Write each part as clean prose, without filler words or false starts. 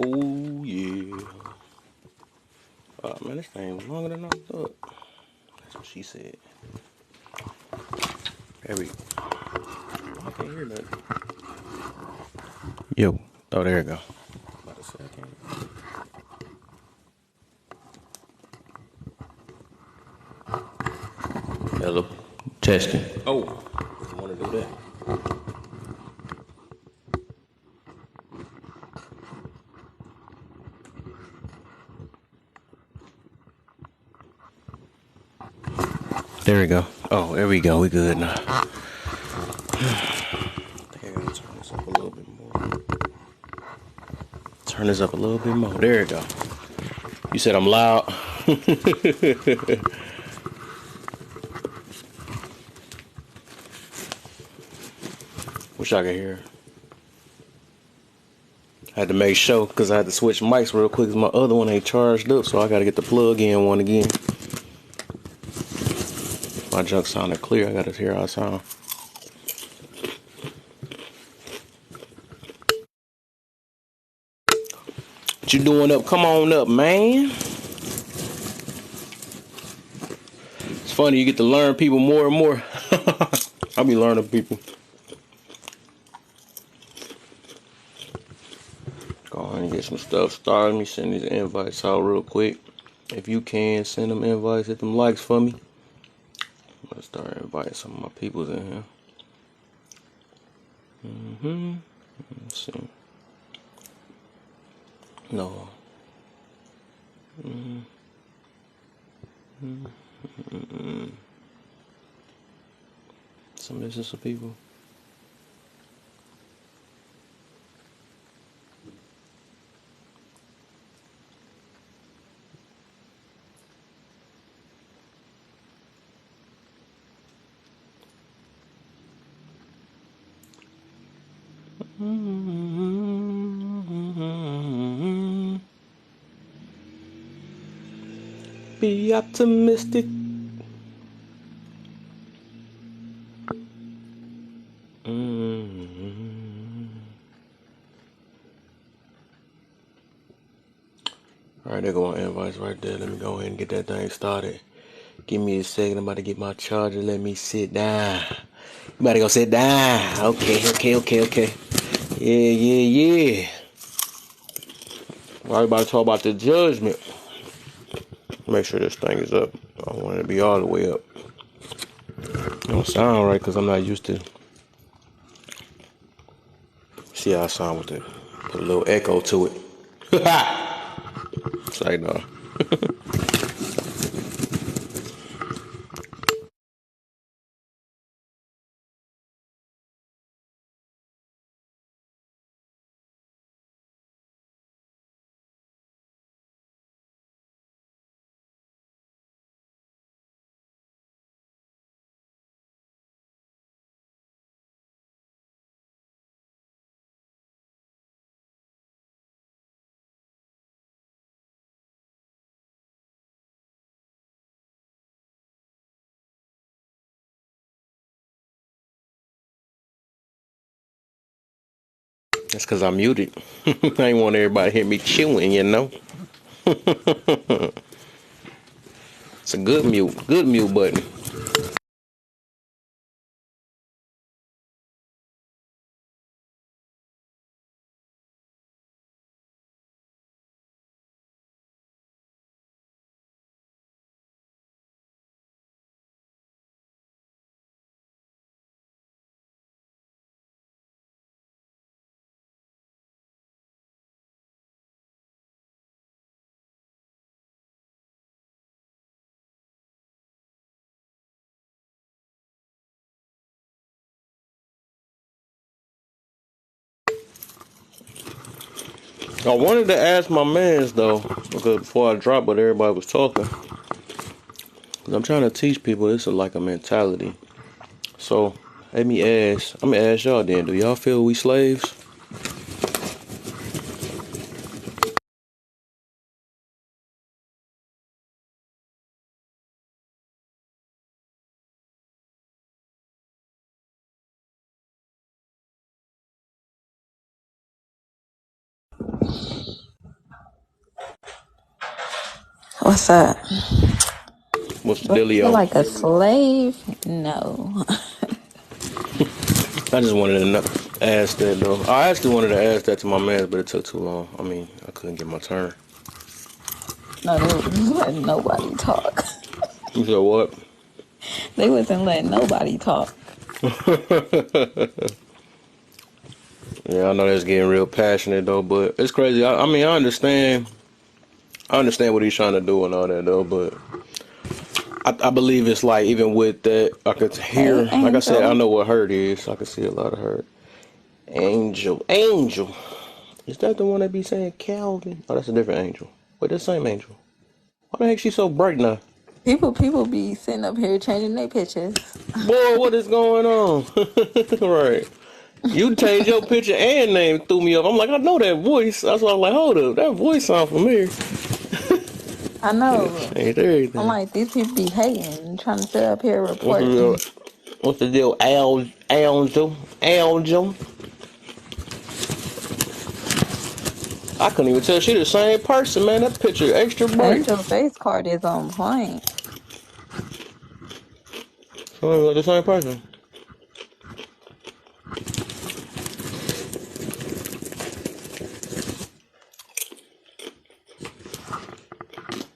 Oh yeah. Oh man, this thing was longer than I thought. That's what she said. There we go. I can't hear nothing. Yo. Oh, there we go. About to say I can't. Hello. Testing. Oh, I want to do that. There we go. Oh, there we go. We good now. I think I gotta turn this up a little bit more. Turn this up a little bit more. There we go. You said I'm loud. Wish I could hear. I had to make sure because I had to switch mics real quick because my other one ain't charged up, so I got to get the plug-in one again. My junk sounded clear. I got to hear how it sound. What you doing up? Come on up, man. It's funny, you get to learn people more and more. I be learning people. Go ahead and get some stuff started. Let me send these invites out real quick. If you can, send them invites, hit them likes for me. I'm gonna start inviting some of my peoples in here. Let's see. No. Some business of people. Be optimistic. Alright, there go my invites right there. Let me go ahead and get that thing started. Give me a second. I'm about to get my charger. Let me sit down. You about to go sit down. Okay. Yeah. Well, I about to talk about the judgment. Make sure this thing is up. I don't want it to be all the way up. It don't sound right because I'm not used to. See how I sound with it. Put a little echo to it. It's like no. That's because I'm muted. I ain't want everybody to hear me chewing, you know. It's a good mute button. I wanted to ask my mans though, because before I dropped what everybody was talking, I'm trying to teach people this is like a mentality. So let me ask. I'm gonna ask y'all then. Do y'all feel we slaves? What's up? What's the Do I feel dealio? like a slave? No. I just wanted to ask that though. I actually wanted to ask that to my man, but it took too long. I mean, I couldn't get my turn. No, they wasn't letting nobody talk. You said what? They wasn't letting nobody talk. Yeah, I know that's getting real passionate though, but it's crazy. I mean, I understand. I understand what he's trying to do and all that though, but I believe it's like even with that, I could Hey, hear. Like I said, I Angel. know what hurt is. I can see a lot of hurt. Angel. Is that the one that be saying Calvin? Oh, that's a different angel. Wait, that's the same angel. Why the heck she so bright now? People be sitting up here changing their pictures. Boy, what is going on? Right. You changed your picture and name, threw me off. I'm like, I know that voice. That's why I'm like, hold up, that voice sounds familiar. I Yeah, know. changed I'm everything. like, these people be hating, trying to sit up here What's the deal? reporting. What's the deal? Angel. I couldn't even tell she the same person, man. That picture extra bright. Angel face card is on point. So like the same person.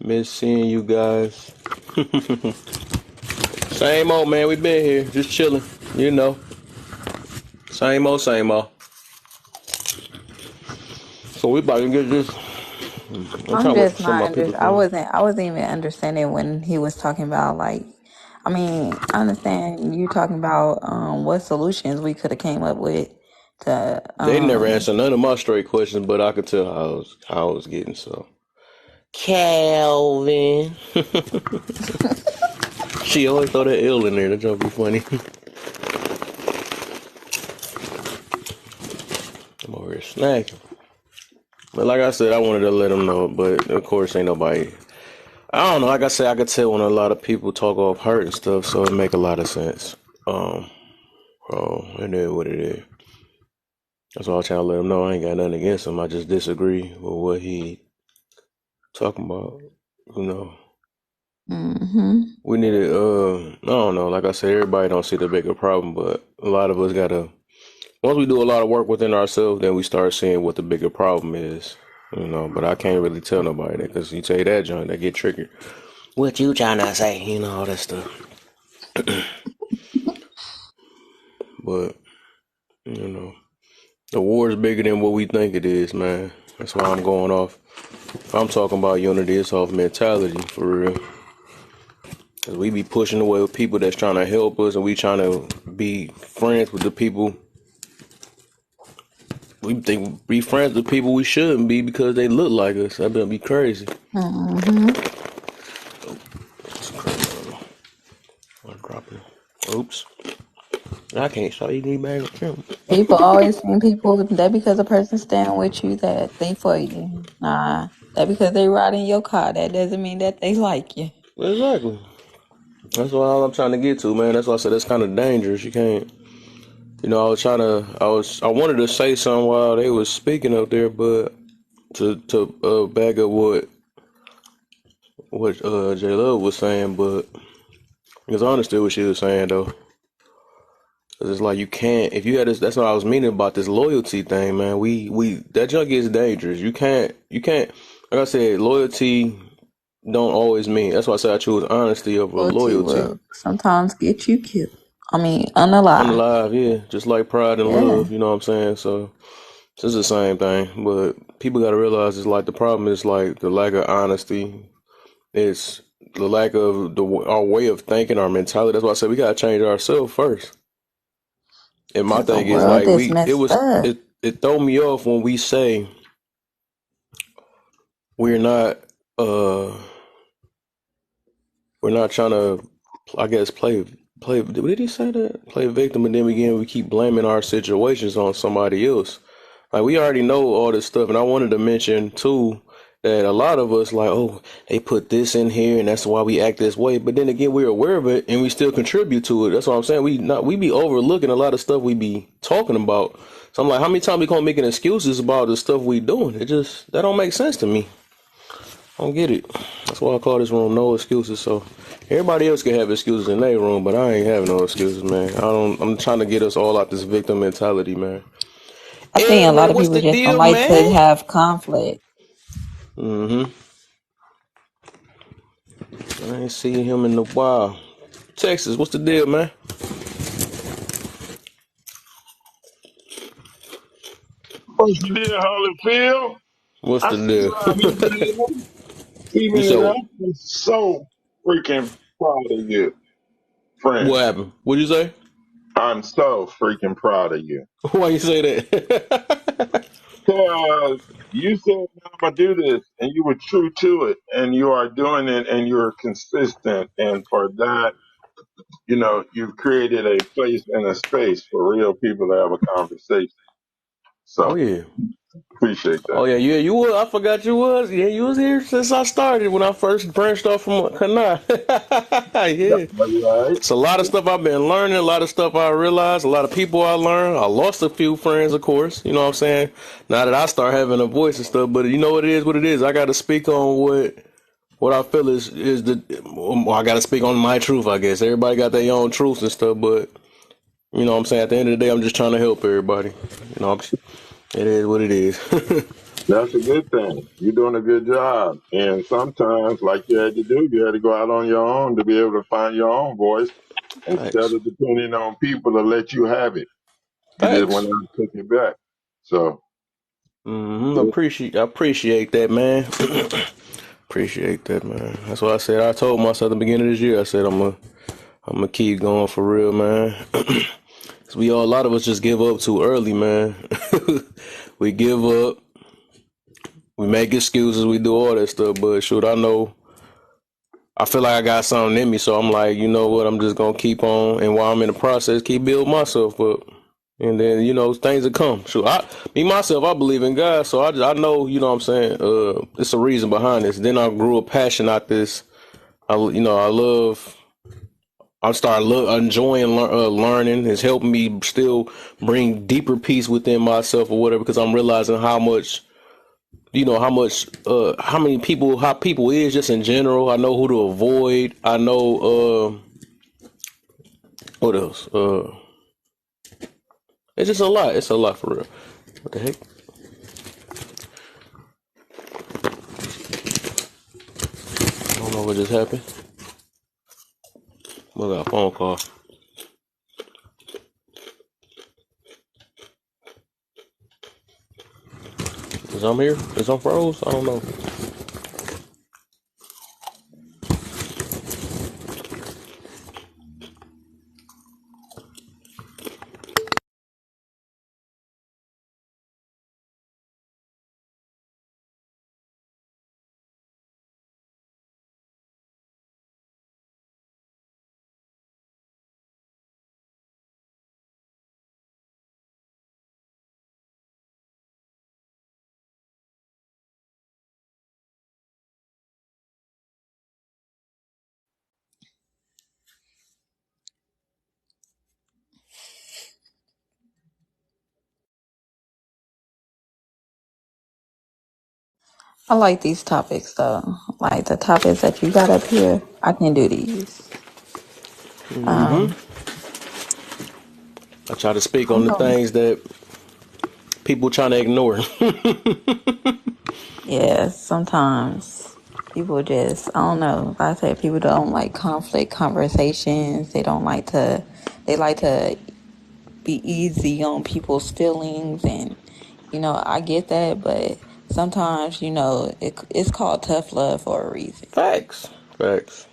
Miss seeing you guys. Same old man. We been here, just chilling. You know, same old, same old. So we about to get this. I'm I'm trying to wait just for some of not my people under. to come. I wasn't even understanding when he was talking about like. I mean, I understand you talking about what solutions we could have came up with to They never answered none of my straight questions, but I could tell how I was getting. So Calvin, she always throw that L in there. That joke be funny. I'm over here snacking. But like I said, I wanted to let them know. But of course, ain't nobody. I don't know. Like I said, I could tell when a lot of people talk off hurt and stuff, so it make a lot of sense. And then what it is. That's why I'm trying to let him know I ain't got nothing against him. I just disagree with what he talking about. You know, we need to. I don't know. Like I said, everybody don't see the bigger problem, but a lot of us gotta. Once we do a lot of work within ourselves, then we start seeing what the bigger problem is. You know, but I can't really tell nobody that because you say that, John, they get triggered. What you trying to say? You know, all that stuff. But you know, the war is bigger than what we think it is, man. That's why I'm going off. If I'm talking about unity, it's off mentality for real. Cause we be pushing away with people that's trying to help us, and we trying to be friends with the people. We think be friends with people we shouldn't be because they look like us. That better be crazy. I'm dropping. Oops. I can't stop eating these bags of shrimp. People always saying people that because a person stand with you that they for you. Nah, that because they ride in your car that doesn't mean that they like you. Exactly. That's what all I'm trying to get to, man. That's why I said that's kind of dangerous. You can't. You know, I wanted to say something while they was speaking up there, but to back up what J Love was saying, but because I understood what she was saying though. Cause it's like you can't if you had this. That's what I was meaning about this loyalty thing, man. We that junk is dangerous. You can't. Like I said, loyalty don't always mean. That's why I said I choose honesty over Loyalty loyalty. will sometimes get you killed. I mean, unalive. Unalive, yeah, just like pride and Yeah. love. You know what I'm saying? So it's the same thing. But people got to realize it's like the problem is like the lack of honesty. It's the lack of our way of thinking, our mentality. That's why I said we gotta change ourselves first. And my Cause the thing is world like is messed up. it throw me off when we say we're not uh we're not trying to I guess play did he say that? Play victim, and then again we keep blaming our situations on somebody else. Like we already know all this stuff, and I wanted to mention too that a lot of us like, oh, they put this in here, and that's why we act this way. But then again, we're aware of it, and we still contribute to it. That's what I'm saying. We be overlooking a lot of stuff we be talking about. So I'm like, how many times we gonna making excuses about the stuff we doing? It just that don't make sense to me. don't get it. That's why I call this room No Excuses. So everybody else can have excuses in their room, but I ain't having no excuses, man. I'm trying to get us all out this victim mentality, man. I think a lot Edwin, of what's people the just don't deal, like to man? have conflict. I ain't seen him in a while. Texas, what's the deal, man? What's the deal, Holyfield? What's I the see you out here, deal? man. You Keeping it said up. I'm so freaking proud of you, friend. what happened? What'd you say? I'm so freaking proud of you. Why you say that? Because you said, "No, I'm going to do this," and you were true to it, and you are doing it, and you're consistent. And for that, you've created a place and a space for real people to have a conversation. Oh So yeah. appreciate Oh that. yeah, you was. I forgot you was. Yeah, you was here since I started when I first branched off from Kanai. Yeah. All right. It's a lot of stuff I've been learning, a lot of stuff I realized, a lot of people I learned. I lost a few friends, of course. You know what I'm saying? Now that I start having a voice and stuff, but you know what it is, what it is. I got to speak on what I feel is the. I got to speak on my truth, I guess. Everybody got their own truths and stuff, but you know what I'm saying? At the end of the day, I'm just trying to help everybody. You know, it is what it is. That's a good thing. You're doing a good job. And sometimes, like you had to do, you had to go out on your own to be able to find your own voice instead Facts. of depending on people to let you have it. You just went Facts. out and took it back. So, I appreciate that, man. Appreciate that, man. That's what I said. I told myself at the beginning of this year. I said I'm gonna keep going for real, man. Cause a lot of us just give up too early, man. We give up. We make excuses. We do all that stuff. But shoot, I feel like I got something in me, so I'm like, you know what? I'm just gonna keep on, and while I'm in the process, keep building myself up. And then, things will come. Sure, myself, I believe in God, so I know, you know what I'm saying? It's a reason behind this. Then I grew a passion out this. I love, I started enjoying learning. It's helping me still bring deeper peace within myself or whatever, because I'm realizing how much, how people is just in general. I know who to avoid. I know, what else? It's just a lot. It's a lot for real. What the heck? I don't know what just happened. We got a phone call. Is I'm here? Is I'm froze? I don't know. I like these topics though. Like the topics that you got up here, I can do these. Um, I try to speak I'm on the going. things that people trying to ignore. Yeah, sometimes people just, I don't know. Like I say people don't like conflict conversations. They like to be easy on people's feelings, and I get that, but sometimes it's called tough love for a reason. Facts. Facts.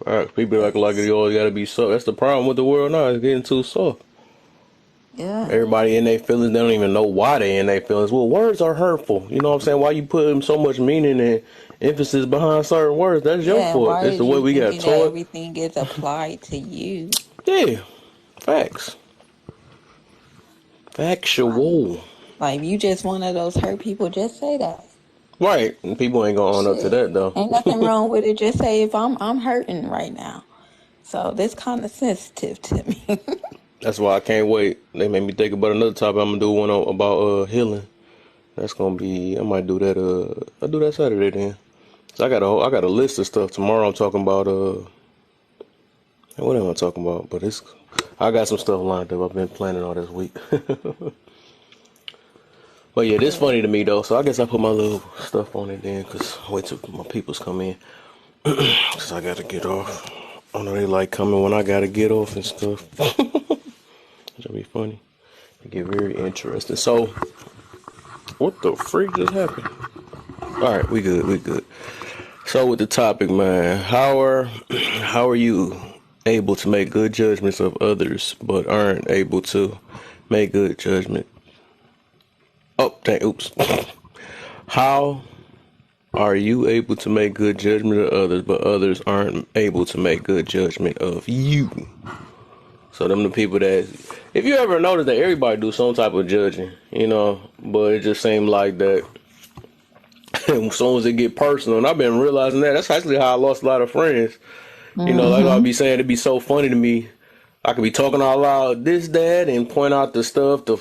Facts. People act like Yes. you always gotta be soft. That's the problem with the world now. It's getting too soft. Yeah. Everybody in their feelings, they don't even know why they in their feelings. Well, words are hurtful. You know what I'm saying? Why you putting so much meaning and emphasis behind certain words? That's your Yeah, and fault. why It's the is way you we got thinking that taught. everything gets applied to you? Yeah. Facts. Like, Factual. like if you just one of those hurt people, just say that. Right. And people ain't gonna own up to Shit. that though. Ain't nothing wrong with it. Just say if I'm hurting right now. So this kind of sensitive to me. That's why I can't wait. They made me think about another topic. I'm gonna do one about healing. That's gonna be. I might do that. I'll do that Saturday then. So I got a list of stuff tomorrow. I'm talking about. What am I talking about? But I got some stuff lined up. I've been planning all this week. But yeah, this funny to me though. So I guess I put my little stuff on it then, cause wait till my peoples come in. Cause I gotta get off. I know they like coming when I gotta get off and stuff. It'll be funny. It get very interesting. So, what the freak just happened? All right, we good. We good. So with the topic, man, how are you able to make good judgments of others, but aren't able to make good judgment? Oh, dang, oops. How are you able to make good judgment of others, but others aren't able to make good judgment of you? So them the people that, if you ever notice that everybody do some type of judging, but it just seemed like that as soon as it get personal, and I've been realizing that's actually how I lost a lot of friends. Like I'll be saying, it'd be so funny to me. I could be talking out loud this, that, and point out the stuff, the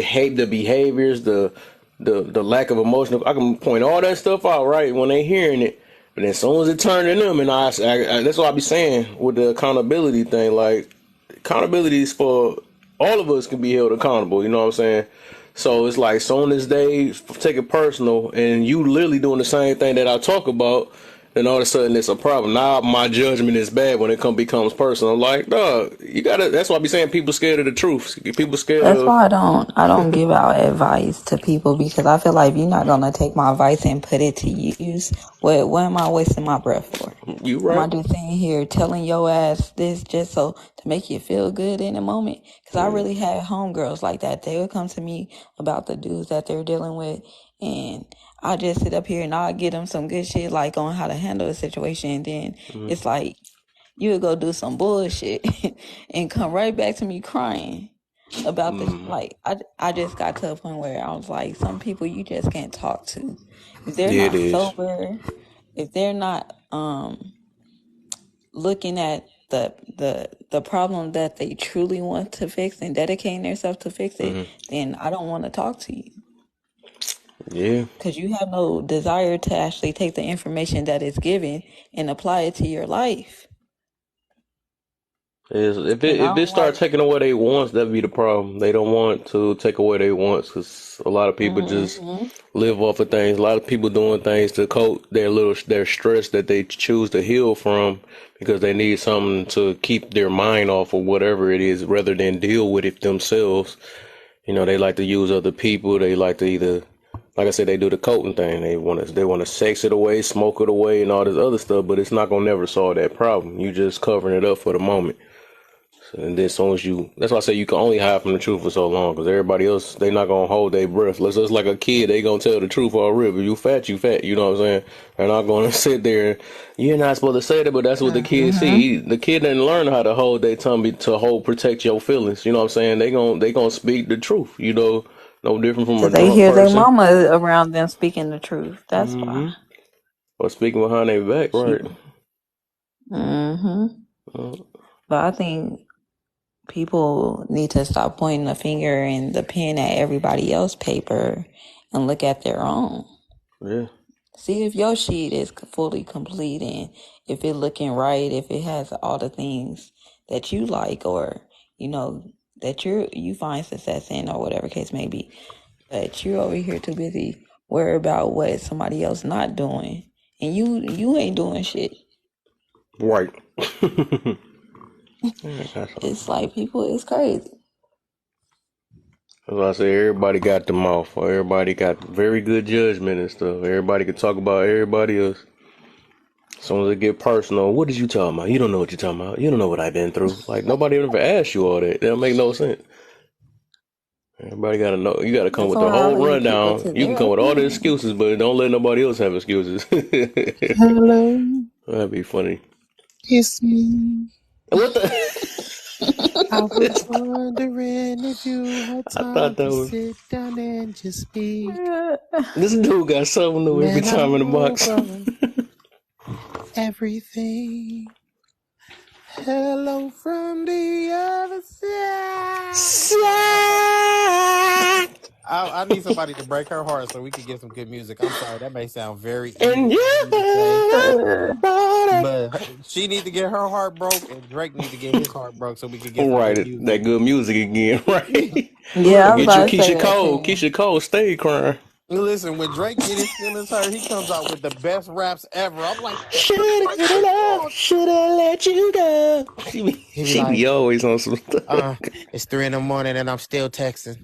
hate, the behaviors, the lack of emotion. I can point all that stuff out right when they hearing it. But then as soon as it turned in them, and I that's what I be saying with the accountability thing. Like accountability is for all of us can be held accountable. You know what I'm saying? So it's like soon as they take it personal, and you literally doing the same thing that I talk about, then all of a sudden it's a problem. Now my judgment is bad when it becomes personal. I'm like, dog, you gotta. That's why I be saying people scared of the truth. People scared That's of. why I don't give out advice to people, because I feel like if you're not gonna take my advice and put it to use, what am I wasting my breath for? You Am I right? just sitting here telling your ass this just so to make you feel good in a moment? Because I really had homegirls like that. They would come to me about the dudes that they're dealing with, and I just sit up here and I'll get them some good shit like on how to handle the situation. And then it's like you would go do some bullshit and come right back to me crying about the like. I just got to a point where I was like, some people you just can't talk to if they're Yeah, it not is. sober, if they're not looking at the problem that they truly want to fix and dedicating themselves to fix it, then I don't want to talk to you. Yeah. Because you have no desire to actually take the information that is given and apply it to your life. And I If it don't start like. taking away their wants, that'd be the problem. They don't want to take away their wants because a lot of people just Mm-hmm. live off of things. A lot of people doing things to cope their stress that they choose to heal from because they need something to keep their mind off of whatever it is rather than deal with it themselves. They like to use other people. They like to either, like I said, they do the coping thing. They want to sex it away, smoke it away, and all this other stuff. But it's not gonna never solve that problem. You just covering it up for the moment. And then as soon as that's why I say you can only hide from the truth for so long, because everybody else, they not going to hold their breath. Let's just like a kid, they going to tell the truth all real. If you fat, you fat. You know what I'm saying? They're not going to sit there and, you're not supposed to say that, but that's what the kid see. The kid didn't learn how to hold their tummy to protect your feelings. You know what I'm saying? They going to speak the truth, no different from a Because they drunk hear their person. mama around them speaking the truth. That's why. Mm-hmm. Or speaking behind their back, right? Mm-hmm. But I think people need to stop pointing the finger and the pen at everybody else's paper and look at their own. Yeah. See if your sheet is fully complete and if it looking right, if it has all the things that you like or, that you find success in or whatever case may be. But you're over here too busy worried about what somebody else not doing. And you ain't doing shit. Right. It's like people, it's crazy. That's why I say everybody got the mouth, or everybody got very good judgment and stuff. Everybody can talk about everybody else. As soon as it get personal, what did you talking about? You don't know what you're talking about. You don't know what I've been through. Like nobody ever asked you all that. That don't make no sense. Everybody gotta know. You gotta come That's with the why I whole leave people rundown. to You can their come with all the opinion. excuses, but don't let nobody else have excuses. Hello, That'd be funny. it's me. What the? I was wondering if you had I time thought that to was. sit down and just speak. This dude got something new every Man, time I'm in the box. over everything. Hello from the other side. Slide. I need somebody to break her heart so we can get some good music. I'm sorry, that may sound very And evil for me to say, you, but she need to get her heart broke, and Drake need to get his heart broke so we can get some good right, that music. good music again, right? Yeah, I Look, was Get you about to say Keisha that Cole. too. Keisha Cole, stay crying. listen, when Drake get his feelings hurt, he comes out with the best raps ever. I'm like, damn, Should Drake, have what's love, wrong? should have let you go. He be She like, be always on some stuff. it's 3 a.m. and I'm still texting.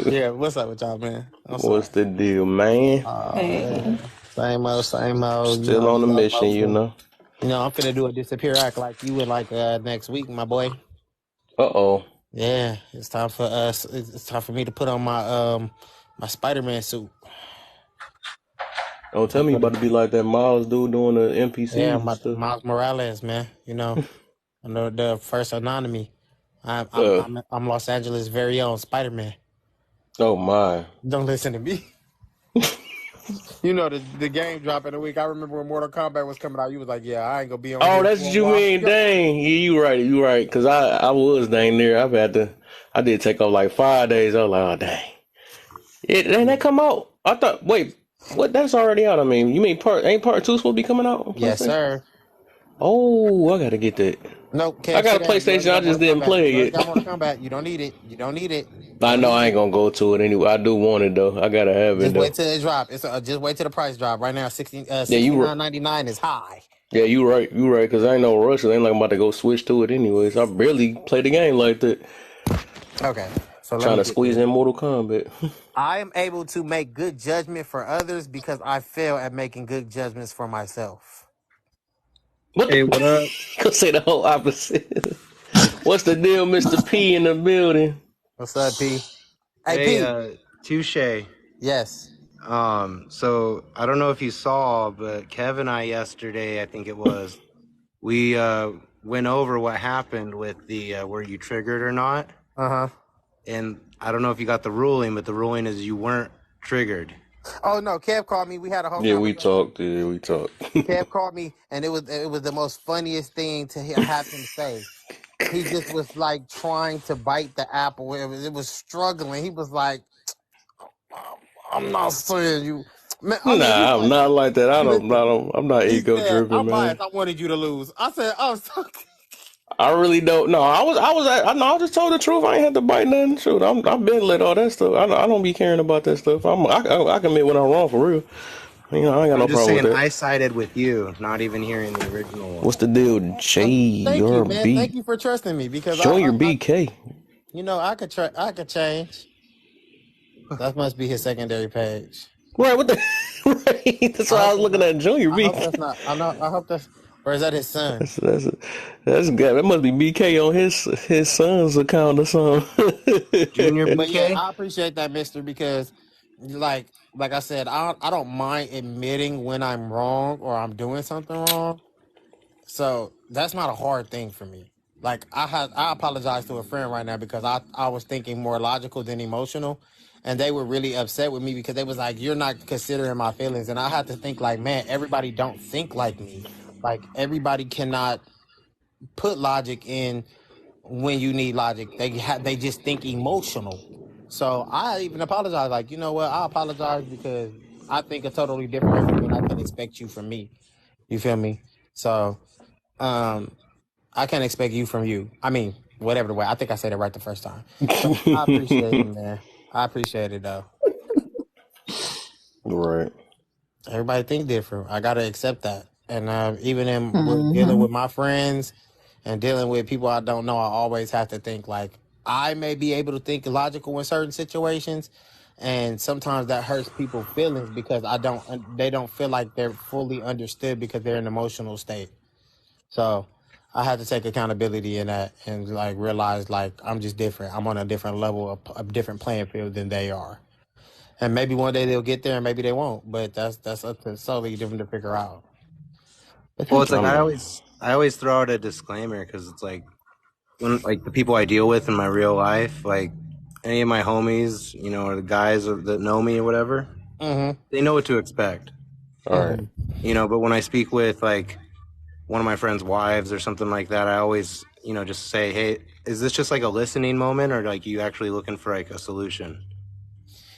Yeah, what's up with y'all, man? I'm What's sorry. the deal, man? Hey. Same old, same old. Still on the mission, you know. I'm finna do a disappear act like you in like next week, my boy. Uh-oh. Yeah, it's time for us. It's time for me to put on my Spider-Man suit. Don't tell me you about to be like that Miles dude doing the Yeah, NPCs and stuff. Miles Morales, man. You know, I know the first anonymity. I'm I'm Uh, I'm I'm Los Angeles' very own Spider-Man. oh my. Don't listen to me. You know the game drop in a week. I remember when Mortal Kombat was coming out. You was like, "Yeah, I ain't gonna be on Oh, here that's for what a you while." mean. Dang. Yeah, you right. Cause I was dang near. I did take off like 5 days. I was like, oh dang. Didn't that come out? I thought wait, what that's already out. I mean, you mean ain't part two supposed to be coming out on Yes, PlayStation? sir. Oh, I gotta get that. Nope, I Kev, got sit a down. You already PlayStation, I got just Mortal didn't Kombat. play You already it got yet. Mortal Kombat. You don't need it. You don't need it. I Don't know need I it. ain't gonna go to it anyway. I do want it though. I gotta have it Just though. wait till it drop. It's just wait till the price drop. Right now, Yeah, $69.99 is high. yeah, you right. You right. Cause I ain't no rush. I ain't like I'm about to go switch to it anyways. I barely play the game like that. Okay, so let Trying me to get squeeze this. in Mortal Kombat. I am able to make good judgment for others because I fail at making good judgments for myself. What Hey, the? what up? Go say the whole opposite. What's the deal, Mr. P in the building? What's up, P? Hey, Hey, P. touche. Yes. So I don't know if you saw, but Kev and I yesterday, I think it was, we went over what happened with the were you triggered or not, Uh-huh. and I don't know if you got the ruling, but the ruling is you weren't triggered. Oh no, Kev called me. We had a whole Yeah, we conversation. talked. Yeah, we talked. Kev called me, and it was the most funniest thing to have him say. He just was like trying to bite the apple. It was struggling. He was like, "I'm not saying you, man." I mean, he's Nah, I'm like, not like that. "Listen." I'm not He ego said, driven, "I'm man. biased. I wanted you to lose." I said, "Oh, so I really don't. No, I know. I just told the truth. I ain't had to bite nothing. Shoot, I've been lit all that stuff. I don't be caring about that stuff. I can admit when I'm wrong for real. You know, I ain't got I'm no just problem with saying that. I sided with you, not even hearing the original one. What's the deal, thank you, man. Thank JRB? you for trusting me because Junior BK. I could try. I could change. That must be his secondary page. Right, what the? Right, that's I why I hope was that's looking not. at Junior I hope BK. that's not. I know. I hope that's. Or is that his son? That's good. That must be BK on his son's account or Junior something. But yeah, BK. I appreciate that, Mister, because like I said, I don't mind admitting when I'm wrong or I'm doing something wrong. So that's not a hard thing for me. Like I apologize to a friend right now because I was thinking more logical than emotional, and they were really upset with me because they was like, "You're not considering my feelings," and I had to think like, man, everybody don't think like me. Like everybody cannot put logic in when you need logic. They just think emotional. So I even apologize. Like, you know what? I apologize because I think a totally different way from you, and I can expect you from me. You feel me? So um I can't expect you from you. I mean, whatever the way. I think I said it right the first time. So I appreciate it, man. I appreciate it though. Right. Everybody think different. I gotta accept that. And even in dealing Mm-hmm. with my friends and dealing with people I don't know, I always have to think like I may be able to think logical in certain situations, and sometimes that hurts people's feelings because they don't feel like they're fully understood because they're in an emotional state. So I had to take accountability in that and like realize like I'm just different. I'm on a different level, a different playing field than they are. And maybe one day they'll get there, and maybe they won't. But that's up to solely different to figure out. But Well, thank it's you. I like mean, I always throw out a disclaimer because it's like when like the people I deal with in my real life, like any of my homies, or the guys that know me or whatever, Mm-hmm. they know what to expect. all right. But when I speak with like one of my friends' wives or something like that, I always, just say, hey, is this just like a listening moment, or like you actually looking for like a solution?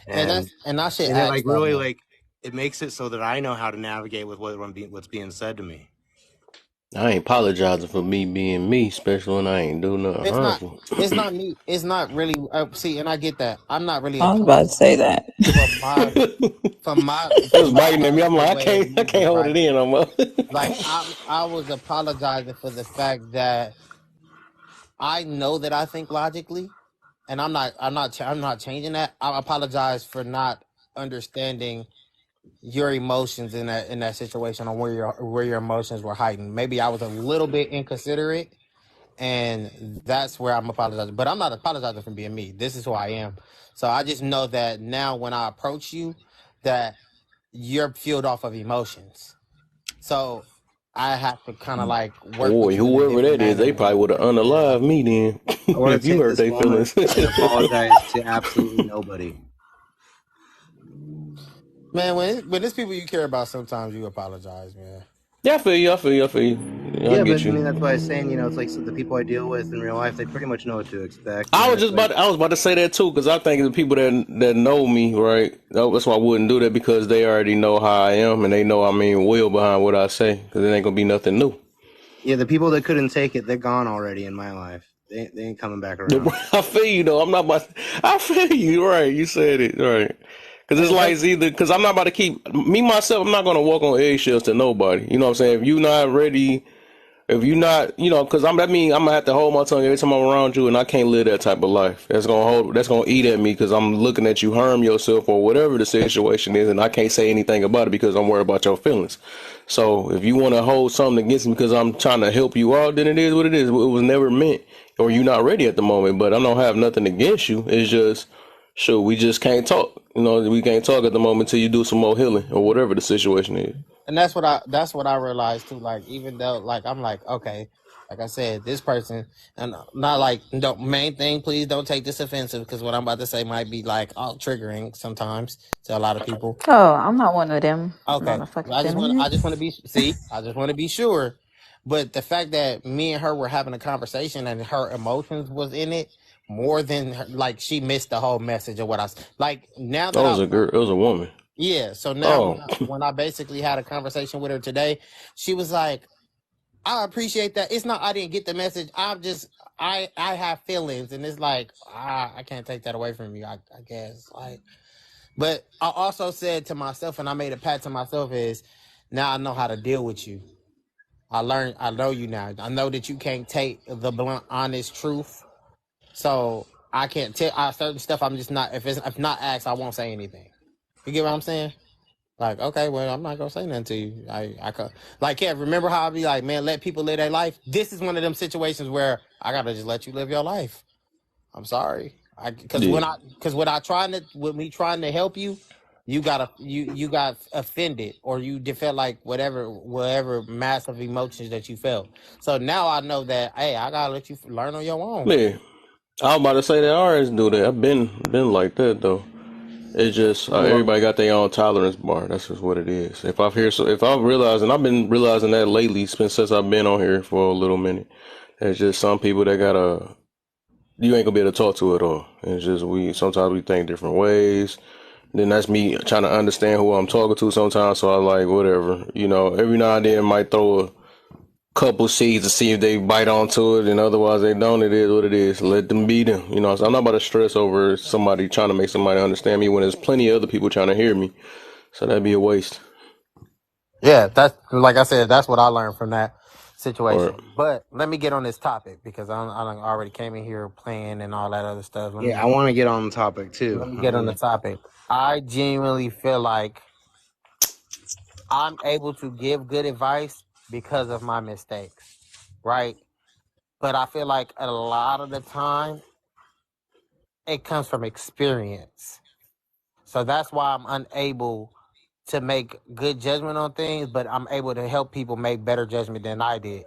And And I should it ask like that really more. like it makes it so that I know how to navigate with what's being said to me. I ain't apologizing for me being me, especially when I ain't do nothing It's not. harmful. It's not me. It's not really. See, and I get that. I'm not really I was about to say apologizing that. for my It was for my biting at me. I'm the like, way of I can't moving, hold it right? in no more. Like I was apologizing for the fact that I know that I think logically, and I'm not changing that. I apologize for not understanding your emotions in that situation, on where your emotions were heightened. Maybe I was a little bit inconsiderate, and that's where I'm apologizing. But I'm not apologizing for being me. This is who I am. So I just know that now when I approach you, that you're fueled off of emotions. So I have to kind of like work Boy, with you in a whoever different that is, they manner. probably would have unalived me then I want if to you take hurt this their moment feelings. and apologize to absolutely nobody. Man, when it's people you care about, sometimes you apologize, man. Yeah, I feel you. I feel you. I feel you. Yeah, I Yeah, but get I mean you. that's why I was saying, it's like so the people I deal with in real life, they pretty much know what to expect, I and was it's just like, about. I was about to say that too, because I think the people that know me, right? That's why I wouldn't do that, because they already know how I am, and they know I mean will behind what I say, because it ain't gonna be nothing new. yeah, the people that couldn't take it, they're gone already in my life. They ain't coming back around. I feel you though. I'm not about. I feel you. Right. You said it right. Because it's And like that's it's either because I'm not about to keep me myself. I'm not gonna walk on eggshells to nobody. You know what I'm saying? If you not ready, if you not, because that mean I'm gonna have to hold my tongue every time I'm around you, and I can't live that type of life. That's gonna eat at me because I'm looking at you harm yourself or whatever the situation is, and I can't say anything about it because I'm worried about your feelings. So if you want to hold something against me because I'm trying to help you out, then it is what it is. It was never meant, or you're not ready at the moment. But I don't have nothing against you. It's just, sure, we just can't talk. We can't talk at the moment till you do some more healing or whatever the situation is. and that's what I realized too. Like even though like I'm like okay, like I said, this person and not like don't main thing. Please don't take this offensive because what I'm about to say might be like triggering sometimes to a lot of people. Oh, I'm not one of them Okay, motherfucking I just want to feminists. be see. I just want to be sure. But the fact that me and her were having a conversation and her emotions was in it more than like she missed the whole message of what like now That that was a girl. It was a woman. yeah. So now Oh, when I basically had a conversation with her today, she was like, "I appreciate that. It's not I didn't get the message. I'm just I have feelings, and it's like I can't take that away from you. I guess like." But I also said to myself, and I made a pat to myself is now I know how to deal with you. I know you now. I know that you can't take the blunt, honest truth. So I can't tell certain stuff. I'm just not if not asked, I won't say anything. You get what I'm saying? Like, okay, well, I'm not gonna say nothing to you. I could, like, yeah. Remember how I be like, man, let people live their life. This is one of them situations where I gotta just let you live your life. I'm sorry, because yeah. when me trying to help you, you got offended or you felt like whatever massive emotions that you felt. So now I know that hey, I gotta let you learn on your own. Yeah. I was about to say that I always do that. I've been like that though. It's just Well, everybody got their own tolerance bar. That's just what it is. If I've realized, and I've been realizing that lately, since I've been on here for a little minute, there's just some people that you ain't gonna be able to talk to at all. It's just sometimes we think different ways. Then that's me trying to understand who I'm talking to sometimes. So I like whatever, every now and then might throw a couple seeds to see if they bite onto it, and otherwise they don't. It is what it is. Let them be them. So I'm not about to stress over somebody trying to make somebody understand me when there's plenty of other people trying to hear me. So that'd be a waste. Yeah, that's like I said. That's what I learned from that Or situation. But let me get on this topic because I done already came in here playing and all that other stuff. yeah, I want to get on the topic too. Let me I get on the really, topic. I genuinely feel like I'm able to give good advice because of my mistakes, right? But I feel like a lot of the time it comes from experience. So that's why I'm unable to make good judgment on things, but I'm able to help people make better judgment than I did.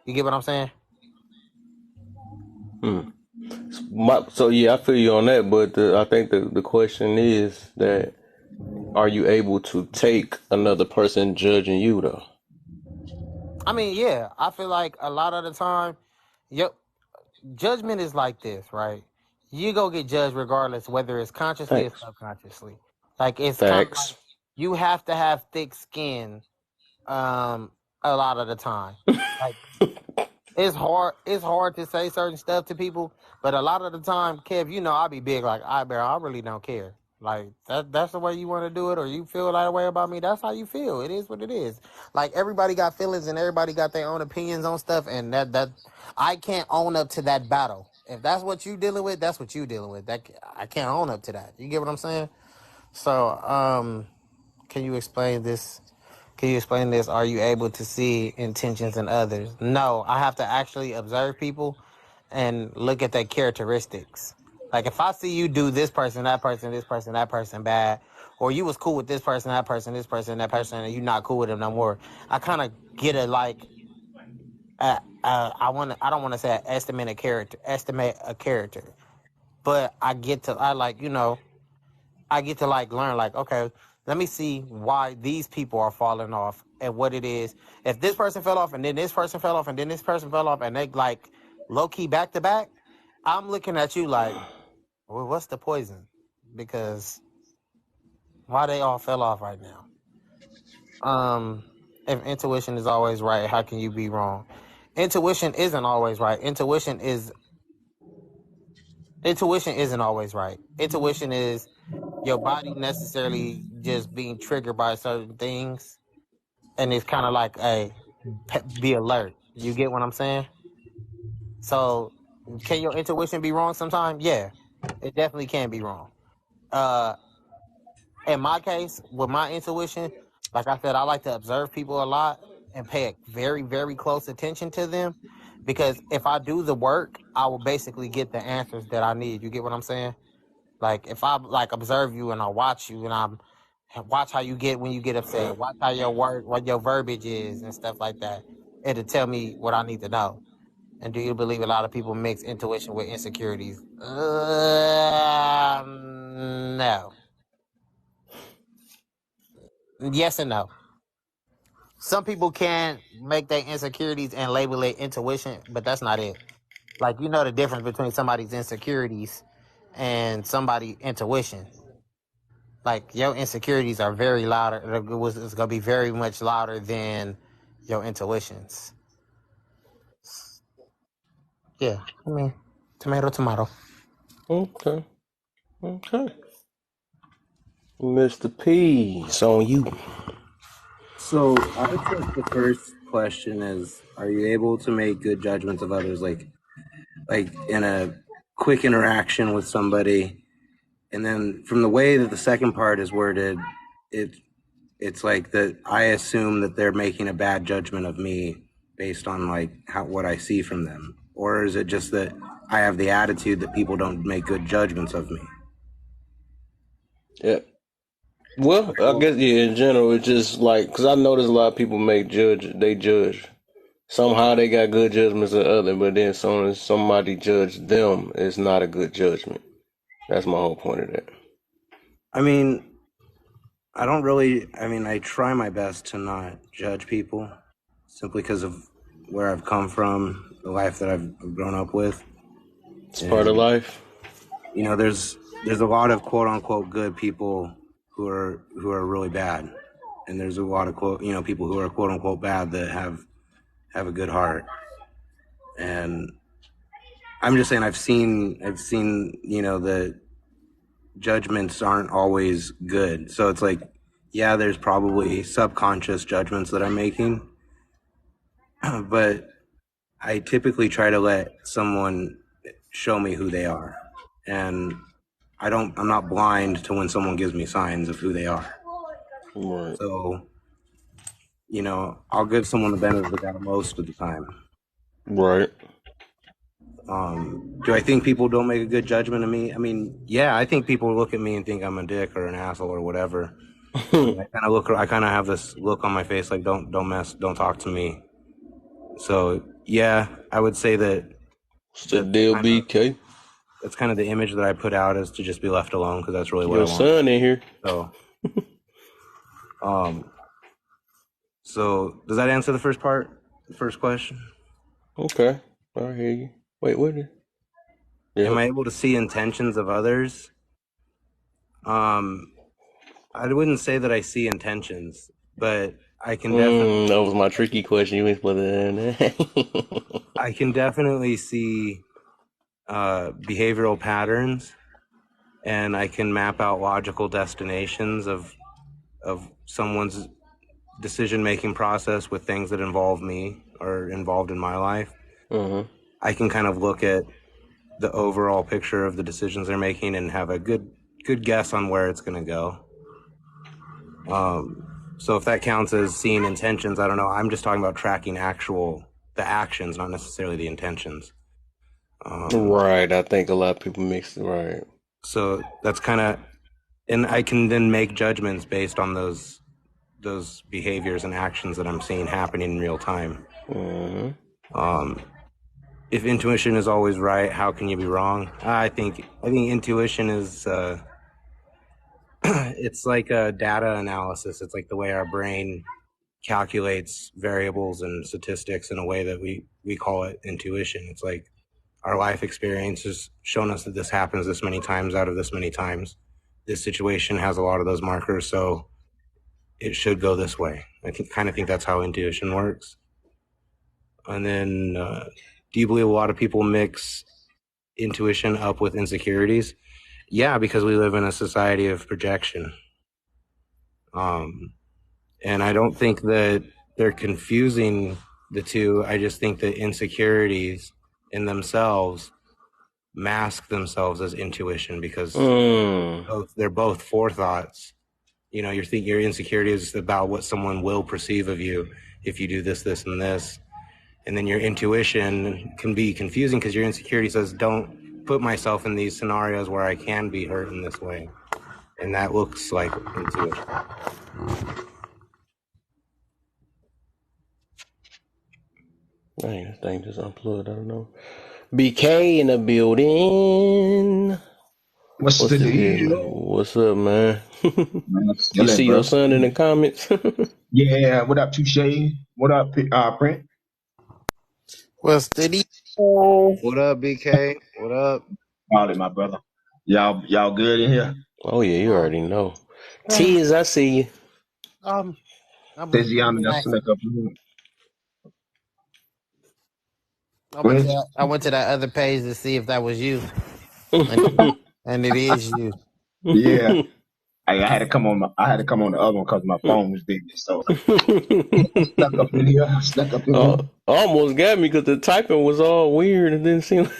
You get what I'm saying? hmm. So yeah, I feel you on that. But I think the question is that, are you able to take another person judging you though? I mean, yeah, I feel like a lot of the time, yep, judgment is like this, right? You go get judged regardless whether it's consciously or Thanks. subconsciously. Like it's kind of like Facts. you have to have thick skin a lot of the time. Like it's hard to say certain stuff to people, but a lot of the time, Kev, you know, I be big like I really don't care. Like that's the way you want to do it, or you feel that way about me. That's how you feel. It is what it is. Like everybody got feelings and everybody got their own opinions on stuff, and that I can't own up to that battle. If that's what you dealing with, that's what you dealing with. That I can't own up to that. You get what I'm saying? So, can you explain this? Can you explain this? Are you able to see intentions in others? No, I have to actually observe people and look at their characteristics. Like if I see you do this person, that person, this person, that person bad, or you was cool with this person, that person, this person, that person, and you not cool with them no more, I kind of get a like. I don't want to say estimate a character, but I like I get to like learn like, okay, let me see why these people are falling off and what it is. If this person fell off and then this person fell off and then this person fell off and they like low key back to back, I'm looking at you like, well, what's the poison? Because why they all fell off right now? If intuition is always right, how can you be wrong? Intuition isn't always right. Intuition isn't always right. Intuition is your body necessarily just being triggered by certain things, and it's kind of like be alert. You get what I'm saying? So, can your intuition be wrong sometimes? Yeah, it definitely can be wrong. Uh, in my case, with my intuition, like I said, I like to observe people a lot and pay very, very close attention to them, because if I do the work, I will basically get the answers that I need. You get what I'm saying? Like if I like observe you and I watch you and I'm watch how you get when you get upset, watch how your word, what your verbiage is and stuff like that. It'll tell me what I need to know. And do you believe a lot of people mix intuition with insecurities? No. Yes and no. Some people can make their insecurities and label it intuition, but that's not it. Like you know the difference between somebody's insecurities and somebody's intuition. Like your insecurities are very louder. It's gonna be very much louder than your intuitions. Yeah, I mean, tomato, tomato. Okay. Okay. Mr. P, it's on you. So I would say the first question is: are you able to make good judgments of others, like in a quick interaction with somebody? And then from the way that the second part is worded, it's like that I assume that they're making a bad judgment of me based on like what I see from them, or is it just that I have the attitude that people don't make good judgments of me? Yeah. Well, I guess yeah. In general, it's just like because I notice a lot of people they judge. Somehow they got good judgments of other, but then soon as somebody judge them, it's not a good judgment. That's my whole point of that. I mean, I try my best to not judge people simply because of where I've come from, the life that I've grown up with. It's part of And, life. you know, there's a lot of quote unquote good people who are really bad. And there's a lot of people who are quote unquote bad that have a good heart. And I'm just saying I've seen, the judgments aren't always good. So it's like, yeah, there's probably subconscious judgments that I'm making, but I typically try to let someone show me who they are. And I'm not blind to when someone gives me signs of who they are. Right. So, I'll give someone the benefit of the doubt most of the time. Right. Do I think people don't make a good judgment of me? I mean, yeah, I think people look at me and think I'm a dick or an asshole or whatever. I kind of have this look on my face like, don't talk to me. So yeah, I would say that What's the deal, BK? that's kind of the image that I put out, is to just be left alone, because that's really what I Your want. son in here. So does that answer the first question? Okay, I hear you. Wait, what? Am Yep. I able to see intentions of others? I wouldn't say that I see intentions, but I can definitely That was my tricky question. You ain't supposed to in there. I can definitely see behavioral patterns, and I can map out logical destinations of someone's decision making process with things that involve me or involved in my life. I can kind of look at the overall picture of the decisions they're making and have a good guess on where it's going to go. So if that counts as seeing intentions, I don't know. I'm just talking about tracking the actions, not necessarily the intentions. Right. I think a lot of people mix it. Right. So that's kind of, and I can then make judgments based on those behaviors and actions that I'm seeing happening in real time. If intuition is always right, how can you be wrong? I think intuition is it's like a data analysis. It's like the way our brain calculates variables and statistics in a way that we call it intuition. It's like our life experience has shown us that this happens this many times out of this many times. This situation has a lot of those markers, so it should go this way. I kind of think that's how intuition works. And then, do you believe a lot of people mix intuition up with insecurities? Yeah, because we live in a society of projection. And I don't think that they're confusing the two. I just think that insecurities in themselves mask themselves as intuition because they're both forethoughts. You know, your insecurity is about what someone will perceive of you if you do this, this, and this. And then your intuition can be confusing because your insecurity says, don't put myself in these scenarios where I can be hurt in this way. And that looks like intuition. Dang, this thing just unplugged. I don't know. BK in the building. What's What's the the deal, man? deal? What's up, man? Man, I'm You chilling, see bro. your son in the comments? Yeah, what up, Touche? What up, Brent? What's the deal? What up, BK? What up? Call it, my brother. Y'all good in here? Oh yeah, you Um, already know. eh, Tease, I see you. um, I'm Tiziana got relaxing. snuck up in here. I Go went ahead. to I went to that other page to see if that was you, and it is you. Yeah, I had to come on. I had to come on the other one because my phone was busy. So I snuck up in here. I snuck up in here. Almost got me because the typing was all weird and didn't seem.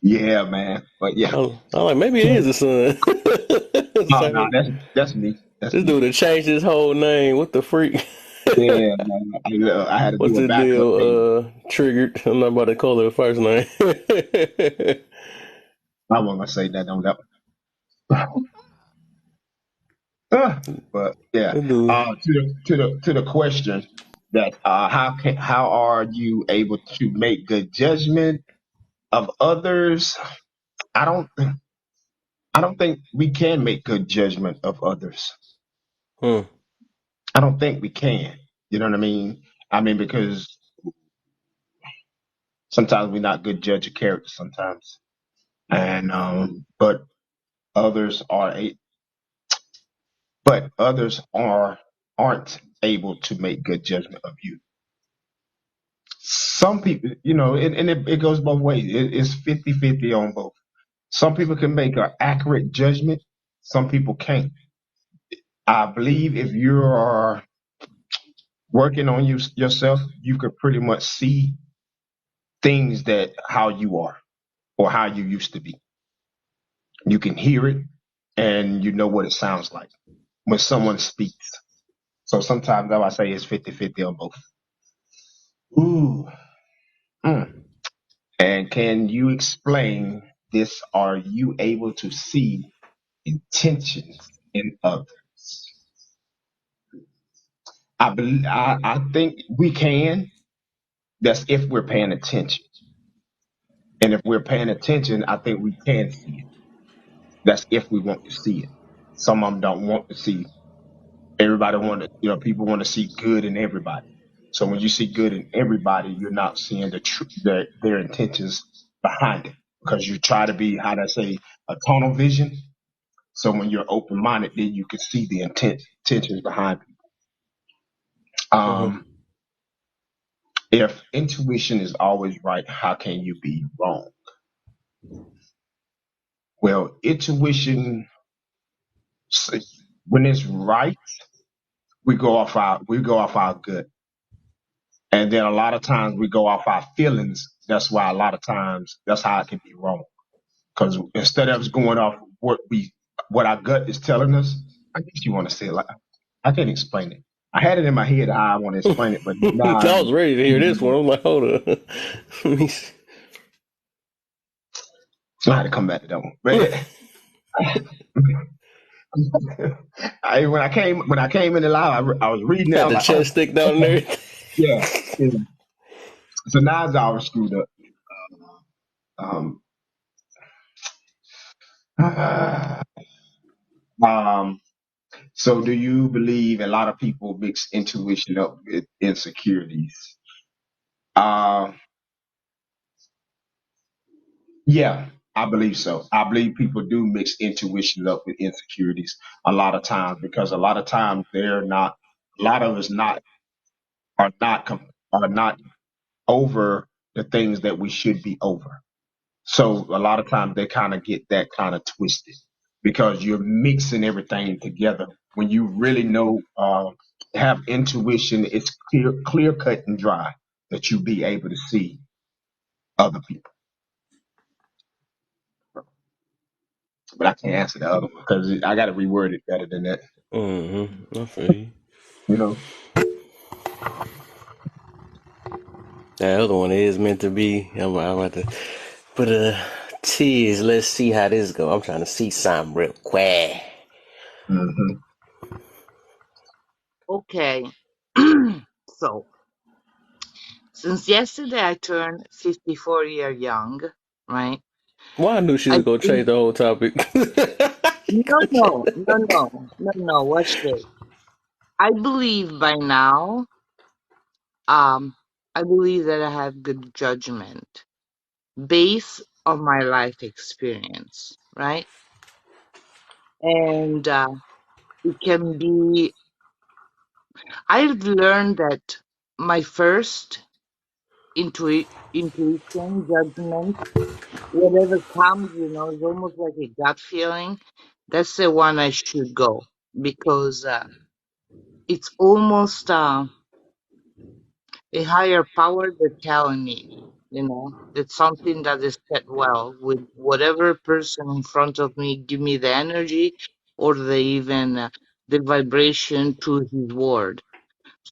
Yeah, man. But yeah. I'm like, maybe it is the son. Oh no, that's me. That's This me. dude had changed his whole name. What the freak? Yeah, man. I had to What's do a the backup page. deal? Triggered. I'm not about to call it a first name. I wasn't gonna say that on that one. But yeah, This dude. to the question that how are you able to make good judgment of others? I don't I don't think we can make good judgment of others. Hmm. I don't think we can. You know what I mean? I mean because sometimes we're not good judge of character sometimes, and but others are a but others aren't able to make good judgment of you. Some people, it goes both ways. It's 50-50 on both. Some people can make an accurate judgment. Some people can't. I believe if you are working on yourself, you could pretty much see things that how you are or how you used to be. You can hear it and you know what it sounds like when someone speaks. So sometimes I say it's 50-50 on both. Ooh. Mm. And can you explain this? Are you able to see intentions in others? I think we can. That's if we're paying attention. And if we're paying attention, I think we can see it. That's if we want to see it. Some of them don't want to see. Everybody want to, people want to see good in everybody. So when you see good in everybody, you're not seeing their intentions behind it, because you try to be, how do I say, a tunnel vision. So when you're open minded, then you can see the intentions behind it. Mm-hmm. Um, if intuition is always right, how can you be wrong? Well, intuition, when it's right, we go off our gut, and then a lot of times we go off our feelings. That's why a lot of times that's how it can be wrong. Because instead of us going off what our gut is telling us, I guess you want to say it like, I can't explain it. I had it in my head how I want to explain it, but now I was ready to hear this one. I'm like, hold up. Let me see. I had to come back to that one. But when I came in the live, I was reading it. I Got was the like, oh, chest stick down okay, there. yeah, yeah. So now it's all screwed up. Um, um, so do you believe a lot of people mix intuition up with insecurities? Uh, yeah, I believe so. I believe people do mix intuition up with insecurities a lot of times, because a lot of times a lot of us are not over the things that we should be over. So a lot of times they kind of get that kind of twisted, because you're mixing everything together. When you really know, have intuition, it's clear cut and dry that you be able to see other people. But I can't answer the other one because I got to reword it better than that. Mm-hmm. I feel you. You know. That other one is meant to be. I'm about to put a tease. Let's see how this go. I'm trying to see something real quick. Hmm. Okay. So, since yesterday I turned 54 year young, right? Well, I knew she I was gonna think, change the whole topic. no, no, no, no, no, no, watch this. I believe by now, um, I believe that I have good judgment based on my life experience, right? And it can be, I've learned that my first intuition, judgment, whatever comes, it's almost like a gut feeling. That's the one I should go, because it's almost a higher power that's telling me, that something that is set well with whatever person in front of me give me the energy or the vibration to his word.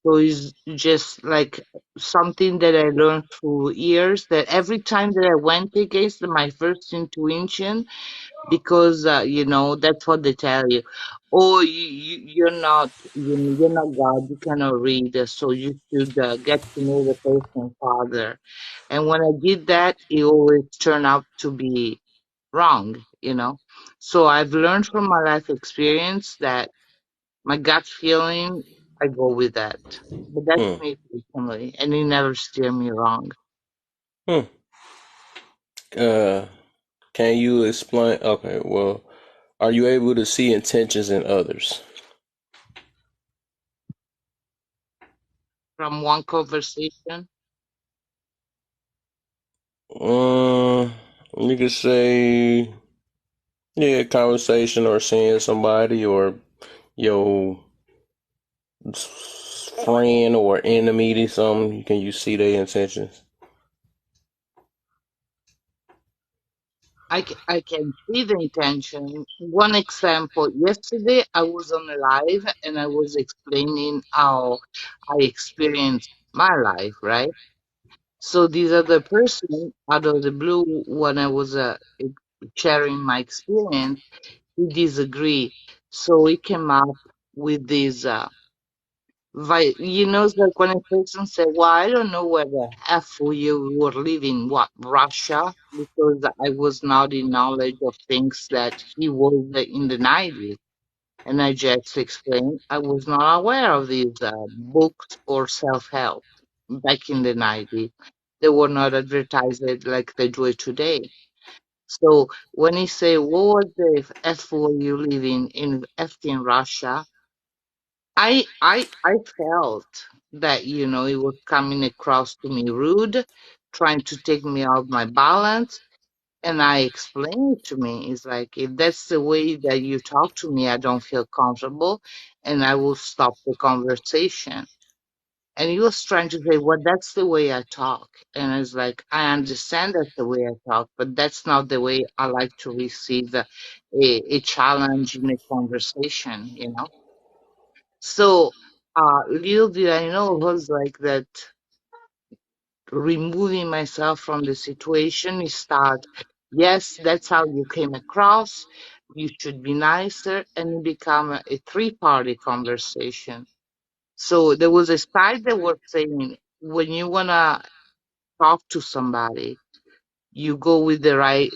So it's just like something that I learned through years, that every time that I went against my first intuition, because that's what they tell you. Oh, you're not God, you cannot read, so you should get to know the person father. And when I did that, it always turned out to be wrong. So I've learned from my life experience that my gut feeling, I go with that. But that's hmm. me personally, and it never steer me wrong. Hmm. Uh, can you explain? Okay, well, are you able to see intentions in others? From one conversation, Um, you could say, yeah, conversation or seeing somebody or your friend or enemy to something. Can you see their intentions? I can see the intention. One example, yesterday I was on a live and I was explaining how I experienced my life, right? So this other person, out of the blue, when I was sharing my experience, he disagreed. So he came up with this. It's like when a person said, "Well, I don't know where the F you were living, what, Russia?" Because I was not in knowledge of things that he was in the 90s. And I just explained I was not aware of these books or self-help back in the 90s. They were not advertised like they do it today. So when he say, "What was the F were you living in F in Russia?" I felt that it was coming across to me rude, trying to take me off my balance. And I explained it to me. It's like, if that's the way that you talk to me, I don't feel comfortable and I will stop the conversation. And he was trying to say, well, that's the way I talk. And I was like, I understand that's the way I talk, but that's not the way I like to receive a challenge in a conversation. So, little did I know it was like that removing myself from the situation. You start, yes, that's how you came across. You should be nicer, and it become a three-party conversation. So there was a side that was saying, when you wanna talk to somebody, you go with the right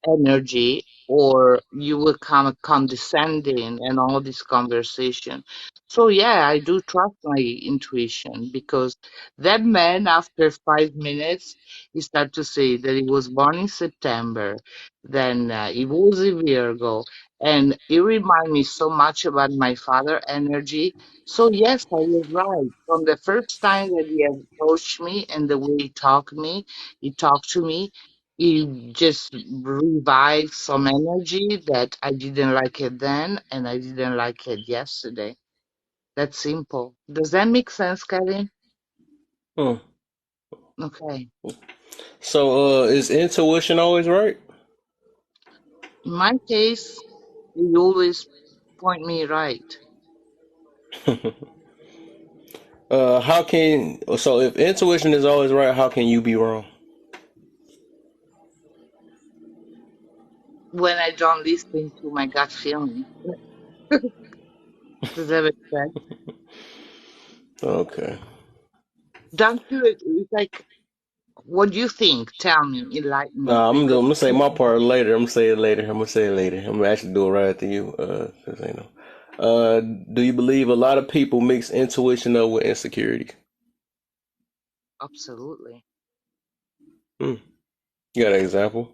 energy, or you will come condescending and all this conversation. So yeah, I do trust my intuition, because that man, after 5 minutes, he started to say that he was born in September, then he was a Virgo, and it reminded me so much about my father energy. So yes, I was right from the first time that he approached me, and the way he talked to me, it just revived some energy that I didn't like it then, and I didn't like it yesterday. That's simple. Does that make sense, Kevin? Hmm. Okay. So, is intuition always right? In my case, you always point me right. How can so if intuition is always right, how can you be wrong? When I don't listen to my gut feeling. Does that make sense? Okay. Don't you? It's like, what do you think? Tell me, enlighten me, Nah, I'm because gonna say my part later. I'm gonna say it later. I'm gonna say it later. I'm gonna actually do it right after you. 'Cause you know. Do you believe a lot of people mix intuition up with insecurity? absolutely. Hmm. You got an example?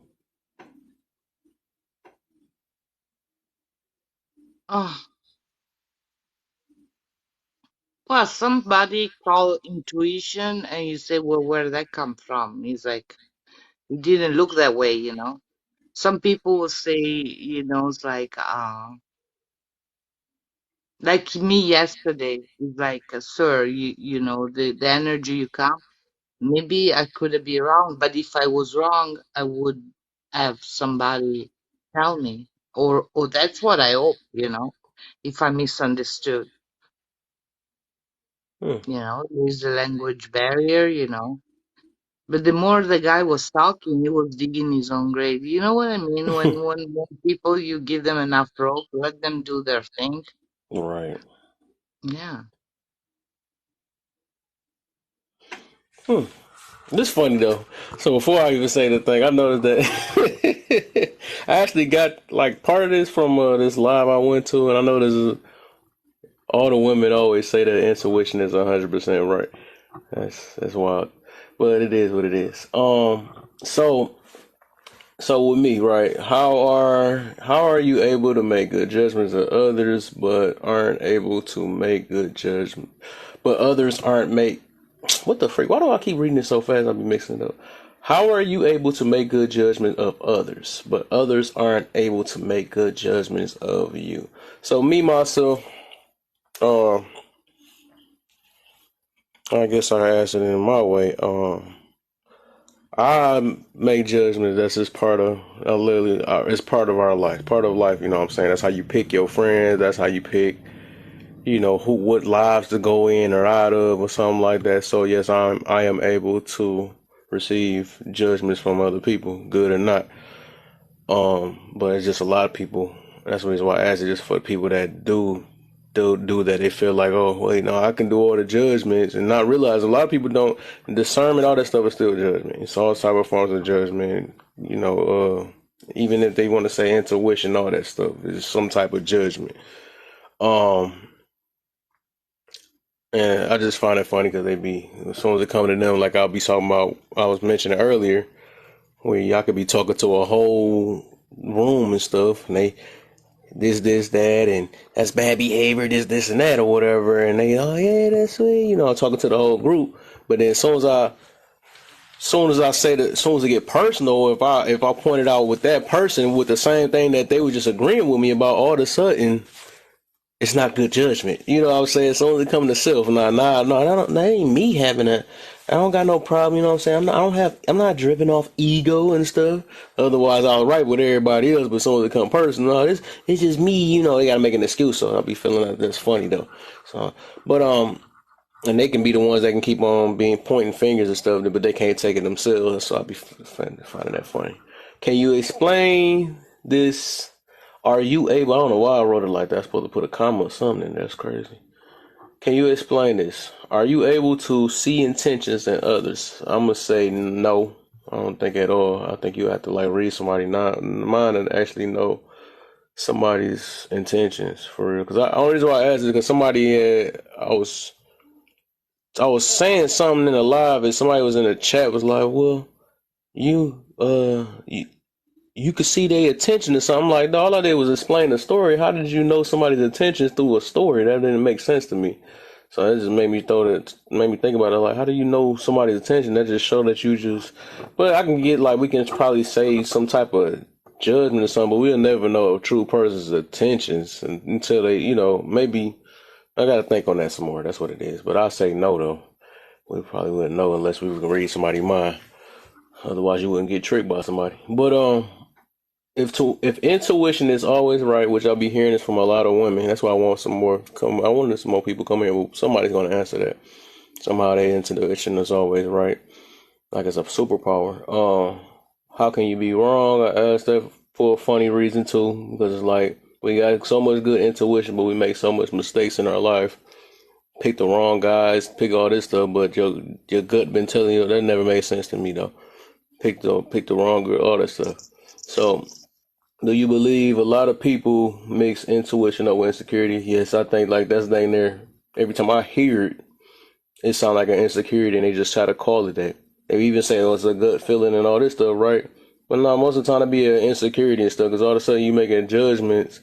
Oh, well, somebody call intuition, and you say, well, where did that come from? He's like, it didn't look that way. Some people will say, it's like me yesterday. It's like, sir, the energy you come, maybe I could be wrong, but if I was wrong, I would have somebody tell me, or that's what I hope. If I misunderstood, Hmm. there's a language barrier. But the more the guy was talking, he was digging his own grave. You know what I mean? When people, you give them enough rope, let them do their thing. Right. Yeah, Hmm. This funny though. So before I even say the thing, I noticed that I actually got like part of this from this live I went to, and I know this is all the women always say that intuition is 100% right. That's wild, but it is what it is. So with me, right? How are you able to make good judgments of others, but aren't able to make good judgment? But others aren't make. What the freak? Why do I keep reading this so fast? I'll be mixing it up. How are you able to make good judgment of others, but others aren't able to make good judgments of you? So me myself, uh, I guess I ask it in my way. I make judgments. That's just part of literally. It's part of our life. Part of life. You know what I'm saying? That's how you pick your friends. That's how you pick. What lives to go in or out of or something like that. So yes, I am able to receive judgments from other people, good or not. But it's just a lot of people. That's the reason why I asked it, just for people that do that. They feel like, oh wait, no, I can do all the judgments, and not realize a lot of people don't. Discernment, all that stuff is still judgment. It's all type of forms of judgment. Even if they want to say intuition, all that stuff is some type of judgment. Um, and I just find it funny because they be, as soon as it come to them, like I'll be talking about, I was mentioning earlier, where y'all could be talking to a whole room and stuff, and they this, that, and that's bad behavior, this, and that, or whatever, and they, oh yeah, that's sweet, talking to the whole group. But then as soon as I say that, as soon as it get personal, if I point it out with that person with the same thing that they were just agreeing with me about, all of a sudden it's not good judgment. You know what I'm saying? As soon as it comes to self, no, that ain't me having a. I don't got no problem. You know what I'm saying? I'm not driven off ego and stuff. Otherwise, I'll right with everybody else. But as soon as it comes personal, no, it's just me. They gotta make an excuse. So I'll be feeling like that's funny though. So, but and they can be the ones that can keep on being pointing fingers and stuff, but they can't take it themselves. So I'll be finding that funny. Can you explain this? Are you able? I don't know why I wrote it like that. I'm supposed to put a comma or something in there. That's crazy. Can you explain this? Are you able to see intentions in others? I'm gonna say no. I don't think at all. I think you have to like read somebody's mind and actually know somebody's intentions for real. Because the only reason why I asked is because I was saying something in the live and somebody was in the chat was like, well, you you could see their attention to something. Like, no, all I did was explain the story. How did you know somebody's intentions through a story? That didn't make sense to me. So that just made me think about it. Like, how do you know somebody's attention? That just show that you just. But I can get like we can probably say some type of judgment or something, but we'll never know a true person's intentions until they, maybe. I gotta think on that some more. That's what it is. But I'll say no though. We probably wouldn't know unless we can read somebody's mind. Otherwise, you wouldn't get tricked by somebody. But if intuition is always right, which I'll be hearing this from a lot of women, that's why I want some more. I wanted some more people come here. Well, somebody's gonna answer that. Somehow their intuition is always right, like it's a superpower. How can you be wrong? I asked that for a funny reason too, because it's like we got so much good intuition, but we make so much mistakes in our life. Pick the wrong guys, pick all this stuff, but your gut been telling you that never made sense to me though. Pick the wrong girl, all that stuff. So, do you believe a lot of people mix intuition up with insecurity? Yes, I think like that's dang there. Every time I hear it, it sounds like an insecurity, and they just try to call it that. They even say, "Oh, it's a gut feeling" and all this stuff, right? But no, most of the time it be an insecurity and stuff, because all of a sudden you making judgments.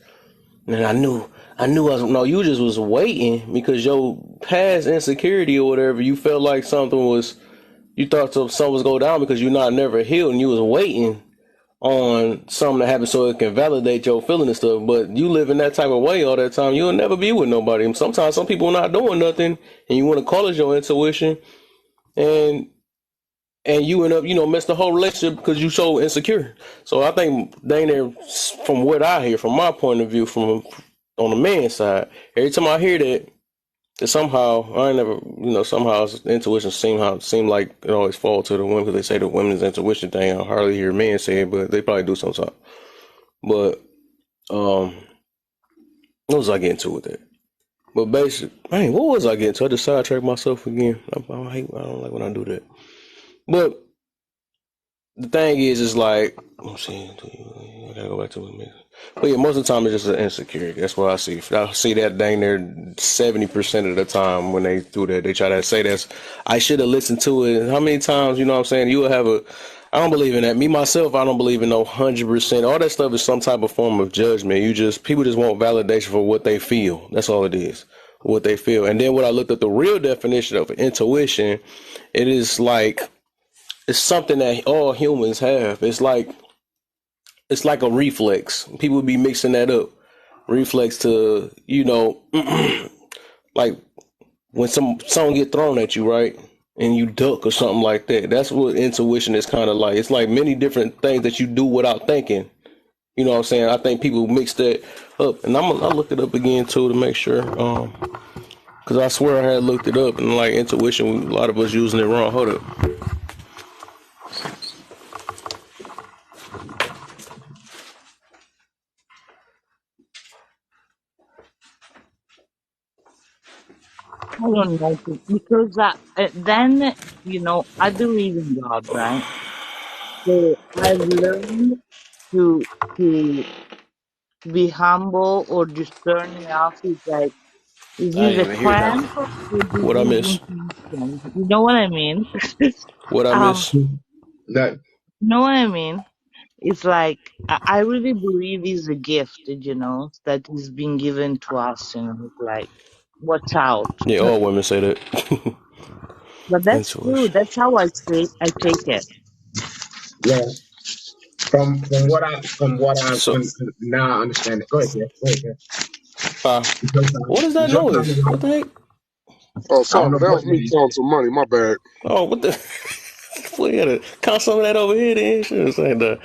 And no, you just was waiting because your past insecurity or whatever, you felt like you thought something was go down because you're not never healed, and you was waiting on something to happen so it can validate your feeling and stuff. But you live in that type of way all that time, you'll never be with nobody. And sometimes some people are not doing nothing, and you want to call it your intuition, and you end up, miss the whole relationship because you so insecure. So I think dang there, from what I hear, from my point of view, from on the man's side, every time I hear that, somehow I ain't never, somehow intuition seem like it always fall to the women because they say the women's intuition thing. I hardly hear men say it, but they probably do sometimes. But what was I getting to with that? But basically, man, what was I getting to? I just sidetracked myself again. I don't like when I do that. But the thing is like, I'm saying, I gotta go back to it. But yeah, most of the time it's just an insecurity. That's what I see. I see that dang near 70% of the time when they do that, they try to say I should have listened to it. And how many times, you know what I'm saying, you will have I don't believe in that. Me, myself, I don't believe in no 100%. All that stuff is some type of form of judgment. People just want validation for what they feel. That's all it is. What they feel. And then when I looked at the real definition of intuition, it is like, it's something that all humans have. It's like a reflex. People be mixing that up. Reflex to, like when someone get thrown at you, right? And you duck or something like that. That's what intuition is kind of like. It's like many different things that you do without thinking. You know what I'm saying? I think people mix that up. And I'll look it up again too to make sure. Because I swear I had looked it up and like intuition, a lot of us using it wrong. Hold up. I don't know because then I believe in God, right? So I've learned to to be humble or just turn me off is like, is I this didn't a even hear that. prank or this What I is miss? intention? You know what I mean? What I um, miss? That you know what I mean? It's like I really believe it's a gift, you know, that is being given to us, you know, it's like watch out. Yeah, all women say that. But that's true. Intuition. That's how I take it. yeah. From what I So, now understand it. Go ahead, Jeff. Go ahead, Jeff. Because what is that sometimes noise? What the heck? Oh, I don't sorry, know that what was that me is. counting some money. My bad. Oh, what the? We gotta count some of that over here. Then should say the.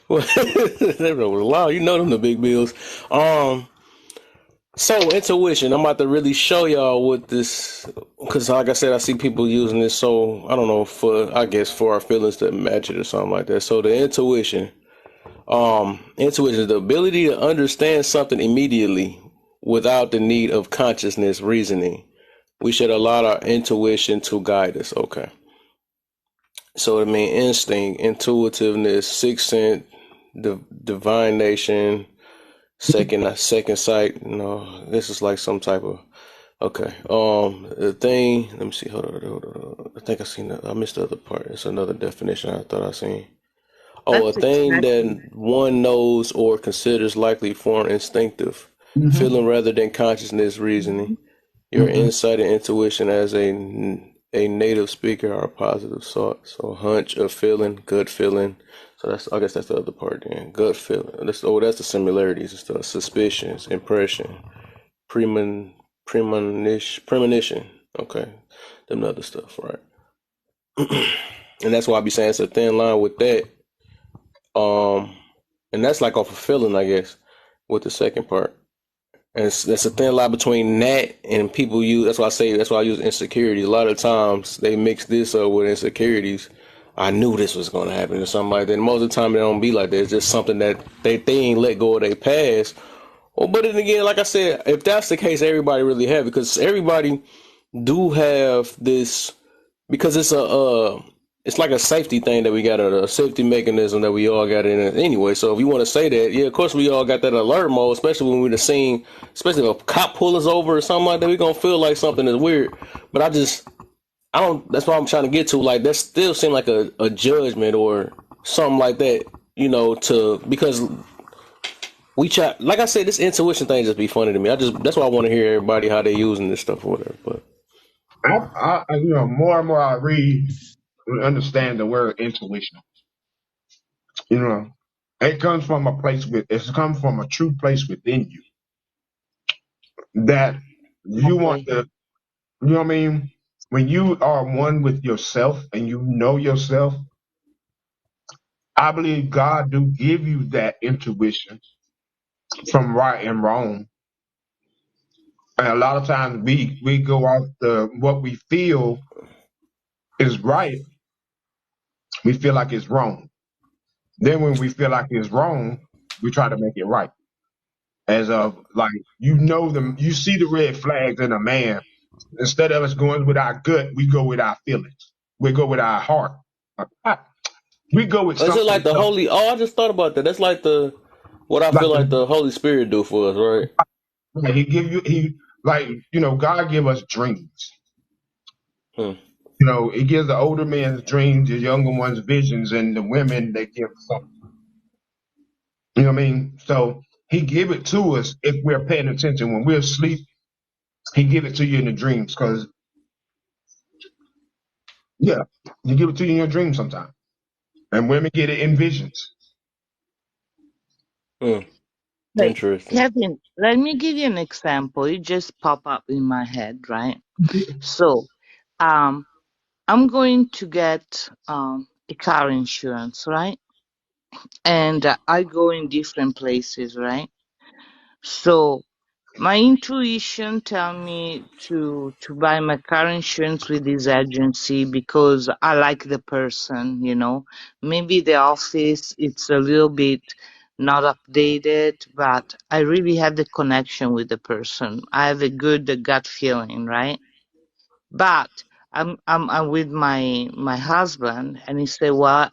That was loud. You know them the big bills. Um. So intuition. I'm about to really show y'all what this, because like I said, I see people using this. So I don't know, for I guess for our feelings to match it or something like that. So the intuition. Intuition is the ability to understand something immediately without the need of consciousness reasoning. We should allow our intuition to guide us. Okay. So I mean instinct, intuitiveness, sixth sense, divination, second sight. This is like some type of okay. The thing. Let me see. Hold on. I think I seen that. I missed the other part. It's another definition I thought I seen. Oh, a That's thing exactly. that one knows or considers likely foreign, instinctive, Mm-hmm. feeling rather than consciousness reasoning. Your Mm-hmm. insight and intuition as a native speaker are positive thoughts. So hunch, a feeling, gut feeling. So that's I guess that's the other part then. Gut feeling. That's the similarities and stuff. Suspicions, impression, premonition. Okay. Them other stuff, right? And that's why I be saying it's a thin line with that. And that's like off of feeling, I guess, with the second part. And that's a thin line between that and people use. That's why I use insecurity. A lot of times they mix this up with insecurities. I knew this was going to happen or something like that. And most of the time it don't be like that. It's just something that they ain't let go of their past. Well, but then again, like I said, if that's the case, everybody really have it, because everybody do have this, because it's like a safety thing that we got, a safety mechanism that we all got in it anyway. So if you want to say that, yeah, of course we all got that alert mode, especially when we're the scene, especially if a cop pull us over or something like that, we gonna feel like something is weird. But I don't. That's what I'm trying to get to. Like that still seem like a judgment or something like that, because we try. Like I said, this intuition thing just be funny to me. That's why I want to hear everybody how they using this stuff or whatever. But More and more I read and understand the word intuition. You know, it comes from a place it comes from a true place within you that you want Exactly. to. You know what I mean? When you are one with yourself and you know yourself, I believe God do give you that intuition from right and wrong. And a lot of times we go off the what we feel is right, we feel like it's wrong. Then when we feel like it's wrong, we try to make it right. As of like you see the red flags in a man. Instead of us going with our gut, we go with our feelings. We go with our heart. We go with is it something like the else. holy? Oh, I just thought about that. That's like what I Like feel like the Holy Spirit do for us, right? he give you God give us dreams. Hmm. He gives the older man's dreams, the younger one's visions, and the women they give something. You know what I mean? So he give it to us if we're paying attention. When we're asleep, he give it to you in the dreams. Cause yeah, he give it to you in your dreams sometimes. And women get it in visions. Hmm. Like, Interesting. Kevin, let me give you an example. It just popped up in my head, right? So, um, I'm going to get a car insurance, right? And I go in different places, right? So my intuition tell me to buy my car insurance with this agency because I like the person, you know. Maybe the office it's a little bit not updated, but I really have the connection with the person. I have a good gut feeling, right? But I'm with my husband, and he said, "Well,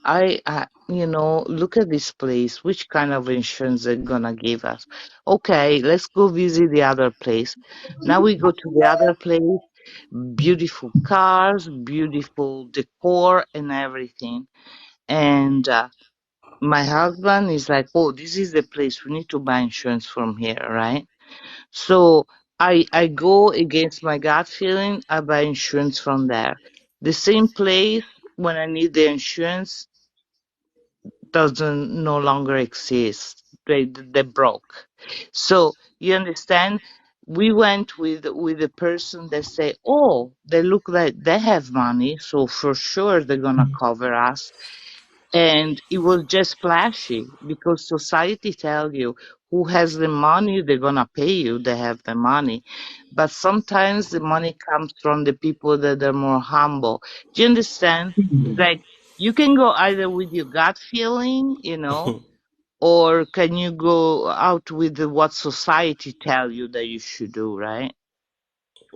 look at this place. Which kind of insurance they're gonna give us? Okay, let's go visit the other place." Now we go to the other place. Beautiful cars, beautiful decor, and everything. And my husband is like, "Oh, this is the place. We need to buy insurance from here, right?" So I go against my gut feeling. I buy insurance from there. The same place when I need the insurance doesn't no longer exist. They broke. So you understand? We went with a person that say, "Oh, they look like they have money, so for sure they're gonna cover us." And it was just flashy because society tell you who has the money, they're gonna pay you, they have the money. But sometimes the money comes from the people that are more humble. Do you understand? It's like you can go either with your gut feeling, or can you go out with what society tell you that you should do, right?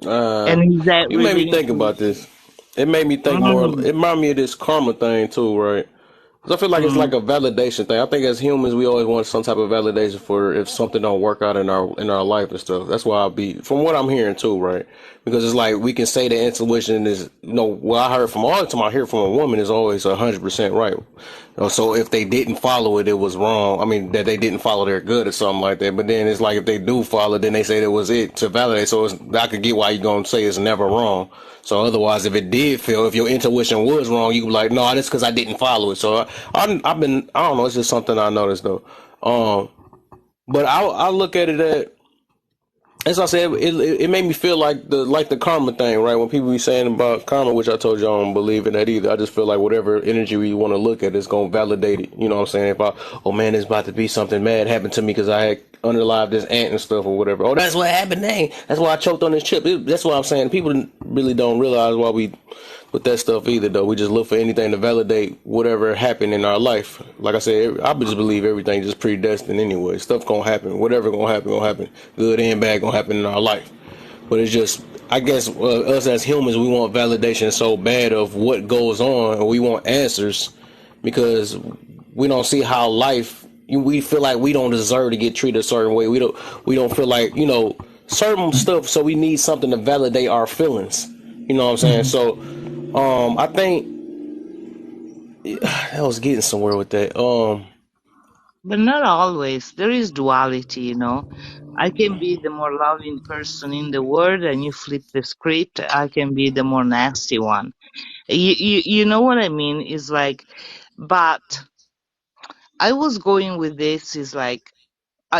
Uh, And is that you made me really think about intuition? this. It made me think more. Mm, It reminded me of this karma thing too, right? 'Cause I feel like it's mm. like a validation thing. I think as humans, we always want some type of validation for if something don't work out in our life and stuff. That's why I'll be, from what I'm hearing too, right? Because it's like we can say that intuition is, what I heard from all the time I hear from a woman is always 100% right. So if they didn't follow it, it was wrong. I mean, that they didn't follow their good or something like that. But then it's like if they do follow, then they say that was it to validate. So I could get why you're gonna say it's never wrong. So otherwise, if it did fail, if your intuition was wrong, you could be like, no, that's because I didn't follow it. So I've been, I don't know, it's just something I noticed though. But I look at it at, as I said, it made me feel like the karma thing, right? When people be saying about karma, which I told you I don't believe in that either. I just feel like whatever energy we want to look at is gonna validate it. You know what I'm saying? If oh man, it's about to be something bad happen to me because I had underlived this ant and stuff or whatever. Oh, that's what happened. Dang, that's why I choked on this chip. That's what I'm saying. People really don't realize why we with that stuff either, though. We just look for anything to validate whatever happened in our life. Like I said, I just believe everything just predestined anyway. Stuff gonna happen. Whatever gonna happen, gonna happen. Good and bad gonna happen in our life. But it's just, I guess, us as humans, we want validation so bad of what goes on, and we want answers because we don't see how life. We feel like we don't deserve to get treated a certain way. We don't feel like certain stuff. So we need something to validate our feelings. You know what I'm saying? So I think I was getting somewhere with that. But not always. There is duality. I can be the more loving person in the world, and you flip the script. I can be the more nasty one. You know what I mean? It's like, but I was going with this. Is like,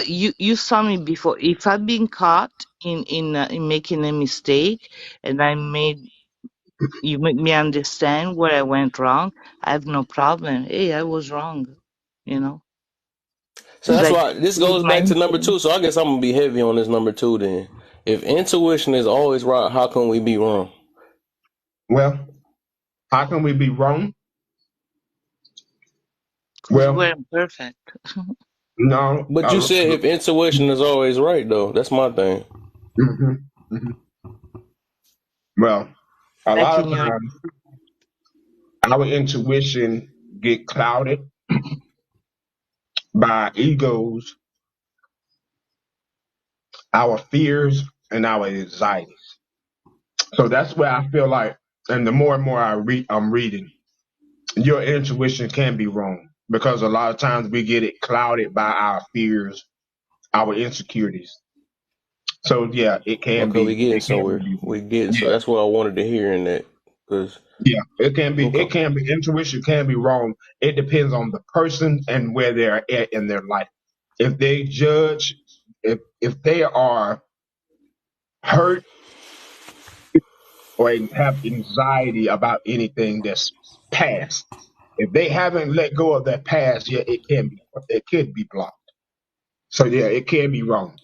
you saw me before. If I've been caught in making a mistake, and you make me understand where I went wrong, I have no problem. Hey, I was wrong. You know, So it's that's like why this with goes my back to number two. So I guess I'm gonna be heavy on this number two then. If intuition is always right, how can we be wrong? Well, how can we be wrong? because Well, we're imperfect. no. But you said if intuition is always right, though. That's my thing. Mhm, mhm. Well, a Like lot of in your times our intuition get clouded by egos, our fears, and our anxieties. So that's where I feel like, and the more and more I'm reading, your intuition can be wrong because a lot of times we get it clouded by our fears, our insecurities. So yeah, it can Okay, we be. getting It can somewhere. be. We getting so Yeah, that's what I wanted to hear in that. Cause yeah. It can be. okay, It can be. Intuition can be wrong. It depends on the person and where they're at in their life. If they judge, if they are hurt or have anxiety about anything that's past, if they haven't let go of that past yet, it could be blocked. So yeah, it can be wrong.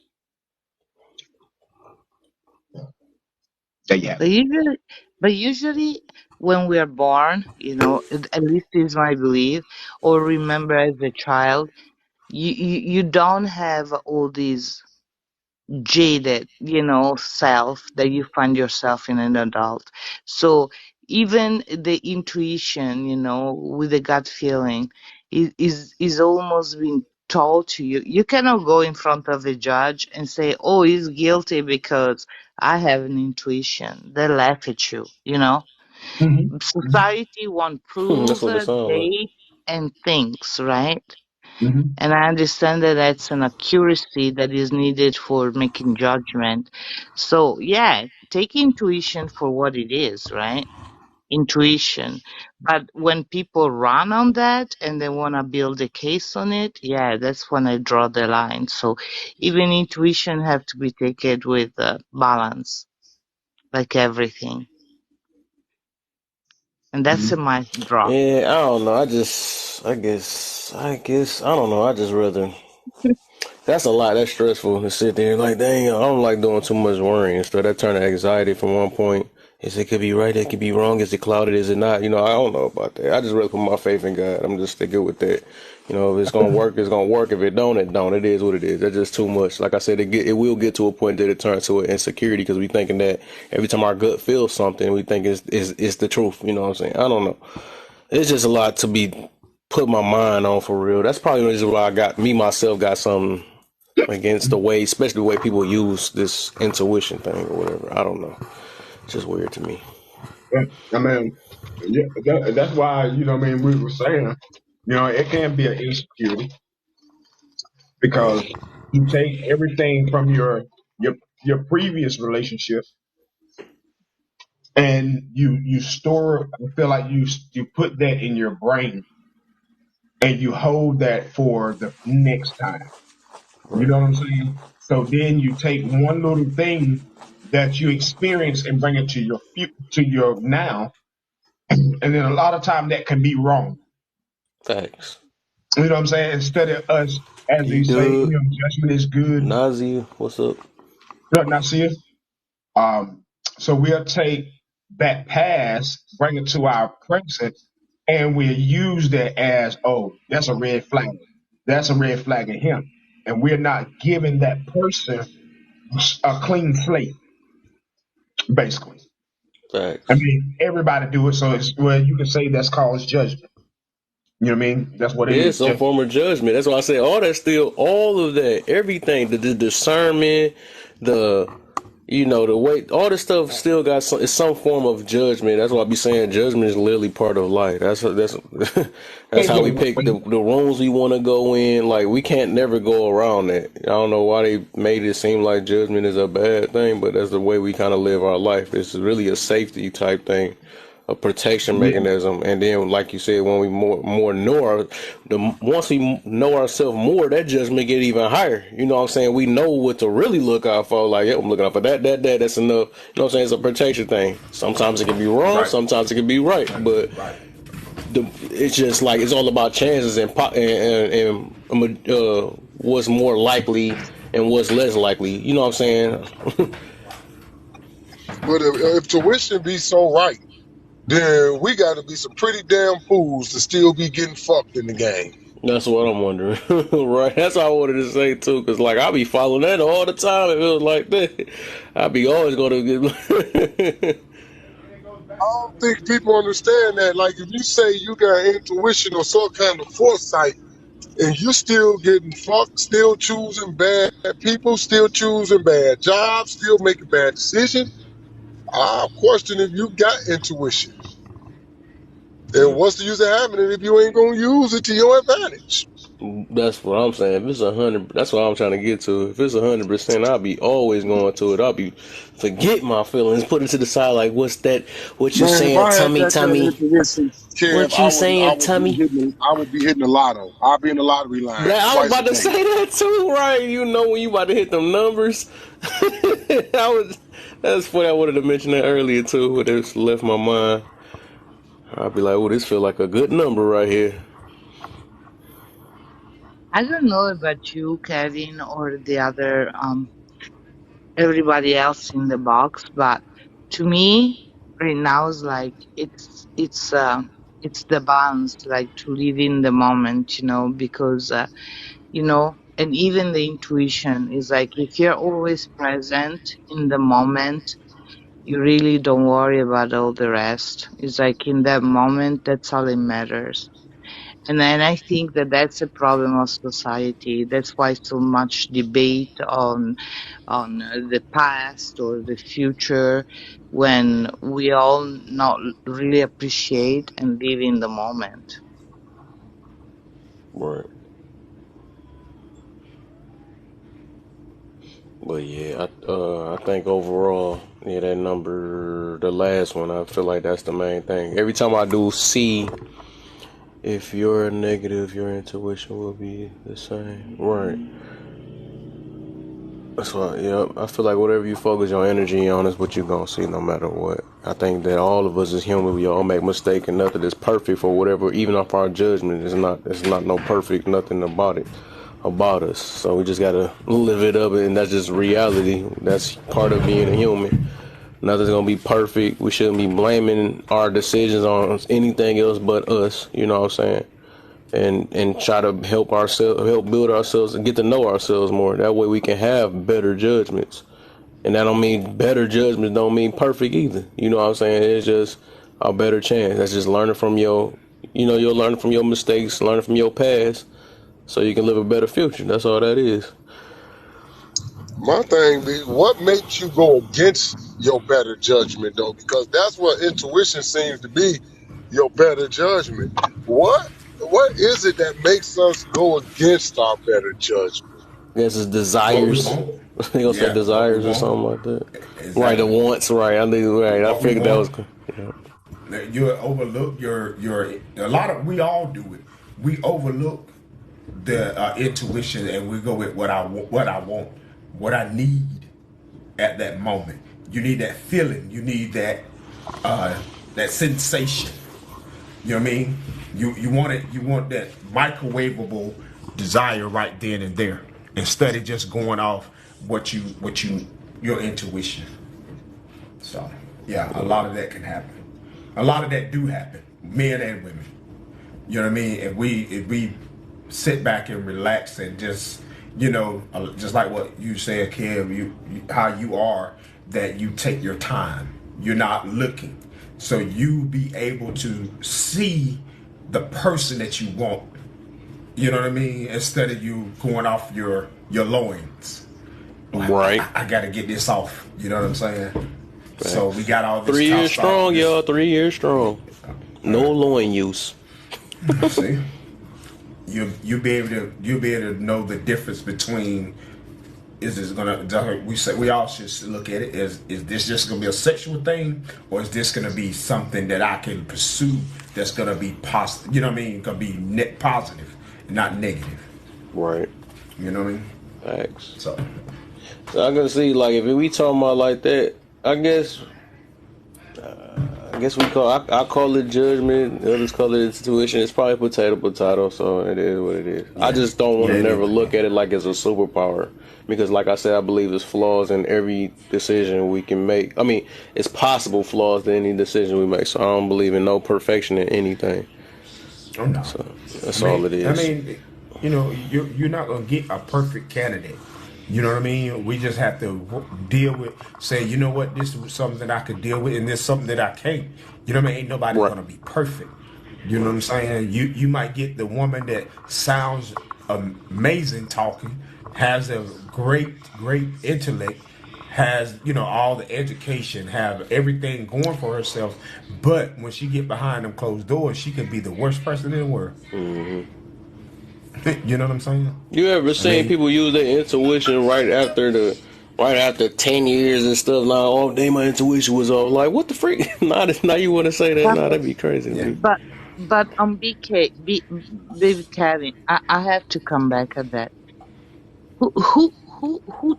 There you have but usually, but usually when we are born, at least is my belief, or remember as a child, you don't have all these jaded, self that you find yourself in an adult. So even the intuition, with the gut feeling, is almost being told to you. You cannot go in front of a judge and say, "Oh, he's guilty because I have an intuition." They laugh at you. Hmm. Society want That's proof, what it sounds like. date, and things, right? Hmm. And I understand that that's an accuracy that is needed for making judgment. So yeah, take intuition for what it is, right? Intuition. But when people run on that and they want to build a case on it, yeah, that's when I draw the line. So even intuition have to be taken with balance, like everything. And that's Hmm. a mic drop. Yeah, I don't know. I don't know. I just rather. That's a lot. That's stressful to sit there like, dang, I don't like doing too much worrying and stuff. That turned to anxiety from one point. Is it could be right? It could be wrong. Is it clouded? Is it not? I don't know about that. I just really put my faith in God. I'm just sticking with that. If it's gonna work, it's gonna work. If it don't, it don't. It is what it is. That's just too much. Like I said, it will get to a point that it turns to an insecurity because we thinking that every time our gut feels something, we think it's the truth. You know what I'm saying? I don't know. It's just a lot to be put my mind on for real. That's probably the reason why myself got something against the way, especially the way people use this intuition thing or whatever. I don't know. It's just weird to me. I mean, yeah, that's why, what I mean, we were saying, it can be an insecurity because you take everything from your your previous relationship and you store. I feel like you put that in your brain and you hold that for the next time. You Right. know what I'm saying? So then you take one little thing that you experience and bring it to to your now, and then a lot of time that can be wrong. Facts. You know what I'm saying? Instead of us, as D they say, Dub, judgment is good. Nazi, what's up? Not see it. Um, so we'll take that past, bring it to our present, and we'll use that as, oh, that's a red flag. That's a red flag in him. And we're not giving that person a clean slate, basically. I Facts. mean, everybody do it, so it's well, you can say that's called judgment. You know what I mean? That's what it Yeah, is. some Just form of judgment. That's why I say all of that, everything, the discernment, the the way, all this stuff still got it's some form of judgment. That's why I be saying judgment is literally part of life. That's that's can't how go we one pick way. the rooms we want to go in. Like we can't never go around that. I don't know why they made it seem like judgment is a bad thing, but that's the way we kind of live our life. It's really a safety type thing, a protection Yeah, mechanism. And then, like you said, when we more know once we know ourselves more, that judgment get even higher. You know what I'm saying? We know what to really look out for. Like, yeah, I'm looking out for that. That's enough. You know what I'm saying? It's a protection thing. Sometimes it can be wrong. right, Sometimes it can be right. But right. it's just like it's all about chances and what's more likely and what's less likely. You know what I'm saying? But if tuition be so right, then we got to be some pretty damn fools to still be getting fucked in the game. That's what I'm wondering. Right? That's what I wanted to say too. Cause like I be following that all the time. It feels like that. I be always gonna get. I don't think people understand that. Like, if you say you got intuition or some kind of foresight, and you still getting fucked, still choosing bad people, still choosing bad jobs, still making bad decisions, I question if you got intuition. And what's the use of having it if you ain't gonna use it to your advantage? That's what I'm saying. If it's 100, that's what I'm trying to get to. If it's 100%, I'll be always going to it. I'll be forget my feelings, put it to the side. Like, what's that? What you Man, if saying, I had tummy, that kind of tummy? intuition, Kev, What you I saying, would be tummy? hitting the lotto. I'll be in the lottery line I was twice a about to day. say that too, right? When you about to hit them numbers. That's funny. I wanted to mention that earlier too, but it's left my mind. I'll be like, oh, this feel like a good number right here. I don't know about you, Kevin, or the other everybody else in the box, but to me, right now is like it's the balance, like to live in the moment, because and even the intuition is like if you're always present in the moment, You really don't worry about all the rest. It's like in that moment, that's all that matters. And then I think that that's a problem of society. That's why so much debate on the past or the future, when we all not really appreciate and live in the moment. Right. But yeah, I think overall, yeah, that number, the last one, I feel like that's the main thing. Every time I do see, if you're a negative, your intuition will be the same. Right. That's why, yeah, I feel like whatever you focus your energy on is what you're gonna see no matter what. I think that all of us as human, we all make mistakes and nothing is perfect for whatever, even off our judgment. It's not no perfect, nothing about us. So we just gotta live it up, and that's just reality. That's part of being a human. Nothing's gonna be perfect. We shouldn't be blaming our decisions on anything else but us. You know what I'm saying? And try to help build ourselves, and get to know ourselves more. That way we can have better judgments. And that don't mean better judgments don't mean perfect either. You know what I'm saying? It's just a better chance. That's just learning from you're learning from your mistakes, learning from your past, so you can live a better future. That's all that is. My thing be, what makes you go against your better judgment though? Because that's what intuition seems to be, your better judgment. What is it that makes us go against our better judgment? I guess it's What we desires. want. They gonna say Yeah, what we desires or want. something like that. Right, the Exactly. wants, right. I think right. I What we figured that was want. yeah. You overlook your a lot of we all do it. We overlook the intuition and we go with what I want, what I need at that moment. You need that feeling. You need that sensation. You know what I mean? You want it. You want that microwavable desire right then and there, instead of just going off what you your intuition. So yeah, a lot of that can happen. A lot of that do happen, men and women. You know what I mean? If we sit back and relax and just just like what you said, Kev, how you are, that you take your time. You're not looking, so you be able to see the person that you want. You know what I mean? Instead of you going off your loins. Right. I got to get this off. You know what I'm saying? So we got all this 3 years strong, this. y'all. 3 years strong. No loin use. See, you'll be able to know the difference between, is this gonna, we all should look at it as, is this just gonna be a sexual thing, or is this gonna be something that I can pursue that's gonna be positive? You know what I mean? Gonna be net positive, not negative. Right. You know what I mean? Facts. So So I can see, like, if we talking about like that, I guess we I call it judgment. Others call it intuition. It's probably potato. So it is what it is. I just don't want to never look at it like it's a superpower, because, like I said, I believe there's flaws in every decision we can make. I mean, it's possible flaws in any decision we make. So I don't believe in no perfection in anything. oh no, So that's all it is. I mean, you're not gonna get a perfect candidate. You know what I mean? We just have to deal with, say, you know what, this is something that I could deal with, and this is something that I can't. You know what I mean? Ain't nobody Right. gonna be perfect. You know what I'm saying? You might get the woman that sounds amazing talking, has a great intellect, has all the education, have everything going for herself, but when she get behind them closed doors, she could be the worst person in the world. Mm-hmm. You know what I'm saying? You ever seen people use their intuition right after 10 years and stuff? Like, oh, dang, my intuition was off. Like, what the freak? Now you want to say that? But Nah, that'd be crazy. Yeah. on David Kevin, I have to come back at that. Who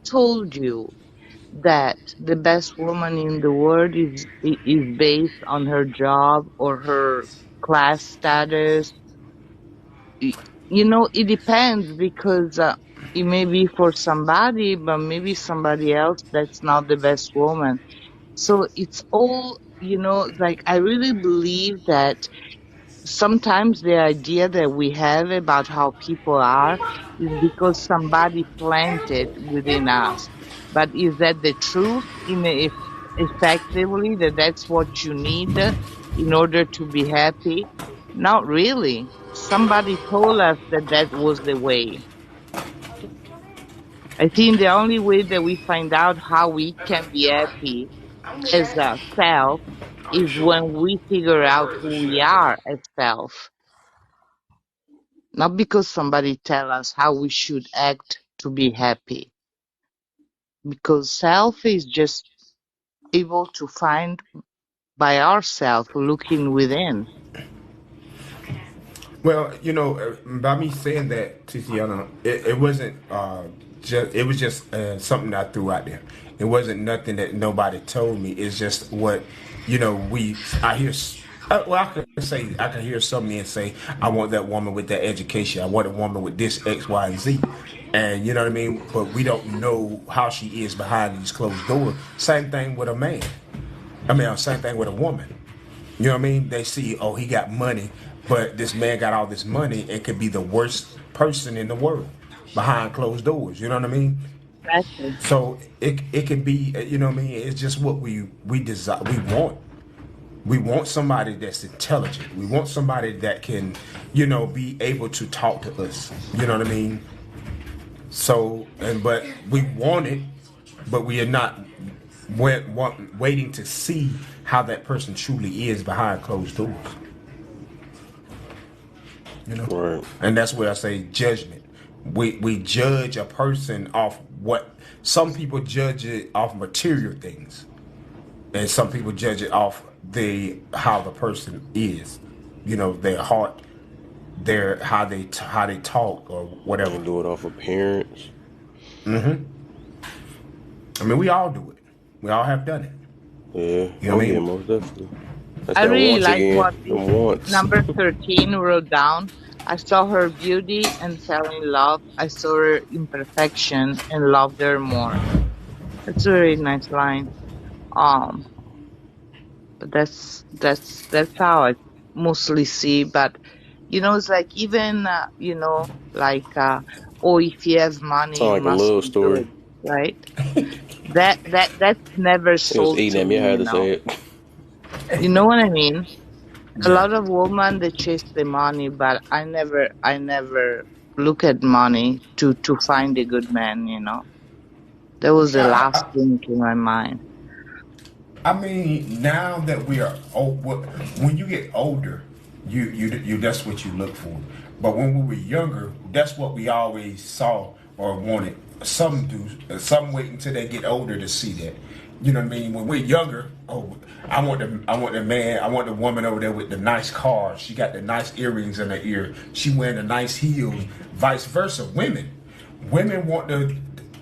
told you that the best woman in the world is based on her job or her class status? It depends, because it may be for somebody, but maybe somebody else that's not the best woman. So it's all, like, I really believe that sometimes the idea that we have about how people are is because somebody planted within us. But is that the truth? effectively that that's what you need in order to be happy? Not really. Somebody told us that that was the way. I think the only way that we find out how we can be happy as a self is when we figure out who we are as self. Not because somebody tell us how we should act to be happy. Because self is just able to find by ourselves looking within. Well, by me saying that, Tiziana, it wasn't just, it was just something I threw out there. It wasn't nothing that nobody told me. It's just what, I hear, well, I can hear some men say, I want that woman with that education. I want a woman with this X, Y, and Z. And you know what I mean? But we don't know how she is behind these closed doors. Same thing with a man. Same thing with a woman. You know what I mean? They see, oh, he got money, but this man got all this money and could be the worst person in the world behind closed doors. You know what I mean? Exactly. So it can be, you know what I mean? It's just what we desire, we want. We want somebody that's intelligent. We want somebody that can, be able to talk to us. You know what I mean? So, but we want it, but we are not waiting to see how that person truly is behind closed doors. Right. And that's where I say judgment. We judge a person off what some people judge it off material things, and some people judge it off how the person is, their heart, their how they talk or whatever. And do it off appearance. We all do it. We all have done it. Yeah. You know what I mean? Yeah, most definitely. That's I that really once like again. what The this once. number 13 wrote down. I saw her beauty and fell in love. I saw her imperfection and loved her more. That's a very nice line. Um, but that's how I mostly see. But it's like even oh, if you have money, Sound you like a must love be story. good, right? That's never It was sold eating to at me. I me. had to say it. You know what I mean? A Yeah. lot of women they chase the money, but I never look at money to find a good man. That was the last thing in my mind. Now that we are old, when you get older, you that's what you look for. But when we were younger, that's what we always saw or wanted. Some do, some wait until they get older to see that. You know what I mean? When we're younger, oh, I want the man, I want the woman over there with the nice car. She got the nice earrings in her ear. She wearing the nice heels. Vice versa, women want the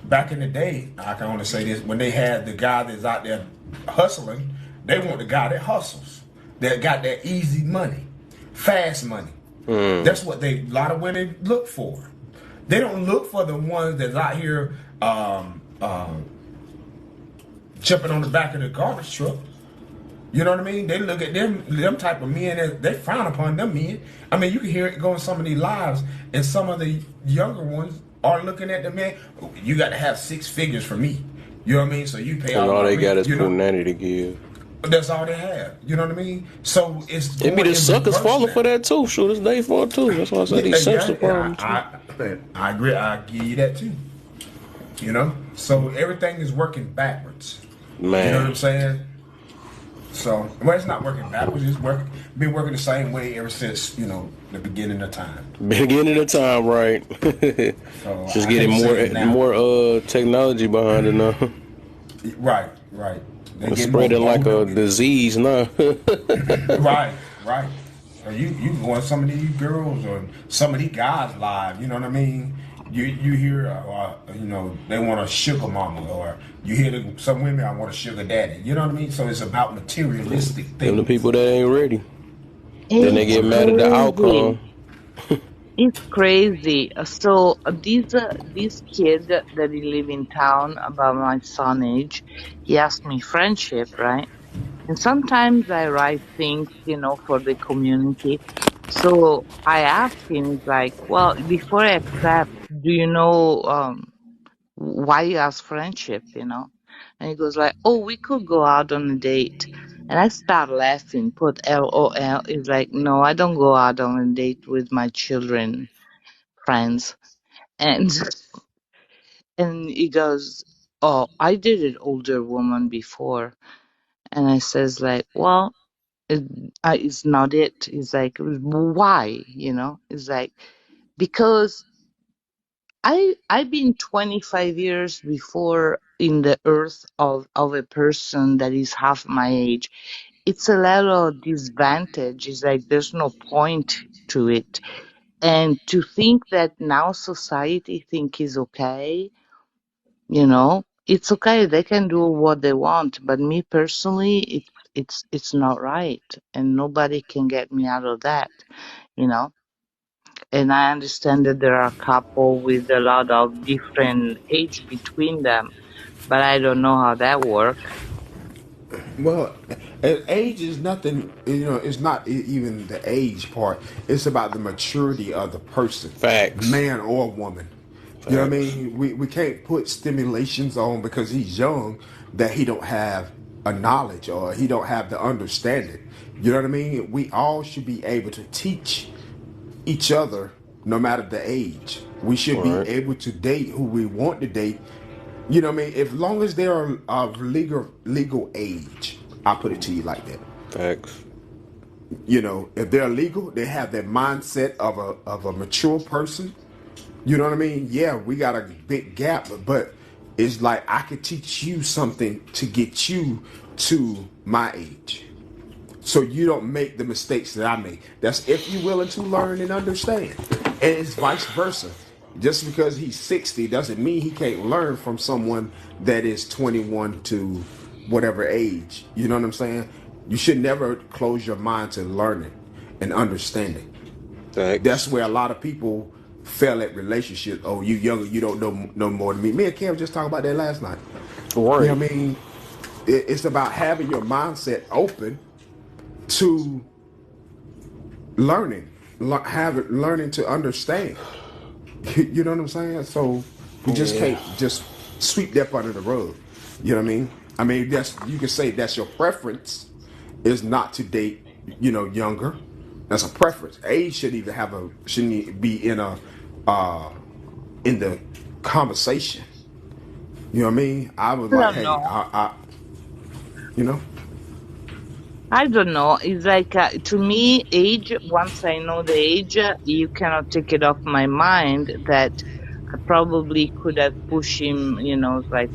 back in the day, I can only say this, when they had the guy that's out there hustling, they want the guy that hustles, that got that easy money, fast money. That's what a lot of women look for. They don't look for the ones that's out here jumping on the back of the garbage truck. You know what I mean? They look at them type of men, as they frown upon them men. You can hear it go in some of these lives, and some of the younger ones are looking at the man. You got to have 6 figures for me. You know what I mean? So you pay And all my they got rent, is punani to give. That's all they have. You know what I mean? So it's It be going the in suckers reverse falling now. for that too. Shoot, it's their fault too. That's why I said these simps are problem too. I agree. I give you that too. So everything is working backwards. Man. You know what I'm saying? So, well, it's not working backwards. It's been working the same way ever since the beginning of time. Beginning of time, right? So Just I getting can't say it now. more technology behind it now. Right. They It's get spreading more like a disease now. Right. So you go on some of these girls or some of these guys live. You know what I mean? You hear they want a sugar mama, or you hear some women, I want a sugar daddy. You know what I mean? So it's about materialistic things. Them the people that ain't ready. Then they It's get mad at the crazy. outcome. It's crazy. So this kid that he live in town, about my son age, he asked me friendship, right? And sometimes I write things, for the community. So I asked him, like, well, before I accept, do you know why you ask friendship? And he goes like, oh, we could go out on a date. And I start laughing, put LOL. He's like, no, I don't go out on a date with my children, friends. And and he goes, oh, I dated older woman before. And I says like, well, it, it's not it. He's like, why? You know, it's like, because I've been 25 years before in the earth of a person that is half my age. It's a little disadvantage. It's like there's no point to it. And to think that now society think is okay, you know, it's okay. They can do what they want. But me personally, it's not right. And nobody can get me out of that, you know. And I understand that there are couple with a lot of different age between them, but I don't know how that work. Well, age is nothing. You know, it's not even the age part. It's about the maturity of the person, Facts. man or woman. You know what I Facts. mean? We can't put stimulations on because he's young that he don't have a knowledge or he don't have the understanding. You know what I mean? We all should be able to teach each other no matter the age. We should All be right. able to date who we want to date. You know what I mean? As long as they are of legal age, I'll put it to you like that. Facts. You know, if they're legal, they have that mindset of a mature person. You know what I mean? Yeah, we got a big gap, but it's like I could teach you something to get you to my age. So you don't make the mistakes that I make. That's if you're willing to learn and understand. And it's vice versa. Just because he's 60 doesn't mean he can't learn from someone that is 21 to whatever age. You know what I'm saying? You should never close your mind to learning and understanding. That's Facts. where a lot of people fail at relationships. Oh, you younger, you don't know no more than me. Me and Cam just talked about that last night. You know Right. what I mean? It's about having your mindset open to learning, learning to understand. You know what I'm saying? So we just Yeah. can't just sweep that under the rug. You know what I mean? I mean, that's you can say that's your preference is not to date, you know, younger. That's a preference. Age shouldn't be uh in the conversation. You know what I mean? I was I like, don't hey, know. you know, I don't know. It's like to me, age. Once I know the age, you cannot take it off my mind that I probably could have pushed him. You know, like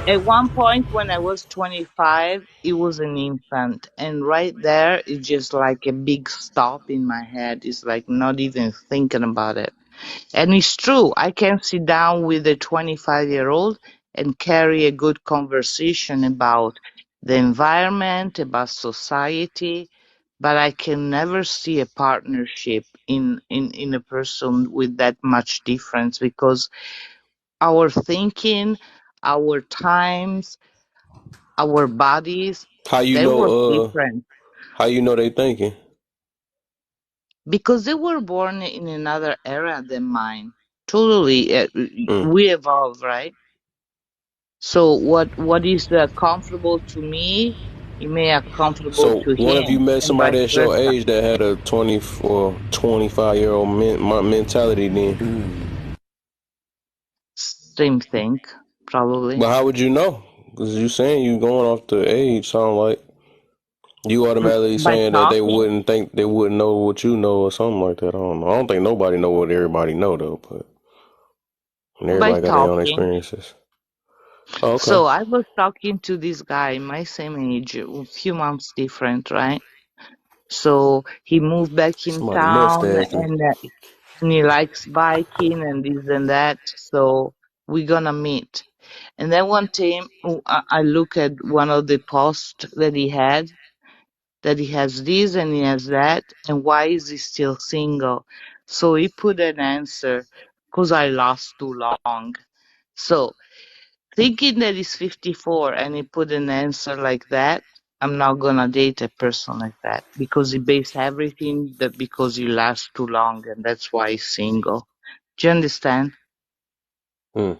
at one point when I was 25, he was an infant, and right there, it's just like a big stop in my head. It's like not even thinking about it. And it's true, I can sit down with a 25-year-old and carry a good conversation about the environment, about society, but I can never see a partnership in a person with that much difference because our thinking, our times, our bodies, How you they work know? different How you know they thinking? because they were born in another era than mine. Totally, Mm. we evolve, right? So what is comfortable to me, it may be comfortable So, to one of you him, met and vice somebody that's your versa. age that had a 24, 25-year-old mentality then. Same thing, probably. But how would you know? Because you saying you going off the age, sound like you automatically By saying that talking, they wouldn't know what you know or something like that. I don't know. I don't think nobody know what everybody know though, but by everybody got their own talking. experiences. Oh, okay. So I was talking to this guy, my same age, a few months different, right? So he moved back in Somebody town mustached me. and he likes biking and this and that. So we're gonna meet. And then one time I look at one of the posts that he had, that he has this and he has that, and why is he still single? So he put an answer, because I last too long. So thinking that he's 54 and he put an answer like that, I'm not gonna date a person like that because he based everything that because he lasts too long and that's why he's single. Do you understand? Hmm.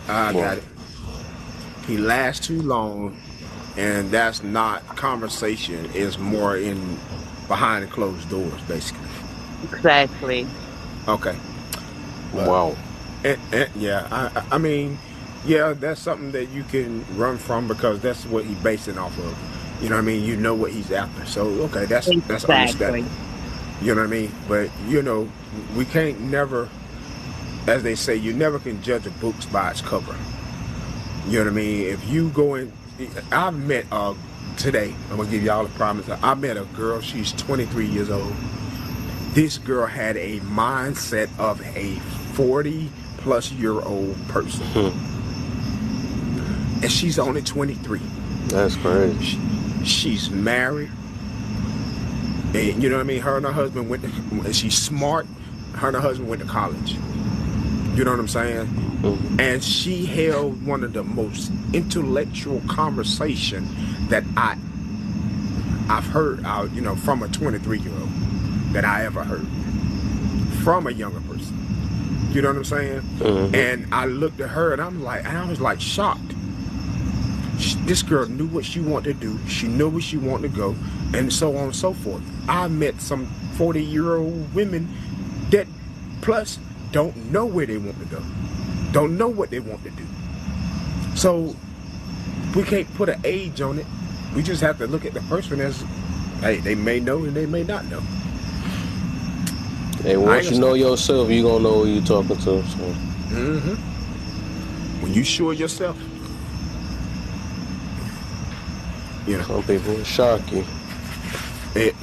I Well, got it. He lasts too long, and that's not conversation. It's more in behind closed doors, basically. Exactly. Okay. But, Wow. yeah, I mean, yeah, that's something that you can run from because that's what he's basing off of. You know what I mean? You know what he's after. So, okay, that's Exactly. understandable. You know what I mean? But, you know, we can't never, as they say, you never can judge a book by its cover. You know what I mean? If you go in, I met, today, I'm going to give y'all a promise. I met a girl, she's 23 years old. This girl had a mindset of a 40-plus-year-old person. And she's only 23. That's crazy. She's married. And you know what I mean? Her and her husband went to, and she's smart. Her and her husband went to college. You know what I'm saying? And she held one of the most intellectual conversation that I've heard out, you know, from a 23-year-old that I ever heard from a younger person. You know what I'm saying? And I looked at her and I was like shocked. This girl knew what she wanted to do. She knew where she wanted to go, and so on and so forth. I met some 40-year-old women that plus don't know where they want to go, don't know what they want to do. So we can't put an age on it. We just have to look at the person as, hey, they may know and they may not know. Hey, once you know yourself, you gonna know who you talking to. So. When you sure of yourself, you know. Some people will shock you. And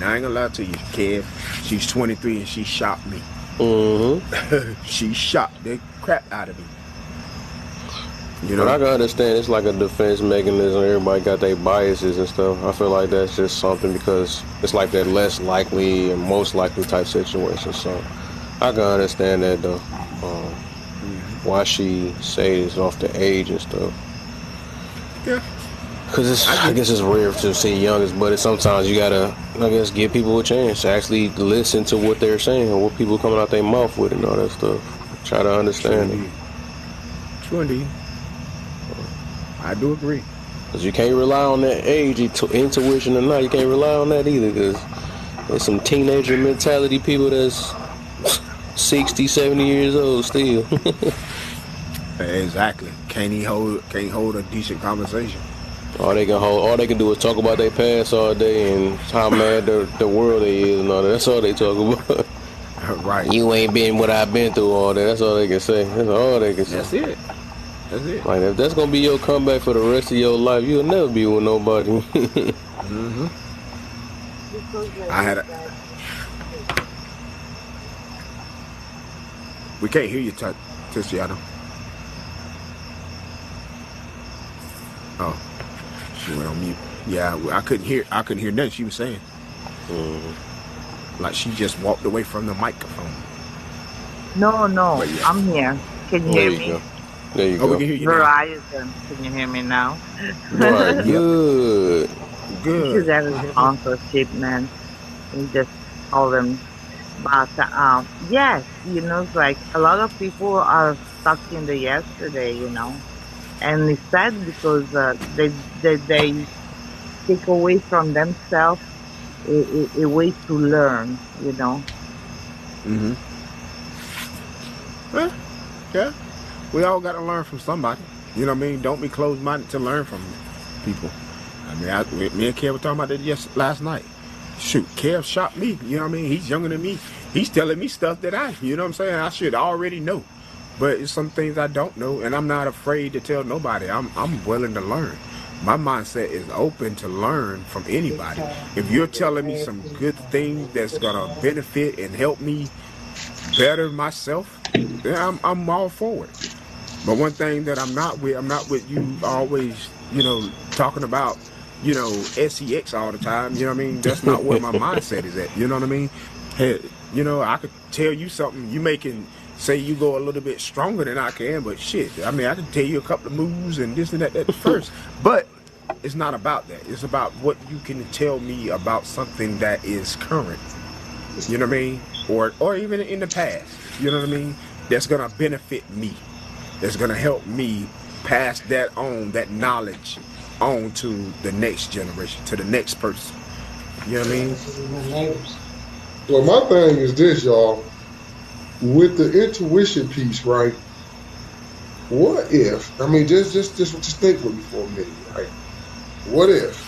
I ain't gonna lie to you, Kev. She's 23 and she shocked me. She shocked the crap out of me. You know, but I can understand it's like a defense mechanism. Everybody got their biases and stuff. I feel like that's just something because it's like that less likely and most likely type situation. So I can understand that though. Why she says off the age and stuff. Yeah. Because I guess it's rare to see youngest, but sometimes you gotta, I guess, give people a chance to actually listen to what they're saying and what people coming out their mouth with and all that stuff. Try to understand it. True indeed. I do agree. Because you can't rely on that age, intuition or not. You can't rely on that either. Because there's some teenager mentality people that's 60, 70 years old still. Exactly. Can't hold a decent conversation. All they can do is talk about their past all day and how mad the world they is and all that. That's all they talk about. Right. You ain't been what I've been through all that. That's all they can say. That's all they can say. That's it. That's it. Like if that's gonna be your comeback for the rest of your life, you'll never be with nobody. I had a. We can't hear you, Tiziano. Oh, she went on mute. Yeah, I couldn't hear nothing she was saying. Like she just walked away from the microphone. No, Yeah. I'm here. Can you hear me? Go. There you Oh, go. we can hear you now. Verizon. Can you hear me now? Right, good. Because that is sponsorship, man. You just call them. But yes, you know, it's like a lot of people are stuck in the yesterday, you know, and it's sad because they take away from themselves a way to learn, you know. Well, yeah, we all got to learn from somebody. You know what I mean? Don't be closed-minded to learn from people. I mean, me and Kev were talking about that last night. Shoot, Kev shot me. You know what I mean? He's younger than me. He's telling me stuff that you know what I'm saying, I should already know. But it's some things I don't know, and I'm not afraid to tell nobody. I'm willing to learn. My mindset is open to learn from anybody. If you're telling me some good things that's gonna benefit and help me better myself, then I'm all for it. But one thing that I'm not with you always, you know, talking about, you know, sex all the time. You know what I mean? That's not where my mindset is at. You know what I mean? Hey, you know, I could tell you something. You can say you go a little bit stronger than I can, but shit, I mean, I can tell you a couple of moves and this and that first. But it's not about that. It's about what you can tell me about something that is current. You know what I mean? Or even in the past. You know what I mean? That's gonna benefit me. That's gonna help me pass that on, that knowledge on to the next generation, to the next person. You know what I mean? Well, my thing is this, y'all. With the intuition piece, right? What if? I mean, just think with me for a minute, right? What if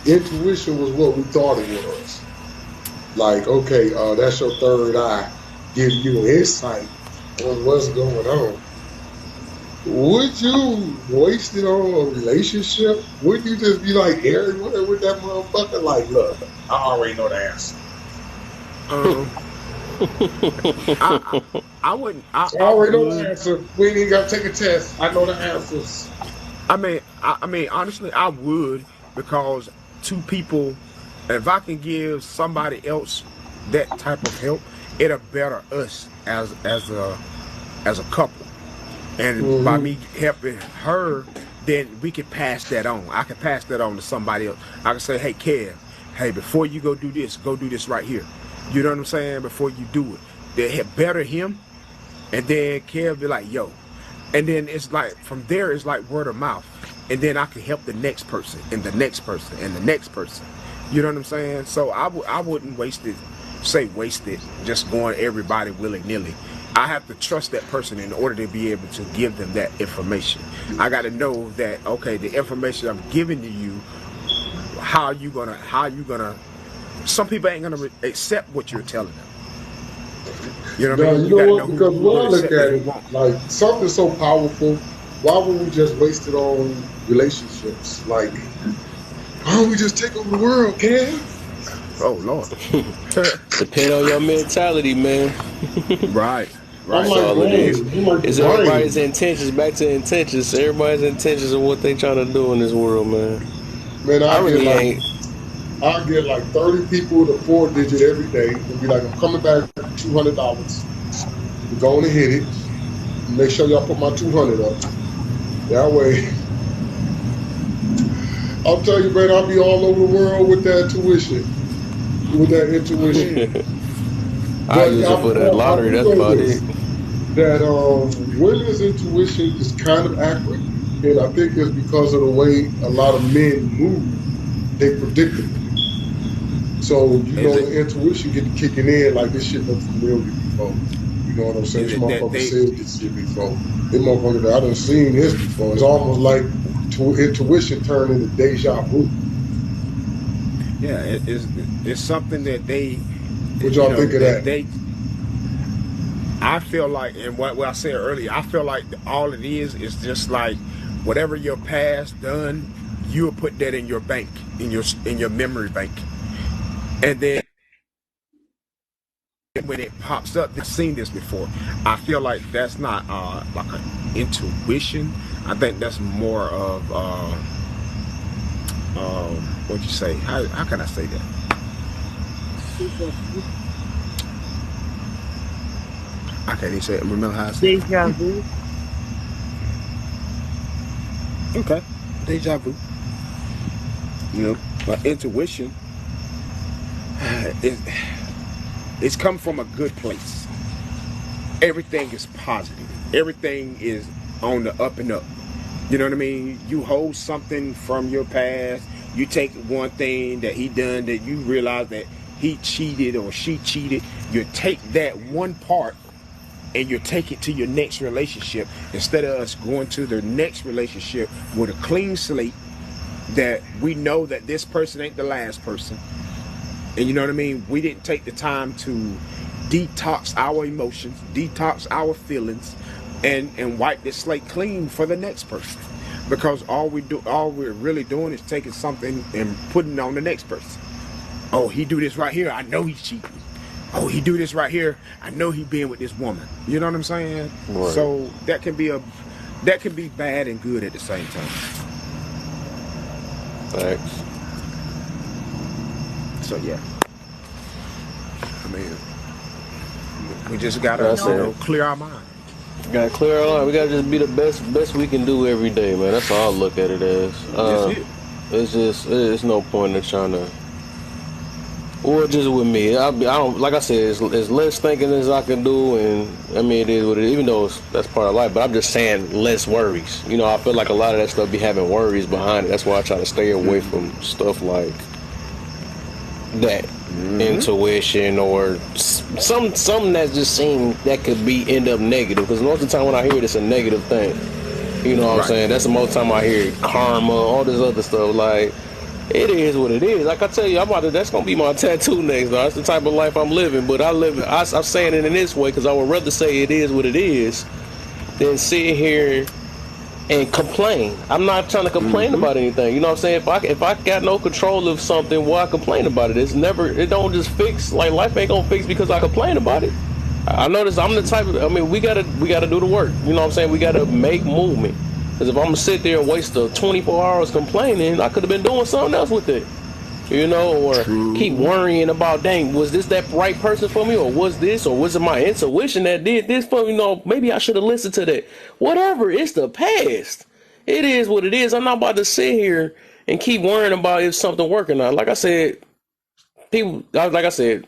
intuition was what we thought it was? Like, okay, that's your third eye giving you an insight on what's going on. Would you waste it on a relationship? Would you just be like Eric with that motherfucker? Like, look, I already know the answer. I wouldn't. I already know the answer. We ain't got to take a test. I know the answers. I mean, honestly, I would, because two people, if I can give somebody else that type of help, it'll better us as a couple. And by me helping her, then we can pass that on. I can pass that on to somebody else. I can say, hey, Kev, hey, before you go do this right here. You know what I'm saying? Before you do it, they better him, and then Kev be like, yo. And then it's like, from there, it's like word of mouth. And then I can help the next person, and the next person, and the next person. You know what I'm saying? So I wouldn't waste it, just going everybody willy-nilly. I have to trust that person in order to be able to give them that information. I got to know that, okay, the information I'm giving to you, how you gonna, some people ain't gonna accept what you're telling them. You know what I mean? You know what? Because when I look at it, like, something so powerful, why would we just waste it on relationships? Like, why don't we just take over the world, Ken? Oh, Lord. Depend on your mentality, man. Right. That's all it is. It's everybody's intentions, back to intentions. Everybody's intentions of what they trying to do in this world, man. Man, I get like 30 people to 4-digit every day and be like, I'm coming back for $200. We're going to hit it. Make sure y'all put my 200 up. That way, I'll tell you, man, I'll be all over the world with that tuition, with that intuition. I use it for the lottery. That's about it. That women's intuition is kind of accurate, and I think it's because of the way a lot of men move. They predictable. So, you know, the intuition get kicking in like this shit look familiar before. You know what I'm saying? This motherfucker said this shit before. This motherfucker, I done seen this before. It's almost like intuition turned into deja vu. Yeah, it's something that they... What y'all think of that? I feel like, and what I said earlier, I feel like all it is just like whatever your past done, you'll put that in your bank, in your memory bank. And then when it pops up, they've seen this before. I feel like that's not like an intuition. I think that's more of what you say. How can I say that? I can't even say it. Remember how I said it? Deja vu. Okay, deja vu. You know, but intuition, it's come from a good place. Everything is positive. Everything is on the up and up. You know what I mean? You hold something from your past. You take one thing that he done that you realize that he cheated or she cheated. You take that one part and you take it to your next relationship, instead of us going to the next relationship with a clean slate, that we know that this person ain't the last person. And you know what I mean? We didn't take the time to detox our emotions, detox our feelings, and wipe this slate clean for the next person. Because all we're really doing is taking something and putting it on the next person. Oh, he do this right here, I know he's cheating. Oh, he do this right here, I know he been with this woman. You know what I'm saying? Right. So that can be bad and good at the same time. Thanks. So yeah, I mean, we just gotta clear our mind. Gotta clear our mind. We gotta just be the best we can do every day, man. That's all I look at it as. That's it. It's just, it's no point in trying to Well, just with me, I don't like I said, it's less thinking as I can do, and I mean it is what it is. Even though that's part of life, but I'm just saying less worries. You know, I feel like a lot of that stuff be having worries behind it. That's why I try to stay away from stuff like that, intuition or something that just seems that could be end up negative. Because most of the time when I hear it, it's a negative thing. You know what I'm Right. saying? That's the most time I hear it. Karma, all this other stuff. Like, it is what it is. Like I tell you, that's gonna be my tattoo next. Though. That's the type of life I'm living. But I'm saying it in this way because I would rather say it is what it is than sit here and complain. I'm not trying to complain about anything. You know what I'm saying? If I got no control of something, why complain about it? It don't just fix. Like life ain't gonna fix because I complain about it. I notice I'm the type of. I mean, we gotta do the work. You know what I'm saying? We gotta make movement. Because if I'm gonna sit there and waste the 24 hours complaining, I could have been doing something else with it. You know, or keep True. worrying about, dang, was this that right person for me, or was it my intuition that did this for me? You know, maybe I should have listened to that. Whatever, it's the past. It is what it is. I'm not about to sit here and keep worrying about if something working or not. Like I said, like I said,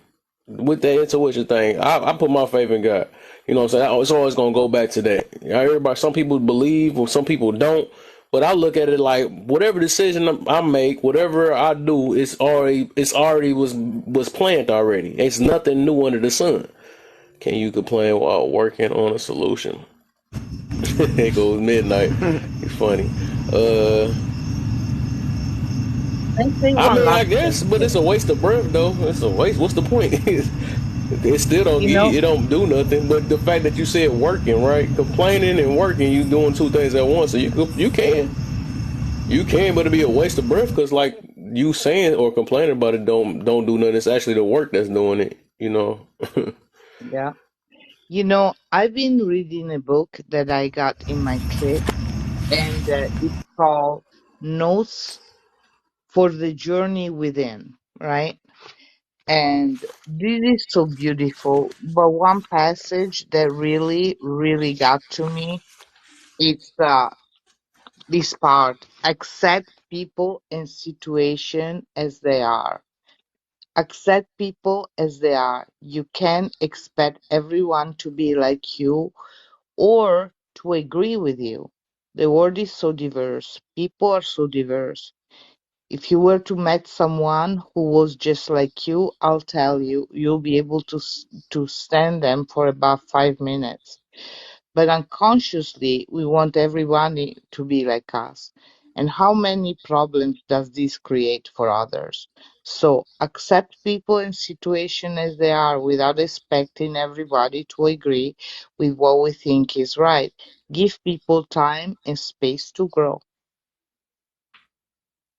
with the intuition thing, I put my faith in God. You know what I'm saying? It's always gonna go back to that. Everybody, some people believe, or some people don't. But I look at it like whatever decision I make, whatever I do, it's already was planned already. It's nothing new under the sun. Can you complain while working on a solution? It goes midnight. It's funny. Uh, Can I say I one mean, I last guess, thing but here? it's a waste of breath, though. It's a waste. What's the point? It still don't You give know, you, it don't do nothing. But the fact that you said working, right? Complaining and working, you doing two things at once. So you can, but it'd be a waste of breath because like you saying or complaining about it don't do nothing. It's actually the work that's doing it. You know. yeah. You know, I've been reading a book that I got in my kit, and it's called Notes for the Journey Within, right? And this is so beautiful. But one passage that really, really got to me, it's this part. Accept people and situation as they are. Accept people as they are. You can't expect everyone to be like you or to agree with you. The world is so diverse. People are so diverse. If you were to meet someone who was just like you, I'll tell you, you'll be able to stand them for about 5 minutes. But unconsciously, we want everybody to be like us. And how many problems does this create for others? So accept people and situations as they are without expecting everybody to agree with what we think is right. Give people time and space to grow.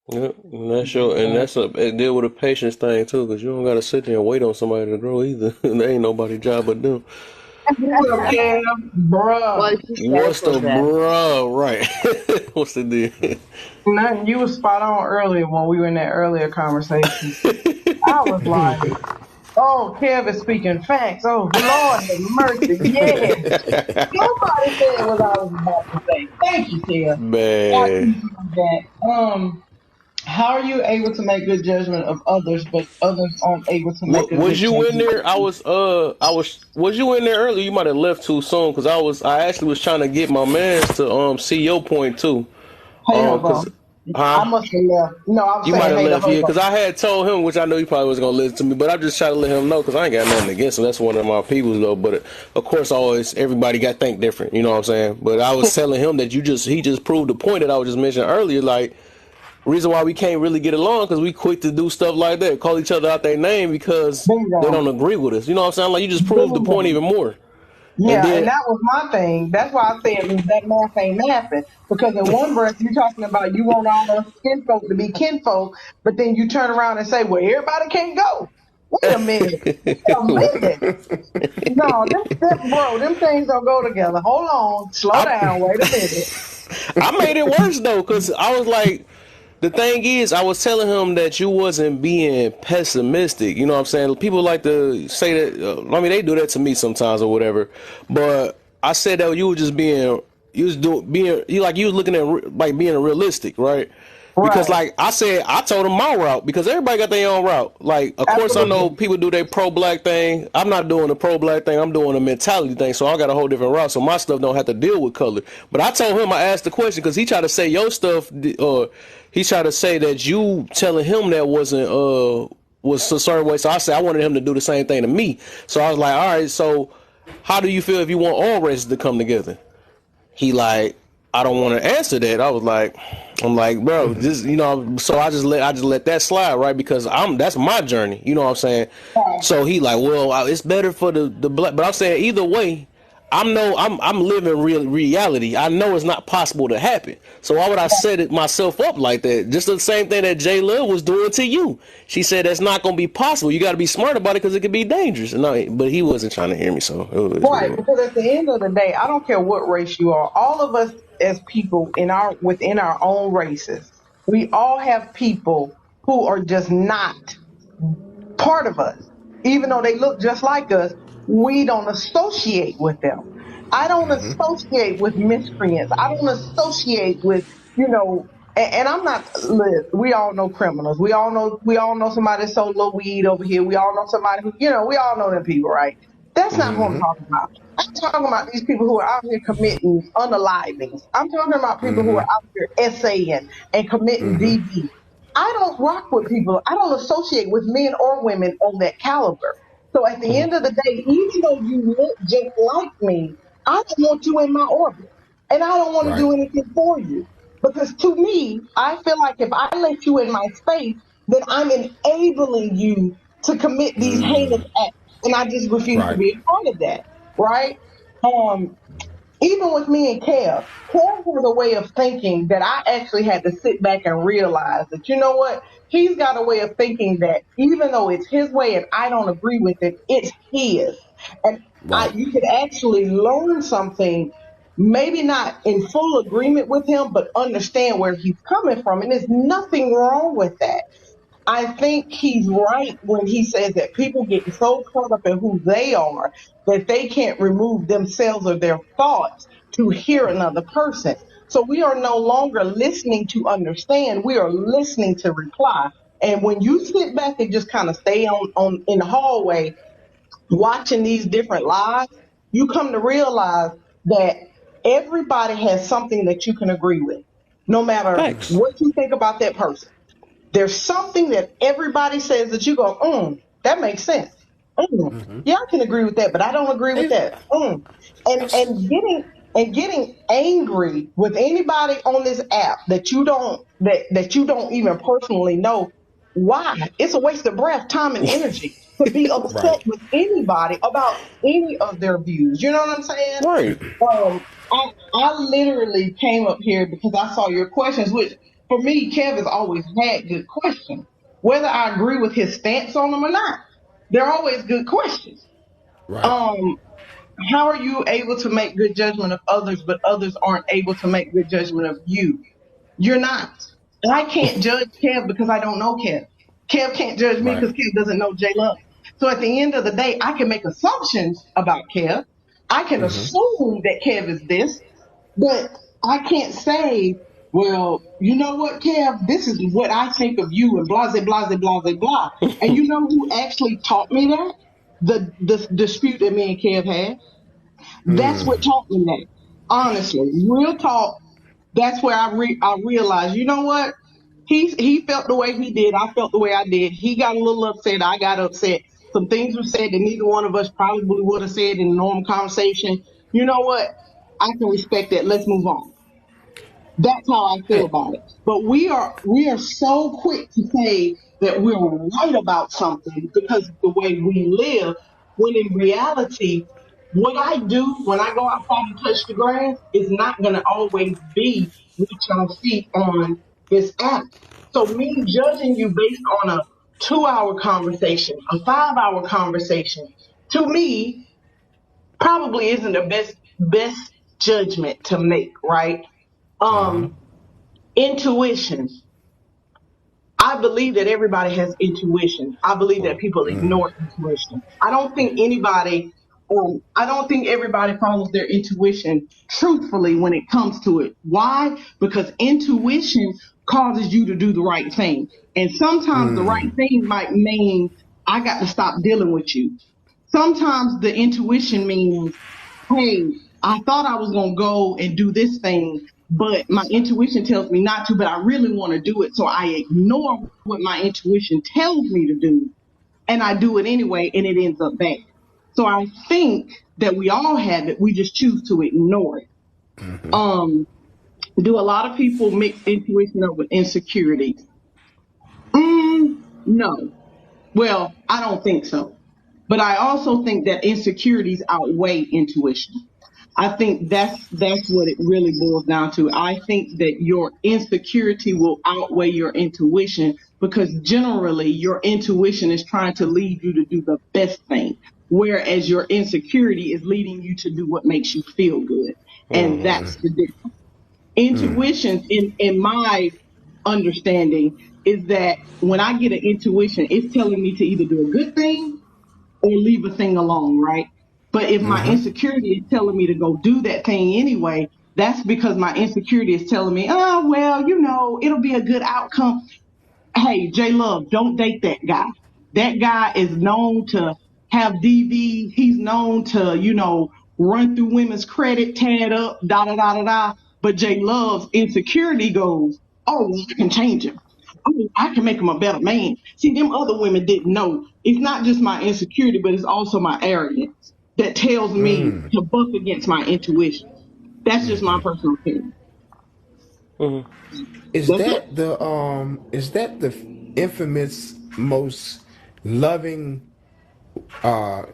Yeah, and that's it deal with a patience thing too, because you don't gotta sit there and wait on somebody to grow either. That ain't nobody's job but them. What's up, Kev? Well, Bruh. she said What's for the them. bro? Right? What's the deal? Nothing. You was spot on earlier when we were in that earlier conversation. I was like, oh, Kev is speaking facts. Oh, Lord have mercy. Yes. Nobody said what I was about to say. Thank you, Kev. I Man, appreciate that. How are you able to make good judgment of others, but others aren't able to make a was good you in judgment of there? you? Was you in there earlier? You might have left too soon, because I actually was trying to get my mans to see your point too. Hey, Hobo. Cause, I huh? must have left. No, I was You might saying have hey to left, yeah, Hobo. because I had told him, which I know he probably wasn't gonna listen to me, but I just try to let him know because I ain't got nothing against him. That's one of my peoples though. But of course, always everybody got think different. You know what I'm saying? But I was telling him that he just proved the point that I was just mentioning earlier. Like reason why we can't really get along because we quick to do stuff like that, call each other out their name because they Bingo. don't agree with us. You know what I'm saying? Like you just proved the point Bingo. even more. And Yeah, and then that was my thing. That's why I said that math ain't mathing. Because in one breath you're talking about you want all those kinfolk to be kinfolk, but then you turn around and say, well, everybody can't go. Wait a minute. Wait a minute. No, them things don't go together. Hold on. Slow I down. Wait a minute. I made it worse though, cause I was like, the thing is, I was telling him that you wasn't being pessimistic. You know what I'm saying? People like to say that. I mean, they do that to me sometimes or whatever. But I said that you were just being, you was doing, being, you like you was looking at like being realistic, right? Because Right. like I said, I told him my route because everybody got their own route. Like, of course, I know Absolutely. people do their pro-black thing. I'm not doing the pro-black thing. I'm doing a mentality thing. So I got a whole different route. So my stuff don't have to deal with color. But I told him, I asked the question because he tried to say your stuff, or he tried to say that you telling him that wasn't was a certain way. So I said I wanted him to do the same thing to me. So I was like, all right, so how do you feel if you want all races to come together? He like, I don't want to answer that. I'm like, bro, just so I just let that slide, right? Because that's my journey. You know what I'm saying? Right. So he like, well, it's better for the black, but I'm saying either way, I'm living real reality. I know it's not possible to happen. So why would I set it myself up like that? Just the same thing that J Love was doing to you. She said that's not gonna be possible. You got to be smart about it because it could be dangerous. No, but he wasn't trying to hear me. So it was Right, weird. because at the end of the day, I don't care what race you are. All of us as people within our own races, we all have people who are just not part of us. Even though they look just like us, we don't associate with them. I don't associate with miscreants. I don't associate with, and I'm not, we all know criminals. We all know somebody that sold a little weed over here. We all know somebody who, we all know them people, right? That's not who I'm talking about. I'm talking about these people who are out here committing unalivings. I'm talking about people who are out here essaying and committing DV. I don't rock with people. I don't associate with men or women on that caliber. So at the end of the day, even though you look just like me, I don't want you in my orbit. And I don't want to Right. do anything for you. Because to me, I feel like if I let you in my space, then I'm enabling you to commit these heinous acts. And I just refuse to Right. be a part of that. Right? Um, Even with me and Kev has a way of thinking that I actually had to sit back and realize that, you know what? He's got a way of thinking that even though it's his way and I don't agree with it, it's his. And Right. you could actually learn something, maybe not in full agreement with him, but understand where he's coming from. And there's nothing wrong with that. I think he's right when he says that people get so caught up in who they are that they can't remove themselves or their thoughts to hear another person. So we are no longer listening to understand. We are listening to reply. And when you sit back and just kind of stay on in the hallway watching these different lives, you come to realize that everybody has something that you can agree with, no matter Thanks. what you think about that person. There's something that everybody says that you go, that makes sense. Yeah, I can agree with that, but I don't agree with Hey, that. And getting angry with anybody on this app that you don't even personally know. Why? It's a waste of breath, time, and energy to be upset Right. with anybody about any of their views. You know what I'm saying? right. Um, I literally came up here because I saw your questions, which for me, Kev has always had good questions. Whether I agree with his stance on them or not, they're always good questions. Right. Um, how are you able to make good judgment of others, but others aren't able to make good judgment of you? You're not. I can't judge Kev because I don't know Kev. Kev can't judge me Right. because Kev doesn't know J Love. So at the end of the day, I can make assumptions about Kev. I can assume that Kev is this, but I can't say, well, you know what, Kev, this is what I think of you and blah, blah, blah, blah, blah, blah. And you know who actually taught me that? The dispute that me and Kev had. That's what taught me that. Honestly, real talk. That's where I realized, you know what? He felt the way he did. I felt the way I did. He got a little upset. I got upset. Some things were said that neither one of us probably would have said in a normal conversation. You know what? I can respect that. Let's move on. That's how I feel Hey, about it. But we are so quick to say that we're right about something because of the way we live, when in reality, what I do when I go outside and touch the grass is not going to always be what y'all see on this app. So me judging you based on a 2 hour conversation, a 5 hour conversation, to me probably isn't the best judgment to make, right? Um, Intuition. I believe that everybody has intuition. I believe that people ignore intuition. I don't think everybody follows their intuition truthfully when it comes to it. Why? Because intuition causes you to do the right thing. And sometimes the right thing might mean I got to stop dealing with you. Sometimes the intuition means, hey, I thought I was going to go and do this thing, but my intuition tells me not to, but I really want to do it. So I ignore what my intuition tells me to do and I do it anyway and it ends up bad. So I think that we all have it. We just choose to ignore it. Um, do a lot of people mix intuition up with insecurities? No. Well, I don't think so. But I also think that insecurities outweigh intuition. I think that's what it really boils down to. I think that your insecurity will outweigh your intuition because generally your intuition is trying to lead you to do the best thing, whereas your insecurity is leading you to do what makes you feel good. And that's the difference. Intuition, in my understanding, is that when I get an intuition, it's telling me to either do a good thing or leave a thing alone, right? But if my insecurity is telling me to go do that thing anyway, that's because my insecurity is telling me, oh, well, it'll be a good outcome. Hey, J Love, don't date that guy. That guy is known to have DV. He's known to, run through women's credit, tad up, da da da da da. But J Love's insecurity goes, oh, well, I can change him. Oh, I can make him a better man. See, them other women didn't know. It's not just my insecurity, but it's also my arrogance that tells me to buck against my intuition. That's just my personal opinion. Is That's it. that the infamous most loving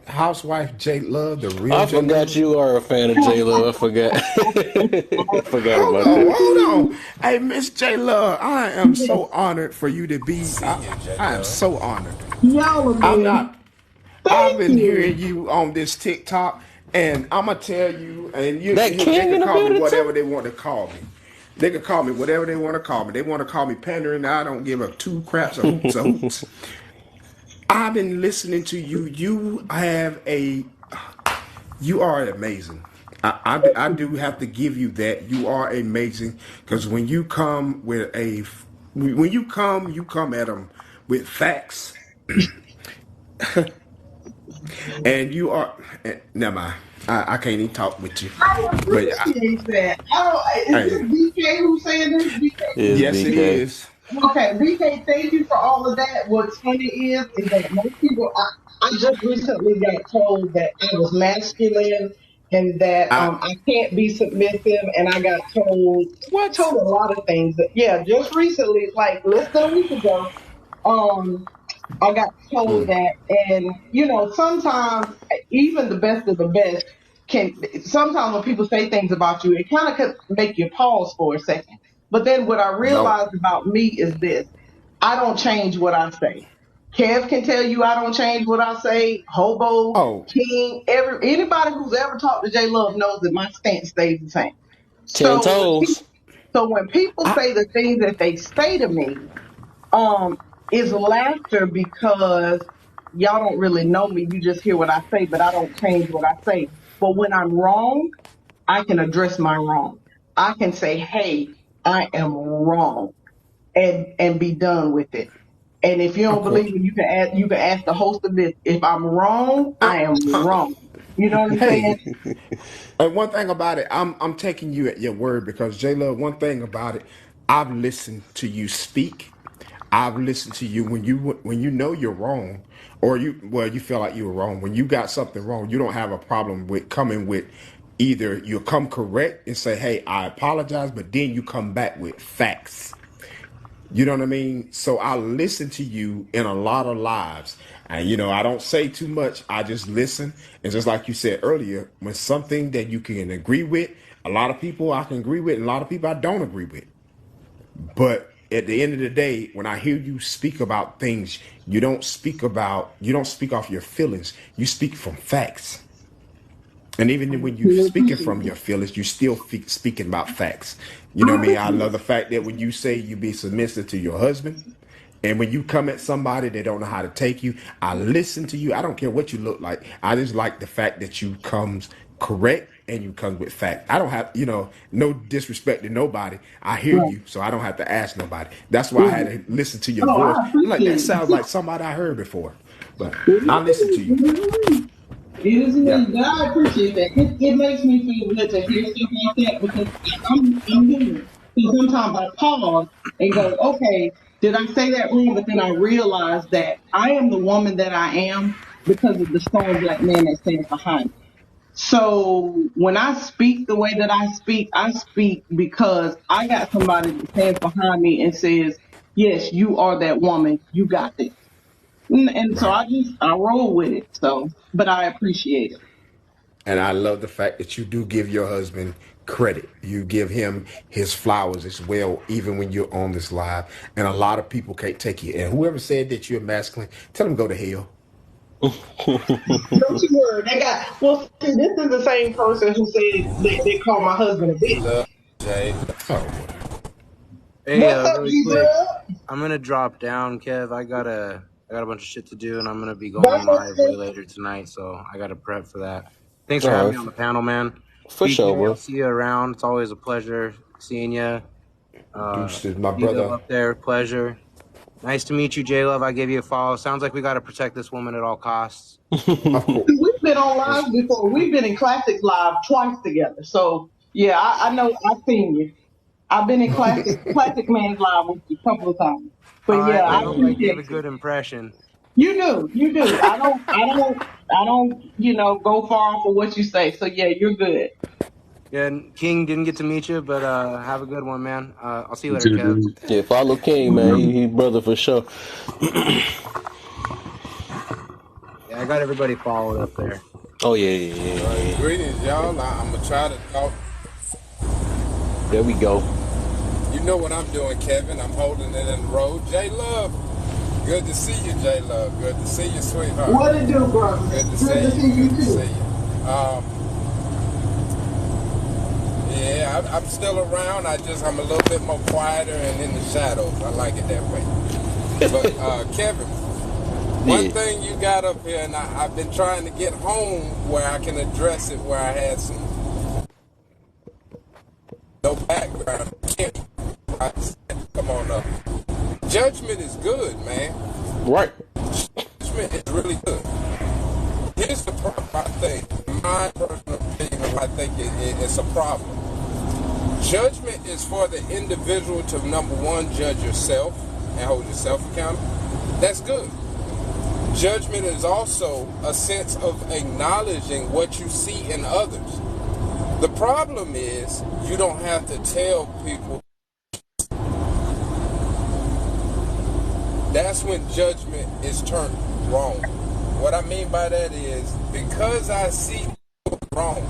housewife J Love, the real I J forgot Love? you are a fan of J Lo. I forgot. I forgot Hold about on, that. hold on. Hey, Miss J Love, I am so honored for you to be. I am so honored. Y'all are I'm being, not. I've thank been you. hearing you on this TikTok, and I'm gonna tell you, and That they King can in the call me building whatever too. they want to call me. They can call me whatever they want to call me. They want to call me pandering. I don't give a two craps or hoots or hoots. I've been listening to you. You are amazing. I do have to give you that. You are amazing because when you come you come at them with facts, and you are. Never mind. I can't even talk with you. I But appreciate that. Is hey, this BK who's saying this? Is yes, it BK? BK. is. Okay, BK, thank you for all of that. What's funny is that most people, I just recently got told that I was masculine and that I I can't be submissive, and I got what? told a lot of things. But yeah, just recently, like less than a week ago, um, I got told that, and sometimes even the best of the best can. Sometimes when people say things about you, it kind of could make you pause for a second. But then what I No. realized about me is this: I don't change what I say. Kev can tell you I don't change what I say. Hobo, Oh, King, anybody who's ever talked to J Love knows that my stance stays the same. 10 So toes. when people I say the things that they say to me, um, is laughter because y'all don't really know me. You just hear what I say, but I don't change what I say. But when I'm wrong, I can address my wrong. I can say, "Hey, I am wrong," and be done with it. And if you of don't course. believe me, you can ask the host of this. If I'm wrong, I am wrong. You know what I'm saying? Hey, and one thing about it, I'm taking you at your word because J Love. One thing about it, I've listened to you speak. I've listened to you when you know you're wrong, or you feel like you were wrong. When you got something wrong, you don't have a problem with coming with either you come correct and say, "Hey, I apologize," but then you come back with facts. You know what I mean? So I listen to you in a lot of lives. And I don't say too much. I just listen. And just like you said earlier, when something that you can agree with, a lot of people I can agree with, and a lot of people I don't agree with. But at the end of the day, when I hear you speak about things, you don't speak off your feelings. You speak from facts. And even when you Really speaking appreciate from it. your feelings, you still speaking about facts. You know what I mean? I love the fact that when you say you be submissive to your husband, and when you come at somebody that don't know how to take you, I listen to you. I don't care what you look like. I just like the fact that you comes correct and you come with fact. I don't have, no disrespect to nobody. I hear Right. you, so I don't have to ask nobody. That's why I Right. had to listen to your Oh, voice. I I'm like, that appreciate sounds it. like somebody I heard before. But It is I listen to me. you. It is Yeah. me. But I appreciate that. It makes me feel good to hear stuff like that because I'm human. So sometimes I pause and go, okay, did I say that wrong? But then I realize that I am the woman that I am because of the strong black man that stands behind me. So when I speak the way that I speak because I got somebody that stands behind me and says, yes, you are that woman. You got this. And so Right. I roll with it. So, but I appreciate it. And I love the fact that you do give your husband credit. You give him his flowers as well, even when you're on this live. And a lot of people can't take you. And whoever said that you're masculine, tell them go to hell. Don't you worry. They got, well, see, this is the same person who said they call my husband a bitch. Love, Jay. Oh, Hey, What's up, really quick. G-Dub? I'm gonna drop down, Kev. I got a bunch of shit to do, and I'm gonna be That's going live way okay. later tonight, so I gotta prep for that. Thanks for All having right, me on the panel, man. for sure, BK, I'll bro. see you around. It's always a pleasure seeing you. deuces, my D-Dub brother. up there, pleasure. Nice to meet you, J Love. I gave you a follow. Sounds like we gotta protect this woman at all costs. Of course. We've been on live before. We've been in Classic Live twice together. So, yeah, I know I've seen you. I've been in Classic Man's Live with you a couple of times. All But yeah, right. I I hope I gave a appreciate you. good impression. You do, you do. I don't, go far off of what you say. So yeah, you're good. Yeah, and King didn't get to meet you, but have a good one, man. I'll see you later, Kev. Yeah, follow King, man. He brother for sure. Yeah, I got everybody followed up there. Oh yeah. Greetings, y'all. I'm gonna try to talk. There we go. You know what I'm doing, Kevin. I'm holding it in the road. J Love, good to see you, J Love. Good to see you, sweetheart. What it do, brother? Good to Good to see see you. you Good to see too. you. Yeah, I'm still around. I'm a little bit more quieter and in the shadows. I like it that way. But Kevin, one Yeah. thing you got up here, and I've been trying to get home where I can address it, where I had some no background. Come on up. Judgment is good, man. Right. Judgment is really good. Here's the problem, I think. My personal opinion, I think it's a problem. Judgment is for the individual to, number one, judge yourself and hold yourself accountable. That's good. Judgment is also a sense of acknowledging what you see in others. The problem is you don't have to tell people. That's when judgment is turned wrong. What I mean by that is because I see wrong,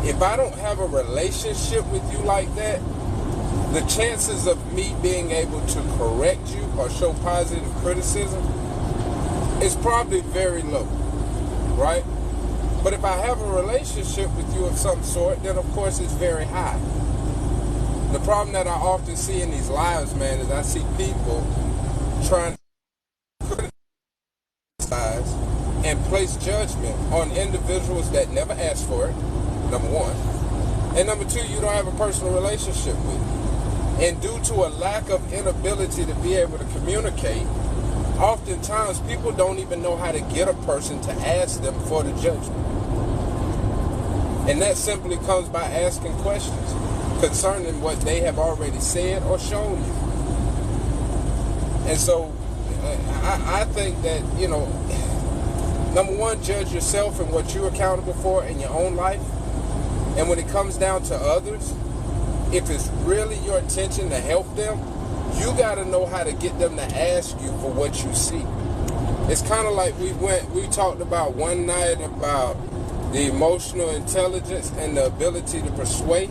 if I don't have a relationship with you like that, the chances of me being able to correct you or show positive criticism is probably very low, right? But if I have a relationship with you of some sort, then of course it's very high. The problem that I often see in these lives, man, is I see people trying to criticize and place judgment on individuals that never asked for it, number one. And number two, you don't have a personal relationship with. And due to a lack of inability to be able to communicate, oftentimes people don't even know how to get a person to ask them for the judgment. And that simply comes by asking questions concerning what they have already said or shown you. And so I think that, number one, judge yourself and what you're accountable for in your own life. And when it comes down to others, if it's really your intention to help them, you got to know how to get them to ask you for what you see. It's kind of like we talked about one night about the emotional intelligence and the ability to persuade.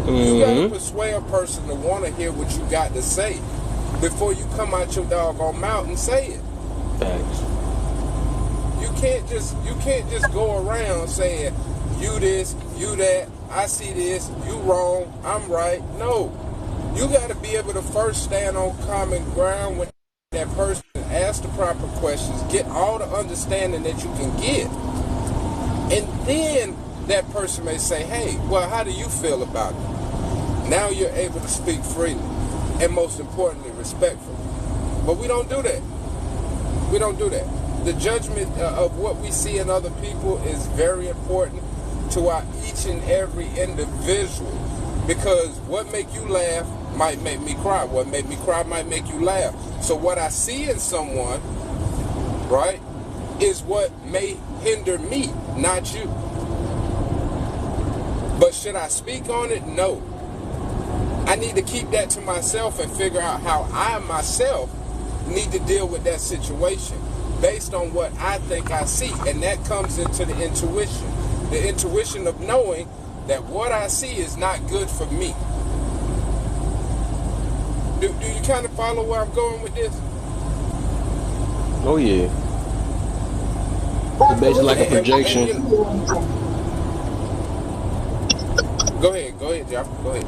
You got to persuade a person to want to hear what you got to say before you come out your doggone mouth and say it. Thanks. You can't just go around saying you this, you that, I see this, you wrong, I'm right. No. You got to be able to first stand on common ground with that person, ask the proper questions, get all the understanding that you can get. And then that person may say, hey, well, how do you feel about it? Now you're able to speak freely, and most importantly, respectfully. But we don't do that. We don't do that. The judgment of what we see in other people is very important to our each and every individual, because what make you laugh might make me cry. What make me cry might make you laugh. So what I see in someone, right, is what may hinder me, not you. But should I speak on it? No. I need to keep that to myself and figure out how I myself need to deal with that situation based on what I think I see. And that comes into the intuition. The intuition of knowing that what I see is not good for me. Do you kind of follow where I'm going with this? Oh yeah. It's basically like a projection. Go ahead, Jeff. Go ahead.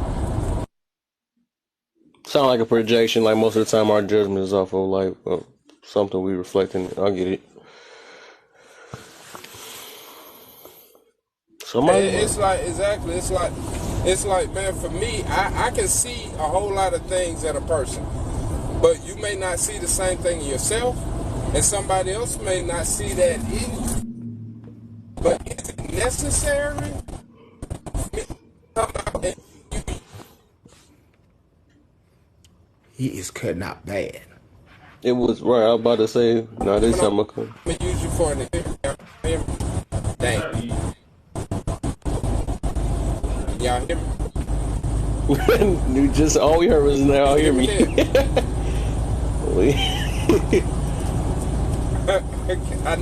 Sound like a projection. Like most of the time, our judgment is off of like something we reflecting. I get it. Somebody. It's like, exactly. It's like, man, for me, I can see a whole lot of things in a person, but you may not see the same thing in yourself, and somebody else may not see that in you. But is it necessary? Come out and he is cutting out bad. It was right. I was about to say, no, this time I come. I'm gonna use you for an example. Thank you. Y'all hear me? You just all we heard was now. Hear me. I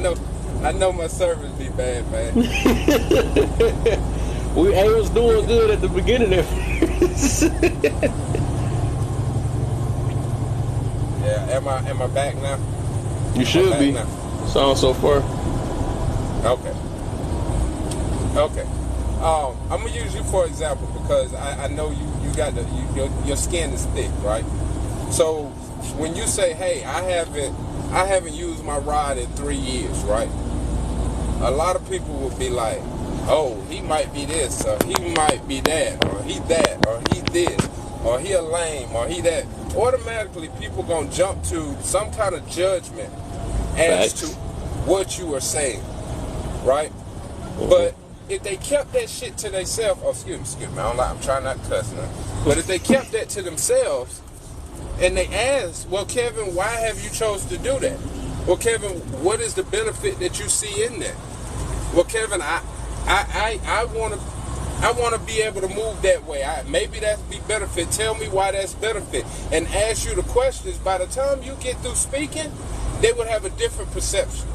know my service be bad, man. It was doing good at the beginning there. Yeah, am I back now? You should be. Now? Sounds so far. Okay. I'm gonna use you for example because I know you got your skin is thick, right? So when you say, hey, I haven't used my rod in 3 years, right? A lot of people will be like, oh, he might be this, or he might be that, or he that, or he this, or he a lame, or he that. Automatically, people gonna jump to some kind of judgment as to what you are saying, right? Mm-hmm. But if they kept that shit to themselves, excuse me, I don't like, I'm trying not to cuss now. But if they kept that to themselves, and they asked, well, Kevin, why have you chose to do that? Well, Kevin, what is the benefit that you see in that? Well, Kevin, I want to be able to move that way. Maybe that's be benefit. Tell me why that's benefit. And ask you the questions. By the time you get through speaking, they would have a different perception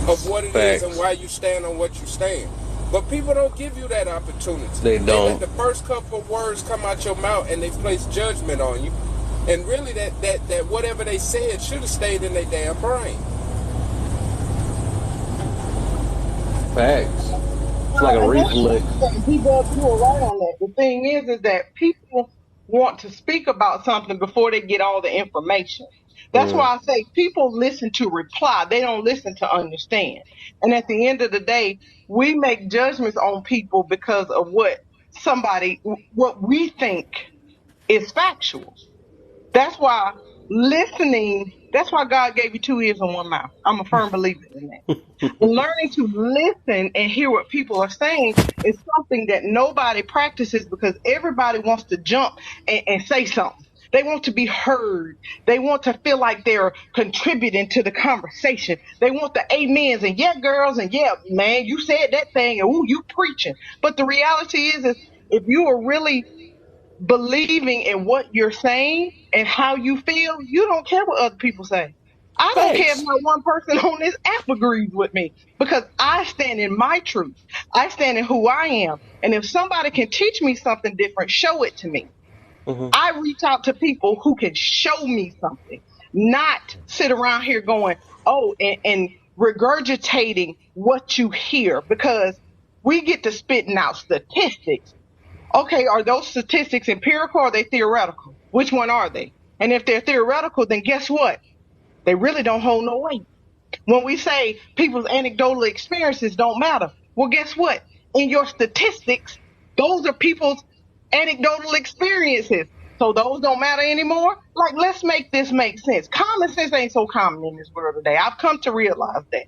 of what it is and why you stand on what you stand. But people don't give you that opportunity. They don't. They let the first couple of words come out your mouth and they place judgment on you. And really that whatever they said should have stayed in their damn brain. Facts. It's like a reflex. He does do it right on that. The thing is that people want to speak about something before they get all the information. That's why I say people listen to reply. They don't listen to understand. And at the end of the day, we make judgments on people because of what we think is factual. That's why that's why God gave you 2 ears and 1 mouth. I'm a firm believer in that. Learning to listen and hear what people are saying is something that nobody practices because everybody wants to jump and say something. They want to be heard. They want to feel like they're contributing to the conversation. They want the amens and yeah, girls, and yeah, man, you said that thing and ooh, you preaching. But the reality is if you are really believing in what you're saying and how you feel, you don't care what other people say. I don't care if not one person on this app agrees with me because I stand in my truth. I stand in who I am. And if somebody can teach me something different, show it to me. Mm-hmm. I reach out to people who can show me something, not sit around here going, and regurgitating what you hear because we get to spitting out statistics. Okay, are those statistics empirical or are they theoretical? Which one are they? And if they're theoretical, then guess what? They really don't hold no weight. When we say people's anecdotal experiences don't matter, well, guess what? in your statistics, those are people's anecdotal experiences. So those don't matter anymore. Like, let's make this make sense. Common sense ain't so common in this world today. I've come to realize that.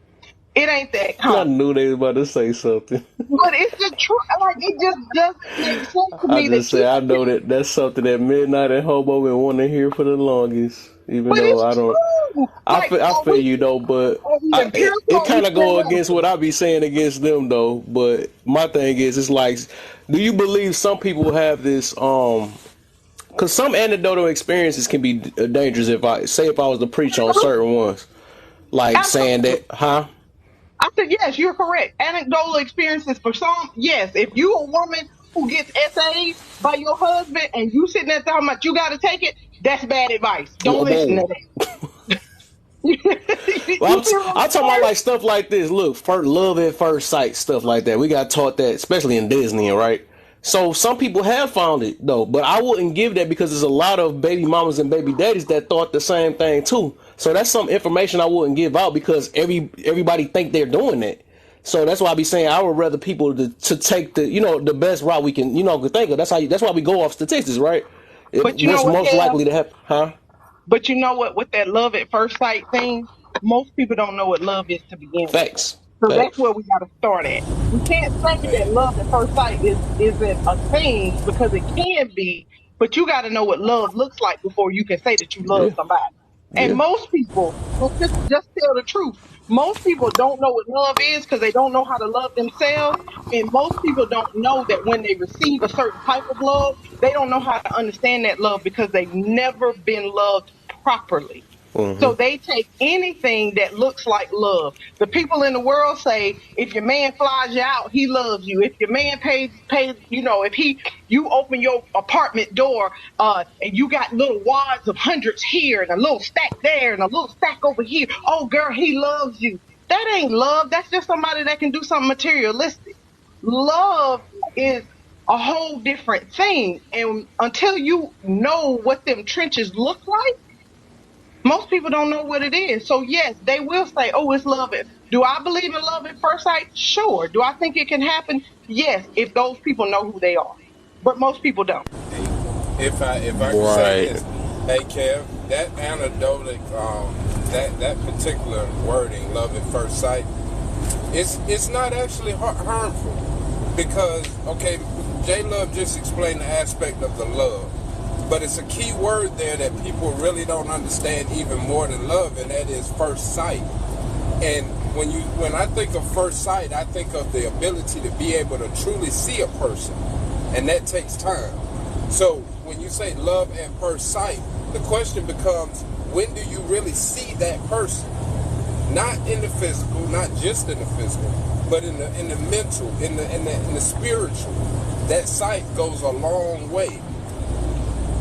It ain't that I common. knew they was about to say something. But it's the truth. Like, it just doesn't make sense to I me that just say I people know that that's something that Midnight and Hobo been wanting to hear for the longest. Even but though it's I don't, true. Like, I feel you though, but are we it empirical? Or we kind of go against theoretical? what I be saying against them though. But my thing is, it's like, do you believe some people have this? Because some anecdotal experiences can be dangerous. If I was to preach on certain ones, like saying Absolutely. that, huh? I said, yes, you're correct. Anecdotal experiences for some, yes. If you a woman who gets SA'd by your husband and you sitting there talking about you got to take it, that's bad advice. Don't listen to Whoa. that. You see Well, what I'm I'm talking about saying? like stuff like this. Look, love at first sight, stuff like that. We got taught that, especially in Disney, right? So some people have found it though, but I wouldn't give that because there's a lot of baby mamas and baby daddies that thought the same thing too. So that's some information I wouldn't give out because everybody think they're doing that. So that's why I be saying I would rather people to take the best route we can think of. That's why we go off statistics, right? But you know What's what, most Kev? likely to happen, huh? But you know what? With that love at first sight thing, most people don't know what love is to begin with. Facts, So that's facts. where we got to start at. We can't say that Hey, love at first sight isn't a thing because it can be, but you got to know what love looks like before you can say that you love Yeah, somebody. And yeah. most people, let's just tell the truth. Most people don't know what love is because they don't know how to love themselves. And most people don't know that when they receive a certain type of love, they don't know how to understand that love because they've never been loved properly. Mm-hmm. So they take anything that looks like love. The people in the world say, if your man flies you out, he loves you. If your man pays, if you open your apartment door, and you got little wads of hundreds here and a little stack there and a little stack over here. Oh, girl, he loves you. That ain't love. That's just somebody that can do something materialistic. Love is a whole different thing. And until you know what them trenches look like, most people don't know what it is. So yes, they will say, "Oh, it's love." Do I believe in love at first sight? Sure. Do I think it can happen? Yes, if those people know who they are. But most people don't. if I could say Right. this, hey Kev, that anecdotic, that particular wording, love at first sight, it's not actually harmful because okay, J Love just explained the aspect of the love, but it's a key word there that people really don't understand even more than love, and that is first sight. And when I think of first sight, I think of the ability to be able to truly see a person, and that takes time. So when you say love at first sight, the question becomes, when do you really see that person? Not in the physical, not just in the physical, but in the mental, in the spiritual. That sight goes a long way.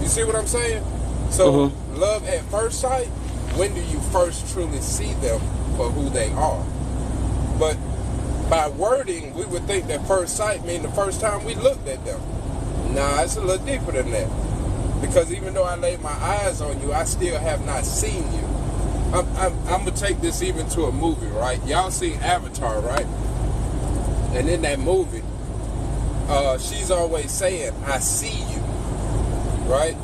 You see what I'm saying? So love at first sight, when do you first truly see them for who they are? But by wording, we would think that first sight means the first time we looked at them. Nah, it's a little deeper than that. Because even though I laid my eyes on you, I still have not seen you. I'm going to take this even to a movie, right? Y'all seen Avatar, right? And in that movie, she's always saying, I see you, right?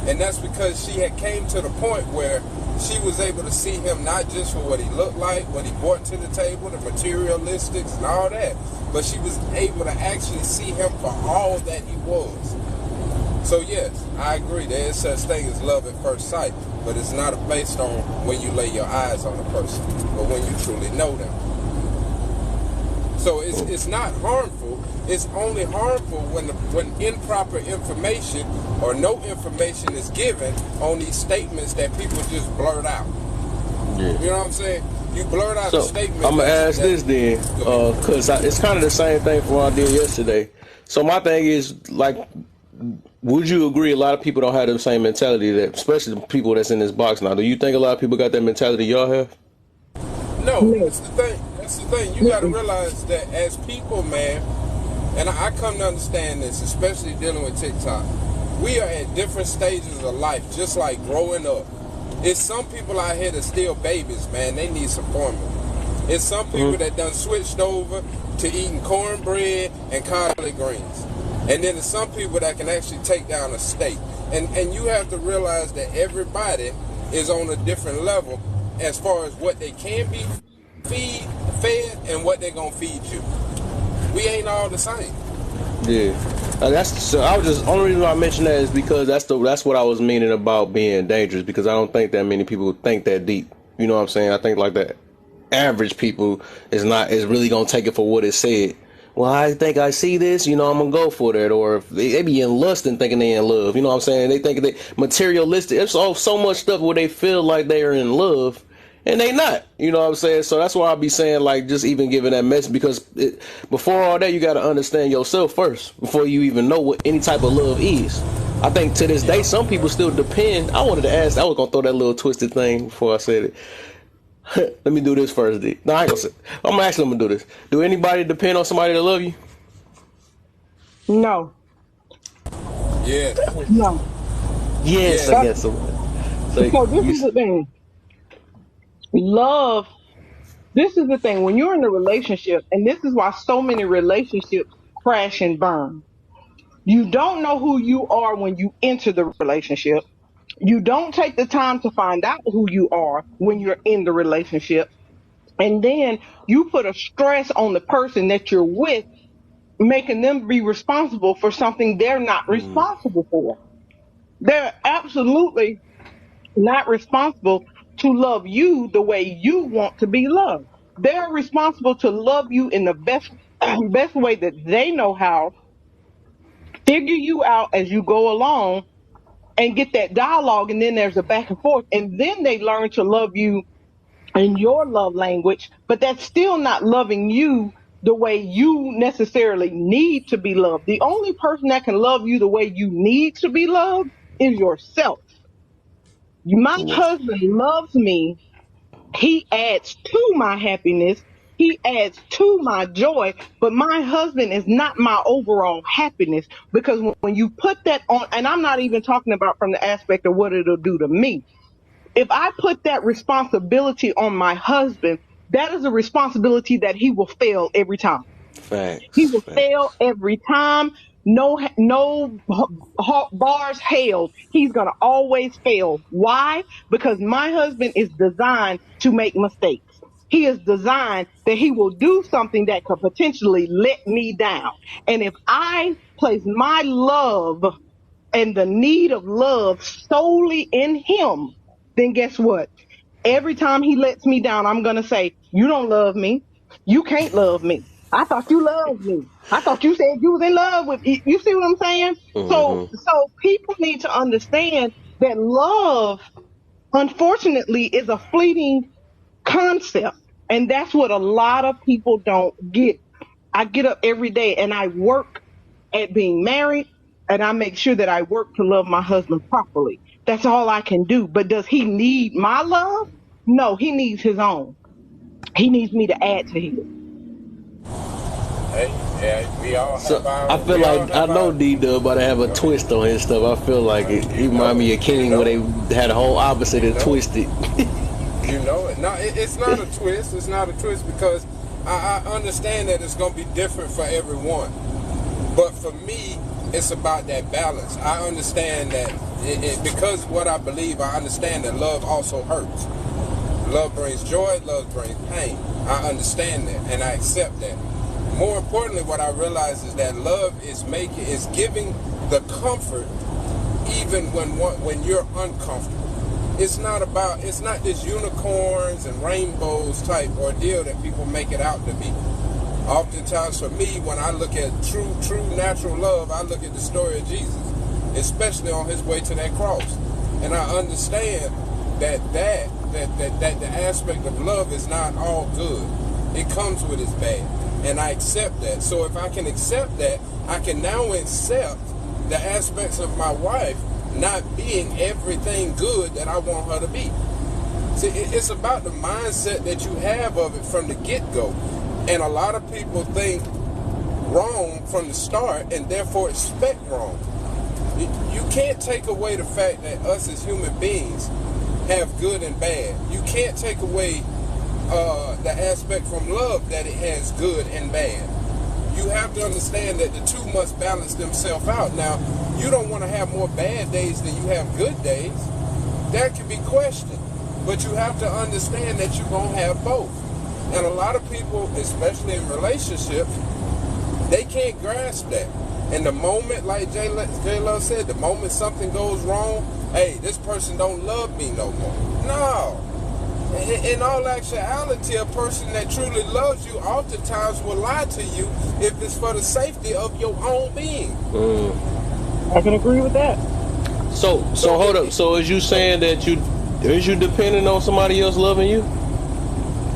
And that's because she had came to the point where she was able to see him not just for what he looked like, what he brought to the table, the materialistics and all that, but she was able to actually see him for all that he was. So yes, I agree, there is such thing as love at first sight, but it's not based on when you lay your eyes on a person, but when you truly know them. So it's not harmful. It's only harmful when improper information or no information is given on these statements that people just blurt out. Yeah. You know what I'm saying? You blurt out So a statement. I'm gonna ask this then, cause it's kind of the same thing from what I did yesterday. So my thing is like, would you agree? A lot of people don't have the same mentality that, especially the people that's in this box now. Do you think a lot of people got that mentality y'all have? No, No. that's the thing. That's the thing. You got to realize that as people, man, and I come to understand this, especially dealing with TikTok. We are at different stages of life, just like growing up. It's some people out here that still babies, man. They need some formula. It's some people that done switched over to eating cornbread and collard greens. And then there's some people that can actually take down a steak. And you have to realize that everybody is on a different level as far as what they can be fed and what they're going to feed you. We ain't all the same. Yeah, I was just only reason why I mentioned that is because that's what I was meaning about being dangerous, because I don't think that many people think that deep. You know what I'm saying? I think like that average people is really gonna take it for what it said. Well, I think I see this, I'm gonna go for that. Or if they be in lust and thinking they in love. You know what I'm saying? They think they materialistic. It's so much stuff where they feel like they're in love. And they not, you know what I'm saying? So that's why I be saying, like, just even giving that message, because before all that, you got to understand yourself first before you even know what any type of love is. I think to this day, some people still depend. I wanted to ask, I was going to throw that little twisted thing before I said it. Let me do this first, D. No, I ain't going to say I'm actually going to do this. Do anybody depend on somebody to love you? No. Yeah. No. Yes, I guess so. So this is the thing. Love, this is the thing. When you're in a relationship, and this is why so many relationships crash and burn. You don't know who you are when you enter the relationship. You don't take the time to find out who you are when you're in the relationship. And then you put a stress on the person that you're with, making them be responsible for something they're not responsible for. They're absolutely not responsible to love you the way you want to be loved. They're responsible to love you in the best way that they know how, figure you out as you go along, and get that dialogue, and then there's a back and forth, and then they learn to love you in your love language, but that's still not loving you the way you necessarily need to be loved. The only person that can love you the way you need to be loved is yourself. My husband loves me. He adds to my happiness. He adds to my joy, but my husband is not my overall happiness, because when you put that on, and I'm not even talking about from the aspect of what it'll do to me. If I put that responsibility on my husband, that is a responsibility that he will fail every time. He will Facts. fail every time. No bars held. He's going to always fail. Why? Because my husband is designed to make mistakes. He is designed that he will do something that could potentially let me down. And if I place my love and the need of love solely in him, then guess what? Every time he lets me down, I'm going to say, you don't love me. You can't love me. I thought you loved me. I thought you said you was in love with me. You see what I'm saying? So people need to understand that love, unfortunately, is a fleeting concept. And that's what a lot of people don't get. I get up every day and I work at being married, and I make sure that I work to love my husband properly. That's all I can do. But does he need my love? No, he needs his own. He needs me to add to his. Hey, yeah, we all So have our. I feel like I know D-Dub about to have a twist on his stuff. I feel like he remind me of King where they had a whole opposite and twisted. You know it. No, it's not a twist. It's not a twist, because I understand that it's going to be different for everyone. But for me, it's about that balance. I understand that because what I believe, I understand that love also hurts. Love brings joy, love brings pain. I understand that, and I accept that. More importantly, what I realize is that love is giving the comfort even when you're uncomfortable. It's not this unicorns and rainbows type ordeal that people make it out to be. Oftentimes for me, when I look at true natural love, I look at the story of Jesus, especially on his way to that cross. And I understand that the aspect of love is not all good. It comes with its bad. And I accept that. So if I can accept that, I can now accept the aspects of my wife not being everything good that I want her to be. See, it's about the mindset that you have of it from the get-go. And a lot of people think wrong from the start and therefore expect wrong. You can't take away the fact that us as human beings have good and bad. You can't take away the aspect from love that it has good and bad. You have to understand that the two must balance themselves out. Now, you don't want to have more bad days than you have good days. That can be questioned. But you have to understand that you're going to have both. And a lot of people, especially in relationships, they can't grasp that. And the moment, like J-Lo said, the moment something goes wrong, hey, this person don't love me no more. No. In all actuality, a person that truly loves you oftentimes will lie to you if it's for the safety of your own being. I can agree with that. So hold up. So is you saying that you depending on somebody else loving you?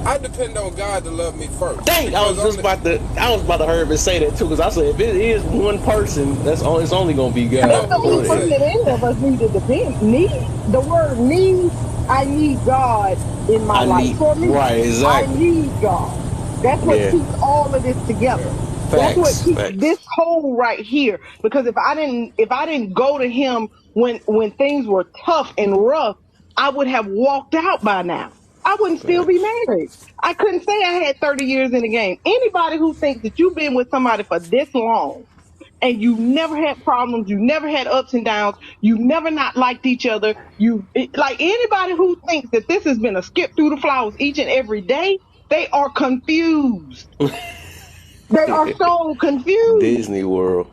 I depend on God to love me first. Dang, I was about to hear him say that too, because I said if it is one person, it's only gonna be That God. No, don't who mean is that it? any of us need to depend. Need the word need. I need God in my I life. need For me, right, I exactly. need God. That's what Yeah, keeps all of this together. That's what facts, keeps facts. this whole right here. Because if I didn't go to Him when things were tough and rough, I would have walked out by now. I wouldn't still be Facts. married. I couldn't say I had 30 years in the game. Anybody who thinks that you've been with somebody for this long and you never had problems, you never had ups and downs, you never not liked each other, like anybody who thinks that this has been a skip through the flowers each and every day, they are confused. They are so confused. Disney World.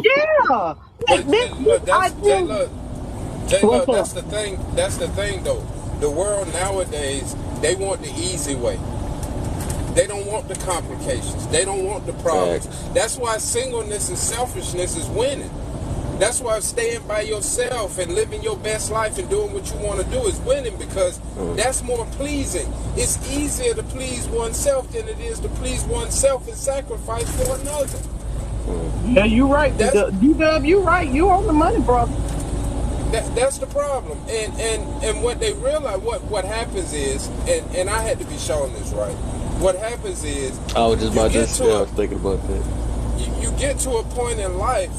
Yeah. Like But this look, that's idea. What's J-Lo, up? that's the thing. That's the thing, though. The world nowadays, they want the easy way. They don't want the complications. They don't want the problems. Facts. That's why singleness and selfishness is winning. That's why staying by yourself and living your best life and doing what you want to do is winning, because that's more pleasing. It's easier to please oneself than it is to please oneself and sacrifice for another. Yeah, you right. That's D-Dub, you right. You on the money, brother. that's the problem. And what they realize, what happens is, and I had to be shown this, right. What happens is I was just you about get to. to Yeah, I a was thinking about that. you get to a point in life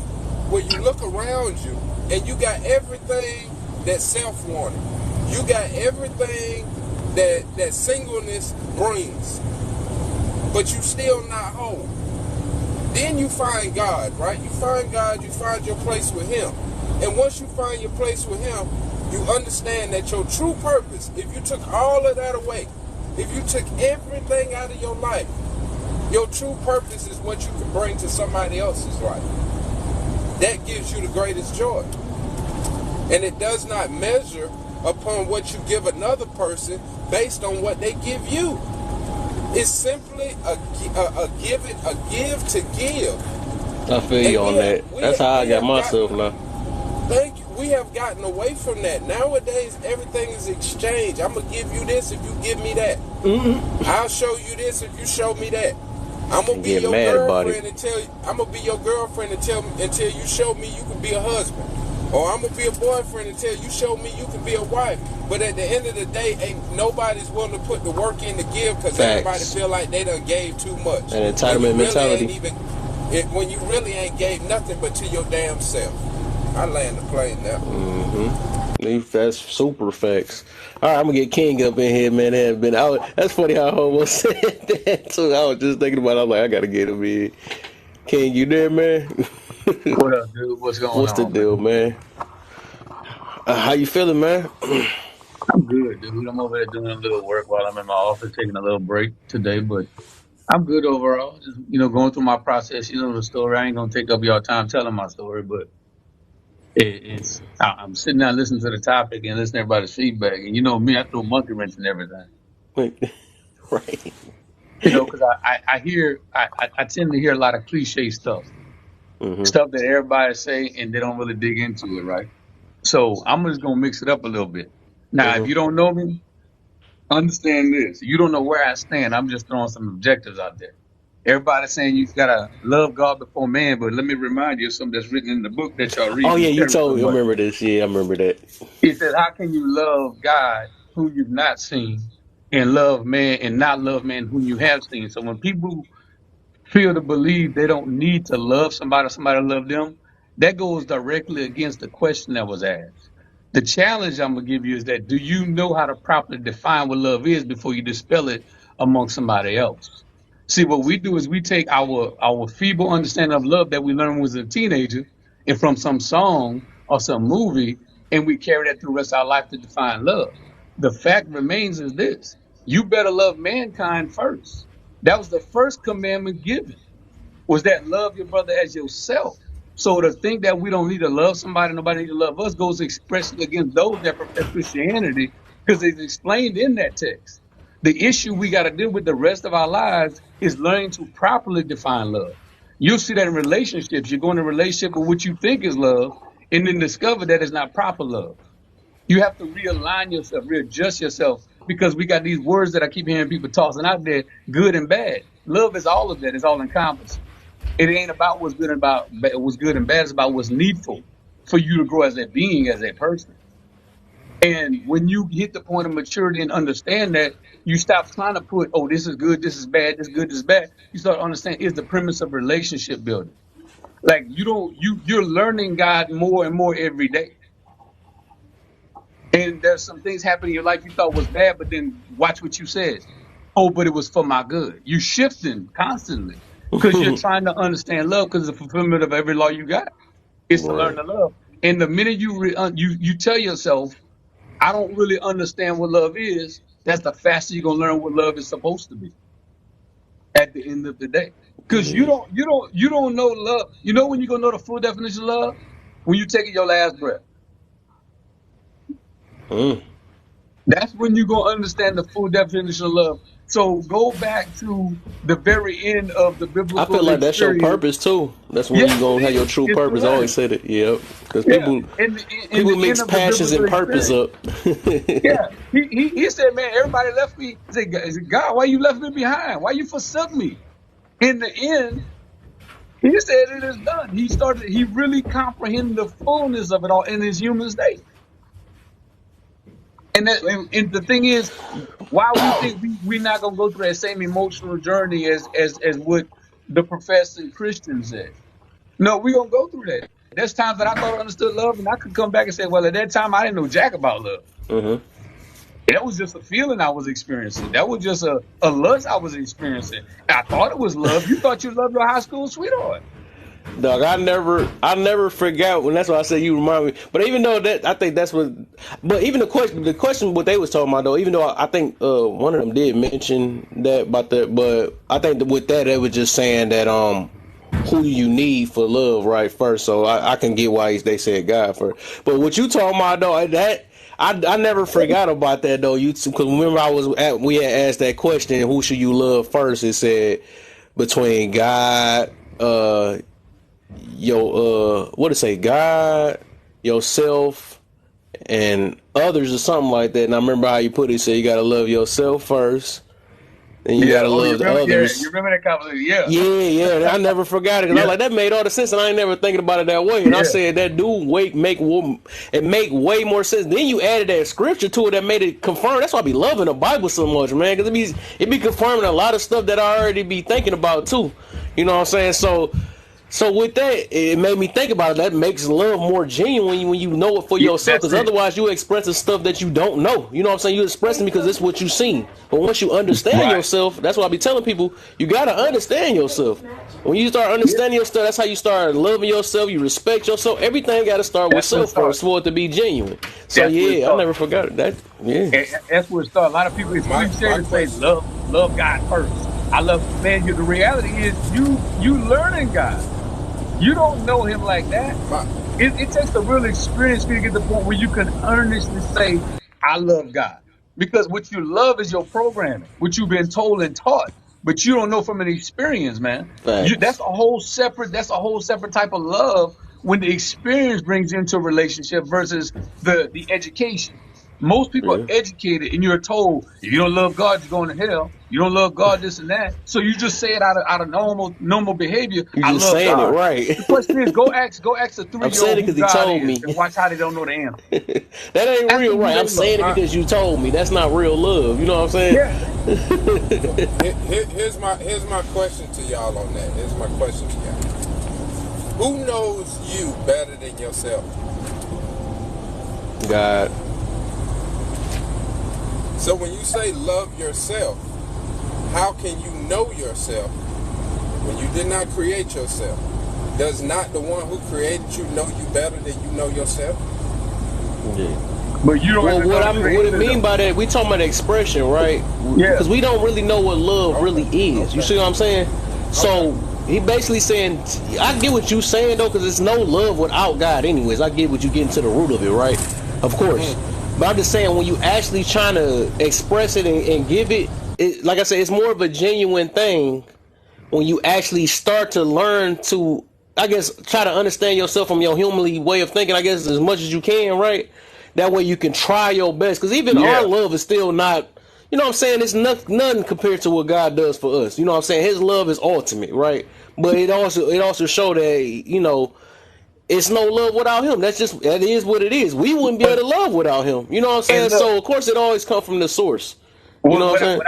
where you look around you and you got everything that self wanted. You got everything that singleness brings, but you still not whole. Then you find God, right? You find God, you find your place with Him. And once you find your place with Him, you understand that your true purpose, if you took all of that away, if you took everything out of your life, your true purpose is what you can bring to somebody else's life. That gives you the greatest joy. And it does not measure upon what you give another person based on what they give you. It's simply a give to give. I feel you And on that. That's how I got myself now. thank you. We have gotten away from that. Nowadays, everything is exchange. I'm gonna give you this if you give me that. I'll show you this if you show me that. I'm gonna And be get your mad about girlfriend it. until you show me you can be a husband. Or I'm gonna be a boyfriend until you show me you can be a wife. But at the end of the day, ain't nobody's willing to put the work in to give, because everybody Facts. feel like they done gave too much. An When you entitlement really ain't mentality. even when you really ain't gave nothing but to your damn self. I land the plane now. That's super facts. All right, I'm gonna get King up in here, man. That's funny how Homo said that too. I was just thinking about it. I was like, I gotta get him in. King, you there, man? What up, dude? What's going What's the on, deal, man? man? How you feeling, man? I'm good, dude. I'm over there doing a little work while I'm in my office, taking a little break today, but I'm good overall. Just, going through my process. The story. I ain't gonna take up y'all time telling my story, but I'm sitting down listening to the topic and listening to everybody's feedback. And you know me, I throw a monkey wrench in everything. Right. Because I tend to hear a lot of cliche stuff that everybody say, and they don't really dig into it, right? So I'm just gonna mix it up a little bit. Now, if you don't know me, understand this. You don't know where I stand. I'm just throwing some objectives out there. Everybody's saying you gotta love God before man, but let me remind you of something that's written in the book that y'all read Oh and yeah, you study so told me. I much. remember this. Yeah, I remember that. It says, how can you love God who you've not seen and love man and not love man whom you have seen? So when people feel to believe they don't need to love somebody, somebody love them, that goes directly against the question that was asked. The challenge I'm gonna give you is that do you know how to properly define what love is before you dispel it among somebody else? See, what we do is we take our feeble understanding of love that we learned when we was a teenager and from some song or some movie, and we carry that through the rest of our life to define love. The fact remains is this: you better love mankind first. That was the first commandment given, was that love your brother as yourself. So to think that we don't need to love somebody, nobody need to love us, goes expressly against those that profess Christianity, because it's explained in that text. The issue we got to deal with the rest of our lives is learning to properly define love. You'll see that in relationships. You go in a relationship with what you think is love, and then discover that it's not proper love. You have to realign yourself, readjust yourself, because we got these words that I keep hearing people tossing out there, good and bad. Love is all of that. It's all encompassing. It ain't about what's good and bad. It's about what's needful for you to grow as a being, as a person. And when you hit the point of maturity and understand that, you stop trying to put, oh, this is good, this is bad, this is good, this is bad. You start to understand is the premise of relationship building. Like you're learning God more and more every day. And there's some things happening in your life you thought was bad, but then watch what you said. Oh, but it was for my good. You're shifting constantly because you're trying to understand love, because it's the fulfillment of every law you got is to learn Right. to love. And the minute you tell yourself, I don't really understand what love is, that's the faster you're gonna learn what love is supposed to be at the end of the day. Because Yeah. you don't know love. You know when you're gonna know the full definition of love? When you take your last breath. Mm. That's when you're going to understand the full definition of love. So go back to the very end of the I feel biblical like that's your experience. purpose too. That's when you Yes, it gonna have your is. true It's to purpose. I always learn. said it. Yep. Because Yeah. people In the end mix of the passions biblical and purpose experience. up. Yeah. He said, man, everybody left me. He said, God, why you left me behind? Why you forsook me? In the end, he said it is done. He really comprehended the fullness of it all in his human state. And the thing is, why we think we're not gonna go through that same emotional journey as what the professing Christian said. No, we're gonna go through that. There's times that I thought I understood love, and I could come back and say, well, at that time I didn't know jack about love. Mm-hmm. That was just a feeling I was experiencing. That was just a lust I was experiencing. I thought it was love. You thought you loved your high school sweetheart. Dog, I never forgot when. That's why I said you remind me. But even though that, I think that's what. But even the question what they was talking about though. Even though I think one of them did mention that about that, but I think that with that they was just saying that who you need for love right first. So I can get why they said God first. But what you talking about though, that I never forgot about that though. You because remember we had asked that question, who should you love first? It said between God, what it say, God, yourself, and others or something like that. And I remember how you put it. Say you gotta love yourself first, then you Yeah. gotta Oh, you love the remember? Yeah, you others. remember that conversation? Yeah. Yeah. I never forgot it because I was Yeah. like, that made all the sense, and I ain't never thinking about it that way. And I Yeah. said that do make way more sense. Then you added that scripture to it that made it confirm. That's why I be loving the Bible so much, man, because it be confirming a lot of stuff that I already be thinking about too. You know what I'm saying? So with that, it made me think about it. That makes love more genuine when you know it for Yeah. yourself. That's Because it. otherwise, you expressing stuff that you don't know. You know what I'm saying? You expressing because it's what you seen. But once you understand Right. yourself, that's why I be telling people you gotta understand yourself. When you start Yeah. understanding yourself, that's how you start loving yourself. You respect yourself. Everything got to start with That's where it self first starts. for it to be genuine. So That's where it yeah, I starts. never forgot it. That yeah. That's where it starts. A lot of people, it's cliche My to say question. love God first. I love, man. The reality is you learning God. You don't know Him like that. My It takes a real experience for you to get to the point where you can earnestly say, I love God. Because what you love is your programming, what you've been told and taught, but you don't know from an experience, man. Facts. That's a whole separate type of love when the experience brings you into a relationship versus the education. Most people are Yeah. educated and you're told, if you don't love God, you're going to hell. You don't love God, this and that. So you just say it out of normal behavior. You I just love saying it God. right. The question is, go ask a I'm 3-year saying old it who because he God told is me. and watch how they don't know the answer. That ain't Ask real, them who right? they I'm love. saying it my because you told me. That's not real love. You know what I'm saying? Yeah. here's my question to y'all on that. Here's my question to y'all. Who knows you better than yourself? God. So when you say love yourself, how can you know yourself when you did not create yourself? Does not the one who created you know you better than you know yourself? Yeah. But you don't have Well, to know the what it creator mean though. by that? We talking about expression, right? Yeah. Because we don't really know what love really Okay, is. You okay, see what I'm saying? okay. So he basically saying, I get what you saying though, because it's no love without God. Anyways, I get what you getting to the root of it, right? Of course, but I'm just saying when you actually trying to express it and give it, like I said, it's more of a genuine thing when you actually start to learn to, I guess, try to understand yourself from your humanly way of thinking, I guess, as much as you can, right? That way you can try your best. Because even our Yeah. love is still not, you know what I'm saying? It's nothing compared to what God does for us. You know what I'm saying? His love is ultimate, right? But it also showed that, it's no love without him. That is what it is. We wouldn't be But able to love without him. You know what I'm and saying? look, So of course it always comes from the source. You know what I'm saying?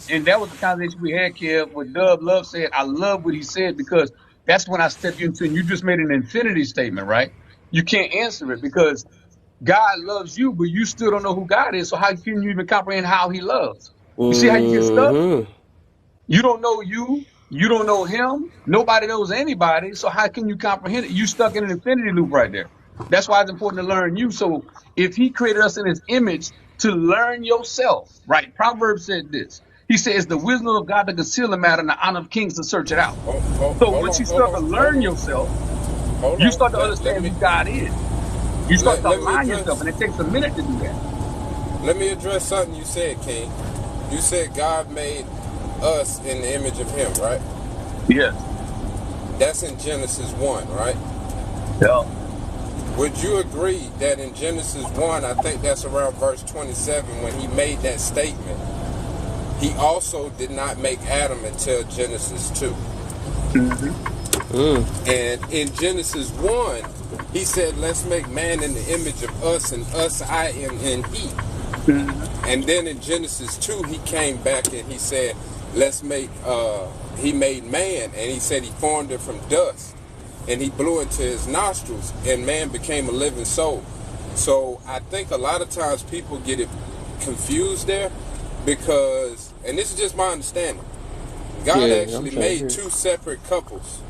and that was the conversation we had, Kev, what Dub Love said. I love what he said because that's when I stepped into, and you just made an infinity statement, right? You can't answer it because God loves you, but you still don't know who God is. So how can you even comprehend how he loves? You see how you get stuck? Mm-hmm. You don't know you. You don't know him. Nobody knows anybody. So how can you comprehend it? You stuck in an infinity loop right there. That's why it's important to learn you. So if he created us in his image to learn yourself, right? Proverbs said this. He says the wisdom of God to conceal a matter and the honor of kings to search it out. So Hold once on, you hold start to on, hold learn on, yourself, hold you start on. to understand who God is. You start to Let me align yourself, address and it takes a minute to do that. let me address something you said, King. You said God made us in the image of him, right? Yes. That's in Genesis 1, right? Yeah. Would you agree that in Genesis 1, I think that's around verse 27, when he made that statement, he also did not make Adam until Genesis 2. Hmm. And in Genesis 1, he said, let's make man in the image of us, and us I am in he. Hmm. And then in Genesis 2, he came back and he said, let's make, he made man, and he said he formed it from dust. And he blew into his nostrils, and man became a living soul. So I think a lot of times people get it confused there because, and this is just my understanding, God Yeah, I'm actually trying to made hear. two separate couples.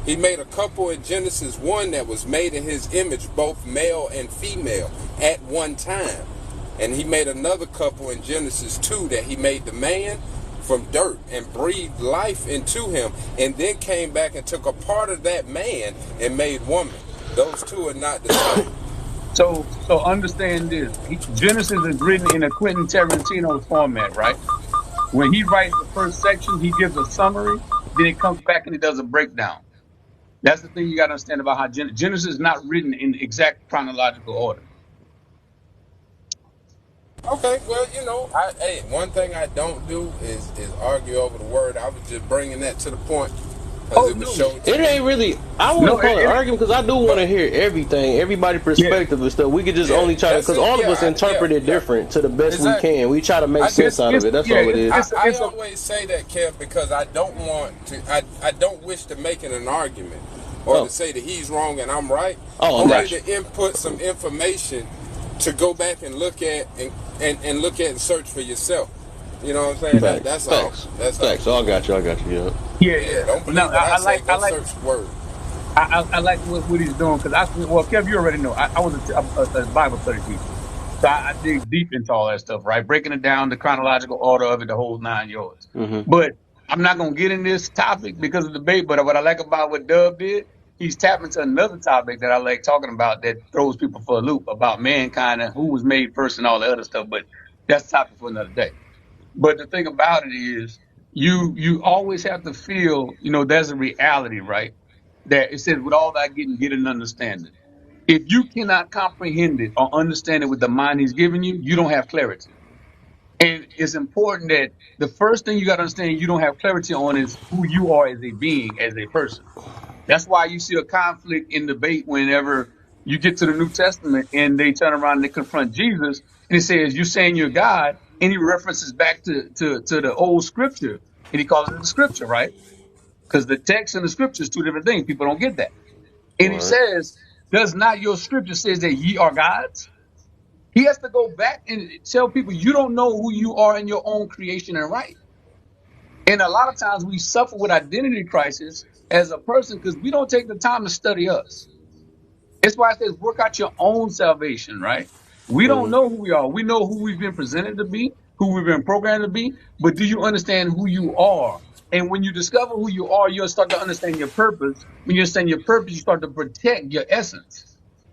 He made a couple in Genesis 1 that was made in his image, both male and female, at one time. And he made another couple in Genesis 2 that he made the man from dirt and breathed life into him, and then came back and took a part of that man and made woman. Those two are not the same. So understand this. Genesis is written in a Quentin Tarantino format, right? When he writes the first section, he gives a summary, then it comes back and he does a breakdown. That's the thing you got to understand about how Genesis is not written in exact chronological order. Okay, well, hey, one thing I don't do is argue over the word. I was just bringing that to the point because Oh it was no, showed to It me. ain't really. I no, wouldn't call it argument because I do want to But hear everything, everybody' yeah, perspective and stuff. We could just yeah, only try to, that's because it. all of Yeah, us interpret it yeah, different to the best we exactly. can. We try to make I sense just out of it. That's all it is. I it's a always say that, Kev, because I don't want to. I don't wish to make it an argument or to Oh, say that he's wrong and I'm right. oh, I Only got you. to input some information to go back and look at and look at and search for yourself. You know what I'm saying? Facts, That's all. facts, That's all. facts. Oh, I got you. I got you. Yeah. yeah, Yeah, yeah. don't No, believe what I say. I Go like search the word. I like what he's doing because well, Kev, you already know I was a Bible study teacher, so I dig deep into all that stuff, right? Breaking it down, the chronological order of it, the whole nine yards. Mm-hmm. But I'm not gonna get in this topic because of the debate. But what I like about what Dub did, he's tapping into another topic that I like talking about that throws people for a loop about mankind and who was made first and all the other stuff. But that's a topic for another day. But the thing about it is, you always have to feel, there's a reality, right? That it says, with all that getting, get an understanding. If you cannot comprehend it or understand it with the mind he's giving you, you don't have clarity. And it's important that the first thing you got to understand you don't have clarity on is who you are as a being, as a person. That's why you see a conflict in debate whenever you get to the New Testament and they turn around and they confront Jesus and he says, "You're saying you're God," and he references back to the old scripture and he calls it the scripture, right? Because the text and the scripture is two different things. People don't get that. And All he right. says, "Does not your scripture says that ye are gods?" He has to go back and tell people you don't know who you are in your own creation and right. And a lot of times we suffer with identity crisis as a person because we don't take the time to study us. It's why it says work out your own salvation, right? We don't know who we are. We know who we've been presented to be, who we've been programmed to be, but do you understand who you are? And when you discover who you are, you'll start to understand your purpose. When you understand your purpose, you start to protect your essence.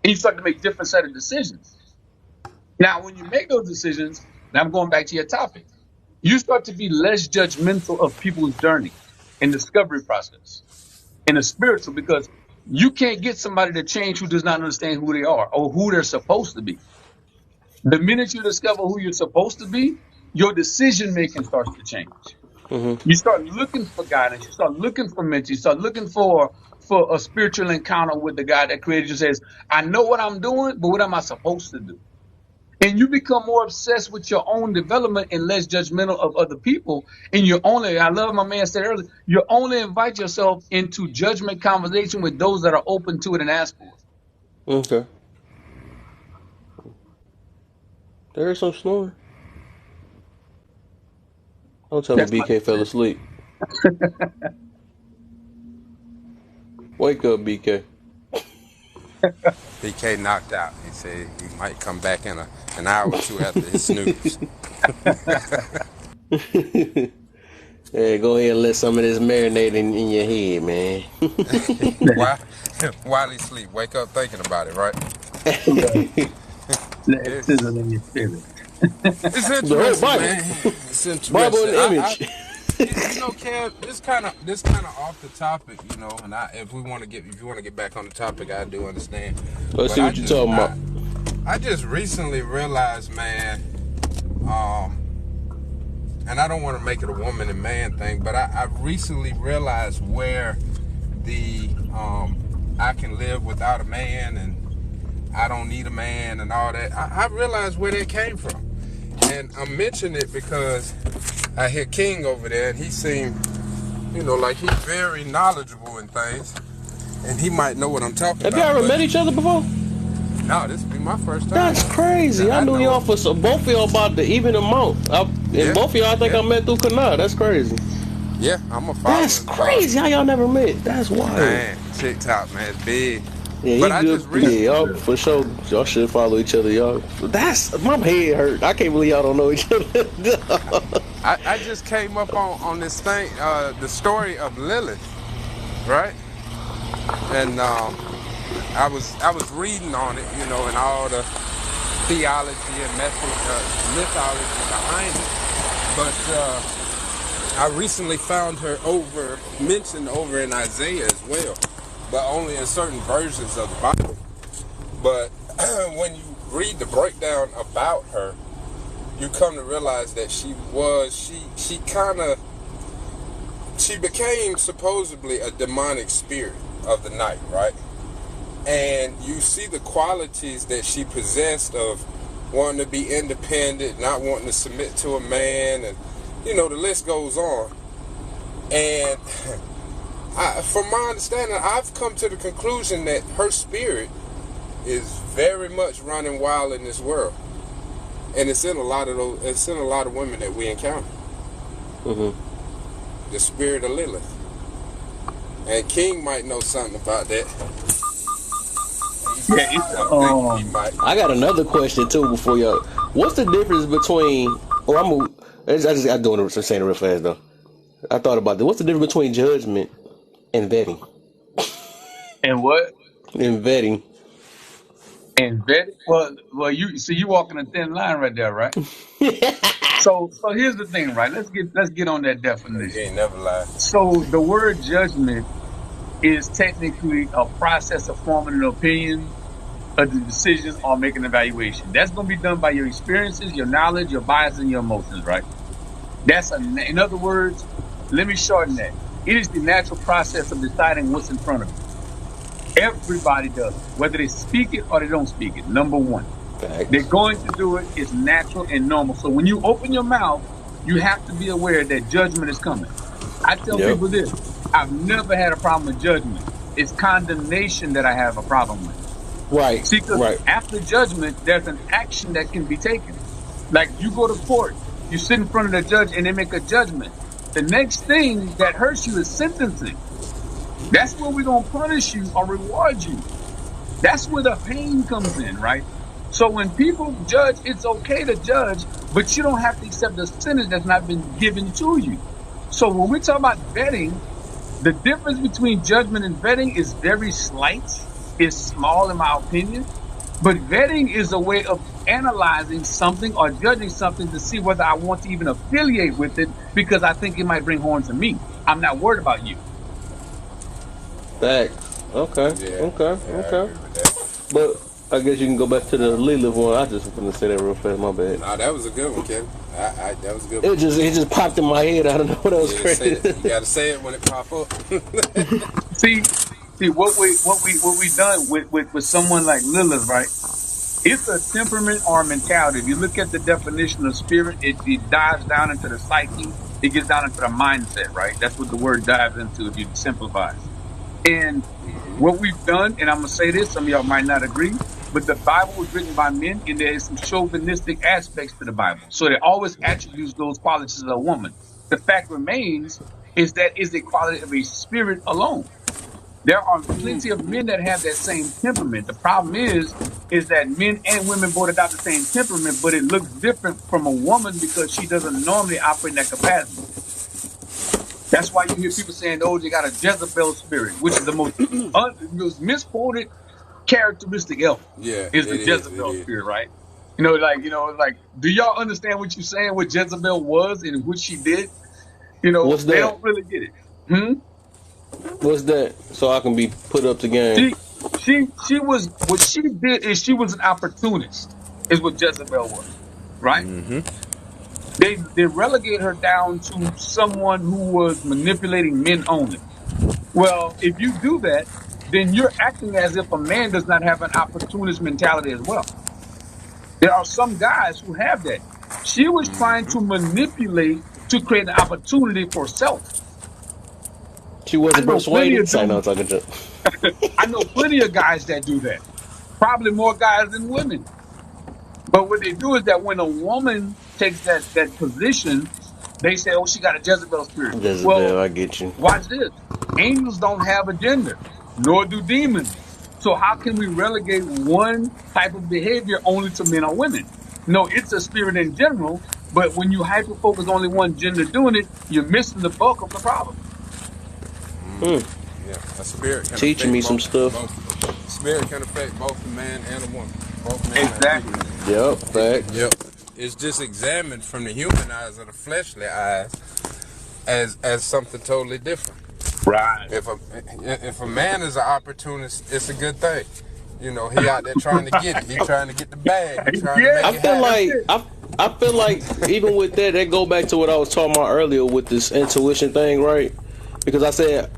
And you start to make different set of decisions. Now, when you make those decisions, now I'm going back to your topic, you start to be less judgmental of people's journey and discovery process in the spiritual because you can't get somebody to change who does not understand who they are or who they're supposed to be. The minute you discover who you're supposed to be, your decision making starts to change. You start looking for guidance. You start looking for mentors. You start looking for a spiritual encounter with the God that created you. Says, I know what I'm doing, but what am I supposed to do? And you become more obsessed with your own development and less judgmental of other people. And you only, I love my man said earlier, you only invite yourself into judgment conversation with those that are open to it and ask for it. Okay. There's some snoring. Don't tell me That's my BK fell two asleep. Wake up, BK. BK knocked out. He said he might come back in an hour or two after his snooze. Hey, go ahead and let some of this marinate in your head, man. Why? While he sleep, wake up thinking about it, right? cents. Let it It's sizzle in your spirit. it's The whole interesting, Bible. man. It's Bible interesting. and image. You know, Kev, this kind of off the topic, you know. And if you want to get back on the topic, I do understand. Let's But see what you're talking about. I just recently realized, man, and I don't want to make it a woman and man thing, but I recently realized where the I can live without a man and I don't need a man and all that. I realized where that came from. And I mention it because I hear King over there and he seemed, like he's very knowledgeable in things. And he might know what I'm talking Have y'all about. ever But met each other before? no, this will be my first time That's crazy. that I I knew know y'all of. for both of y'all about the even amount. And Yeah, both of y'all, I think I yeah, met through Kanad. That's crazy. yeah. I'm a That's following crazy how y'all never met. That's wild. man. TikTok, man, it's big. Yeah, But he I good. just Yeah, recently, y'all for sure. Y'all should follow each other. Y'all. That's my head hurt. I can't believe y'all don't know each other. I just came up on this thing, the story of Lilith, right? And I was reading on it, and all the theology and mythology behind it. But I recently found her mentioned over in Isaiah as well, but only in certain versions of the Bible. But when you read the breakdown about her, you come to realize that she became supposedly a demonic spirit of the night, right? And you see the qualities that she possessed of wanting to be independent, not wanting to submit to a man, and the list goes on. And from my understanding, I've come to the conclusion that her spirit is very much running wild in this world, and it's in a lot of women that we encounter. The spirit of Lilith, and King might know something about that. Yeah, it's I'm thinking he might. I got another question too before y'all. What's the difference between? Oh, I'm doing it. Saying it real fast though. I thought about that. What's the difference between judgment and vetting? and what And vetting. and vetting. Well, you see, you walking a thin line right there, right? So here's the thing, right? Let's get on that You definition. ain't never lied. So the word judgment is technically a process of forming an opinion, a decision, or making an evaluation. That's going to be done by your experiences, your knowledge, your biases, and your emotions, right? In other words, let me shorten that. It is the natural process of deciding what's in front of you. Everybody does it, whether they speak it or they don't speak it. Number one, they're Facts. going to do it. It's natural and normal. So when you open your mouth, you have to be aware that judgment is coming. I tell Yep. people this: I've never had a problem with judgment. It's condemnation that I have a problem with. Right, See, because right. after judgment, there's an action that can be taken. Like you go to court, you sit in front of the judge and they make a judgment. The next thing that hurts you is sentencing. That's where we're going to punish you or reward you. That's where the pain comes in, right? So when people judge, it's okay to judge, but you don't have to accept the sentence that's not been given to you. So when we talk about vetting, the difference between judgment and vetting is very slight. It's small, in my opinion. But vetting is a way of analyzing something or judging something to see whether I want to even affiliate with it because I think it might bring harm to me. I'm not worried about you. Facts. Okay, Yeah, okay, yeah, I okay. agree with that. But I guess you can go back to the Lilith one. I just want to say that real fast. My bad. Nah, that was a good one, Kevin. That was a good one. It just popped in my head. I don't know what else Yeah, say crazy. that. You gotta say it when it pop up. See, what we done with someone like Lilith, right? It's a temperament or a mentality. If you look at the definition of spirit, it dives down into the psyche. It gets down into the mindset, right? That's what the word dives into if you simplify it. And what we've done, and I'm going to say this, some of y'all might not agree, but the Bible was written by men and there is some chauvinistic aspects to the Bible. So it always attributes those qualities of a woman. The fact remains is that is a quality of a spirit alone. There are plenty of men that have that same temperament. The problem is that men and women both adopt the same temperament, but it looks different from a woman because she doesn't normally operate in that capacity. That's why you hear people saying, "Oh, they got a Jezebel spirit," which is the most misquoted characteristic ever. Yeah, Is the it is. It Jezebel is. spirit, right? Like, do y'all understand what you're saying? What Jezebel was and what she did? What's They that? don't really get it. Hmm? What's that? So I can be put up to game. She she was what she did is she was an opportunist, is what Jezebel was, right? They relegate her down to someone who was manipulating men only. Well, if you do that, then you're acting as if a man does not have an opportunist mentality as well. There are some guys who have that. She was trying to manipulate to create an opportunity for self. She I wasn't know plenty persuaded. of Say no, dudes. talking to. I know plenty of guys that do that. Probably more guys than women. But what they do is that when a woman takes that position, they say, "Oh, she got a Jezebel spirit." Jezebel, Well, I get you. watch this. Angels don't have a gender, nor do demons. So how can we relegate one type of behavior only to men or women? No, it's a spirit in general. But when you hyper focus only one gender doing it, you're missing the bulk of the problem. Yeah, a spirit can Teaching affect me some stuff. both. Spirit can affect both a man and a woman, both male and Exactly. female. Yep, facts. Yep. It's just examined from the human eyes or the fleshly eyes as something totally different. Right. If a man is an opportunist, it's a good thing. You know, he out there trying to get it. He trying to get the bag. He trying to Yeah, make I it feel happen. that's like it. I feel like even with that go back to what I was talking about earlier with this intuition thing, right? Because I said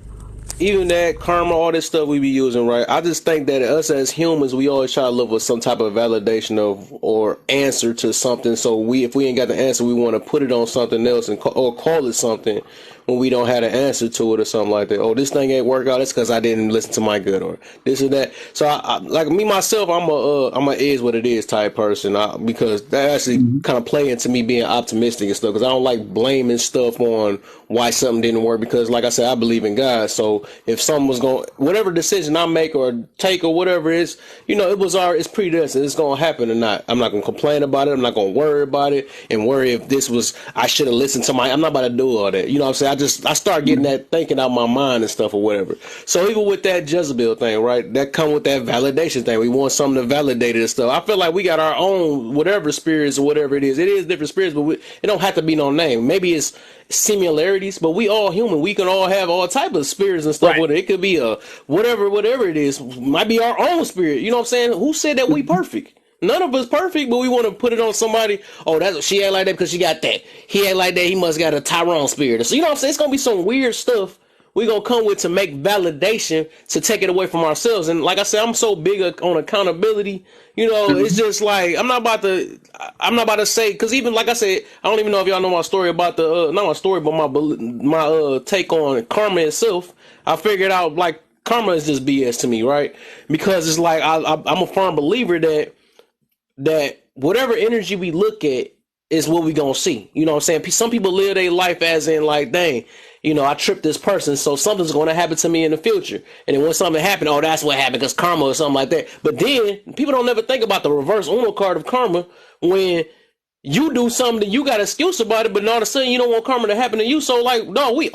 even that karma, all this stuff we be using, right? I just think that us as humans, we always try to look for some type of validation of or answer to something. So if we ain't got the answer, we want to put it on something else or call it something when we don't have the answer to it or something like that. Oh, this thing ain't work out. It's because I didn't listen to my gut or this or that. So like me myself, I'm a is what it is type person because that actually Mhm. kind of play into me being optimistic and stuff. Because I don't like blaming stuff on why something didn't work. Because like I said, I believe in God. So if something was going, whatever decision I make or take or whatever it is, it's predestined. It's going to happen or not. I'm not going to complain about it. I'm not going to worry about it and worry if this was, I should have listened to I'm not about to do all that. You know what I'm saying? I start getting that thinking out my mind and stuff or whatever. So even with that Jezebel thing, right? That come with that validation thing. We want something to validate it and stuff. I feel like we got our own, whatever spirits or whatever it is. It is different spirits, but it don't have to be no name. Maybe it's similarities, but we all human. We can all have all type of spirits and stuff Right. with it. It could be a whatever it is. Might be our own spirit. You know what I'm saying? Who said that we perfect? None of us perfect, but we want to put it on somebody. Oh, that's she ain't like that because she got that. He ain't like that. He must got a Tyrone spirit. So you know what I'm saying? It's gonna be some weird stuff we gonna come with to make validation to take it away from ourselves. And like I said, I'm so big on accountability. It's Mhm. just like I'm not about to say because even like I said, I don't even know if y'all know my story about the not my story, but my take on karma itself. I figured out like karma is just BS to me, right? Because it's like I'm a firm believer that whatever energy we look at is what we gonna see. You know what I'm saying? Some people live their life as in like, dang, you know, I tripped this person, so something's gonna happen to me in the future. And then when something happened, oh, that's what happened because karma or something like that. But then people don't never think about the reverse Uno card of karma when you do something, you got an excuse about it, but all of a sudden you don't want karma to happen to you. So like, no, we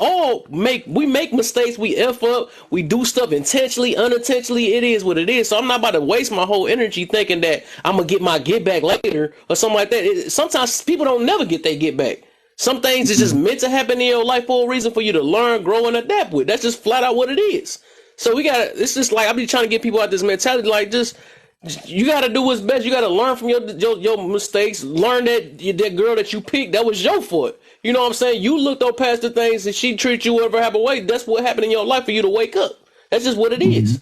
make mistakes, we F up, we do stuff intentionally, unintentionally. It is what it is. So I'm not about to waste my whole energy thinking that I'm gonna get my get back later or something like that. Sometimes people don't never get their get back. Some things is just meant to happen in your life for a reason for you to learn, grow, and adapt with. That's just flat out what it is. So it's just like I be trying to get people out this mentality, like just you got to do what's best. You got to learn from your mistakes. Learn that girl that you picked, that was your fault. You know what I'm saying? You looked up past the things and she treated you whatever happened way. That's what happened in your life for you to wake up. That's just what it is.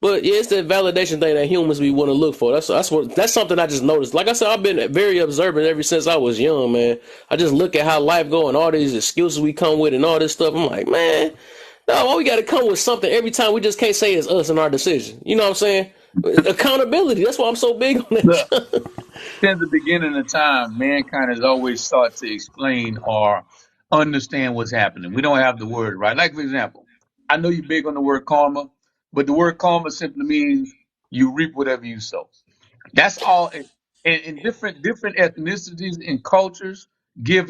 But yeah, it's that validation thing that humans we want to look for. That's something I just noticed. Like I said, I've been very observant ever since I was young, man. I just look at how life go and all these excuses we come with and all this stuff. I'm like, man, no, why we got to come with something every time? We just can't say it's us in our decision. You know what I'm saying? Accountability. That's why I'm so big on Look, that. since the beginning of time, mankind has always sought to explain or understand what's happening. We don't have the word, right? Like, for example, I know you're big on the word karma, but the word karma simply means you reap whatever you sow. That's all. And different ethnicities and cultures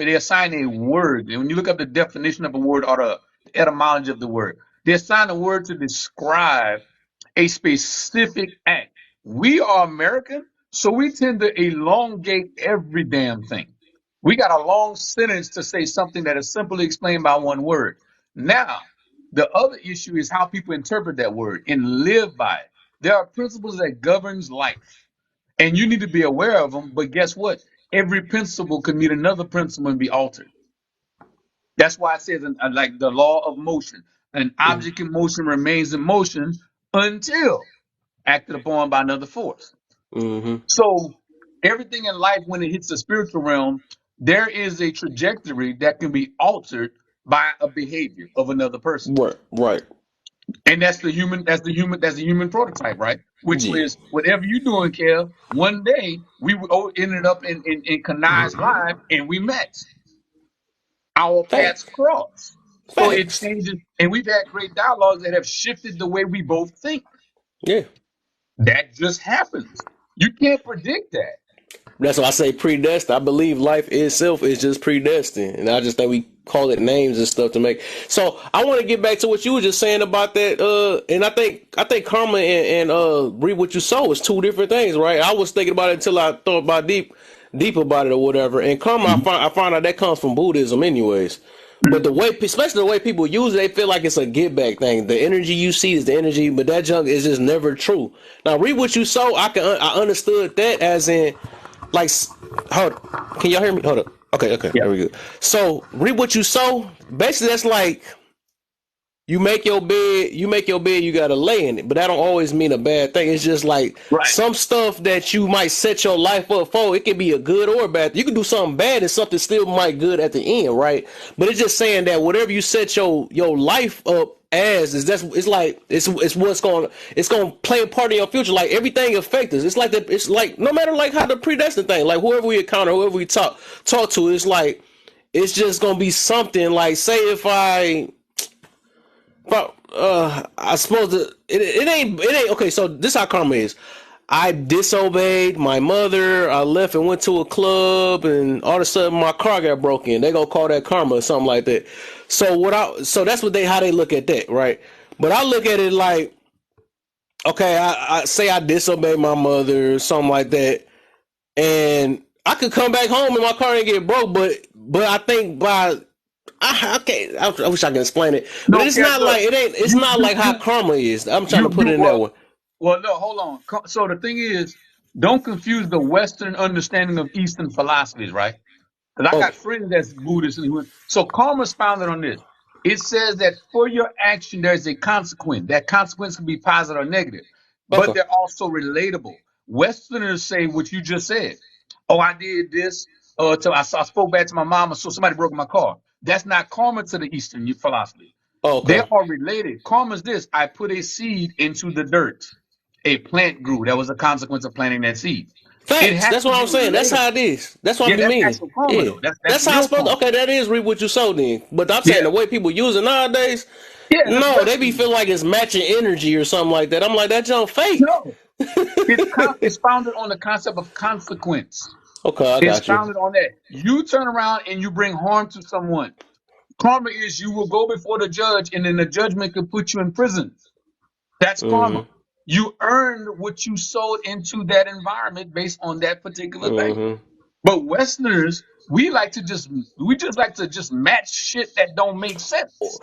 they assign a word. And when you look up the definition of a word or the etymology of the word, they assign a word to describe a specific act. We are American, so we tend to elongate every damn thing. We got a long sentence to say something that is simply explained by one word. Now, the other issue is how people interpret that word and live by it. There are principles that governs life, and you need to be aware of them. But guess what? Every principle could meet another principle and be altered. That's why it says, like the law of motion, an object in motion remains in motion until acted upon by another force. Mm-hmm. So everything in life, when it hits the spiritual realm, there is a trajectory that can be altered by a behavior of another person. Right. And that's the human prototype, right? Which Yeah. was whatever you're doing, Kev, one day ended up in Kanai's life and we met. Our Fact. paths crossed. So it Facts. changes, and we've had great dialogues that have shifted the way we both think. Yeah. That just happens. You can't predict that. That's why I say predestined. I believe life itself is just predestined, and I just think we call it names and stuff to make. So I want to get back to what you were just saying about that. And I think karma and reap what you sow is two different things, right? I was thinking about it until I thought about deep about it or whatever. And karma, I find out that comes from Buddhism, anyways. But the way, especially the way people use it, they feel like it's a get back thing. The energy you see is the energy, but that junk is just never true. Now, read what you sow. I understood that as in, like, hold. Can y'all hear me? Hold up. Okay, Yeah. there we go. So, read what you sow. Basically, that's like you make your bed, you gotta lay in it, but that don't always mean a bad thing. It's just like Right. some stuff that you might set your life up for. It can be a good or bad. You can do something bad and something still might good at the end, right? But it's just saying that whatever you set your life up as is it's what's going it's going to play a part in your future. Like everything affects us. It's like that. It's like no matter like how the predestined thing. Like whoever we encounter, whoever we talk to, it's like it's just gonna be something. Like say if I suppose it ain't okay. So this how karma is. I disobeyed my mother. I left and went to a club, and all of a sudden my car got broken. They gonna call that karma or something like that. So that's how they look at that, right? But I look at it like, okay, I say I disobeyed my mother, or something like that, and I could come back home and my car ain't get broke. But I think I can't. I wish I could explain it, but No, it's Kev, not look, like it ain't. It's not like how karma is. I'm trying to put it in that well, way. well, no, hold on. So the thing is, don't confuse the Western understanding of Eastern philosophies, right? Because I got Okay. friends that's Buddhist, so karma's founded on this. It says that for your action, there's a consequence. That consequence can be positive or negative, but Okay. they're also relatable. Westerners say what you just said. Oh, I did this. I spoke back to my mama, so somebody broke my car. That's not karma to the Eastern philosophy. Oh, They okay. are related. Karma is this: I put a seed into the dirt. A plant grew. That was a consequence of planting that seed. It Facts. has That's to what be I'm saying. That's how relatable. it is. That's what I Yeah, be that's meaning. actual karma Yeah. though. That's That's how I'm real supposed to. karma. Okay, that is reap what you sow then. But I'm saying Yeah, the way people use it nowadays, yeah, that's no, they be Western. feeling like it's matching energy or something like that. I'm like, that junk fake. No, it's founded on the concept of consequence. Okay, I It's got you. founded on that. You turn around and you bring harm to someone. Karma is you will go before the judge, and then the judgment could put you in prison. That's karma. Mm-hmm. You earned what you sowed into that environment based on that particular thing. Mm-hmm. But Westerners, we just like to just match shit that don't make sense.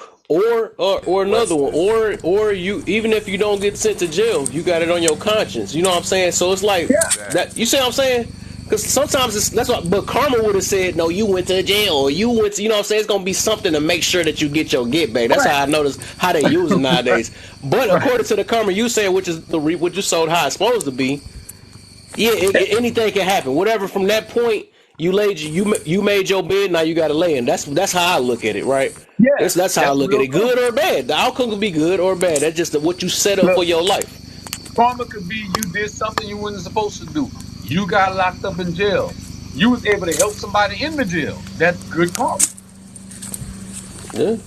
Or another one, Western. or you, even if you don't get sent to jail, you got it on your conscience. You know what I'm saying? So it's like Yeah, that. Exactly. You see what I'm saying? Because sometimes that's what. But karma would have said, no, you went to jail, or you went to. You know what I'm saying? It's gonna be something to make sure that you get your get back. That's right, how I notice how they use it right, nowadays. But right. according to the karma you said, which is the what you sold, how it's supposed to be, yeah, anything can happen. Whatever from that point you made your bed. Now you got to lay in. That's how I look at it, right? Yeah, That's how I that's look at real it. Good karma. or bad. The outcome could be good or bad. That's just what you set up Look, for your life. karma could be you did something you wasn't supposed to do. You got locked up in jail. You was able to help somebody in the jail. That's good karma. Yeah.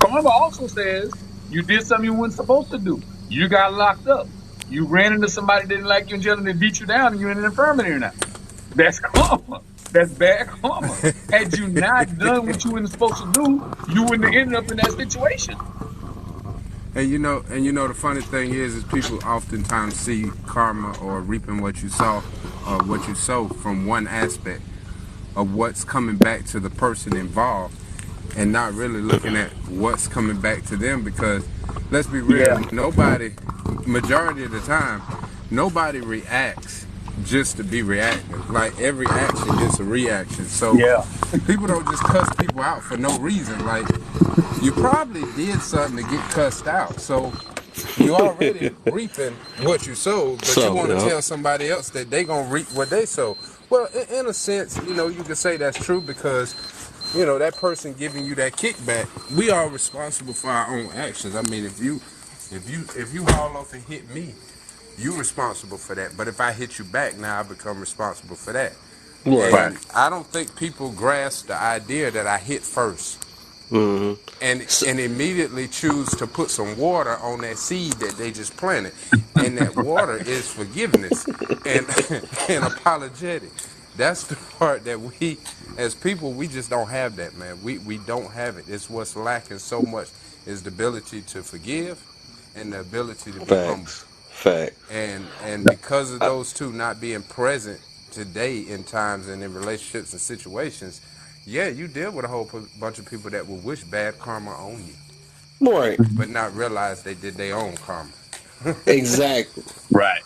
Karma also says you did something you weren't supposed to do. You got locked up. You ran into somebody that didn't like you in jail and they beat you down and you're in an infirmary now. That's karma. That's bad karma. Had you not done what you weren't supposed to do, you wouldn't have ended up in that situation. And you know the funny thing is people oftentimes see karma or reaping what you saw or what you sow from one aspect of what's coming back to the person involved and not really looking at what's coming back to them because let's be real, Yeah, nobody, majority of the time, nobody reacts just to be reactive. Like every action is a reaction. So yeah, people don't just cuss people out for no reason. Like you probably did something to get cussed out. So you already reaping what you sowed, but you So want to yeah. tell somebody else that they gonna reap what they sow. Well, in a sense, you know, you can say that's true because, you know, that person giving you that kickback, we are responsible for our own actions. I mean, if you haul off and hit me, you responsible for that. But if I hit you back, now I become responsible for that. Right. right. And I don't think people grasp the idea that I hit first Mm-hmm. So, and immediately choose to put some water on that seed that they just planted. And that water is forgiveness and and apologetic. That's the part that we as people we just don't have that, man. We don't have it. It's what's lacking so much is the ability to forgive and the ability to be humble. facts. Fact. And because of those two not being present today in times and in relationships and situations, yeah, you deal with a whole bunch of people that will wish bad karma on you, Right. but not realize they did their own karma. Exactly. Right.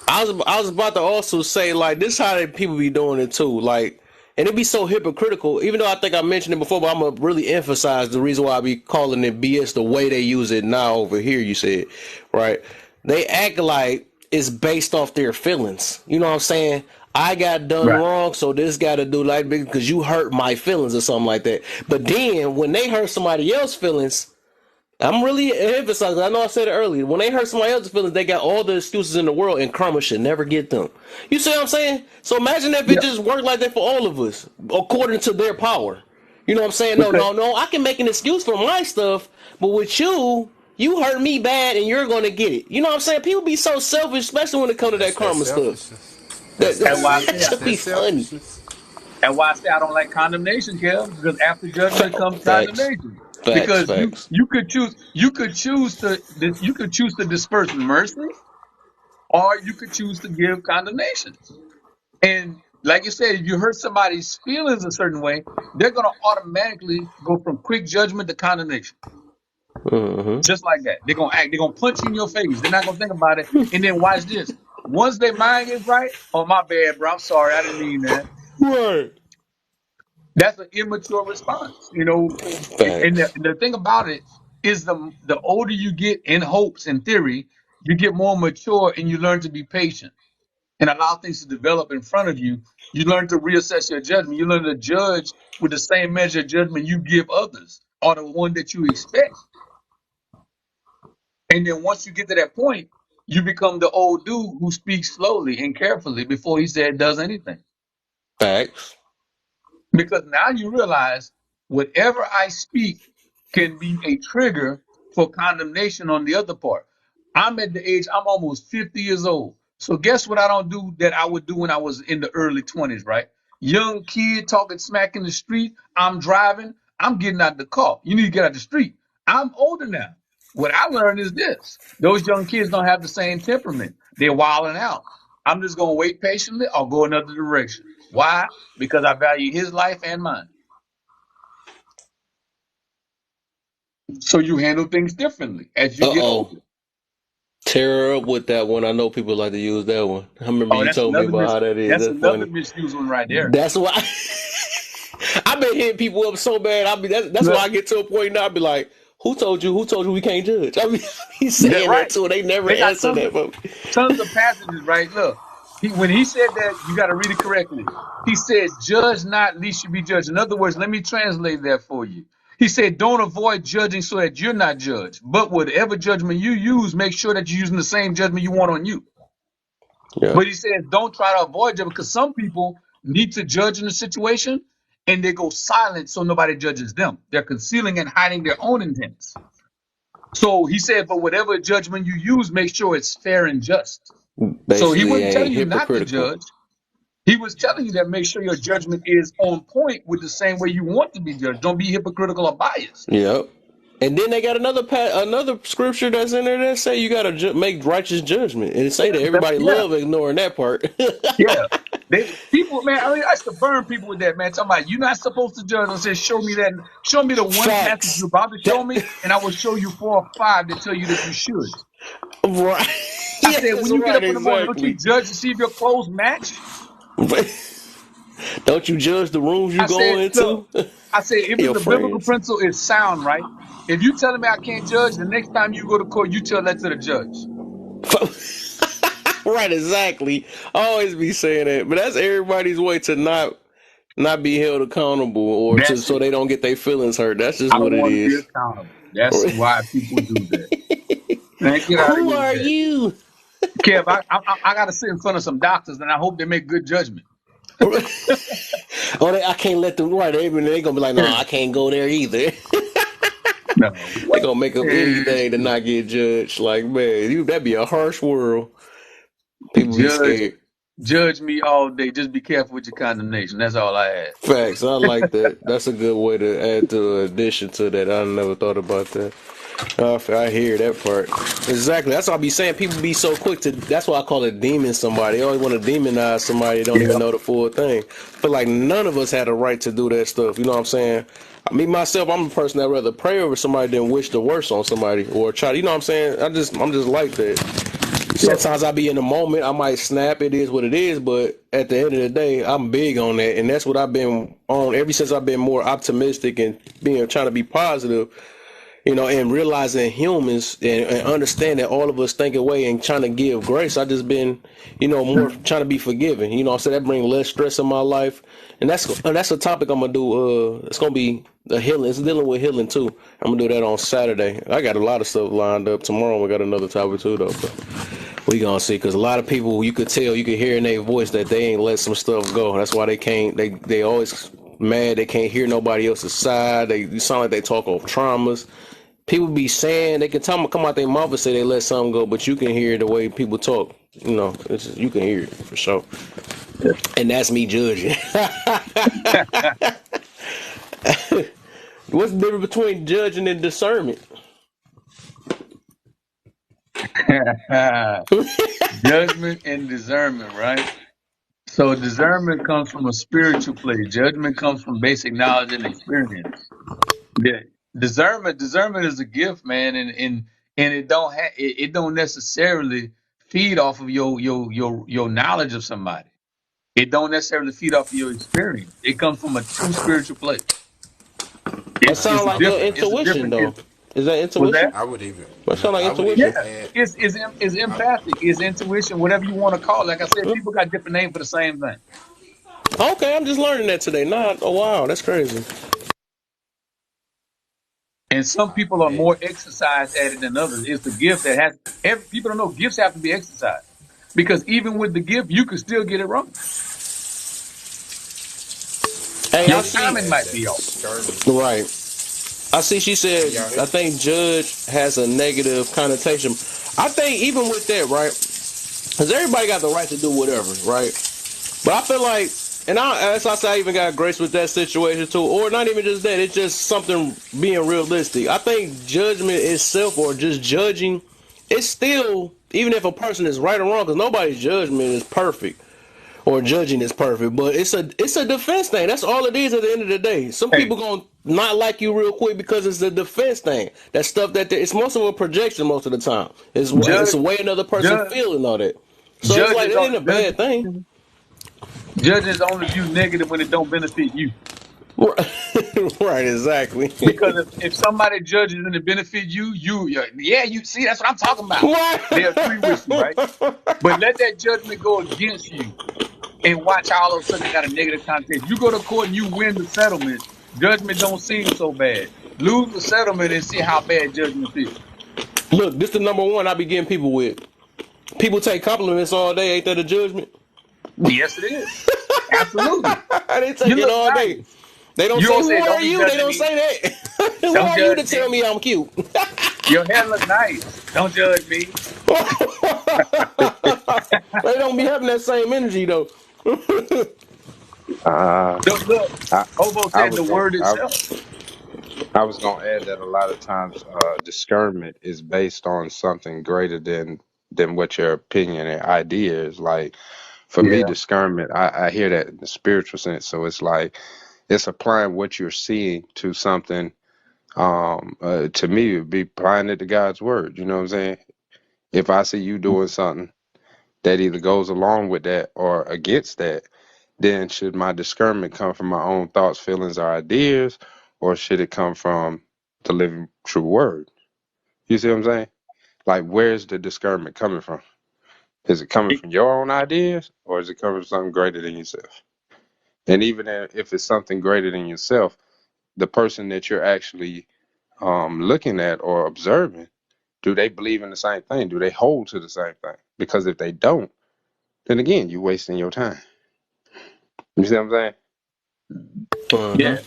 I was about to also say like this how people be doing it too. Like and it be so hypocritical, even though I think I mentioned it before, but I'm gonna really emphasize the reason why I be calling it BS the way they use it now over here, you said, right? They act like it's based off their feelings. You know what I'm saying? I got done Right. wrong, so this gotta do like because you hurt my feelings or something like that. But then when they hurt somebody else's feelings, I'm really emphasizing. I know I said it earlier. When they hurt somebody else's feelings, they got all the excuses in the world, and karma should never get them. You see what I'm saying? So imagine if it Yeah. just worked like that for all of us, according to their power. You know what I'm saying? No, Because no, no. I can make an excuse for my stuff, but with you, you hurt me bad, and you're gonna get it. You know what I'm saying? People be so selfish, especially when it comes to That's that that karma stuff. selfishness. That, That's that and why I see. say that That's should that be funny. selfishness. and why I say I don't like condemnation, Kev, because after judgment comes Facts, condemnation. facts, Because facts. you could choose to disperse mercy, or you could choose to give condemnation. And like you said, if you hurt somebody's feelings a certain way, they're gonna automatically go from quick judgment to condemnation. Mm-hmm. Just like that. They're gonna punch you in your face. They're not gonna think about it. And then watch this. Once their mind is right, oh my bad, bro. I'm sorry, I didn't mean that. Right. That's an immature response, you know. And Facts. the thing about it is the older you get in hopes and theory, you get more mature and you learn to be patient and allow things to develop in front of you. You learn to reassess your judgment. You learn to judge with the same measure of judgment you give others or the one that you expect. And then once you get to that point, you become the old dude who speaks slowly and carefully before he does anything. Facts. Because now you realize whatever I speak can be a trigger for condemnation on the other part. I'm at the age, I'm almost 50 years old. So guess what I don't do that I would do when I was in the early 20s, right? Young kid talking smack in the street. I'm driving. I'm getting out the car. You need to get out the street. I'm older now. What I learned is this. Those young kids don't have the same temperament. They're wilding out. I'm just going to wait patiently or go another direction. Why? Because I value his life and mine. So you handle things differently as you get Uh-oh. older. Tear her up with that one. I know people like to use that one. I remember Oh, you told me about how that is. that's That's another funny. misused one right there. That's why I've been hitting people up so bad. That's why Look, I get to a point now. I be like, who told you? Who told you we can't judge? I mean, he's that's saying that right. too. They never They got answer that. But tons of passages, right? Look, when he said that, you got to read it correctly. He said, "Judge not, lest you be judged." In other words, let me translate that for you. He said, "Don't avoid judging so that you're not judged. But whatever judgment you use, make sure that you're using the same judgment you want on you." yeah, But he says, don't try to avoid judgment because some people need to judge in a situation and they go silent so nobody judges them. They're concealing and hiding their own intents. So he said, but whatever judgment you use, make sure it's fair and just. So he basically wasn't telling ain't you not to hypocritical. judge. He was telling you that make sure your judgment is on point with the same way you want to be judged. Don't be hypocritical or biased. Yep. And then they got another scripture that's in there that say you gotta make righteous judgment, and it say that everybody Yeah, love ignoring that part. yeah. People, man, I mean, I used to burn people with that, man. Talking about you're not supposed to judge. I said, show me that. Show me the one passage Facts. you're about to show That me, and I will show you 4 or 5 that tell you that you should. right. I said, Yes, when you get right, up in the morning, don't you exactly. judge to see if your clothes match? Don't you judge the rooms you I go said, look, into? I said, if Your it's a biblical friends. principle, it's sound, right? If you telling me I can't judge, the next time you go to court, you tell that to the judge. Right, exactly. I always be saying that, but that's everybody's way to not be held accountable or to That's so it. they don't get their feelings hurt. That's just I what don't it want to be is. accountable. That's why people do that. Man, get out of Who here with are that. you? Kev, I got to sit in front of some doctors, and I hope they make good judgment. Oh, I can't let them. Right, they gonna be like, no, I can't go there either. No, They what gonna make up is anything to not get judged. Like, man, that'd be a harsh world. People be judge scared. judge me all day? Just be careful with your condemnation. That's all I ask. Facts. I like that. That's a good way to add to addition to that. I never thought about that. I hear that part. Exactly. That's what I be saying. People be so quick to. That's why I call it demon somebody. They always want to demonize somebody. They don't even Yeah, know the full thing. But like none of us had a right to do that stuff. You know what I'm saying? Me myself, I'm a person that rather pray over somebody than wish the worst on somebody or try to. You know what I'm saying? I'm just like that. yeah, Sometimes I be in the moment, I might snap. It is what it is, but at the end of the day, I'm big on that, and that's what I've been on ever since I've been more optimistic and being trying to be positive. And realizing humans and understanding all of us think away and trying to give grace. I just been, more trying to be forgiving. So that brings less stress in my life, and that's a topic I'm gonna do. It's gonna be the healing. It's dealing with healing too. I'm gonna do that on Saturday. I got a lot of stuff lined up. Tomorrow we got another topic too, though. But we gonna see, because a lot of people you could tell, you could hear in their voice that they ain't let some stuff go. That's why they can't. They always mad. They can't hear nobody else's side. You sound like they talk of traumas. People be saying, they can come out their mouth and say they let something go, but you can hear the way people talk. You can hear it for sure. And that's me judging. What's the difference between judging and discernment? yeah. Judgment and discernment, right? So discernment comes from a spiritual place. Judgment comes from basic knowledge and experience. Yeah. Discernment is a gift, man, and it don't necessarily feed off of your knowledge of somebody. It don't necessarily feed off of your experience. It comes from a true spiritual place. That sound It's a like your different it's a intuition, different though. gift. Is that Was that? intuition? I would even, That sound like I would Yeah, even intuition. add. it's I, empathic, it's intuition, whatever you want to call it. Like I said, people got different names for the same thing. Okay, I'm just learning that today. Oh wow, that's crazy. And some people are more exercised at it than others. It's the gift that has people don't know gifts have to be exercised. Because even with the gift, you could still get it wrong. Hey, I Your see. timing might That be off. discernment. Right. I see. She said, Can y'all hear I me? think judge has a negative connotation. I think even with that, right? Because everybody got the right to do whatever, right? But I feel like, and as I say, I even got grace with that situation too, or not even just that. It's just something being realistic. I think judgment itself, or just judging, it's still, even if a person is right or wrong, because nobody's judgment is perfect or judging is perfect, but it's a defense thing. That's all it is at the end of the day. Some Hey, people gonna not like you real quick because it's a defense thing. That stuff it's most of a projection most of the time. It's judge, the way another person judge, feeling all that. So it's like judges it ain't only a bad thing. judges only view negative when it don't benefit you. Right, exactly. Because if somebody judges and it benefit you, yeah, you see, that's what I'm talking about. They agree with you, right? What? But let that judgment go against you and watch how all of a sudden it got a negative context. You go to court and you win the settlement, judgment don't seem so bad. Lose the settlement and see how bad judgment feels. Look, this the number one I be getting people with. People take compliments all day. Ain't that a judgment? Yes, it is. Absolutely. They You take it look all day. nice. They don't You say, don't who say, are don't be you? They judging don't me. say that. Who Don't are you judge to me. tell me I'm cute? Your hair look nice. Don't judge me. They don't be having that same energy though. Uh, Look, I Hobo I said was the going word itself. I was going to add that a lot of times discernment is based on something greater than what your opinion and idea is. Like for me, Yeah. discernment, I hear that in the spiritual sense. So it's like it's applying what you're seeing to something. To me, it would be applying it to God's word. You know what I'm saying? If I see you doing something that either goes along with that or against that, then should my discernment come from my own thoughts, feelings, or ideas, or should it come from the living true word? You see what I'm saying? Like, where's the discernment coming from? Is it coming from your own ideas, or is it coming from something greater than yourself? And even if it's something greater than yourself, the person that you're actually looking at or observing, do they believe in the same thing? Do they hold to the same thing? Because if they don't, then again, you're wasting your time. You see what I'm saying? Yeah. Uh-huh.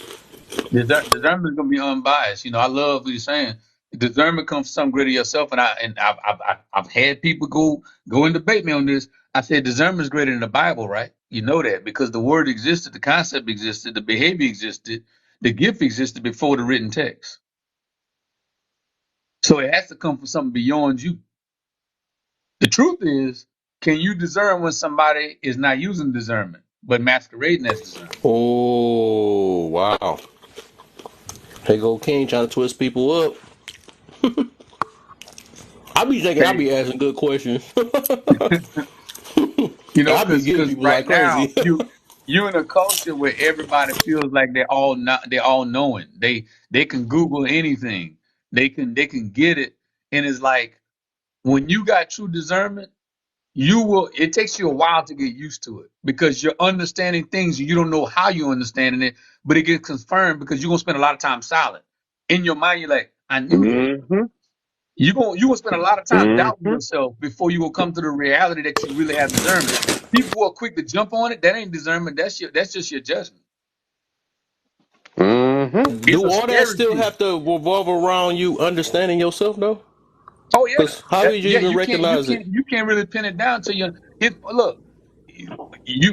Discernment is gonna be unbiased. I love what you're saying. Discernment comes from something greater yourself, and I've had people go and debate me on this. I said discernment is greater than the Bible, right? You know that because the word existed, the concept existed, the behavior existed, the gift existed before the written text. So it has to come from something beyond you. The truth is, can you discern when somebody is not using discernment but masquerading as discernment? Oh wow. Here go King trying to twist people up. I be thinking I Hey, be asking good questions. I be getting because people right like now crazy. you in a culture where everybody feels like they're all knowing. They can Google anything. They can get it. And it's like when you got true discernment, it takes you a while to get used to it because you're understanding things and you don't know how you're understanding it, but it gets confirmed because you're gonna spend a lot of time silent. In your mind, you're like, I knew that. Mm-hmm. You gonna spend a lot of time doubting Mm-hmm. yourself before you will come to the reality that you really have discernment. People who are quick to jump on it, that ain't discernment. That's just your judgment. Mm-hmm. It's Do a all that scary still feeling. have to revolve around you understanding yourself though? Oh yeah, Because how did you yeah. even You can't you recognize it? can't you can't really pin it down to you. Look,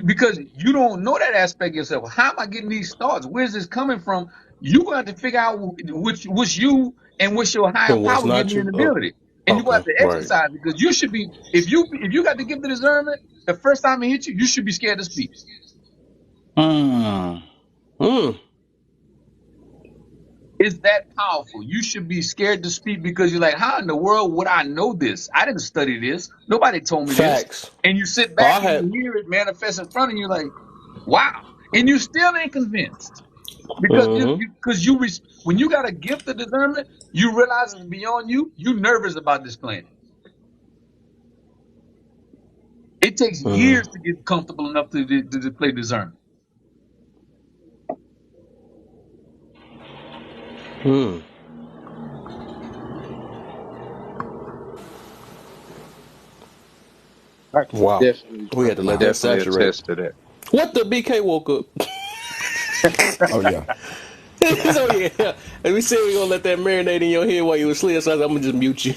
because you don't know that aspect of yourself. How am I getting these thoughts? Where's this coming from? You gonna have to figure out which you and what's your higher And what's power not giving you you? an Oh, ability, and you gonna have okay, to right. exercise it because you should be if you got to give the discernment the first time it hits you, you should be scared to speak. Hmm. Hmm. It's that powerful. You should be scared to speak because you're like, how in the world would I know this? I didn't study this. Nobody told me this. Facts. And you sit Oh, back I and had. you hear it manifest in front of you, like, wow. And you still ain't convinced because Mm-hmm. when you got a gift of discernment, you realize it's beyond you. You nervous about displaying it. It takes years to get comfortable enough to display discernment. Hmm. I can Wow. definitely, We I had to can let that definitely saturate. attest to that. What the BK woke up? Oh yeah, So yeah, and we said we gonna let that marinate in your head while you was asleep. So I'm gonna just mute you.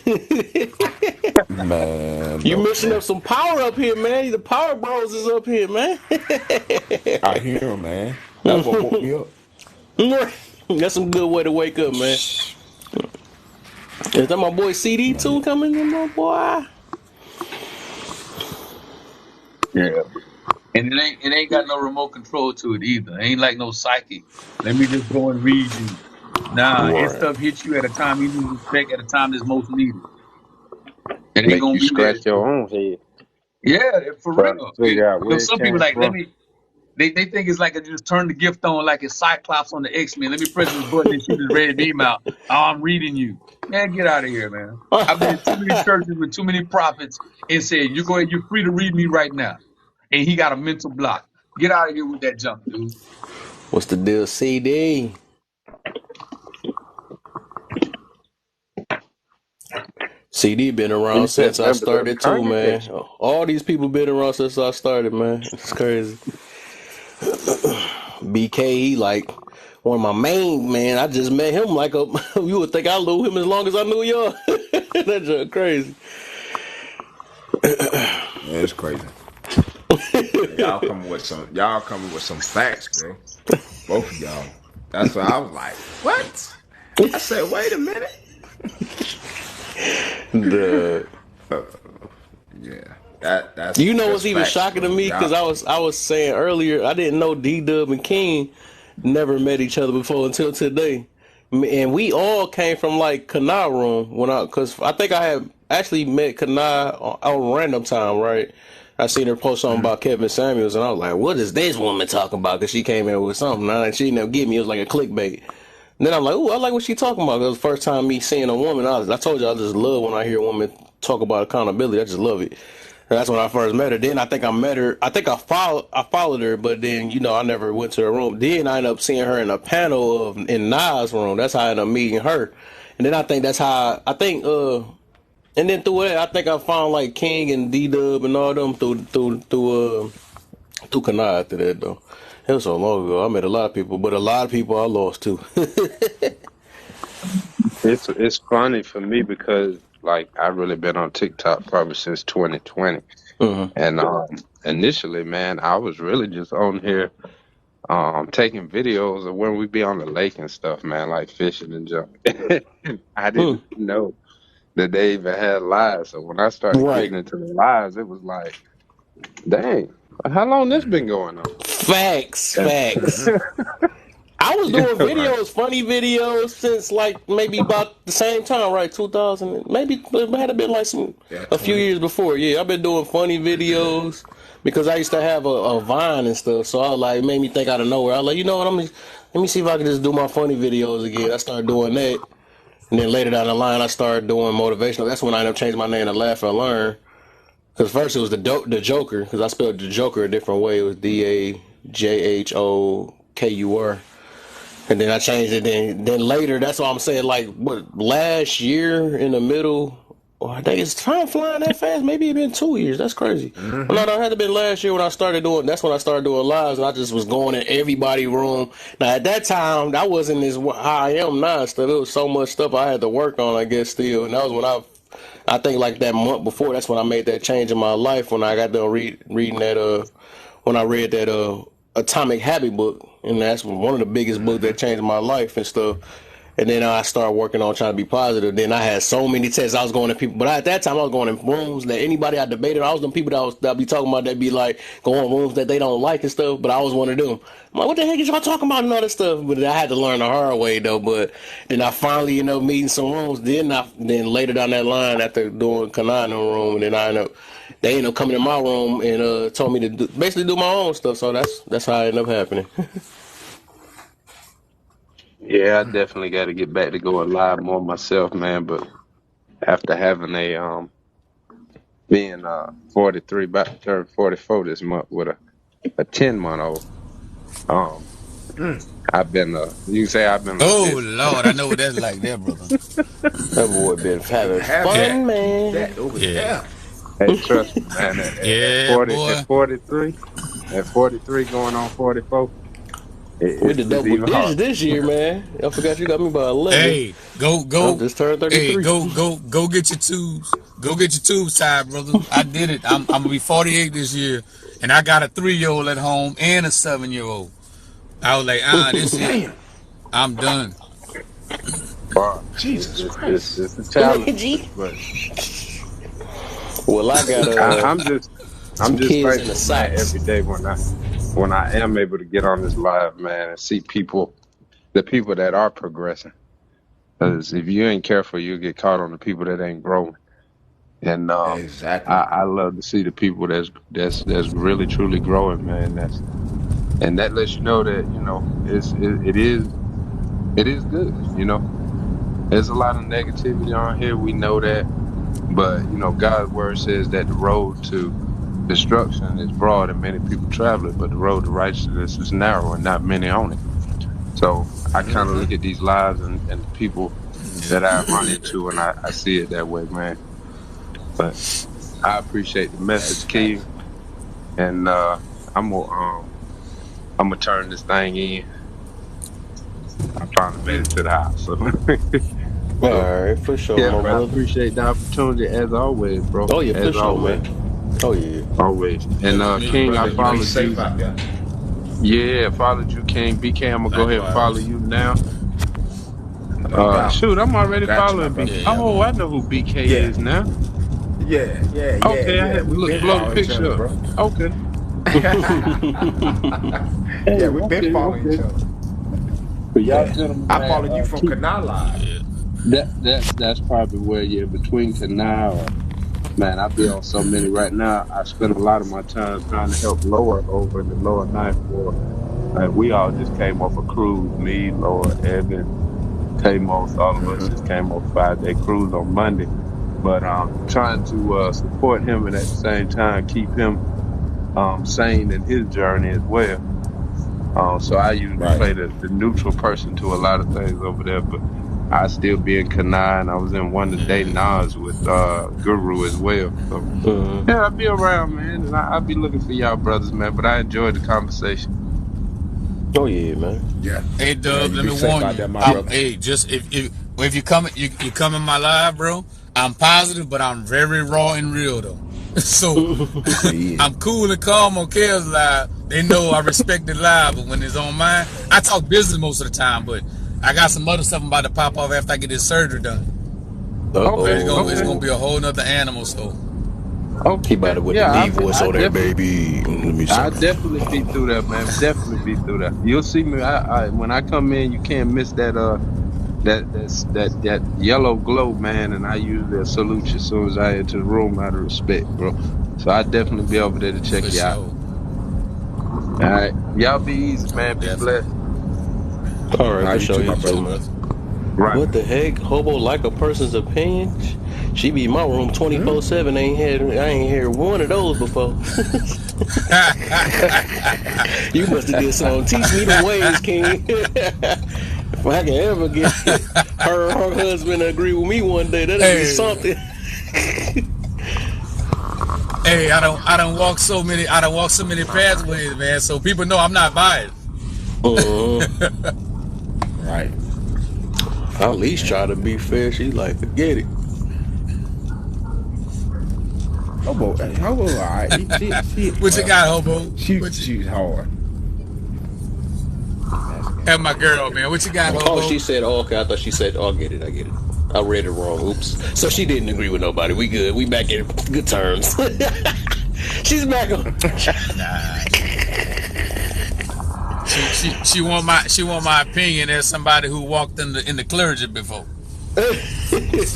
man. You Look, missing man. up some power up here, man. The power bros is up here, man. I hear him, man. That's what woke me up. That's some good way to wake up, man. Is that my boy CD Man, too coming in, my boy? Yeah. And it ain't got no remote control to it either. It ain't like no psychic. Let me just go and read you. Nah, it Right. stuff hits you at a time you need respect at a time that's most needed. It ain't Make gonna you be there. scratch your own head Yeah, for trying to real. figure out where it Some people came like, let from. me they think it's like a just turn the gift on like it's Cyclops on the X-Men. Let me press this button and shoot this red beam out. Oh, I'm reading you. Man, get out of here, man. I've been in too many churches with too many prophets and said, you go ahead, you're free to read me right now. And he got a mental block. Get out of here with that junk, dude. What's the deal, CD? CD been around You said since I members of the started too, man. congregation. All these people been around since I started, man. It's crazy. BK, he like one of my main man. I just met him like a. You would think I knew him as long as I knew y'all. That's just crazy. it's crazy. Y'all coming with some facts, bro. Both of y'all. That's why I was like, what? I said, wait a minute. The Yeah, that's You know that's what's even facts, shocking to bro. me? Because Y'all. I was saying earlier, I didn't know D Dub and King never met each other before until today, and we all came from like Kanai room because I think I had actually met Kanai on random time, right? I seen her post something about Kevin Samuels, and I was like, "What is this woman talking about?" Because she came in with something, and she didn't give me. It was like a clickbait. And then I'm like, "Ooh, I like what she talking about." It was the first time me seeing a woman. I told you I just love when I hear a woman talk about accountability. I just love it. And that's when I first met her. Then I think I met her. I think I followed her, but then I never went to her room. Then I ended up seeing her in a panel in Nas' room. That's how I ended up meeting her. And then I think that's how I think. And then through that, I think I found like King and D Dub and all them through Kanai after that though. It was so long ago. I met a lot of people, but a lot of people I lost too. It's funny for me because like I've really been on TikTok probably since 2020, Mm-hmm. and initially, man, I was really just on here taking videos of when we be on the lake and stuff, man, like fishing and junk. I Hmm. didn't know that they even had lives, so when I started getting Right. into the lives, it was like, dang, how long this been going on? Facts. And Facts. I was you doing know, Right. videos, funny videos, since like maybe about the same time, right? 2000, maybe it had to been like Yeah, a few 20. years before. Yeah, I've been doing funny videos because I used to have a Vine and stuff. So I was like, it made me think out of nowhere. I was like, you know what? Let me see if I can just do my funny videos again. I started doing that, and then later down the line, I started doing motivational. That's when I ended up changing my name to Laugh and Learn. Because first it was the Joker, because I spelled the Joker a different way. It was DAJHOKUR. And then I changed it. Then later, that's what I'm saying. Like what last year in the middle, or I think it's time flying that fast. Maybe it been 2 years. That's crazy. Well, no, no, it had to been last year when I started doing. That's when I started doing lives, and I just was going in everybody's room. Now at that time, that wasn't as how I am now. Stuff. It was so much stuff I had to work on. I guess still, and that was when I think like that month before. That's when I made that change in my life when I got done reading that when I read that Atomic Habit book, and that's one of the biggest books that changed my life and stuff. And then I started working on trying to be positive. Then I had so many tests. I was going to people, but at that time I was going in rooms that anybody I debated. I was them people that be talking about that be like going in rooms that they don't like and stuff. But I was one of them. I'm like, what the heck is y'all talking about and all this stuff? But I had to learn the hard way though. But then I finally meeting some rooms. Then later down that line after doing Kanano room, and then they ended up coming in my room and told me to basically do my own stuff. So that's how it ended up happening. yeah, I definitely got to get back to going live more myself, man. But after having being 43, about to turn 44 this month with a 10-month old, um, I've been you can say I've been a little Oh busy. Lord, I know what that's like there, brother. That boy been having Have Yeah, fun, that. Keep man. that over yeah. there. Hey, trust me, man. At Yeah, 40, boy. at 43, going on 44, We did it's double even digits harder. this year, man. I forgot you got me by 11. Hey, go, I'm go. just turned Hey, 33. go get your tubes. Go get your tubes tied, brother. I did it. I'm gonna be 48 this year, and I got a 3-year-old at home and a 7-year-old. I was like, this it. Damn. I'm done. Boy, Jesus Christ. it's a challenge, G. but Well, I got I, I'm some just kids in the thankful, man, socks. every day when I am able to get on this live, man, and see the people that are progressing. Because if you ain't careful, you'll get caught on the people that ain't growing. And Exactly. I love to see the people that's really truly growing, man. And that lets you know that it is good. There's a lot of negativity on here. We know that, but God's word says that the road to destruction is broad and many people travel it, but the road to righteousness is narrow and not many on it. So I kind of look at these lives and the people that I run into, and I see it that way, man. But I appreciate the That's message, King, facts. and I'm gonna turn this thing in. I finally made it to the house, so All so right, for sure, yeah. my But I brother. appreciate the opportunity as always, bro. Oh, yeah, for As sure, always, man. Oh, yeah. always. And Pleasure to meet you, King, I brother. You be followed safe you. out there. Yeah, followed you, King. BK, I'm gonna go ahead and follow Likewise. you now. No doubt. Shoot, I'm I already got you, my following BK. brother. Yeah, Oh, I know who BK Yeah. is now. Okay, I Yeah. had to We've look, been blow the following each other, picture up. bro. Okay. Yeah, Hey, we've been okay, following each okay. other. But y'all Yeah. gentlemen, I man, followed you from keep Canal Live. yeah. that's probably where you're between Kanai or man, I be on so many right now. I spend a lot of my time trying to help Lower over in the lower ninth ward. We all just came off a cruise. Me, Lower, Evan, K-Most, all of us just came off a 5-day cruise on Monday. But trying to support him and at the same time keep him sane in his journey as well. So I usually Right. play the neutral person to a lot of things over there, but I still be in Kanai, and I was in one today, Nas, with Guru as well. So yeah, I'll be around, man, and I'll be looking for y'all brothers, man. But I enjoyed the conversation. Oh, yeah, man. Yeah. Hey, Yeah, Dub, you let be me safe warn out you. there, my I'm brother. hey, just if you come in my live, bro. I'm positive, but I'm very raw and real though. So Yeah. I'm cool and calm on Kale's live. They know I respect the live, but when it's on mine, I talk business most of the time. But I got some other stuff I'm about to pop off after I get this surgery done. Okay, It's okay, gonna Uh-oh. be a whole nother animal. So He about okay. it with the Yeah, knee voice I on there, definitely. baby. Let me I stop. definitely be through that, man. Definitely be through that. You'll see me. I when I come in, you can't miss that that yellow glow, man. And I usually salute you as soon as I enter the room out of respect, bro. So I definitely be over there to check for you out. sure, All right, y'all be easy, man. Be definitely. blessed. All right, Nah, for you sure. too, You my too, brother. man. Right. What the heck? Hobo like a person's opinion? She be in my room 24/7. I ain't heard one of those before. You must have did something. Teach me them ways, King. If I can ever get her husband to agree with me one day, that'll be Hey, something. hey, I don't walk so many pathways, man. So people know I'm not biased. Uh, Right. I at least try to be fair. She like, forget it. Hobo, all right. What you Well, got, hobo? What you she's hard. That's okay. and my girl, man? What you got, Oh, hobo? she said, oh, okay. I thought she said, oh, I get it. I get it. I read it wrong. Oops. So she didn't agree with nobody. We good. We back in good terms. She's back on. Nah. She want my opinion as somebody who walked in the clergy before.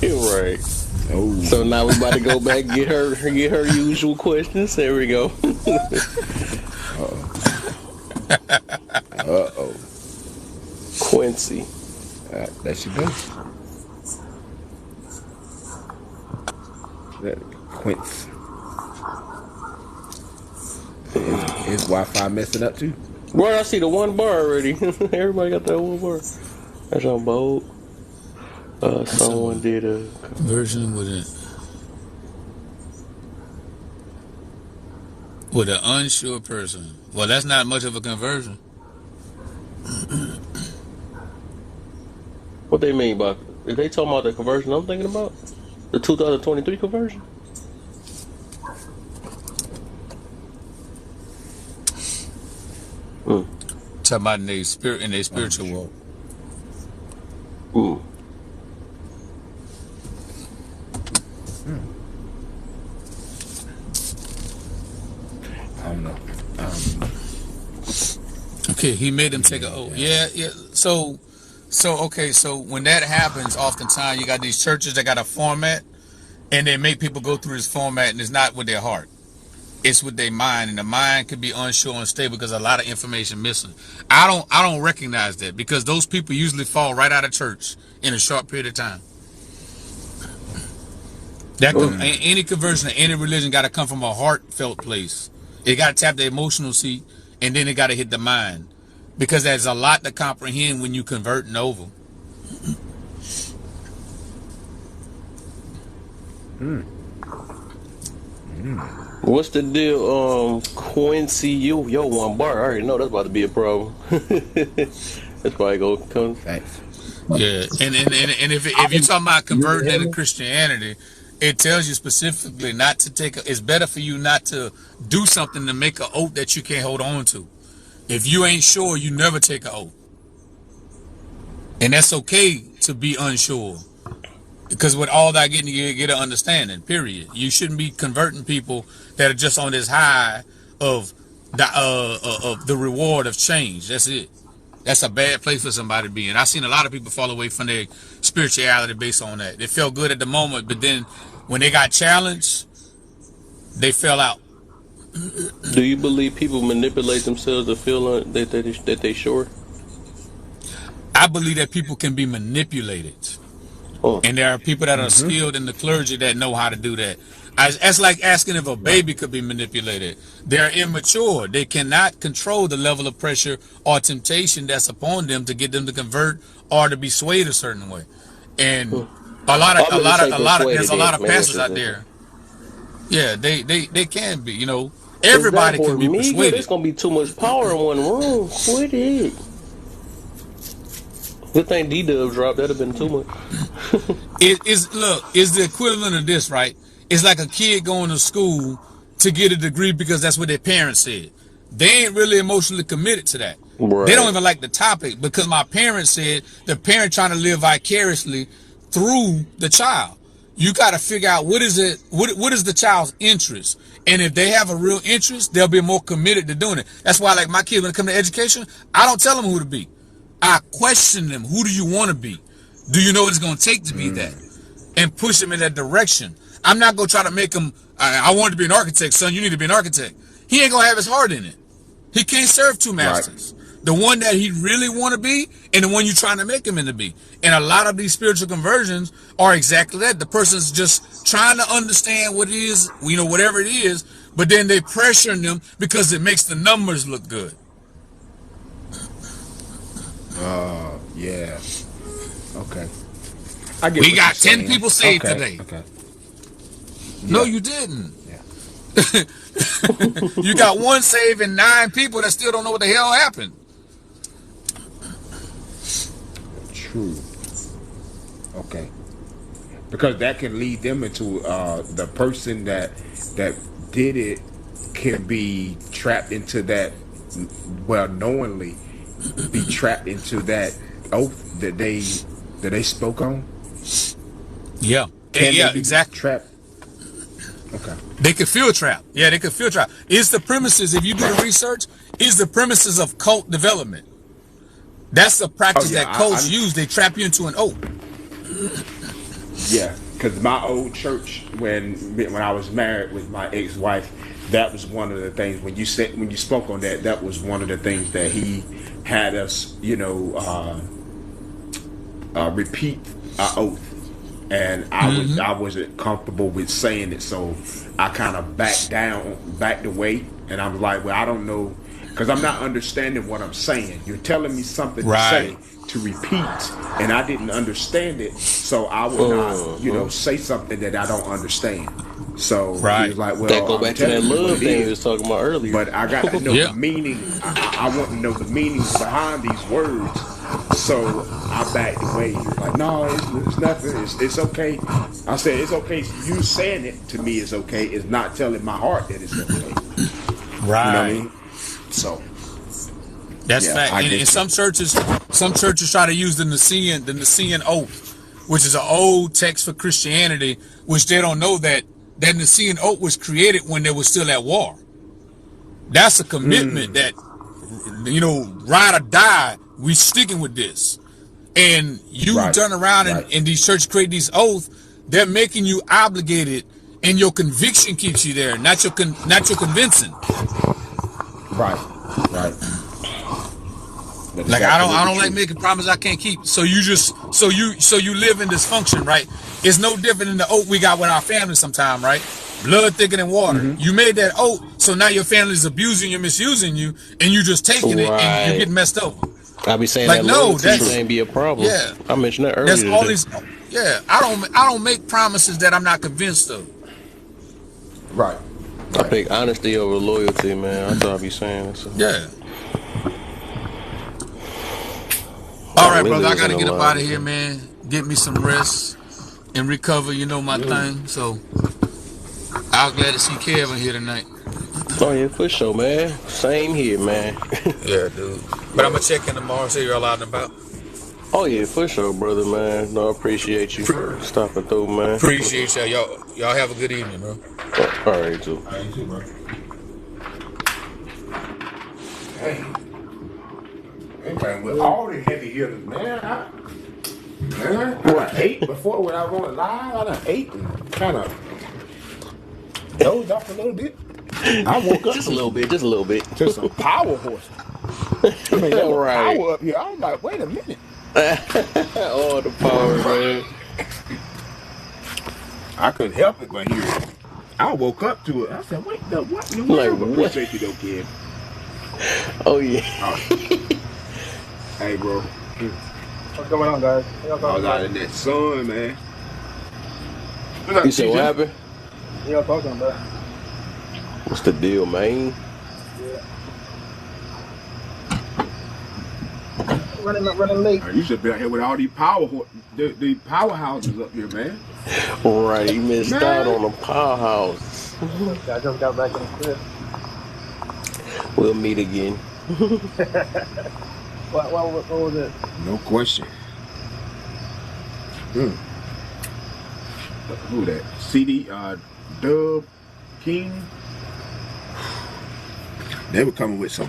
Right. So Oh. now we about to go back and get her usual questions. There we go. Uh-oh. Quincy. There she go. That Quince. Is Wi-Fi messing up too? Bro, I see the one bar already. Everybody got that one bar. That's on bold. What's up Someone with did a version with it? With an unsure person. Well, that's not much of a conversion. What they mean by? Is they talking about the conversion I'm thinking about? The 2023 conversion? Mm. Talking about in their spirit, in their spiritual Unsure. walk. Mm. I don't know. Okay, he made them take Yeah, a oath. yeah. Yeah, yeah. Okay, so when that happens, oftentimes you got these churches that got a format, and they make people go through this format, and it's not with their heart. It's with their mind, and the mind can be unsure and unstable because a lot of information missing. I don't recognize that because those people usually fall right out of church in a short period of time. That Mm. any conversion of any religion got to come from a heartfelt place. It got to tap the emotional seat, and then it got to hit the mind, because there's a lot to comprehend when you converting over. What's the deal, Quincy? Yo, one bar. I already know that's about to be a problem. That's probably gonna come. Thanks. Yeah, and if you're talking about You converting hear into me? Christianity, it tells you specifically not to take. It's better for you not to do something to make an oath that you can't hold on to. If you ain't sure, you never take an oath, and that's okay to be unsure. Because with all that getting, you get an understanding. Period. You shouldn't be converting people that are just on this high of the reward of change. That's it. That's a bad place for somebody to be in. I've seen a lot of people fall away from their spirituality based on that. They felt good at the moment, but then when they got challenged, they fell out. Do you believe people manipulate themselves to feel that they sure? I believe that people can be manipulated. Oh, And there are people that are skilled in the clergy that know how to do that. That's like asking if a Right. baby could be manipulated. They're immature. They cannot control the level of pressure or temptation that's upon them to get them to convert or to be swayed a certain way. And hmm. I meant to say there's persuaded. a lot Then of maybe I pastors should out say. there. Yeah, they can be. Is that Everybody can be Hormiga? There's persuaded. gonna be too much power in one room. Quit it. Good thing D-Dub dropped. That'd have been too much. Is the equivalent of this, right? It's like a kid going to school to get a degree because that's what their parents said. They ain't really emotionally committed to that. They don't Right. even like the topic because my parents said the parent trying to live vicariously through the child. You got to figure out what is the child's interest, and if they have a real interest, they'll be more committed to doing it. That's why, like my kids, when it comes to education, I don't tell them who to be. I question them. Who do you want to be? Do you know what it's going to take to be that? And push them in that direction. I'm not going to try to make him, I want to be an architect, son. You need to be an architect. He ain't going to have his heart in it. He can't serve two Right. masters. The one that he really want to be and the one you're trying to make him into be. And a lot of these spiritual conversions are exactly that. The person's just trying to understand what it is, whatever it is, but then they pressuring them because it makes the numbers look good. Yeah. Okay. I get We what you're got 10 saying. people saved Okay. today. Okay. No, Yeah. you didn't. Yeah. You got one save and 9 people that still don't know what the hell happened. True. Okay. Because that can lead them into the person that did it can be trapped into that, well, knowingly be trapped into that oath that they spoke on. Yeah. Can they Yeah, be exactly. trapped? Okay. They could feel trapped. Yeah, they could feel trapped. It's the premises, if you do the research, is the premises of cult development. That's the Oh practice yeah, that cults I use. They trap you into an oath. yeah, because my old church, when I was married with my ex-wife, that was one of the things when you spoke on that. That was one of the things that he had us, repeat our oath, and I wasn't comfortable with saying it, so I kind of backed away, and I was like, well, I don't know because I'm not understanding what I'm saying. You're telling me something to Right. say, to repeat, and I didn't understand it, so I would not, say something that I don't understand. So he was Right. like, That well, go I'm back to that telling you what love it thing we is, was talking about earlier. but I got to know the Yeah. meaning. I want to know the meanings behind these words. So I backed away. He was like, no, it's nothing. It's okay. I said, it's okay. You saying it to me is okay. It's not telling my heart that it's okay. You know what I Right. mean? So, That's yeah, fact. I And get you. some churches try to use the Nicene oath, which is an old text for Christianity, which they don't know that Nicene oath was created when they were still at war. That's a commitment that, ride or die, we sticking with this. And you Right, turn around right, and these churches create these oaths, they're making you obligated, and your conviction keeps you there, not your convincing. right, right. That is Like I absolutely don't like true. making promises I can't keep. So you live in dysfunction, right? It's no different than the oath we got with our family sometime, right? Blood thicker than water. You made that oath, so now your family's abusing you, misusing you, and you just taking it and you Right. get messed up. I be saying Like that no, loyalty True. thing be a problem. yeah, I mentioned that that's earlier all today. these. Yeah, I don't make promises that I'm not convinced of. Right, I right. pick honesty over loyalty, man. That's what I be saying. So Yeah. All got right, brother, I Lily got in to the get up line out of here, again. man. Get me some rest and recover. You know my Yeah. thing. So I was glad to see Kevin here tonight. Oh yeah, for sure, man. Same here, man. Yeah, dude. But I'm Yeah. gonna check in tomorrow, see you're all out and about. Oh yeah, for sure, brother, man. No, I appreciate you stopping through, man. Appreciate y'all. Y'all have a good evening, bro. All right, too. I ain't too, bro. Hey, man, with all the heavy hitters, man, I ate before when I was on the live. I done ate and kind of dozed off a little bit. I woke up Just a little bit, just a little bit. to some power horses. I mean, there All was right. power up here. I was like, wait a minute. All the power, man. I couldn't help it but hear it. I woke up to it. I said, wait, what in the Like world? But what? appreciate you though, kid. Oh yeah. Oh, hey, bro. What's going on, guys? What y'all I was talking out about? in that sun, man. What's up, You said what TJ? happened? What y'all talking about? What's the deal, man? Yeah. Running late. You should be out here with all these the powerhouses up here, man. Right, you missed out Man. on the powerhouse. I just got back in the crib. We'll meet again. What was it? No question. Who that? CD, Dub, King. They were coming with some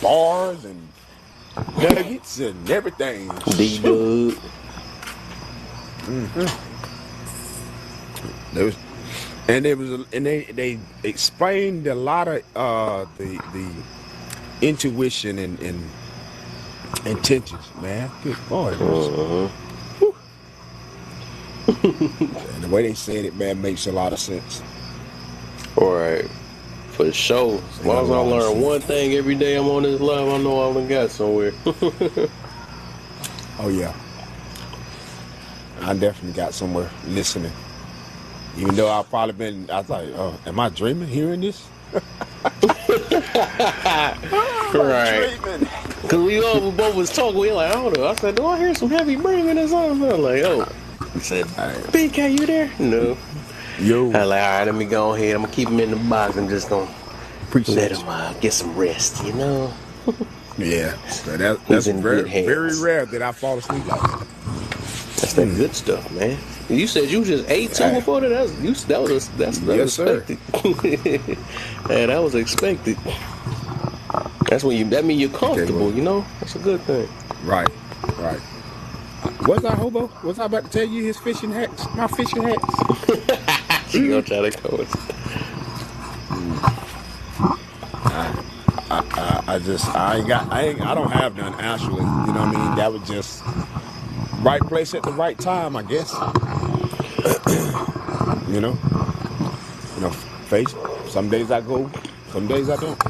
bars and nuggets and everything. D-Dub. They explained a lot of the intuition and intentions, man. Good Lord. And the way they said it, man, makes a lot of sense. Alright. For sure. As They got long a as I lot of learn sense. one thing every day I'm on this live, I know I done got somewhere. Oh yeah, I definitely got somewhere listening. Even though I've probably been, I was like, oh, am I dreaming hearing this? Am I Right. dreaming? Cause we both was talking, we like, I don't know. I said, do I hear some heavy breathing or something? I'm like, oh. He said, BK, you there? No. Yo, I like, all right, let me go ahead. I'm gonna keep him in the box and just gonna let appreciate him get some rest, you know? you. Yeah, so He's that's in good very hands. rare that I fall asleep like that. That's that good stuff, man. You said you just ate too Hey. before that. That's Yes, sir. expected. Yeah, that was expected. That mean you're comfortable, you know? That's a good thing. Right. Was I hobo? Was I about to tell you his fishing hats? My fishing hats? She gonna try to coach. I don't have none actually. You know what I mean? That was just right place at the right time, I guess. you know, face. Some days I go Some days I don't.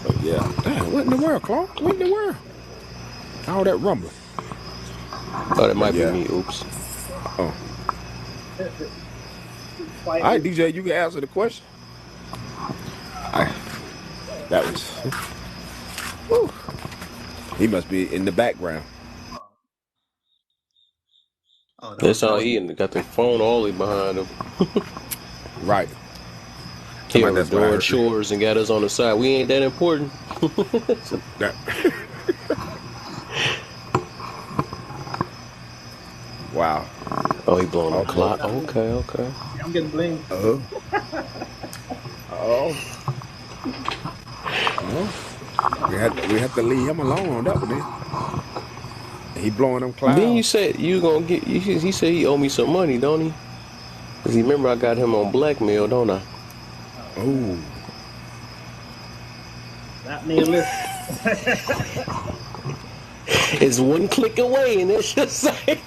But yeah. Damn, what in the world, Clark? What in the world? All that rumbling. Oh, that But might be yeah. me. Oops. Oh. All right, Quietly. DJ, you can answer the question. That was. Whew. He must be in the background. Oh, That's that how was he got the phone all the way behind him. Right. He Somebody over that's what I doing heard. chores and got us on the side. We ain't that important. That. Wow. Oh, he blowing on Okay. clock. Okay, okay. I'm getting blamed. Oh. Oh. Well, we have to leave him alone on that one then. He blowing them Then you clouds. said you gonna get. He said he owe me some money, don't he? Cause he remember I got him on blackmail, don't I? Oh Oh. man, that name list. It's one click away, and it's just like.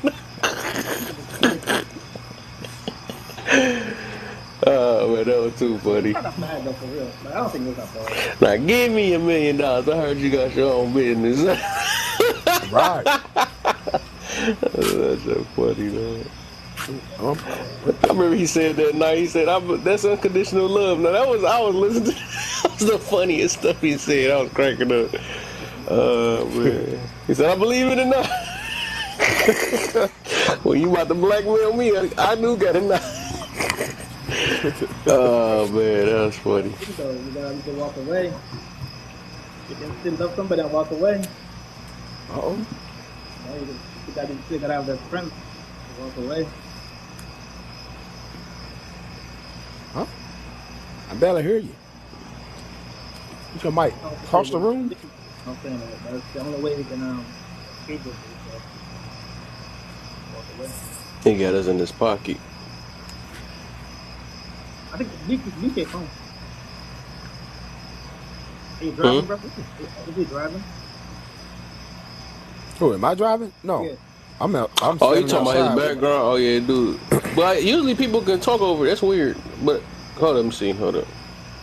Oh man, that was too It's funny. not that bad though, for real. Like, I don't think it's that bad. Now give me $1 million. I heard you got your own business. Right. That's so funny, man. What I the? remember he said that night. He said, "That's unconditional love." Now I was listening to that was the funniest stuff he said. I was cracking up. Man. He said, "I believe it or not." When you about to blackmail me, I do got it now. Oh man, that was funny. Though you can walk away. You can still love somebody and walk away. Oh. You know, you still gotta have that strength to walk away. Huh? I barely hear you. Put your mic I don't say across the you. room. I'm saying that that's the only way you can escape it. Is, walk away. He got us in his pocket. I think BK phone. Are you Hmm? driving, bro? Is he driving? Who am I driving? No. Yeah. I'm Oh, you standing talking about his outside. background? Oh yeah, dude. But usually people can talk over it. That's weird. But hold up, let me see. Hold up.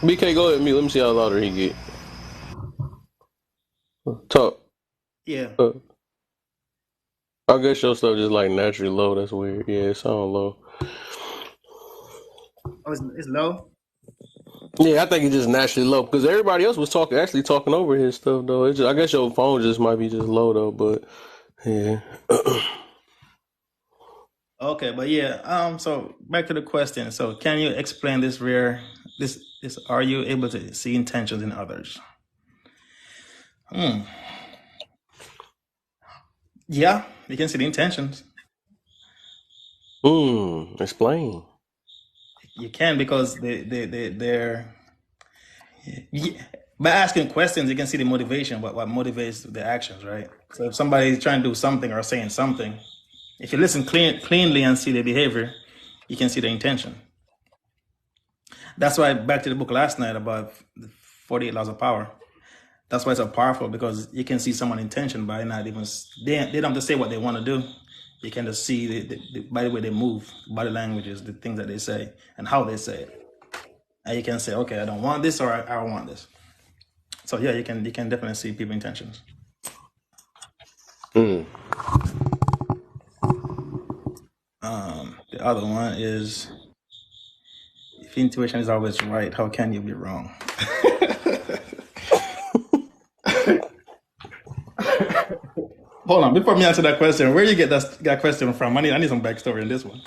BK, go ahead and mute. Let me see how louder he get. Talk. Yeah. I guess your stuff just like naturally low. That's weird. Yeah, it sound low. Oh, it's low. Yeah, I think it's just naturally low because everybody else was actually talking over his stuff though. It's just, I guess your phone just might be just low though. But yeah. Okay, but yeah. So back to the question. So can you explain this rare? This are you able to see intentions in others? Yeah, you can see the intentions. Explain. You can because they're yeah. By asking questions, you can see the motivation, what motivates the actions, right? So if somebody is trying to do something or saying something, if you listen cleanly and see the behavior, you can see the intention. That's why back to the book last night about the 48 laws of power. That's why it's so powerful because you can see someone's intention by not even they don't have to say what they want to do. You can just see by the way they move, body languages, the things that they say, and how they say it. And you can say, okay, I don't want this or I want this. So yeah, you can definitely see people's intentions. Mm. The other one is if intuition is always right, how can you be wrong? Hold on, before me answer that question, where you get that question from? I need some backstory in this one.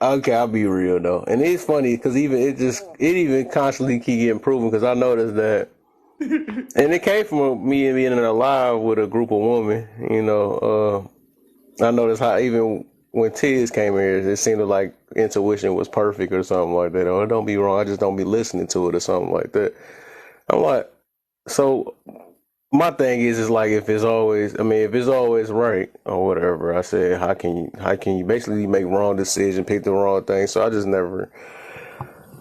Okay, I'll be real though, and it's funny because it even constantly keep getting proven because I noticed that, and it came from me being alive with a group of women. I noticed how even when Tiz came here, it seemed like intuition was perfect or something like that. Or don't be wrong, I just don't be listening to it or something like that. I'm like, so my thing is like if it's always right or whatever. I said, how can you basically make wrong decision, pick the wrong thing? So I just never,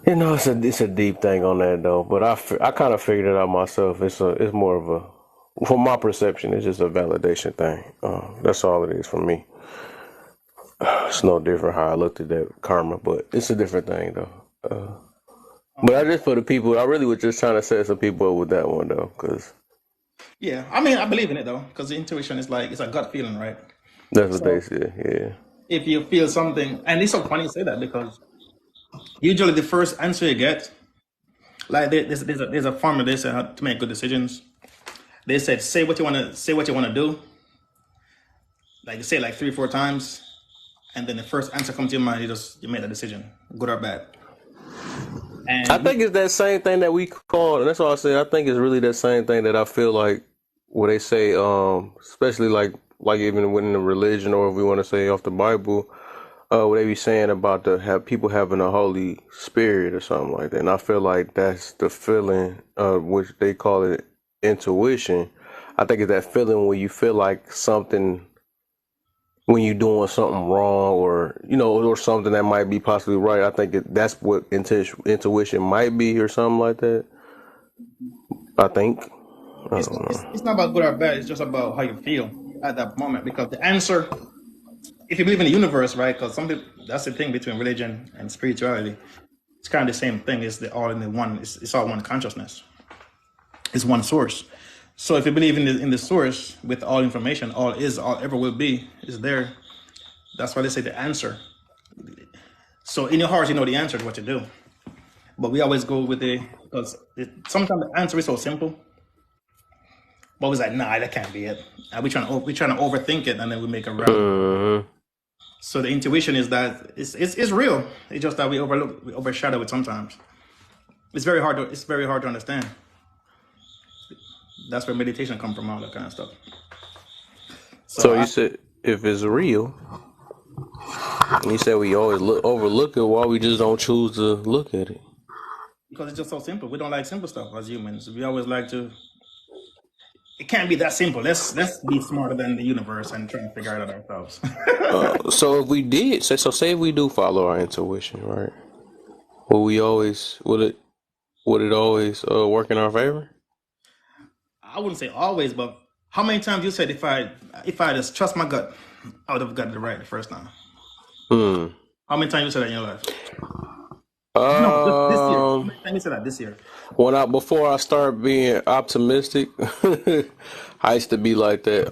it's a deep thing on that though. But I kind of figured it out myself. It's more of a, from my perception, it's just a validation thing. That's all it is for me. It's no different how I looked at that karma, but it's a different thing though. But I just for the people, I really was just trying to set some people up with that one though, because Yeah, I mean, I believe in it though, because the intuition is like it's a gut feeling, right? that's what they So said. Yeah. if you feel something, and it's so funny you say that because usually the first answer you get, like there's a formula they said how to make good decisions. They said say what you wanna do, like you say it like 3 or 4 times, and then the first answer comes to your mind. You make that decision, good or bad. I And think it's that same thing that we call, and that's why I say I think it's really that same thing that I feel like where they say, especially like even within the religion, or if we want to say off the Bible, what they be saying about the have people having a Holy Spirit or something like that. And I feel like that's the feeling, which they call it intuition. I think it's that feeling when you feel like something, when you're doing something wrong, or or something that might be possibly right. I think that's what intuition might be, or something like that. I think. I it's, don't it's know. it's not about good or bad. It's just about how you feel at that moment. Because the answer, if you believe in the universe, right? Because some people, that's the thing between religion and spirituality. It's kind of the same thing. It's all in the one. It's all one consciousness. It's one source. So if you believe in the source with all information, all ever will be is there. That's why they say the answer. So in your heart, you know the answer to what to do. But we always go with sometimes the answer is so simple. But we're like, nah, that can't be it. And we trying to overthink it, and then we make a round. Mm-hmm. So the intuition is that it's real. It's just that we overshadow it sometimes. It's very hard to understand. That's where meditation come from, all that kind of stuff. So So you said if it's real, you said we always overlook it. Why we just don't choose to look at it? because it's just so simple. We don't like simple stuff as humans. We always like to. It can't be that simple. Let's be smarter than the universe and try and figure it out ourselves. So if we did, say if we do follow our intuition, right? Would it always work in our favor? I wouldn't say always, but how many times you said if I just trust my gut, I would have gotten it right the first time. Hmm. How many times you said that in your life? No, just this year. How Um. many times you said that this year? Before I start being optimistic, I used to be like that.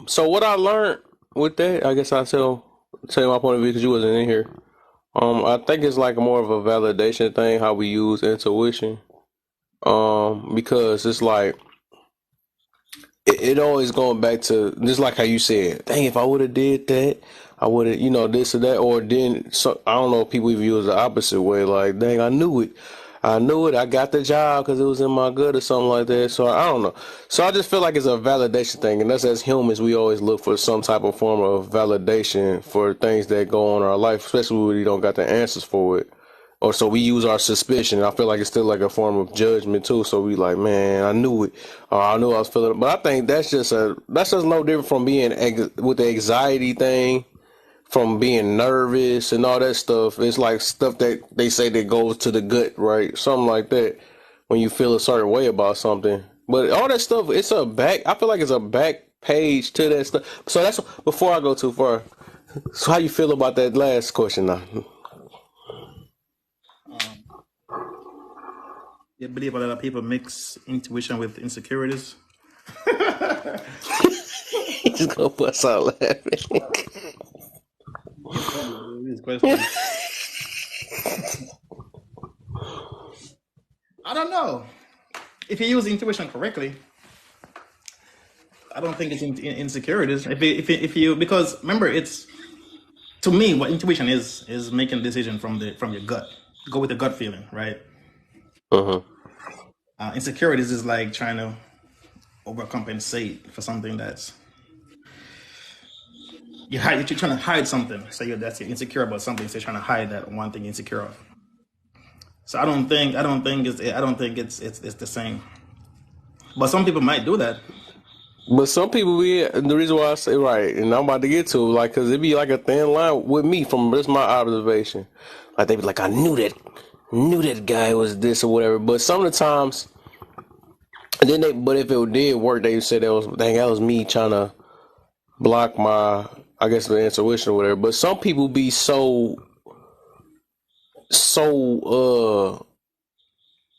So what I learned with that, I guess I tell you my point of view because you wasn't in here. I think it's like more of a validation thing how we use intuition. Because it's like it always going back to just like how you said, dang, if I would have did that, I would have, this or that, or then so I don't know if people view it the opposite way, like, dang, I knew it. I got the job because it was in my gut or something like that. So I don't know. So I just feel like it's a validation thing, and that's as humans, we always look for some type of form of validation for things that go on in our life, especially when we don't got the answers for it. Or so we use our suspicion. I feel like it's still like a form of judgment too. So we like, man, I knew it. Or I knew I was feeling it. But I think that's just no different from being with the anxiety thing, from being nervous and all that stuff. It's like stuff that they say that goes to the gut, right? Something like that. When you feel a certain way about something. But all that stuff, I feel like it's a back page to that stuff. So that's before I go too far. So how you feel about that last question now? Um, you believe a lot of people mix intuition with insecurities? He's gonna bust out laughing. It's funny, these questions. I don't know. If you use intuition correctly, I don't think it's insecurities. If you because remember, it's to me what intuition is making a decision from your gut. Go with the gut feeling, right? Uh-huh. Insecurities is like trying to overcompensate for something that's you're trying to hide something. So you're insecure about something. So you're trying to hide that one thing you're insecure of. So I don't think it's the same. But some people might do that. But some people the reason why I say right, and I'm about to get to it, like, cause it be like a thin line with me from just my observation. Like they be like, I knew that guy was this or whatever. But some of the times, but if it did work, they said that was me trying to block my, I guess, the intuition or whatever. But some people be so so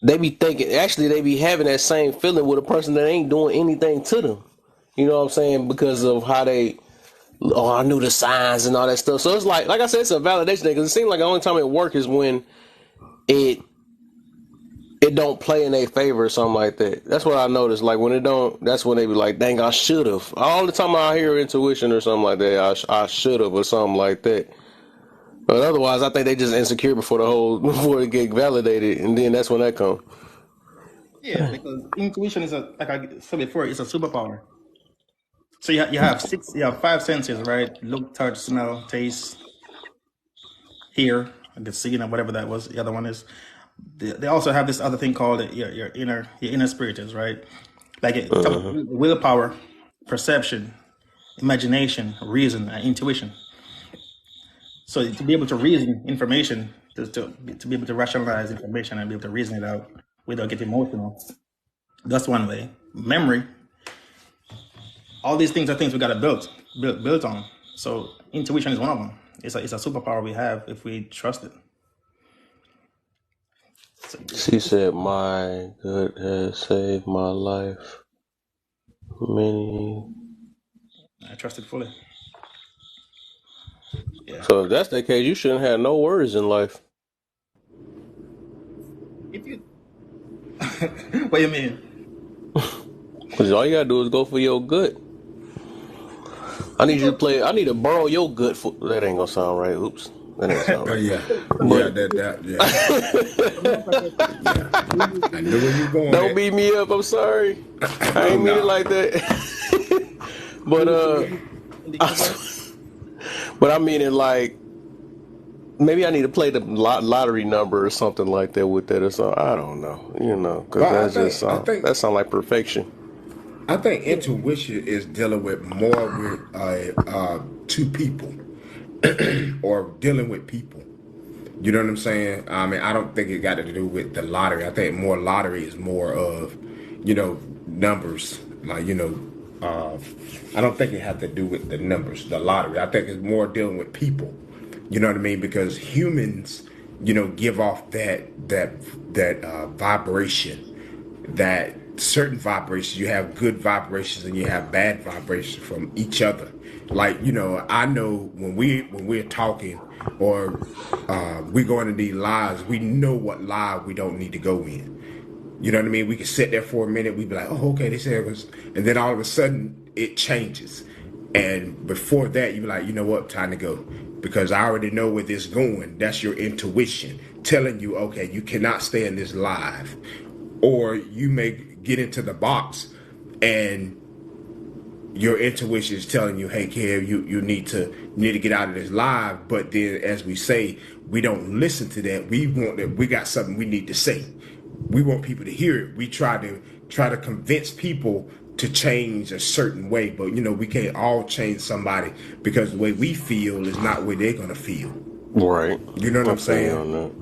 they be thinking, actually they be having that same feeling with a person that ain't doing anything to them. You know what I'm saying? Because of how they, oh, I knew the signs and all that stuff. So it's like I said, it's a validation thing. Because it seems like the only time it works is when it don't play in their favor or something like that. That's what I noticed. Like when it don't, that's when they be like, dang, I should have. All the time I hear intuition or something like that, I should have or something like that. But otherwise, I think they just insecure before it get validated, and then that's when that comes. Yeah, because intuition is like I said before, it's a superpower. So you have five senses, right? Look, touch, smell, taste, hear, and the seeing, or whatever that was. The other one is. They also have this other thing called your inner spirit is, right? Like willpower, perception, imagination, reason, and intuition. So to be able to reason information, to be able to rationalize information and be able to reason it out without getting emotional, that's one way. Memory, all these things are things we got to build on. So intuition is one of them. It's a superpower we have if we trust it. So, She said, "My good has saved my life. Many." I trust it fully. Yeah. So if that's the case, you shouldn't have no worries in life. If you, what do you mean? Because all you gotta do is go for your good. I need you to play. I need to borrow your good for. That ain't gonna sound right. Oops, that ain't sound right. Yeah. But Yeah. I knew where you going. Don't beat me up. I'm sorry. I ain't mean it like that. But I mean it like maybe I need to play the lottery number or something like that with that or something. I don't know. You know, because that sounds like perfection. I think intuition is dealing with more with two people or dealing with people. You know what I'm saying? I mean, I don't think it got to do with the lottery. I think more lottery is more of, numbers. Like, I don't think it had to do with the numbers, the lottery. I think it's more dealing with people. You know what I mean? Because humans, give off that vibration, that certain vibrations. You have good vibrations and you have bad vibrations from each other. Like, I know when we're talking or we go into these lives, we know what live we don't need to go in. You know what I mean? We can sit there for a minute. We be like, oh, okay, they said it was, and then all of a sudden it changes. And before that, you be like, you know what, time to go, because I already know where this is going. That's your intuition telling you, okay, you cannot stay in this live, or you may get into the box and your intuition is telling you, hey, Kev, you need to get out of this live. But then, as we say, we don't listen to that. We got something we need to say. We want people to hear it. We try to convince people to change a certain way, but we can't all change somebody, because the way we feel is not the way they're gonna feel. Right. You know what I'm saying? On that.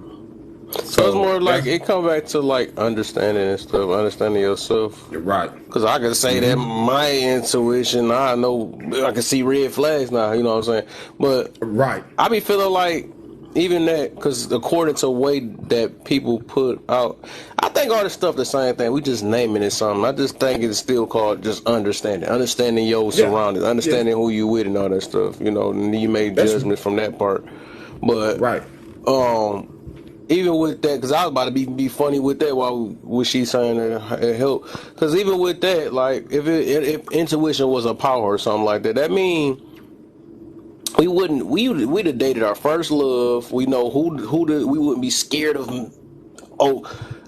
So it's more like it comes back to like understanding and stuff, understanding yourself. You're right. Because I can say that my intuition, I know I can see red flags now. You know what I'm saying? But right, I be feeling like even that, because according to the way that people put out, I think all this stuff the same thing. We just naming it something. I just think it's still called just understanding your surroundings, understanding who you with and all that stuff. And you make judgments from that part. But right. Even with that, because I was about to be funny with that while she's saying it help. Because even with that, like if intuition was a power or something like that, that mean we'd have dated our first love. We know we wouldn't be scared of.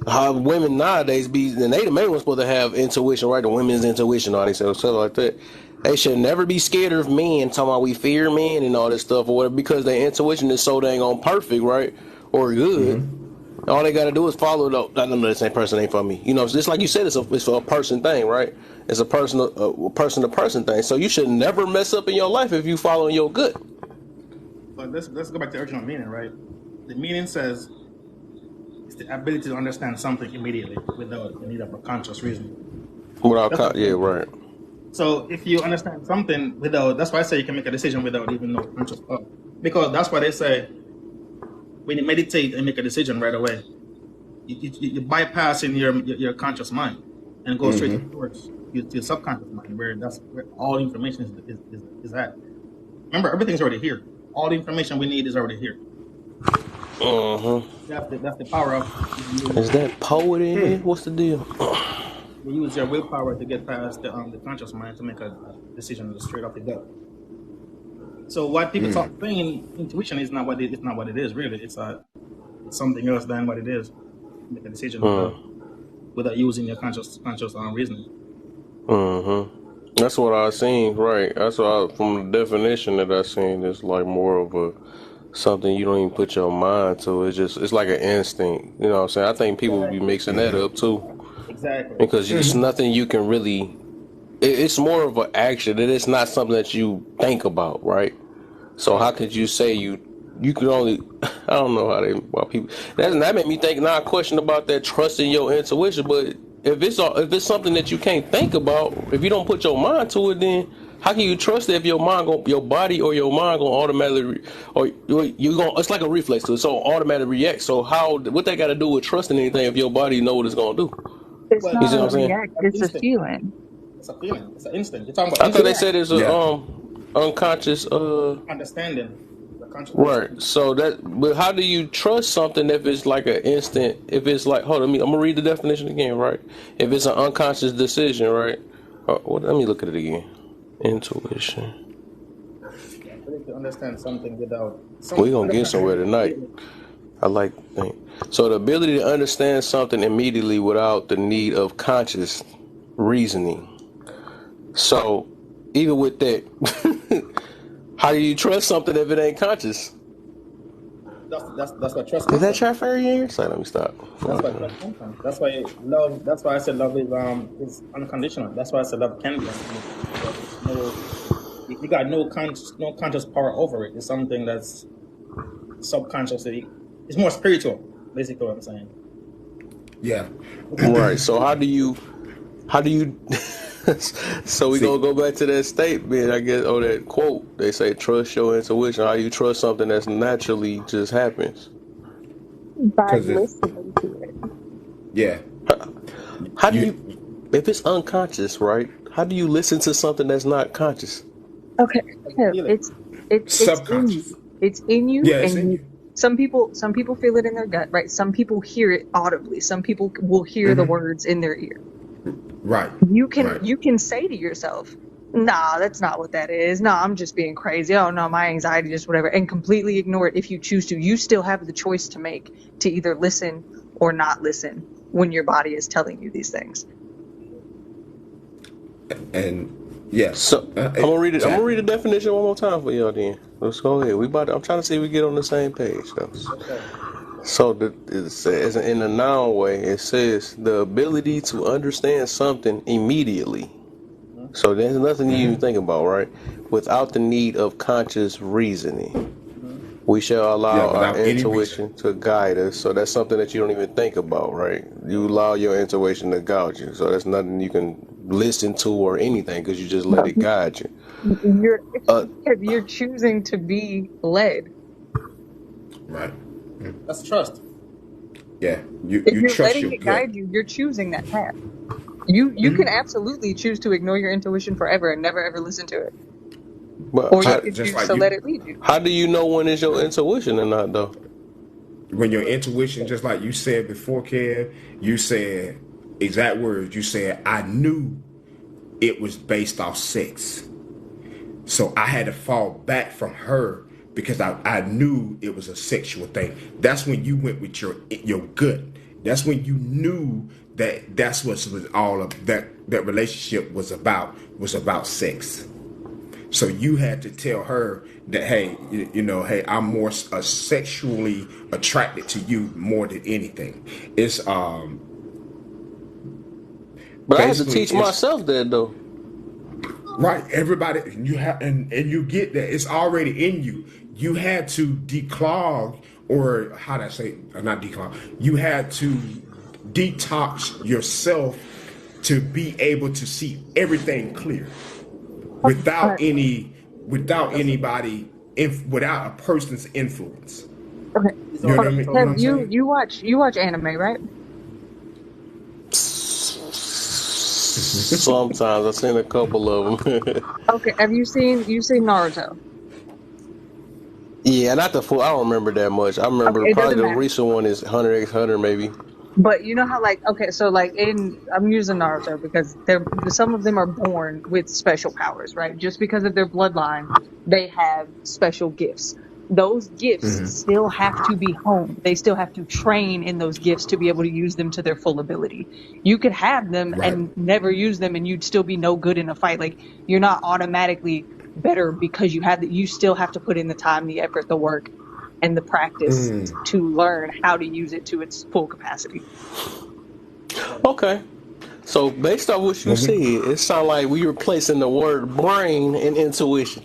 How women nowadays be, and they the main ones supposed to have intuition, right? The women's intuition, all these stuff like that. They should never be scared of men, talking about we fear men and all this stuff or whatever, because their intuition is so dang on perfect, right? Or good. Mm-hmm. All they got to do is follow it. I don't know, the same person ain't for me. Just like you said, it's a person thing, right? It's a person to person thing. So you should never mess up in your life if you following your good. But let's go back to the original meaning, right? The meaning says it's the ability to understand something immediately without the need of a conscious reason. Right. So if you understand something that's why I say you can make a decision without even no conscious thought. Because that's why they say when you meditate and make a decision right away, you're bypassing your conscious mind and go straight to the source, to your subconscious mind, where that's where all information is at. Remember, everything's already here. All the information we need is already here. That's the power of Is that poet in here? What's the deal? you use your willpower to get past the conscious mind to make a decision straight off the gut. So what people talk saying intuition is not what it's not what it is really. It's something else than what it is. Make a decision without using your conscious reasoning. That's what I seen, right? That's what from the definition that I seen, it's like more of a something you don't even put your mind to. It's like an instinct. You know what I'm saying? I think people would be mixing that up too. Exactly. Because it's nothing you can really. It's more of an action. It's not something that you think about, right? So how could you say you could only? I don't know why people. That made me think. Now, a question about that trusting your intuition, but if it's something that you can't think about, if you don't put your mind to it, then how can you trust it if your body or your mind gonna automatically, or you gonna? It's like a reflex, so automatically react. So what they got to do with trusting anything if your body know what it's gonna do? It's Well, You see not what a I'm saying? react. It's a instinct. feeling. It's a feeling. It's an instinct. You're talking about I thought they instinct. said it's a unconscious Understanding. The conscious right. understanding. So but how do you trust something if it's like an instant? If it's like, hold on, I'm gonna read the definition again, right? If it's an unconscious decision, right? Let me look at it again. Intuition. The ability to understand something without We gonna get somewhere tonight. I like think. So the ability to understand something immediately without the need of conscious reasoning. So even with that, how do you trust something if it ain't conscious? That's what trust Is comes that from. trap fairy in here? So let me stop. That's what trust comes from. That's why love. That's why I said love is unconditional. That's why I said love can be unconditional. Because it's you got no conscious power over it. It's something that's subconsciously. It's more spiritual, basically what I'm saying. Yeah. Right. So how do you so we gonna go back to that statement, I guess, or that quote. They say trust your intuition. How do you trust something that's naturally just happens? By Because listening to it. yeah. How do if it's unconscious, right? How do you listen to something that's not conscious? Okay, yeah, Feel it. it's in you. Subconscious. It's in you, Yeah, it's and in you. some people feel it in their gut, right? Some people hear it audibly. Some people will hear the words in their ear. Right. You Right. can say to yourself, "Nah, that's not what that is. Nah, I'm just being crazy. Oh no, my anxiety, just whatever," and completely ignore it if you choose to. You still have the choice to make to either listen or not listen when your body is telling you these things. And yes. So I'm gonna read it. I'm gonna Exactly. read the definition one more time for y'all. Then let's go ahead. I'm trying to see if we get on the same page though. So it says in a noun way, it says the ability to understand something immediately. So there's nothing you even think about, right? Without the need of conscious reasoning. We shall allow our Without any reason. intuition to guide us. So that's something that you don't even think about, right? You allow your intuition to guide you. So that's nothing you can listen to or anything because you just let it guide you. You're choosing to be led. Right. That's trust. Yeah. If You you're trust letting your it gut. guide you, you're choosing that path. You can absolutely choose to ignore your intuition forever and never ever listen to it. But Or you could Just choose like to let it lead you. how do you know when it's your intuition or not, though? when your intuition, just like you said before, Kev, you said exact words. You said, I knew it was based off sex. So I had to fall back from her because I knew it was a sexual thing. That's when you went with your gut. That's when you knew that's what was all of that relationship was about sex. So you had to tell her that, hey, hey, I'm more sexually attracted to you more than anything. It's But I had to basically teach myself that, though. right. Everybody, you have, and you get that it's already in you. You had to declog, or how do I say, not declog. You had to detox yourself to be able to see everything clear without Uh, anybody, without a person's influence. Okay. It's You all know what Hold I on. mean? You know Have what I'm saying? you watch anime, right? Sometimes I've seen a couple of them. Okay. Have you seen Naruto? Yeah, not the full. I don't remember that much. I Okay, remember it probably doesn't the matter. recent one is Hunter x Hunter, maybe. But you know how like okay, so like in I'm using Naruto because they're some of them are born with special powers, right? Just because of their bloodline, they have special gifts. Those gifts still have to be honed. They still have to train in those gifts to be able to use them to their full ability. You could have them Right. and never use them and you'd still be no good in a fight. Like you're not automatically better because you have that. You still have to put in the time, the effort, the work, and the practice to learn how to use it to its full capacity. Okay. So based on what you When said, we, it sounds like we replacing the word brain and intuition.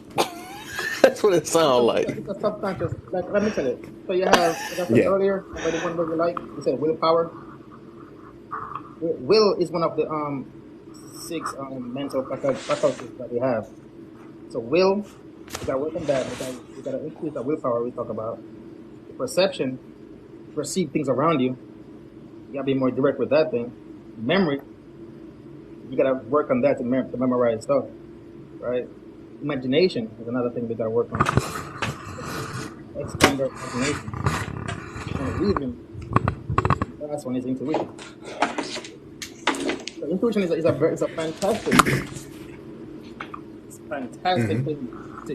That's what it sounds like. it's a subconscious. Like, let me tell you. So you have, like I said yeah. earlier, about the one that you like. You said willpower. Will is one of the six mental faculties that we have. So will, we gotta work on that. We gotta increase the willpower we talk about. The perception, perceive things around you. You gotta be more direct with that thing. Memory, you gotta work on that to memorize stuff, right? Imagination is another thing we gotta work on. Expand our imagination. And reason, the last one is intuition. So intuition is a fantastic thing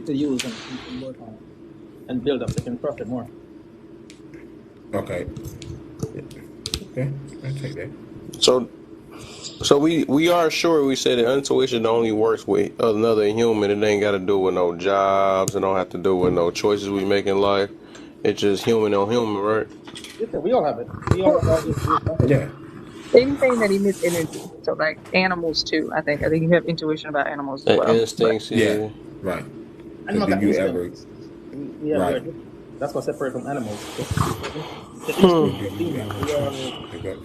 to use and work on and build up so you can trust it more. Okay. Okay. I take that. So so we are sure we said that intuition only works with another human. It ain't got to do with no jobs. It don't have to do with no choices we make in life. It's just human on human, right? Listen, we all have it. We all Well, have all these faculties. Yeah. anything that emits energy. So like animals too. I think you have intuition about animals as And well. But instincts, Yeah. yeah. Right. So Animals do got you ever? instincts. We are Right. different. That's what separates from animals. The So instinct do of you humans. ever pick up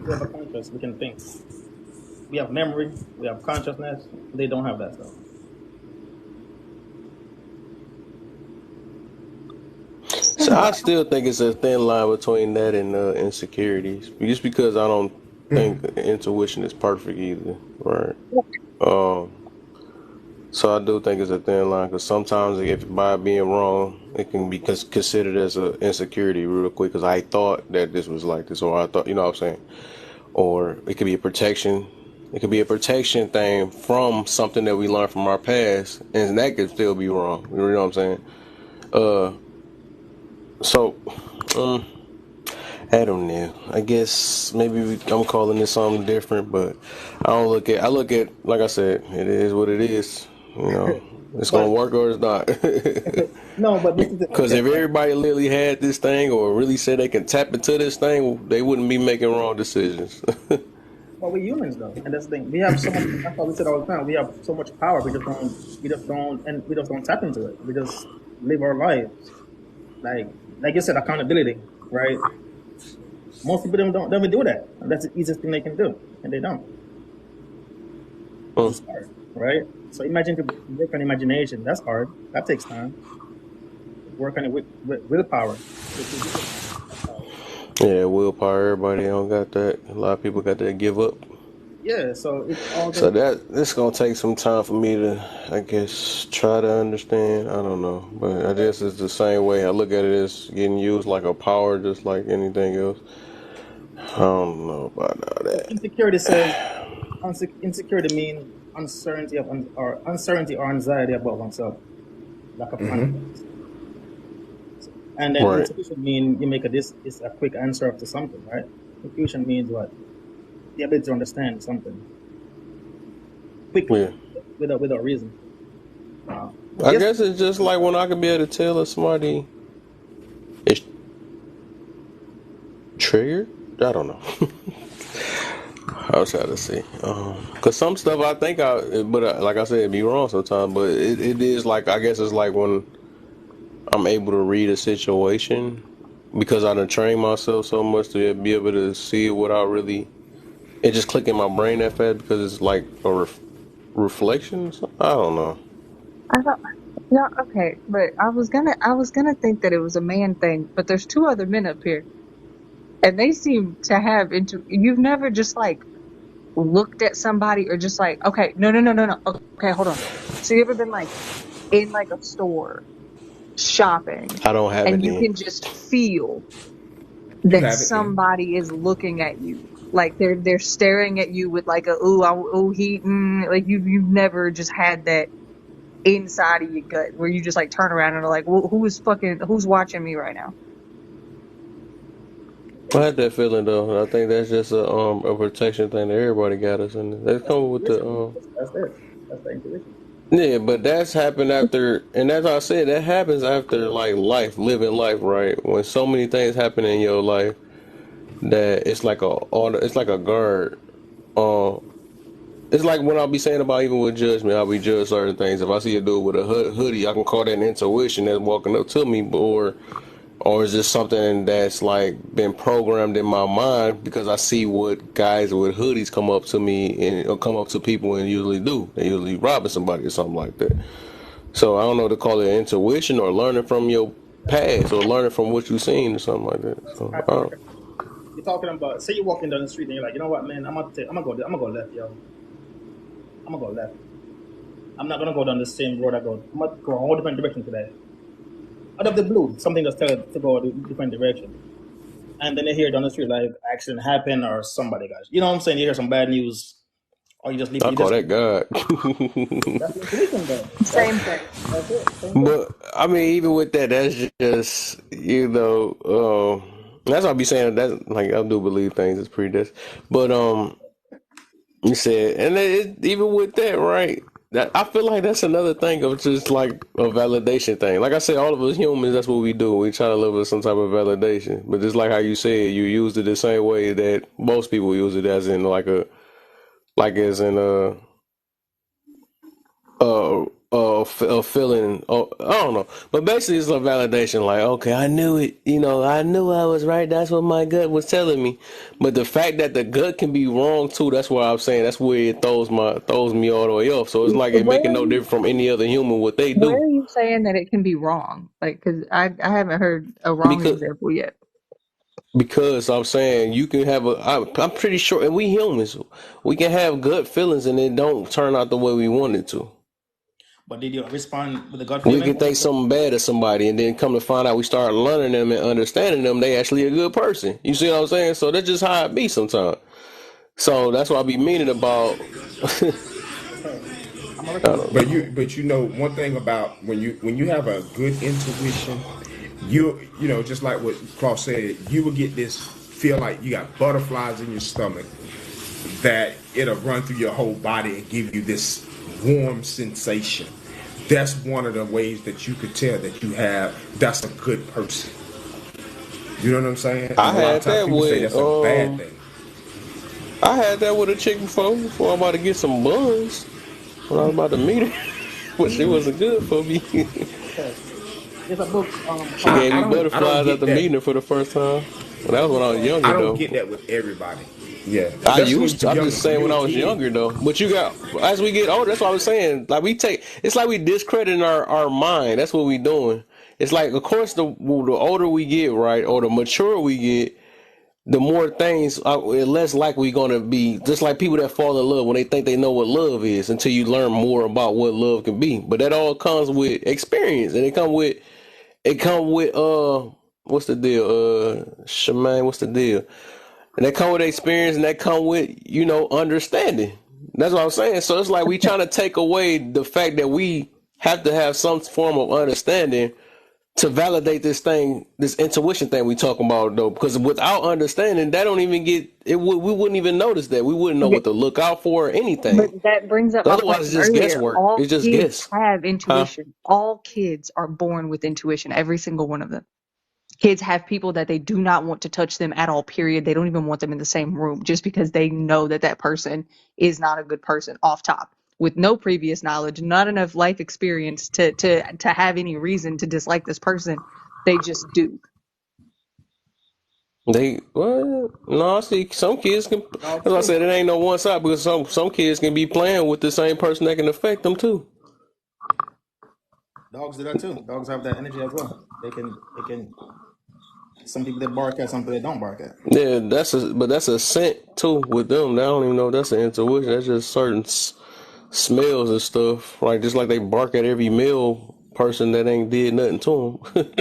We have feelings? a conscious. We can think. We have memory. We have consciousness. They don't have that stuff. So I still think it's a thin line between that and insecurities. Just because I don't think intuition is perfect either, right? Um, so I do think it's a thin line because sometimes if by being wrong, it can be considered as an insecurity real quick because I thought that this was like this, or I thought, you know what I'm saying? Or it could be a protection. It could be a protection thing from something that we learned from our past, and that could still be wrong. You know what I'm saying? Uh, so. Um, I don't know. I guess maybe I'm calling this something different, but I look at like I said, it is what it is. You know, it's gonna But work or it's not. no, but this is the Because okay. if everybody literally had this thing or really said they can tap into this thing, they wouldn't be making wrong decisions. Well, we're humans though, and that's the thing. We have so much. That's why we said all the time. We have so much power. We just don't. We just don't. And we just don't tap into it. We just live our lives. Like like you said, accountability, right? Most people don't ever do that. And that's the easiest thing they can do, and they don't. Hmm. It's hard, right? So imagine to work on imagination. That's hard. That takes time. Work on it with willpower. Takes discipline. That's hard. Yeah, willpower. Everybody don't got that. A lot of people got to give up. Yeah. So it's all So the that this gonna take some time for me to, I guess, try to understand. I don't know, but I guess it's the same way I look at it as getting used like a power, just like anything else. I don't know about all that. insecurity says insecurity means uncertainty or anxiety about oneself, lack of confidence. And then Right? intuition means you make a quick answer to something, right? Intuition means what? The ability to understand something quickly Yeah. without reason. I Yes, guess it's just like when I can be able to tell if somebody is triggered. I don't know. I was trying to see. Cause some stuff I think but like I said, it'd be wrong sometimes. But it is like I guess it's like when I'm able to read a situation because I done trained myself so much to be able to see it without really it just click in my brain that fast because it's like a reflection. I don't know. I thought. No, okay, but I was gonna think that it was a man thing, but there's two other men up here, and they seem to have into. You've never just like looked at somebody or just like, okay, no. Okay, hold on. So you ever been like in like a store shopping, I don't have it and you then. can just feel You that have it then. somebody is looking at you, like they're staring at you with like a like you've never just had that inside of your gut where you just like turn around and are like, well, who's watching me right now? I had that feeling though. I think that's just a protection thing that everybody got us in. That's That's coming with the intuition. That's it. That's the intuition. yeah, but that's happened after, and as I said, that happens after like life, living life, right? When so many things happen in your life that it's like a guard. Um, it's like what I'll be saying about even with judgment, I'll be judge certain things. If I see a dude with a hoodie, I can call that an intuition that's walking up to me, or is this something that's like been programmed in my mind because I see what guys with hoodies come up to me and or come up to people and usually do. They usually robbing somebody or something like that. So I don't know to call it intuition or learning from your past or learning from what you've seen or something like that. That's So I pattern don't, recognition. You're talking about. Say you're walking down the street and you're like, you know what, man? I'm gonna go left, yo. I'm gonna go left. I'm not gonna go down the same road I go. I'm gonna go a whole different direction today. Out of the blue, something just tell to go a different direction. And then they hear down the street like accident happened or somebody got. You know what I'm saying? You hear some bad news, or you just leave. I You call just that God. that's the intuition though. Same thing. That's it. Same thing. But I mean, even with that, that's just that's what I be saying. That like I do believe things is predestined. But you said, and even with that, right? That I feel like that's another thing of just like a validation thing. Like I said, all of us humans, that's what we do. We try to live with some type of validation. But just like how you said, you used it the same way that most people use it, as in like as in a feeling. I don't know, but basically it's a validation. Like, okay, I knew it. I knew I was right. That's what my gut was telling me. But the fact that the gut can be wrong too, that's what I'm saying. That's where it throws me all the way off. So it's like it Where making are no you, difference from any other human what they where do. are you saying that it can be wrong? Like, because I haven't heard a wrong Because example yet. because I'm saying you can have I'm pretty sure, and we humans, we can have gut feelings and it don't turn out the way we want it to. But did you respond with a gut We feeling? can think something bad of somebody, and then come to find out we start learning them and understanding them. They actually a good person. You see what I'm saying? So that's just how it be sometimes. So that's what I be meaning about. I'm gonna I recommend. don't know. But one thing about when you have a good intuition, you just like what Cross said, you will get this feel like you got butterflies in your stomach that it'll run through your whole body and give you this warm sensation. That's one of the ways that you could tell that that's a good person. You know what I'm saying? I And a lot of had times that people say with that's a bad thing. I had that with a chick before I'm about to get some buns when I was about to meet her, but she wasn't good for me. Okay. There's a book She called gave me I don't butterflies get after that. meeting her for the first time. Well, that was when I was I younger don't though. get that with everybody. Yeah, I especially when used to. you're I'm younger. just When saying when you're I a was kid, younger though. But you got as we get older, that's what I was saying. Like it's like we discrediting our mind. That's what we doing. It's like of course the older we get, right, or the mature we get, the more things less likely we gonna be. Just like people that fall in love when they think they know what love is until you learn more about what love can be. But that all comes with experience, and it come with what's the deal? Shemaine, what's the deal? And that come with experience and that come with, understanding. That's what I'm saying. So it's like we trying to take away the fact that we have to have some form of understanding to validate this thing, this intuition thing we talking about though. Because without understanding, that don't even get it. We wouldn't even notice that. We wouldn't know Okay, what to look out for or but anything. that brings up my point Otherwise, it's from just earlier. guesswork. All It's just kids guess, have huh? intuition. All kids are born with intuition. Every single one of them. Kids have people that they do not want to touch them at all, period. They don't even want them in the same room just because they know that that person is not a good person off top. With no previous knowledge, not enough life experience to have any reason to dislike this person. They just do. No, I see some kids can. no As I true. said, it ain't no one side because some kids can be playing with the same person that can affect them too. Dogs do that too. Dogs have that energy as well. They can. Some people they bark at, some people they don't bark at. Yeah, that's a scent too with them. They don't even know that's an intuition. That's just certain smells and stuff. Like just like they bark at every male person that ain't did nothing to them.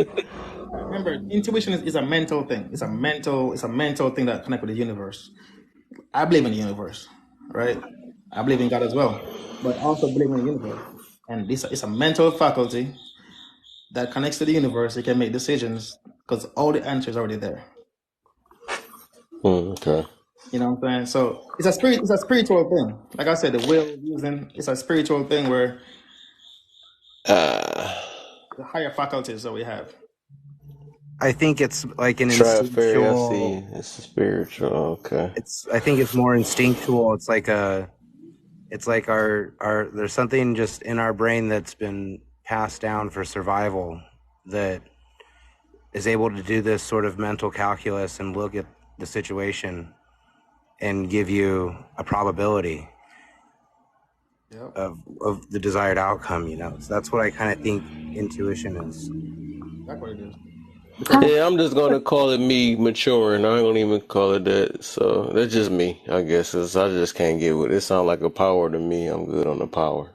Right. Remember, intuition is a mental thing. It's a mental thing that connects with the universe. I believe in the universe, right? I believe in God as well, but I also believe in the universe. And this it's a mental faculty that connects to the universe. You can make decisions because all the answers are already there. Okay. You know what I'm saying? So it's a spiritual thing. Like I said, the will using it's a spiritual thing where Uh, the higher faculties that we have. I think it's like an Try fairy. I see. instinctual. It's spiritual. Okay. I think it's more instinctual. It's like our there's something just in our brain that's been passed down for survival that is able to do this sort of mental calculus and look at the situation and give you a probability Yep. of the desired outcome, you know. So that's what I kind of think intuition is. That's what it is. Because Yeah, I'm just gonna call it me maturing. I ain't gonna even call it that. So that's just me, I guess. 'Cause I just can't get with it. It sounds like a power to me. I'm good on the power.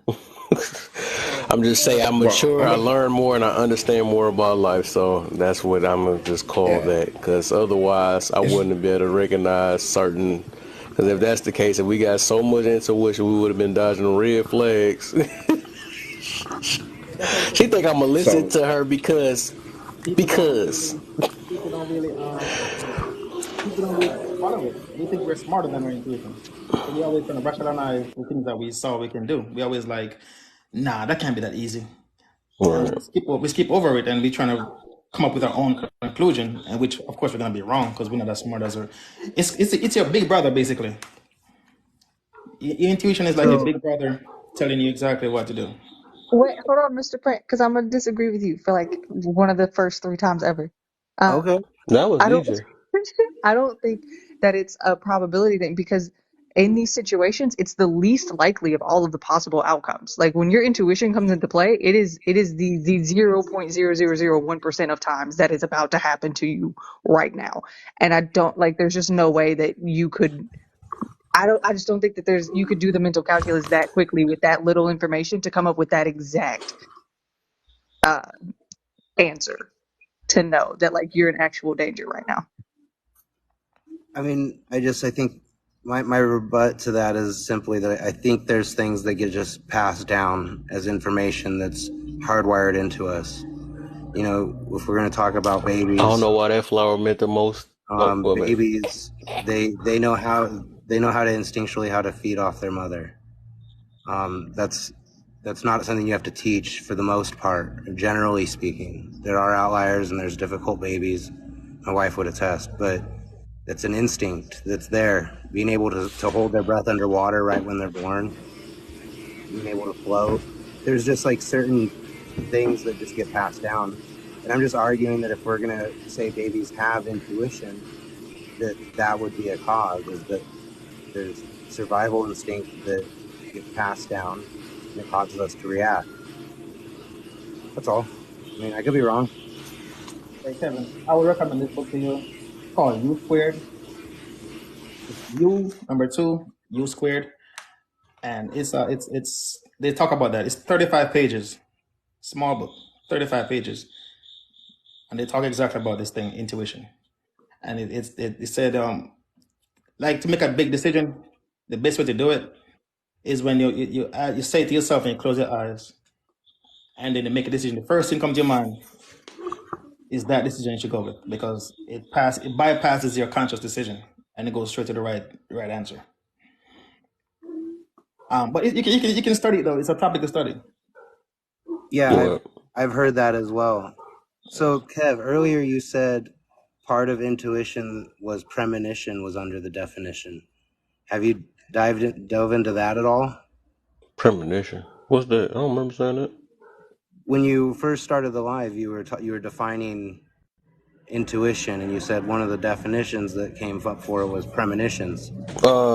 I'm just saying I'm Well, mature. I'm I a, learn more and I understand more about life. So that's what I'm gonna just call yeah. that. Because otherwise, I It's wouldn't be able to recognize certain. Because if that's the case, if we got so much intuition, we would have been dodging red flags. that's what She think I'm gonna listen so to her because people don't because. really people don't really people don't really follow it. We think we're smarter than our intuition. So we always trying to rationalize the things that we saw we can do. We always like, nah, that can't be that easy. And Right. we skip over it and we trying to come up with our own conclusion, and which of course we're gonna be wrong because we're not as smart as her. It's your big brother basically. Your intuition is like a So big brother telling you exactly what to do. Wait, hold on, Mr. Prince, because I'm gonna disagree with you for like one of the first three times ever. okay, That was I don't easy. I don't think that it's a probability thing because in these situations it's the least likely of all of the possible outcomes. Like when your intuition comes into play, it is the 0.0001% of times that is about to happen to you right now. And I don't like there's just no way that you could I just don't think that there's you could do the mental calculus that quickly with that little information to come up with that exact uh answer to know that like you're in actual danger right now. I mean, I think my rebut to that is simply that I think there's things that get just passed down as information that's hardwired into us. You know, if we're going to talk about I don't babies, know why that flower meant the most. Oh, well, man. babies they know how to instinctually how to feed off their mother. That's not something you have to teach for the most part. Generally speaking, there are outliers and there's difficult babies. My wife would attest, but it's an instinct that's there. Being able to hold their breath underwater right when they're born, being able to float. There's just like certain things that just get passed down. And I'm just arguing that if we're gonna say babies have intuition, that would be a cause, is that there's survival instinct that gets passed down and it causes us to react. That's all. I mean, I could be wrong. Hey Kevin, I would recommend this book to you. It's called U Squared. It's U number two, U Squared, and it's they talk about that. It's 35 pages, small book, 35 pages, and they talk exactly about this thing, intuition. And it said like to make a big decision, the best way to do it is when you say it to yourself and you close your eyes, and then you make a decision. The first thing comes to your mind is that decision you should go with because it bypasses your conscious decision and it goes straight to the right answer. But you can study it though. It's a topic to study. Yeah, What? I've heard that as well. So, Kev, earlier you said part of intuition was premonition was under the definition. Have you dove into that at all? Premonition. What's that? I don't remember saying that. When you first started the live, you were defining intuition, and you said one of the definitions that came up for it was premonitions.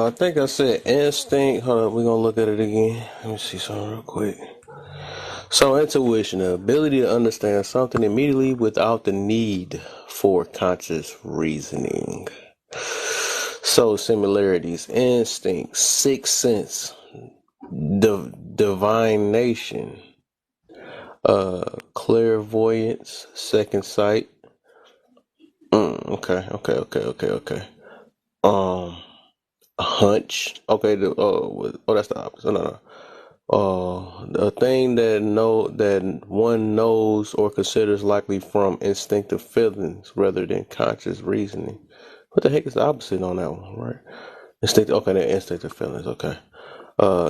I think I said instinct. Hold up, we're gonna look at it again. Let me see something real quick. So intuition, the ability to understand something immediately without the need for conscious reasoning. So similarities, instincts, sixth sense, divination, clairvoyance, second sight. Okay. Um, hunch. Okay. That's the opposite. No. A thing that one knows or considers likely from instinctive feelings rather than conscious reasoning. What the heck is the opposite on that one, right? Instinctive. Okay, they're instinctive feelings. Okay.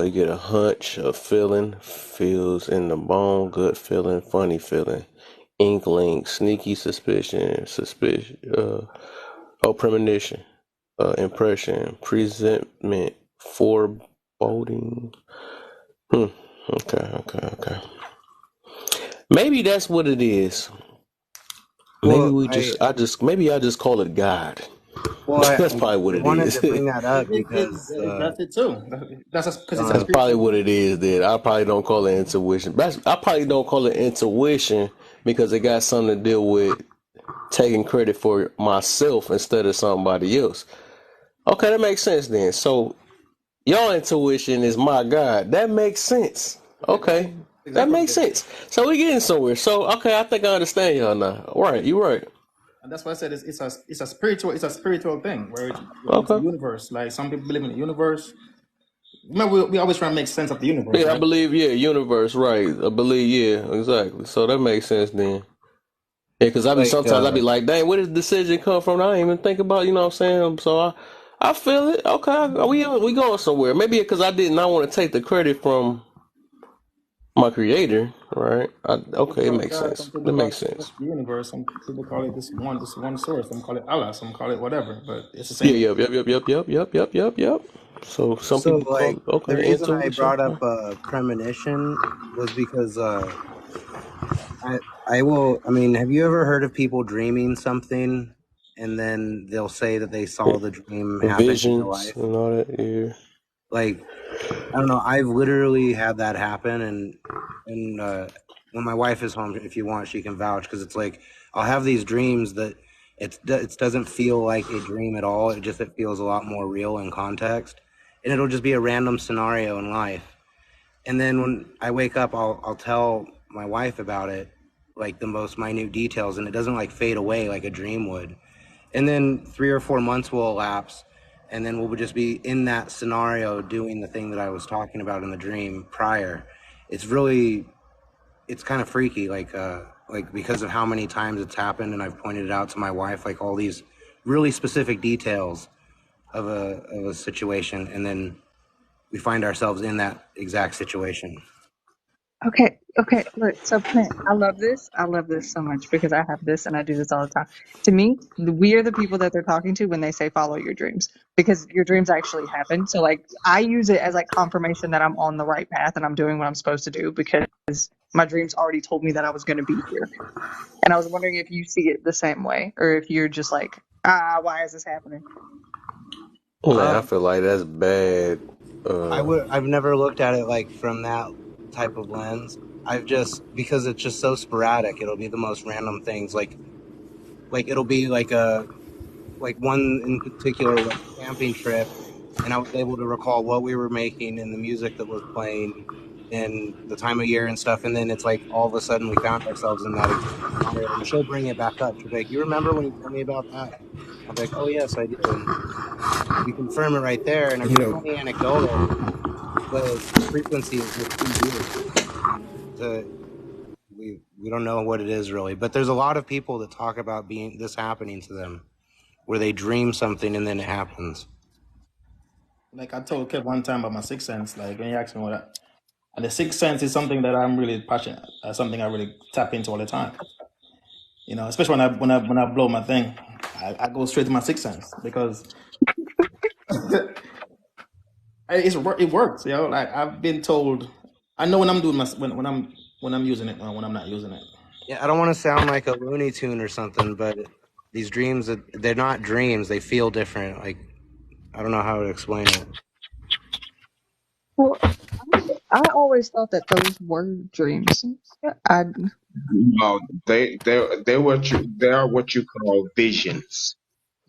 You get a hunch, a feeling, feels in the bone, good feeling, funny feeling, inkling, sneaky suspicion, premonition, impression, presentiment, foreboding. Okay. Maybe that's what it is. Maybe Well, maybe I just call it God. That's probably what I it wanted is. to bring that up because That's it too. That's because it's a That's probably spiritual what thing. it is. Then I probably don't call it intuition. I probably don't call it intuition because it got something to deal with taking credit for myself instead of somebody else. Okay, that makes sense then. So your intuition is my God. That makes sense. Okay, that Exactly what makes it is. sense. So we getting somewhere. So okay, I think I understand y'all now. Right, you right. And that's why I said it's a spiritual thing where it's a Okay. universe. Like some people believe in the universe. Remember, we always try to make sense of the universe, Yeah, I right? believe. Yeah, universe. Right. I believe. Yeah, exactly. So that makes sense then. Yeah, because like sometimes I be like, dang, where did the decision come from? I didn't even think about, you know what I'm saying? So I feel it. Okay, we going somewhere. Maybe because I did not want to take the credit from my creator, right? Some people Okay, it call it makes God. sense. Some people It call makes it sense. the universe. Some people call it this one source. Some call it Allah. Some call it whatever. But it's the Yeah, same. yep. So some so people call like it, the okay, reason I intuition. brought up premonition was because I I will I mean, have you ever heard of people dreaming something and then they'll say that they saw the dream happen in real Visions life? and all that, yeah. Like I don't know. I've literally had that happen, and when my wife is home, if you want, she can vouch because it's like I'll have these dreams that it doesn't feel like a dream at all. It feels a lot more real in context, and it'll just be a random scenario in life. And then when I wake up, I'll tell my wife about it, like the most minute details, and it doesn't like fade away like a dream would. And then 3 or 4 months will elapse, and then we'll just be in that scenario doing the thing that I was talking about in the dream prior. It's really, it's kind of freaky, like because of how many times it's happened, and I've pointed it out to my wife, like all these really specific details of a situation, and then we find ourselves in that exact situation. Okay. Look, so Prince, I love this. I love this so much because I have this and I do this all the time. To me, we are the people that they're talking to when they say follow your dreams because your dreams actually happen. So, like, I use it as like confirmation that I'm on the right path and I'm doing what I'm supposed to do because my dreams already told me that I was going to be here. And I was wondering if you see it the same way or if you're just like, why is this happening? Man, I Um, feel like that's bad. I've never looked at it like from that type of lens. I've just because it's just so sporadic. It'll be the most random things. Like it'll be like one in particular was a camping trip, and I was able to recall what we were making and the music that was playing and the time of year and stuff. And then it's like all of a sudden we found ourselves in that exact scenario, and she'll bring it back up. She'll be like, "You remember when you told me about that?" I'll be like, "Oh yes, I do," and we confirm it right there. And I You mean, it's know, only anecdotal, but the frequency is just too weird to we don't know what it is really. But there's a lot of people that talk about being this happening to them, where they dream something and then it happens. Like I told Kev one time about my sixth sense. Like when you asked me and the sixth sense is something that I'm really passionate. Something I really tap into all the time. You know, especially when I blow my thing, I go straight to my sixth sense because it works. You know, like I've been told, I know when I'm doing when I'm using it or when I'm not using it. Yeah, I don't want to sound like a Looney Tune or something, but these dreams, they're not dreams. They feel different. Like, I don't know how to explain it. Well, I always thought that those were dreams. I No, they are what you call visions.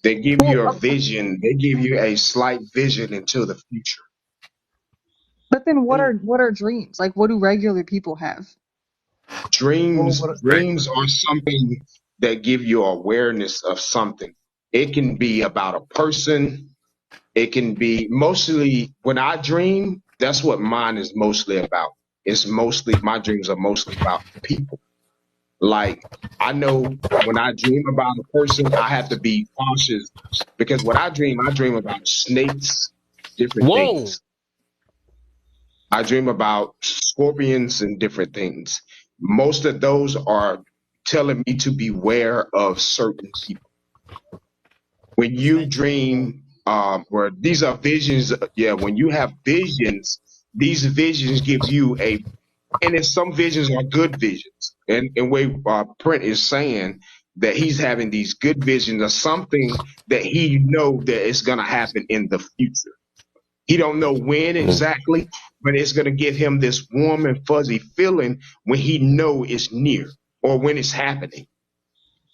They give well, you a vision. They give you a slight vision into the future. but then And what are dreams? Like, what do regular people have? well, Right. Dreams are something that give you awareness of something. It can be about a person. It can be mostly when I dream, that's what mine is mostly about. It's mostly my dreams are mostly about people. Like I know when I dream about a person, I have to be cautious because what I dream about snakes, different Whoa. things. I dream about scorpions and different things. Most of those are telling me to beware of certain people. When you snakes. dream, where these are visions, yeah, when you have visions, these visions give you and then some visions are good visions. And way Print is saying that he's having these good visions of something that he know that is going to happen in the future. He don't know when Mm. exactly, but it's going to give him this warm and fuzzy feeling when he know it's near or when it's happening.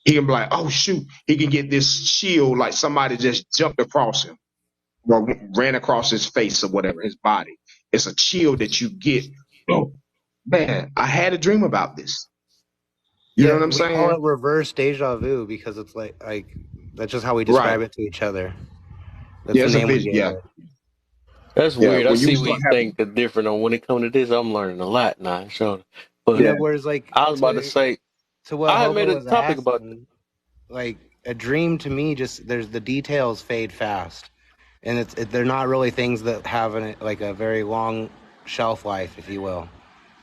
He can be like, oh shoot, he can get this chill like somebody just jumped across him or ran across his face or whatever, his body. It's a chill that you get. Oh man, I had a dream about this. You know Yeah, what I'm we call it saying? reverse deja vu because it's like that's just how we Right. describe it to each other. That's Yeah, the it's a name we vision. gave Yeah. it. That's Yeah. weird. I When you see what start you having, think the different on when it comes to this. I'm learning a lot now, sure. But yeah, Whereas like I was about to say to what I had made Hobo a was topic about asking, like a dream to me just there's the details fade fast, and they're not really things that have like a very long shelf life, if you will.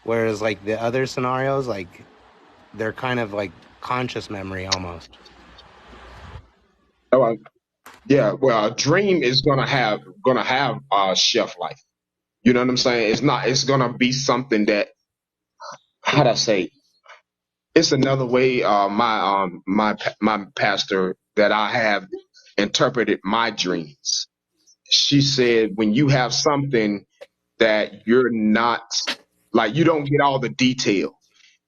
Whereas like the other scenarios, like they're kind of like conscious memory almost. oh, yeah. Well, a dream is gonna have shelf life. You know what I'm saying? It's not. It's gonna be something that how'd I say? It's another way. My pastor that I have interpreted my dreams. She said when you have something that you're not like you don't get all the detail.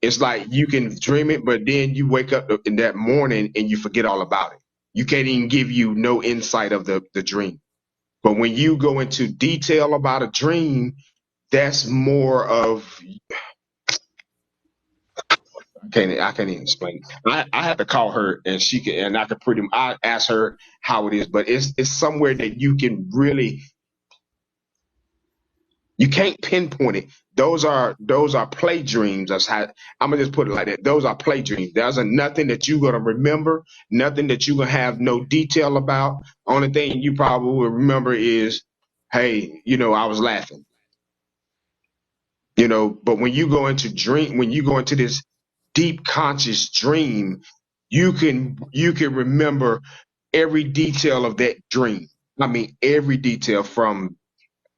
It's like you can dream it, but then you wake up in that morning and you forget all about it. You can't even give you no insight of the dream. But when you go into detail about a dream, that's more of I can't even explain. I have to call her and she can and I could I ask her how it is, but it's somewhere that you can really you can't pinpoint it. Those are play dreams. That's how I'm gonna just put it like that. Those are play dreams. There's nothing that you're gonna remember, nothing that you're gonna have no detail about. Only thing you probably will remember is, hey, I was laughing. But when you go into this deep conscious dream, you can remember every detail of that dream. I mean, every detail from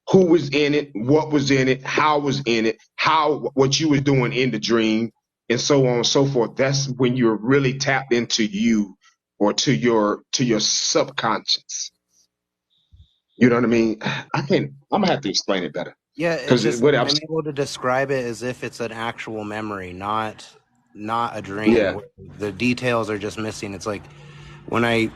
who was in it, what was in it, how was in it, how what you was doing in the dream, and so on and so forth. That's when you're really tapped into you or to your subconscious. You know what I mean? I can't. I'm gonna have to explain it better Yeah, it's because just what I'm. I'm able to describe it as if it's an actual memory, not a dream Yeah. where the details are just missing. It's like when I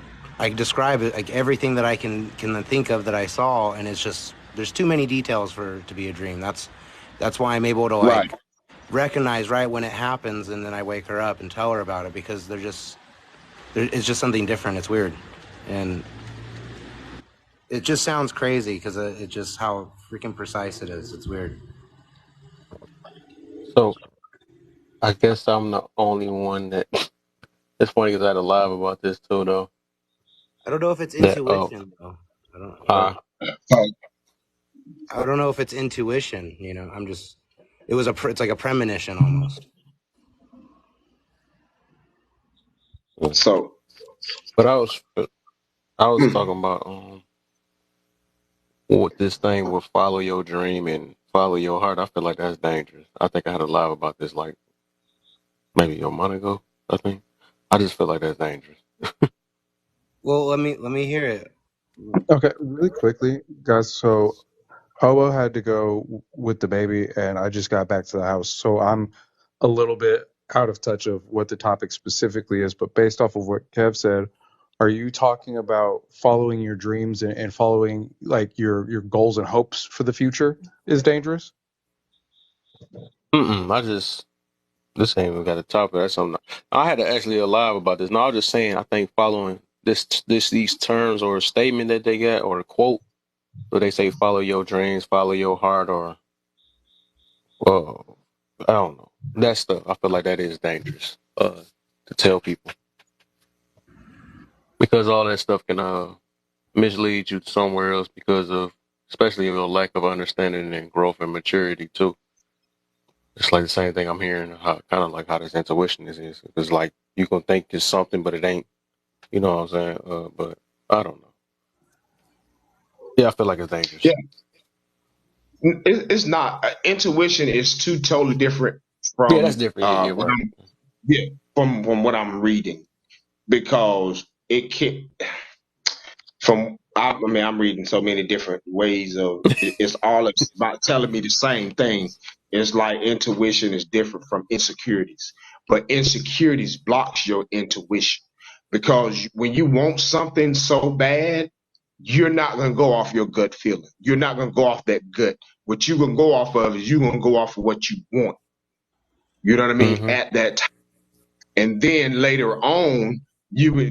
describe it, like everything that I can think of that I saw, and it's just there's too many details for it to be a dream. That's why I'm able to Right. like recognize right when it happens, and then I wake her up and tell her about it because it's just something different. It's weird, and it just sounds crazy because it just how freaking precise it is. It's weird. so I guess I'm the only one that it's funny because I had a live about this too though. I don't know if it's That intuition though. I don't. I don't. uh So, I don't know if it's intuition. I'm just. It's like a premonition almost. so but I was talking about what this thing will follow your dream and follow your heart. I feel like that's dangerous. I think I had a live about this like maybe a month ago, I think. I just feel like that's dangerous. Well, let me hear it. Okay, really quickly, guys. So Hobo had to go with the baby, and I just got back to the house, so I'm a little bit out of touch of what the topic specifically is. But based off of what Kev said, are you talking about following your dreams and following like your goals and hopes for the future is dangerous? I just this ain't even got a topic. That's something I had to actually alive about this. No, I was just saying. I think following these terms or a statement that they got or a quote, where they say follow your dreams, follow your heart, or well, I don't know. That stuff. I feel like that is dangerous. To tell people because all that stuff can mislead you somewhere else because of especially your lack of understanding and growth and maturity too. It's like the same thing I'm hearing, kind of like how this intuition is. It's like you gonna think it's something, but it ain't. You know what I'm saying? But I don't know. Yeah, I feel like it's dangerous. Yeah, it's not. Intuition is two totally different Yeah, that's from different. Yeah, you're what right. yeah, from what I'm reading, because it can I mean, I'm reading so many different ways of it's all about telling me the same thing. It's like intuition is different from insecurities, but insecurities blocks your intuition because when you want something so bad, you're not going to go off your gut feeling. You're not going to go off that gut. What you're going to go off of is you're going to go off of what you want. You know what I mean? Mm-hmm. At that time. And then later on,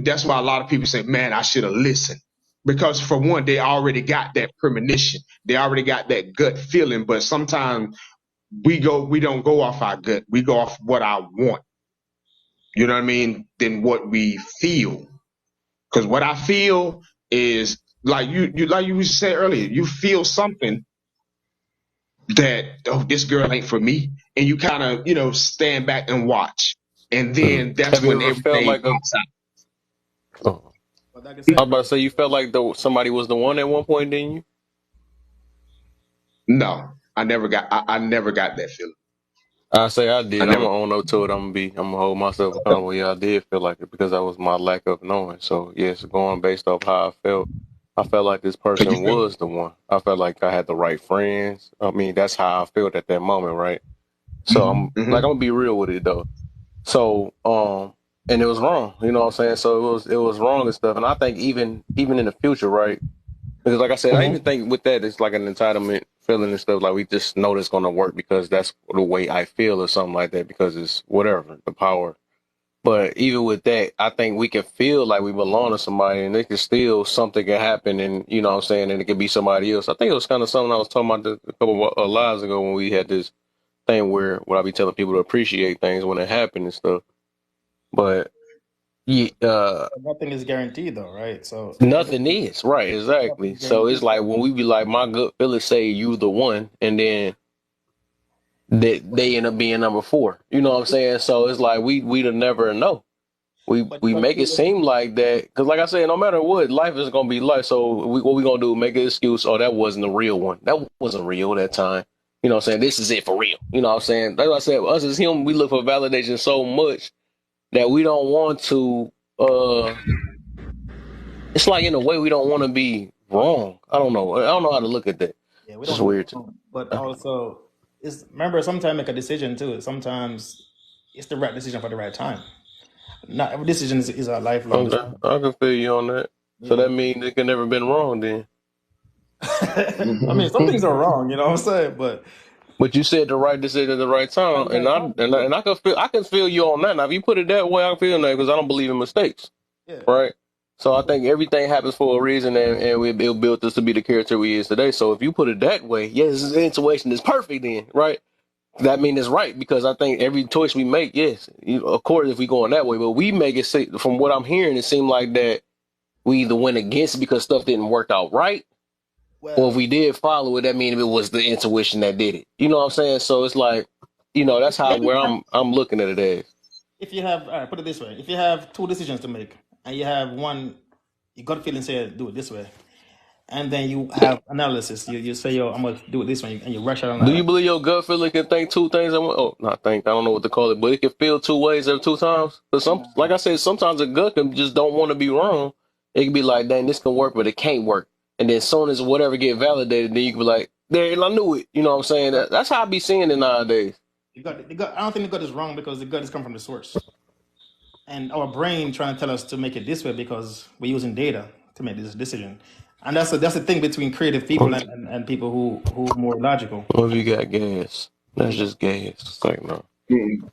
that's why a lot of people say, man, I should have listened. Because for one, they already got that premonition. They already got that gut feeling. But sometimes we don't go off our gut. We go off what I want. You know what I mean? Than what we feel. Because what I feel is like like you said earlier, you feel something that, oh, this girl ain't for me. And you kind of, stand back and watch. And then that's Have you when ever felt everything like a? pops out. Oh, But like I I was said, about to say you felt like somebody was the one at one point, didn't you? No, I never got that feeling. I say I I did. I'm never. gonna own up to it. I'm gonna hold myself accountable. Yeah, I did feel like it because that was my lack of knowing. So yes, going based off how I felt like this Cause you person feel. was the one. I felt like I had the right friends. I mean, that's how I felt at that moment, right? So I'm like, Hmm. I'm gonna be real with it though. So, and it was wrong. You know what I'm saying? So it was wrong and stuff. And I think even in the future, right? Because like I said, I Hmm. even think with that, it's like an entitlement feeling and stuff. Like we just know it's going to work because that's the way I feel or something like that because it's whatever, the power. But even with that, I think we can feel like we belong to somebody and it can still, something can happen and, you know what I'm saying? And it could be somebody else. I think it was kind of something I was talking about a couple of lives ago when we had this thing where I be telling people to appreciate things when it happened and stuff. But yeah, nothing is guaranteed, though, right? So nothing is right, nothing exactly. is So it's guaranteed. like when we be like, my gut feelings say you the one, and then that they end up being number four. You know what I'm saying? So it's like we'd never know. We But make it seem like that because, like I said, no matter what, life is gonna be life. So what we gonna do? Make an excuse? Oh, that wasn't the real one. That wasn't real that time. You know what I'm saying? This is it for real. You know what I'm saying? That's what I said. Us as him, we look for validation so much that we don't want to. It's like in a way we don't want to be wrong. I don't know. I don't know how to look at that. yeah, we It's don't just want to be weird to me. wrong. But also, it's remember sometimes make a decision too. Sometimes it's the right decision for the right time. Not every decision is a lifelong Okay, decision. I can feel you on that. So Yeah. that means it can never been wrong then. I mean, some things are wrong, you know what I'm saying? But But you said the right decision at the right at time, the and right I time, and I, yeah, and I can feel you on that. Now, if you put it that way, I can feel that because I don't believe in mistakes, yeah. right? So I think everything happens for a reason, and it built us to be the character we is today. So if you put it that way, yes, this intuition is perfect then, right? That means it's right because I think every choice we make, yes, of course, if we going that way, but we make it say, from what I'm hearing, it seemed like that we either went against it because stuff didn't work out right, or if Well, we did follow it, that means it was the intuition that did it. You know what I'm saying? So it's like, that's how maybe where I'm looking at it as. if you have, all right, put it this way: if you have two decisions to make, and you have one, you got feeling say do it this way, and then you have analysis. You say, yo, I'm gonna do it this way, and you rush out on Do you that. believe your gut feeling can think two things at once? Oh, not think. I don't know what to call it, but it can feel two ways every two times. But like I said, sometimes a gut can just don't want to be wrong. It can be like, dang, this can work, but it can't work. And then as soon as whatever get validated, then you can be like, there, and I knew it. You know what I'm saying? That's how I be seeing it nowadays. I don't think the gut is wrong because the gut is come from the source, and our brain trying to tell us to make it this way because we're using data to make this decision. And that's the thing between creative people What and people who more logical. if you got gas? That's just gas. Like no. Mm,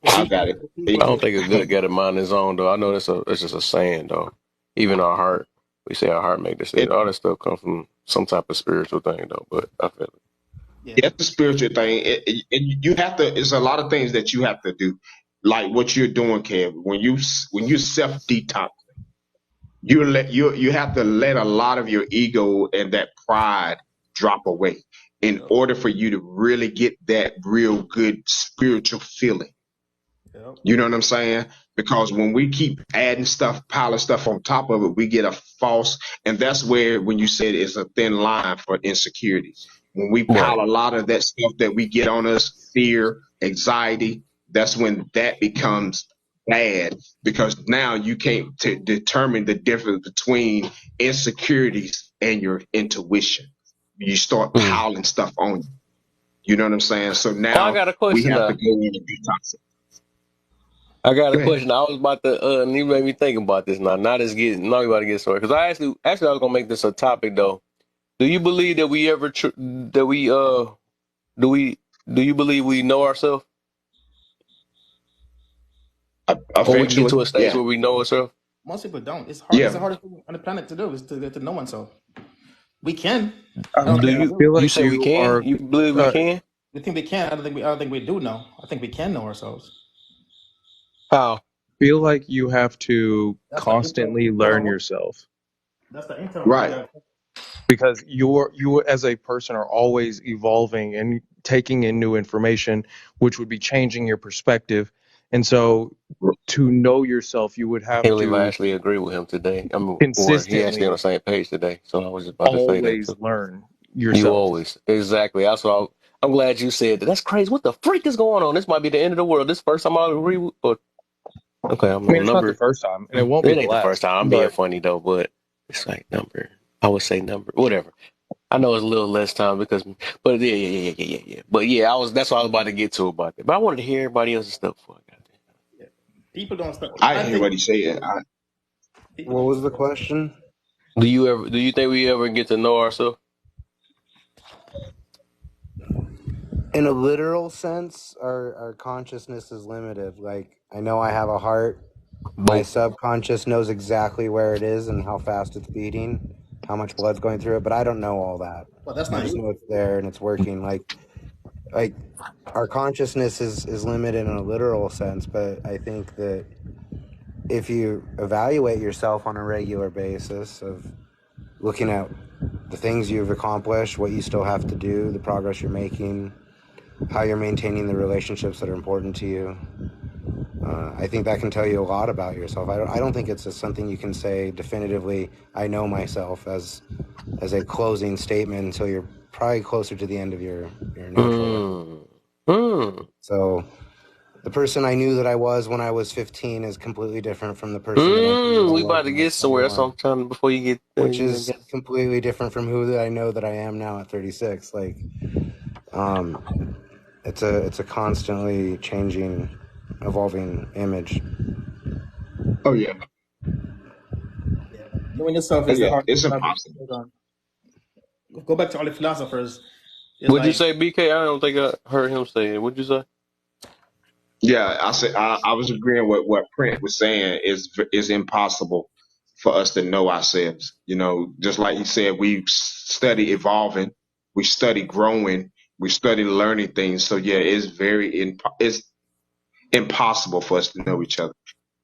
The I people, got it. the people I who don't think a good got a mind his own though. I know it's just a saying though. Even our heart, we say our heart make decisions. It, All that stuff comes from some type of spiritual thing though. But I feel it. yeah. it's a spiritual thing. And you have to. It's a lot of things that you have to do, like what you're doing, Kev. When you self detox, you have to let a lot of your ego and that pride drop away in Yep. order for you to really get that real good spiritual feeling. Yep. You know what I'm saying? Because when we keep adding stuff, piling stuff on top of it, we get a false, and that's where, when you said it's a thin line for insecurity. When we Right. pile a lot of that stuff that we get on us, fear, anxiety, that's when that becomes bad because now you can't determine the difference between insecurities and your intuition. You start Mm. piling stuff on you. You know what I'm saying? So Oh, I now got a we question have to now. go in and detox it. I got a Go ahead. question. I was about to, and you made me think about this now. Not as getting, not about to get started. Because actually, I was gonna make this a topic though. Do you believe that we ever that we do we do you believe we know ourselves, or we can get Eventually, to a stage yeah, where we know ourselves? Most people don't. It's hard. It's yeah. the hardest thing on the planet to do is to know oneself. We can. I don't Do think we I you do. feel you like say we you can? are. You believe we Uh, can? We think we can. I don't think we do know. I think we can know ourselves. How? feel like you have to That's the constantly internal learn work. yourself That's the internal work. You Right. got. because you as a person are always evolving and taking in new information, which would be changing your perspective. And so, to know yourself, you would I have can't believe I to actually agree with him today. I mean, or he actually on the consistently same page today. So I was just about to say that always too. learn You yourself. always exactly. That's what I'm glad you said that. That's crazy. What the freak is going on? This might be the end of the world. This first time I agree with. But okay, I'm I mean, on it's not the number. first time, and it won't be It the ain't the first last. time. I'm being But funny though, but it's like number. I would say number. Whatever. I know it's a little less time because, but yeah. But yeah, I was. That's what I was about to get to about that. But I wanted to hear everybody else's stuff before I got Yeah. People don't start. I I hear think what he said. people What don't was the start. question? there. Do you think we ever get to know ourselves? In a literal sense, our consciousness is limited. Like, I know I have a heart. My Both. subconscious knows exactly where it is and how fast it's beating, how much blood's going through it, but I don't know all that. Well, that's I not just you. know it's there and it's working. Like our consciousness is limited in a literal sense, but I think that if you evaluate yourself on a regular basis of looking at the things you've accomplished, what you still have to do, the progress you're making, how you're maintaining the relationships that are important to you, I think that can tell you a lot about yourself. I don't think it's just something you can say definitively, I know myself, as a closing statement until you're probably closer to the end of your natural life. Mm. Mm. So the person I knew that I was when I was 15 is completely different from the person that I knew that I We was about to when I was get somewhere. That's what 21, I'm trying to, before you get there. which You know, is get, completely different from who that I know that I am now at 36. Like, it's a constantly changing, evolving image. Oh yeah, Yeah. Knowing yourself oh is the yeah. hardest It's job. impossible. Go back to all the philosophers. It's what'd you like say, BK? I don't think I heard him say it. What'd you say? Yeah, I said I was agreeing with what Print was saying. Is impossible for us to know ourselves. You know, just like you said, we study evolving, we study growing, we study learning things. So yeah, it's impossible for us to know each other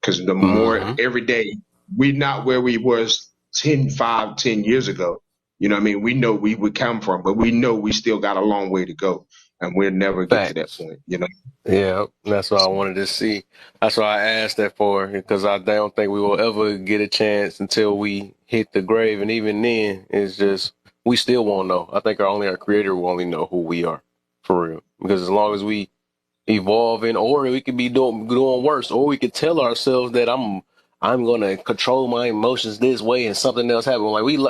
because the more Mm-hmm. every day we not where we was 10 years ago. You know what I mean? We know we would come from, but we know we still got a long way to go and we'll never get to that Facts. point, you know? Yeah, that's what I wanted to see. That's why I asked that for, because I don't think we will ever get a chance until we hit the grave. And even then, it's just, we still won't know. I think our creator will only know who we are for real. Because as long as we evolving, or we could be doing worse, or we could tell ourselves that I'm gonna control my emotions this way and something else happen.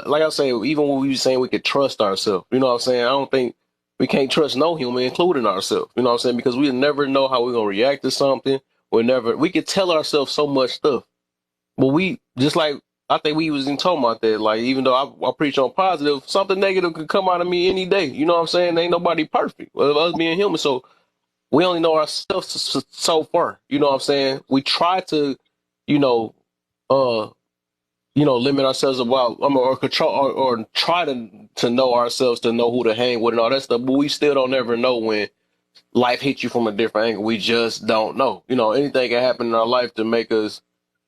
Like I say, even when we were saying we could trust ourselves, you know what I'm saying? I don't think we can't trust no human, including ourselves. You know what I'm saying? Because we never know how we're gonna react to something. We could tell ourselves so much stuff, but we just like I think we was in talking about that. Like even though I preach on positive, something negative could come out of me any day. You know what I'm saying? Ain't nobody perfect. Well, us being human, so we only know ourselves so far. You know what I'm saying? We try to, you know, uh, limit ourselves about, or control, or try to know ourselves, to know who to hang with and all that stuff. But we still don't ever know when life hits you from a different angle. We just don't know. Anything can happen in our life to make us.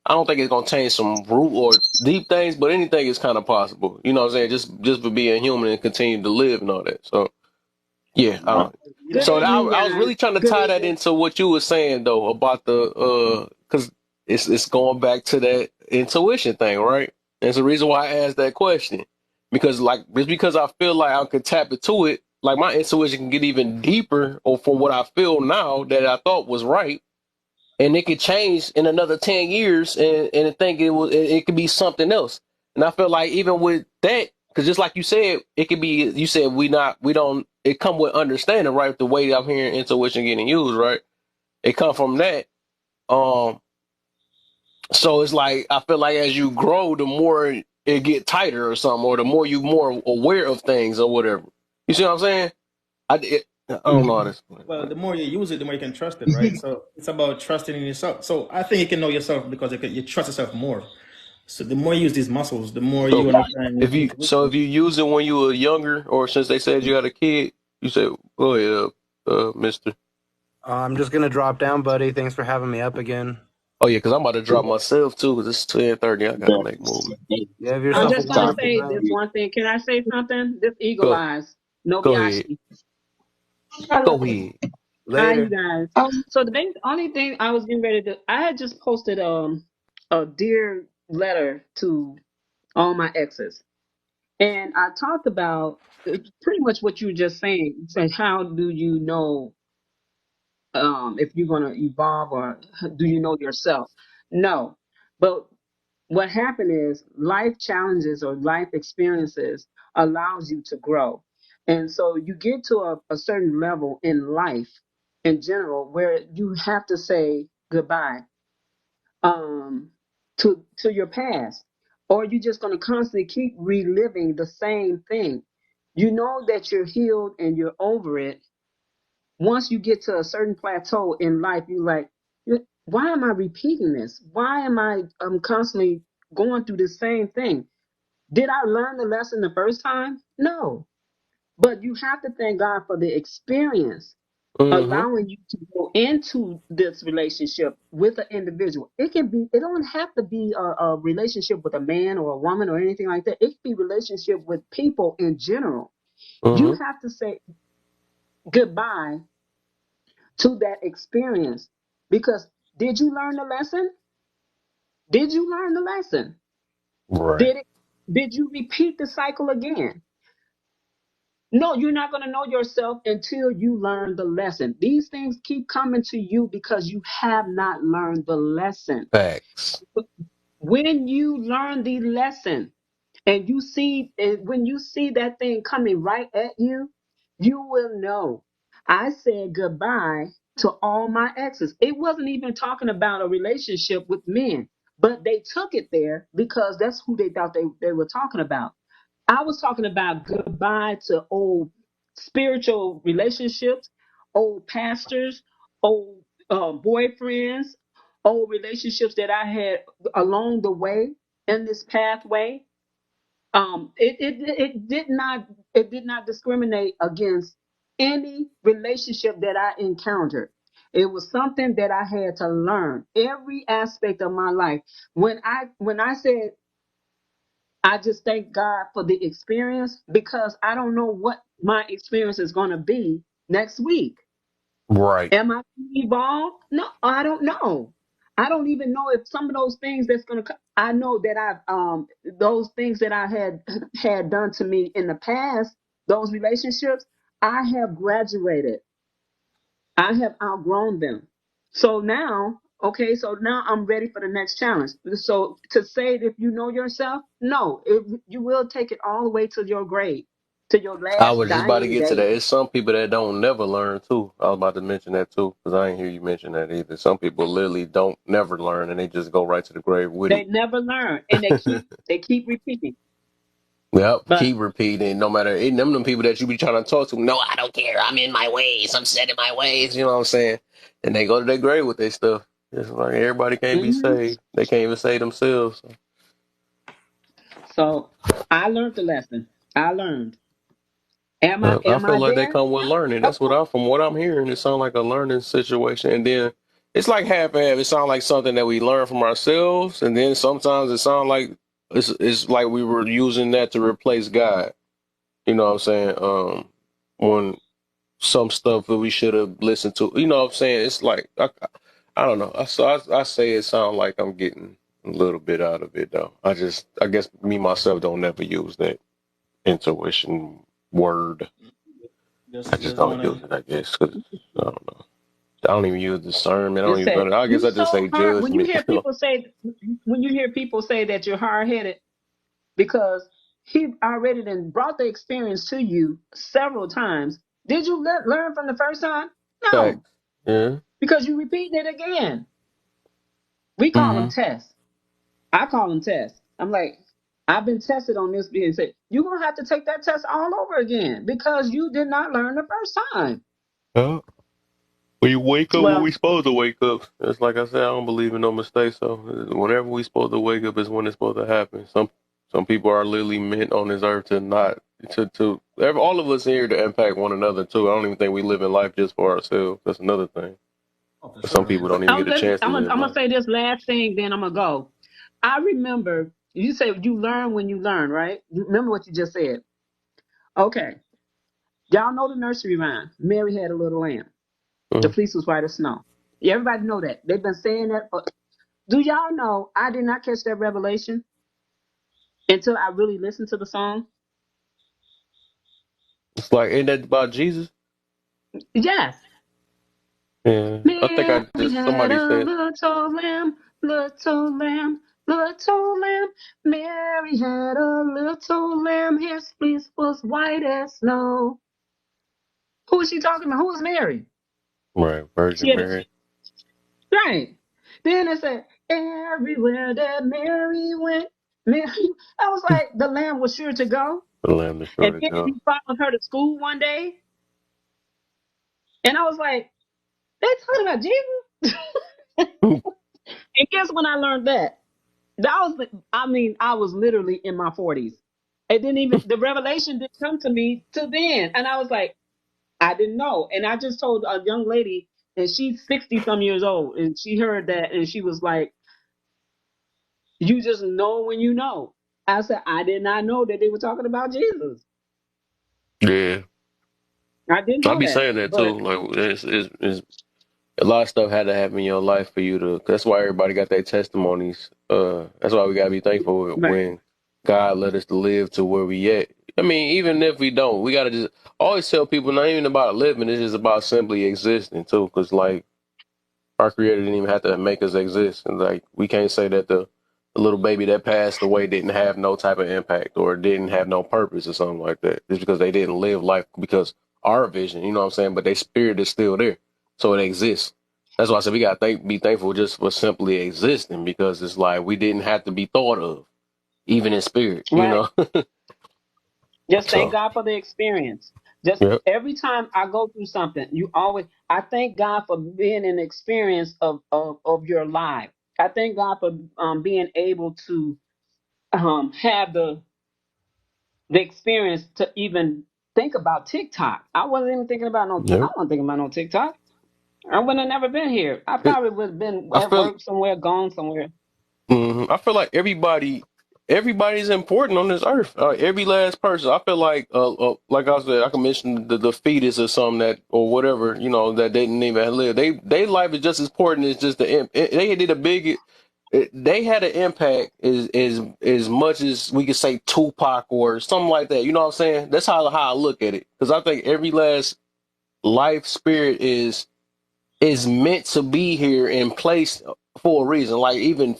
I don't think it's gonna change some root or deep things, but anything is kind of possible. You know what I'm saying? Just for being human and continue to live and all that. So yeah, I Right. don't. You Good know, So evening, I was guys. really trying to Good tie that evening. into what you were saying though about the because it's going back to that intuition thing, right? There's a reason why I asked that question, because like just because I feel like I could tap into it, like my intuition can get even deeper, or from what I feel now that I thought was right, and it could change in another 10 years, and I think it could be something else. And I feel like even with that, because just like you said, it could be, you said we don't, it come with understanding, right? The way I'm hearing intuition getting used, right? It come from that. Um, so it's like I feel like as you grow, the more it get tighter or something, or the more you more aware of things or whatever. You see what I'm saying? I don't know how this. well, the more you use it, the more you can trust it, right? So it's about trusting in yourself. So I think you can know yourself because you trust yourself more. So the more you use these muscles, the more you So understand your if intuition. you use it when you were younger, or since they said you had a kid, you said, go ahead, Mister. I'm just gonna drop down, buddy. Thanks for having me up again. Oh yeah, because I'm about to drop myself too. Because it's 10:30. I gotta make movies. You have I'm yourself a just gonna wonderful say this night. one thing. Can I say something? This Eagle Go Eyes, no go ahead. Biashi. Go ahead. Hi, you Later. guys. So only thing I was getting ready to, I had just posted a dear letter to all my exes, and I talked about pretty much what you were just saying. Saying how do you know if you're gonna evolve, or do you know yourself? No, but what happened is life challenges or life experiences allows you to grow, and so you get to a certain level in life in general where you have to say goodbye um to your past, or you're just going to constantly keep reliving the same thing. You know that you're healed and you're over it. Once you get to a certain plateau in life, you like, why am I repeating this? Why am I constantly going through the same thing? Did I learn the lesson the first time? No. But you have to thank God for the experience, Mm-hmm. allowing you to go into this relationship with an individual. It don't have to be a relationship with a man or a woman or anything like that. It could be relationship with people in general. You Mm-hmm. have to say goodbye to that experience, because did you learn the lesson? Did you learn the lesson? Right. Did it did you repeat the cycle again? No, you're not going to know yourself until you learn the lesson. These things keep coming to you because you have not learned the lesson. Facts. When you learn the lesson, and when you see that thing coming right at you, you will know. I said goodbye to all my exes. It wasn't even talking about a relationship with men, but they took it there because that's who they thought they were talking about. I was talking about goodbye to old spiritual relationships, old pastors, old boyfriends, old relationships that I had along the way in this pathway. It did not discriminate against any relationship that I encountered. It was something that I had to learn every aspect of my life. When I said I just thank God for the experience, because I don't know what my experience is going to be next week. Right. Am I going to evolve? No, I don't know. I don't even know if some of those things that's going to come. I know that those things that I had done to me in the past, those relationships, I have graduated. I have outgrown them. So now Okay, so now I'm ready for the next challenge. So to say if you know yourself, no, you will take it all the way to your grave, to your I last was just about to dying get to day. that. It's some people that don't never learn too. I was about to mention that too, because I ain't hear you mention that either. Some people literally don't never learn, and they just go right to the grave with They it. never learn, and they keep repeating. Yep, But keep repeating. No matter them people that you be trying to talk to. No, I don't care. I'm in my ways. I'm set in my ways. You know what I'm saying? And they go to their grave with their stuff. It's like everybody can't be mhm. saved. They can't even save themselves. So I learned the lesson. I learned. Am I I am feel I like they there? come with learning. Of That's what from what I'm hearing, it sounds like a learning situation. And then it's like half and half. It sounds like something that we learn from ourselves, and then sometimes it sounds like it's like we were using that to replace God. You know what I'm saying? When some stuff that we should have listened to. You know what I'm saying? It's like I don't know. I say it sounds like I'm getting a little bit out of it though. I guess me myself don't never use that intuition word. I just just don't wanna use it, I guess, because I don't know. I don't even use discernment. I It don't said use. I guess you I so just say hard. When you judgment. hear people say that you're hard headed because he already then brought the experience to you several times. Did you learn from the first time? No, Facts. Yeah. because you repeating it again. We call them Hmm. tests. I call them tests. I'm like, I've been tested on this being said. You're gonna have to take that test all over again because you did not learn the first time. Yeah. We wake up when we Well, supposed to wake up. It's like I said, I don't believe in no mistakes. So whenever we supposed to wake up is when it's supposed to happen. Some people are literally meant on this earth to not all of us here to impact one another too. I don't even think we live in life just for ourselves. That's another thing. oh for But some sure. people don't even oh, get a chance to I'm live gonna life. say this last thing, then I'm gonna go. I remember you said you learn when you learn, right? You remember what you just said. Okay. Y'all know the nursery rhyme. Mary had a little lamb. The Mhm. fleece was white as snow. Yeah, everybody know that. They've been saying that. Do y'all know I did not catch that revelation until I really listened to the song? It's like, ain't that about Jesus? Yes. Yeah. I think Mary I just had somebody a said little lamb, little lamb, little lamb. Mary had a little lamb. His fleece was white as snow. Who is she talking about? Who is Mary? right, She Virgin had Mary. right. Then it said, everywhere that Mary went, Mary. I was like, the lamb was sure to go. The lamb is sure And to then he go. followed her to school one day, and I was like, they talking about Jesus. And guess when I learned that? That was, I was literally in my 40s. It didn't even, the revelation didn't come to me till then. And I was like, I didn't know. And I just told a young lady, and she's 60 some years old, and she heard that, and she was like, you just know when you know. I said, I did not know that they were talking about Jesus. Yeah. I didn't I know be that. saying that But too. Like it's a lot of stuff had to happen in your life for you to. That's why everybody got their testimonies. That's why we gotta be thankful right, when God let us to live to where we at. I mean, even if we don't, we gotta just always tell people not even about living. It's just about simply existing too. Because like our Creator didn't even have to make us exist, and like we can't say that the little baby that passed away didn't have no type of impact or didn't have no purpose or something like that. Just because they didn't live life because our vision, you know what I'm saying? But their spirit is still there, so it exists. That's why I said we gotta be thankful just for simply existing because it's like we didn't have to be thought of, even in spirit, you right. know. Just thank So God for the experience. Just yep, every time I go through something, I thank God for being an experience of your life. I thank God for being able to have the experience to even think about TikTok. I wasn't even thinking about I yep. wasn't thinking about no TikTok. I wouldn't have never been here. I It, probably would have been I at feel work somewhere, gone somewhere. I feel like everybody's important on this earth. Every last person. I feel like I said, I can mention the fetus or something that or whatever that didn't even live. They life is just as important as just they did a big. They had an impact as much as we could say Tupac or something like that. You know what I'm saying? That's how I look at it because I think every last life spirit is is meant to be here and placed for a reason. Like even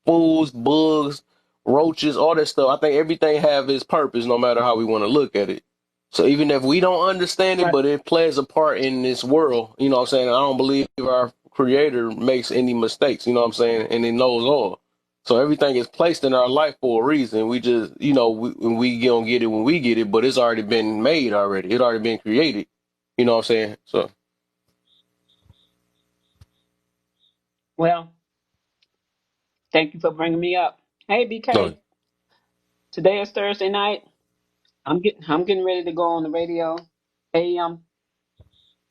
fools, bugs, roaches, all that stuff. I think everything have its purpose, no matter how we want to look at it. So even if we don't understand it, Right. but it plays a part in this world, you know what I'm saying? I don't believe our creator makes any mistakes, you know what I'm saying? And he knows all. So everything is placed in our life for a reason. We just, we gonna get it when we get it, but it's already been made already. It already been created. You know what I'm saying? So, Well, thank you for bringing me up. Hey, no, BK. Today is Thursday night. I'm getting ready to go on the radio, AM.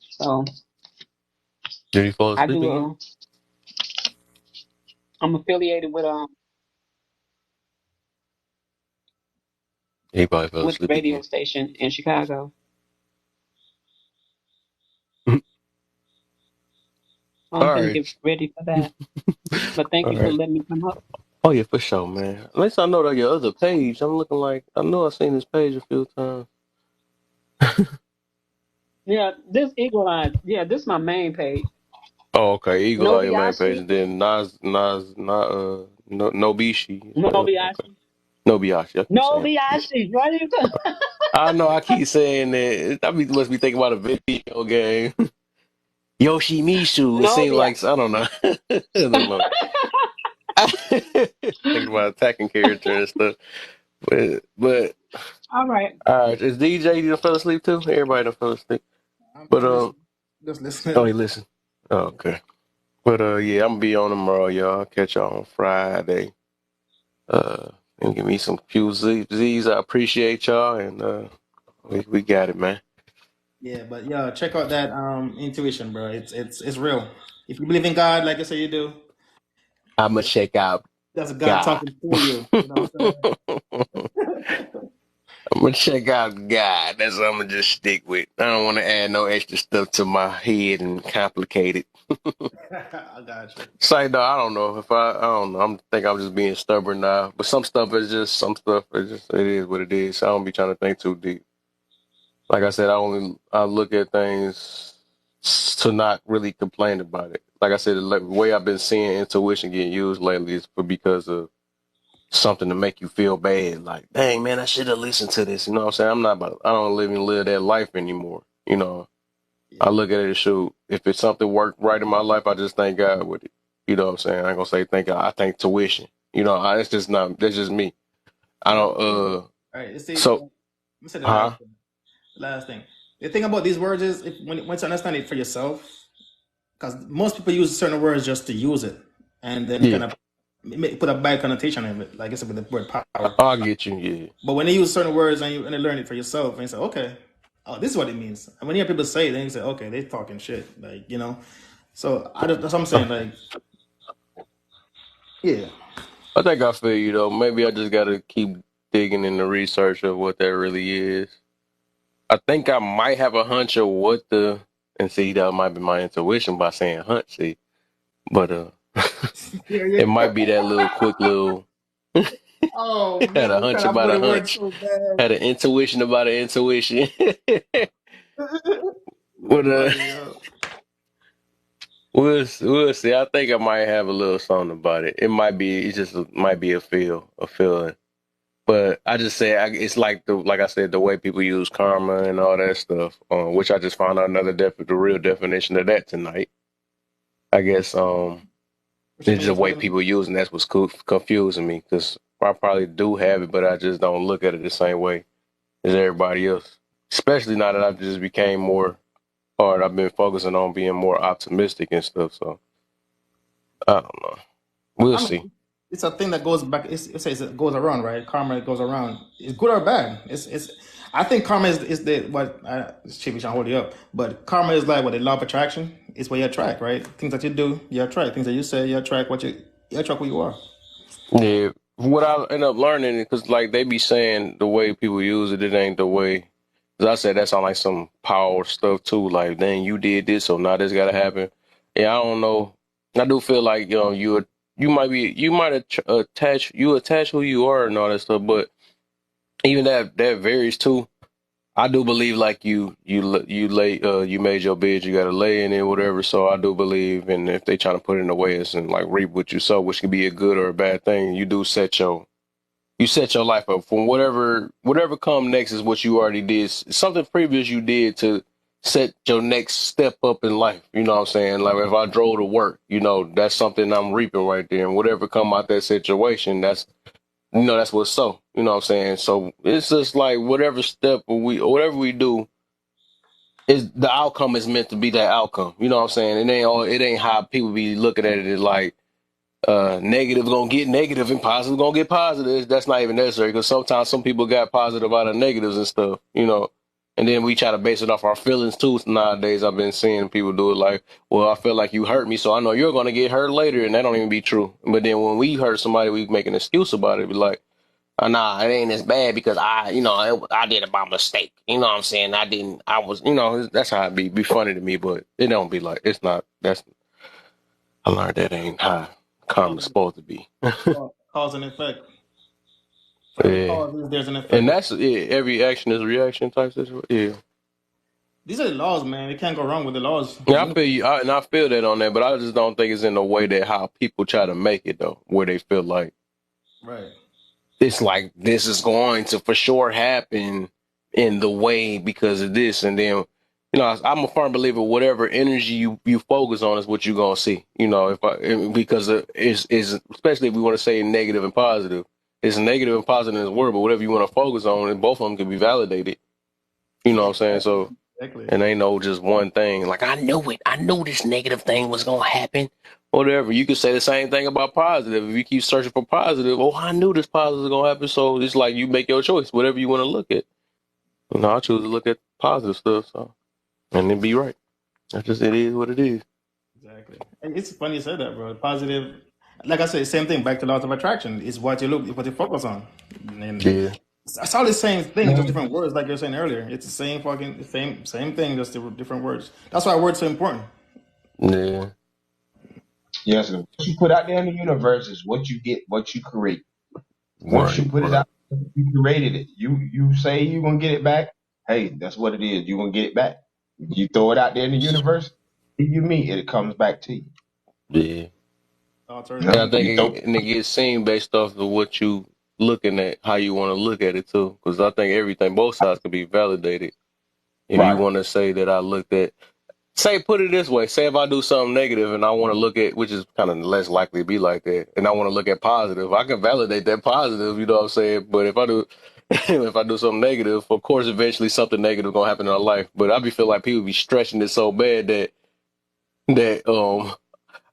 So did he fall I asleep do. again? I'm affiliated He probably fell with the asleep radio again. station in Chicago. So I'm All gonna right. get ready for that. But thank All you for right. letting me come up. Oh yeah, for sure, man. At least I know that your other page. I'm looking like I know I've seen this page a few times. Yeah, this Eagle Eye. Yeah, this is my main page. Oh, okay. Eagle Eye, your main page, Nobiashi. and then Nobishi. Okay. Nobiashi. Nobiashi. I keep saying. Nobiashi. Why do you? I know. I keep saying that. Must be thinking about a video game. Yoshimitsu. It seems like Nobiashi. I don't know. I don't know. Thinking about attacking character and stuff. But All right. all right. Is DJ done fell asleep too? Everybody done fell asleep. But I'm listening. Just oh, listening. he listen. Oh, okay. But yeah, I'm gonna be on tomorrow, y'all. Catch y'all on Friday. And give me some few Z's. I appreciate y'all, and we got it, man. Yeah, but yeah, check out that intuition, bro. It's real. If you believe in God, like I say you do, I'ma check out that's God God. talking for you. You know what I'm saying? I'm gonna check out God. That's what I'm gonna just stick with. I don't want to add no extra stuff to my head and complicate it. I got you. It's like, no, I don't know if I don't know. I'm just being stubborn now. But some stuff is just it is what it is. I don't be trying to think too deep. Like I said, I look at things to not really complain about it. Like I said, the way I've been seeing intuition getting used lately is because of something to make you feel bad. Like, dang man, I should have listened to this. You know what I'm saying? I don't live that life anymore. I Yeah, look at it as shoot. If it's something worked right in my life, I just thank God with it. You know what I'm saying? I ain't gonna say thank God. I thank tuition. It's just not. That's just me. I yeah. don't. All right, you see, So, let me say the huh? last thing. The thing about these words is, once you understand it for yourself, because most people use certain words just to use it, and then Yeah. kind of put a bad connotation of it, like I said with the word power. I'll get you. Yeah. But when they use certain words and you learn it for yourself, and you say, okay, oh, this is what it means. And when you hear people say it, then you say, okay, they talking shit, like So that's what I'm saying, like, yeah. I think I feel you though. Maybe I just gotta keep digging in the research of what that really is. I think I might have a hunch of and see that might be my intuition by saying hunch. See, but Here it you might go. be that little quick little Oh had man, a you're hunch trying to about put a the word hunch, so bad. had an intuition about an intuition. You're But funny, yo. we'll see. I think I might have a little something about it. Might be a feeling. But I just say it's like I said, the way people use karma and all that stuff, which I just found out the real definition of that tonight. I guess What you it's mean? the What way you mean? people using that's what's confusing me because I probably do have it, but I just don't look at it the same way as everybody else. Especially now that I've just became more hard. I've been focusing on being more optimistic and stuff. So I don't know. We'll I see. mean, it's a thing that goes back. It says it goes around, right? Karma goes around. It's good or bad. It's. I think karma is the what. Chief trying to hold you up, but karma is like what the law of attraction. It's what you attract, right? Things that you do, you attract. Things that you say, you attract. You attract who you are. Yeah, what I end up learning because like they be saying the way people use it, it ain't the way. Cause I said that sound like some power stuff too. Like, then you did this, so now this got to happen. Yeah, I don't know. I do feel like you might attach who you are and all that stuff, but even that varies too. I do believe like you made your bed, you got to lay in it, whatever. So I do believe, and if they trying to put it in a way it's and like reap what you sow, which can be a good or a bad thing, you set your life up for whatever come next is what you already did. Something previous you did to set your next step up in life. You know what I'm saying? Like if I drove to work, that's something I'm reaping right there. And whatever come out that situation, that's what's so. You know what I'm saying? So it's just like whatever we do is the outcome is meant to be that outcome. You know what I'm saying? It ain't how people be looking at it as like negative gonna get negative and positive gonna get positive. That's not even necessary because sometimes some people got positive out of negatives and stuff. And then we try to base it off our feelings too. Nowadays, I've been seeing people do it like, well, I feel like you hurt me, so I know you're gonna get hurt later, and that don't even be true. But then when we hurt somebody, we make an excuse about it. Be like, oh, nah, it ain't as bad because I did it by mistake. You know what I'm saying? I was, that's how it be funny to me, but it don't be like, it's not, I learned that ain't how karma's supposed to be. Cause and effect. For every Yeah. cause, there's an And effect. that's every action is a reaction type situation. Yeah. These are the laws, man. You can't go wrong with the laws. Yeah, I feel you, and I feel that on that, but I just don't think it's in the way that how people try to make it though, where they feel like Right. it's like this is going to for sure happen in the way because of this, and then I'm a firm believer whatever energy you focus on is what you're gonna see. Because is especially if we want to say negative and positive, it's negative and positive in this word, but whatever you want to focus on, and both of them can be validated. You know what I'm saying? So. Exactly. And ain't no just one thing. Like, I knew it. I knew this negative thing was going to happen. Whatever. You could say the same thing about positive. If you keep searching for positive, I knew this positive was going to happen. So it's like you make your choice, whatever you want to look at. I choose to look at positive stuff. So, and then be right. It is what it is. Exactly. And it's funny you said that, bro. Positive. Like I said, same thing. Back to laws of attraction. It's what you look, what you focus on, and Yeah. it's all the same thing, just different words. Like you were saying earlier, it's the same thing, just different words. That's why words are so important. Yeah. Yes, what you put out there in the universe is what you get, what you create. Once you Right. put it Right. out, you created it. You say you're gonna get it back. Hey, that's what it is. You're gonna get it back. You throw it out there in the universe, you meet it, it comes back to you. Yeah. Thoughts are You know, And I energy. think you throw. it gets seen based off of what you looking at, how you want to look at it too. Because I think everything, both sides can be validated. If you Right. want to say that I looked at, say, put it this way, say if I do something negative and I want to look at, which is kind of less likely to be like that, and I want to look at positive, I can validate that positive, you know what I'm saying? But if I do, if I do something negative, of course, eventually something negative gonna happen in our life. But I be feel like people be stretching it so bad that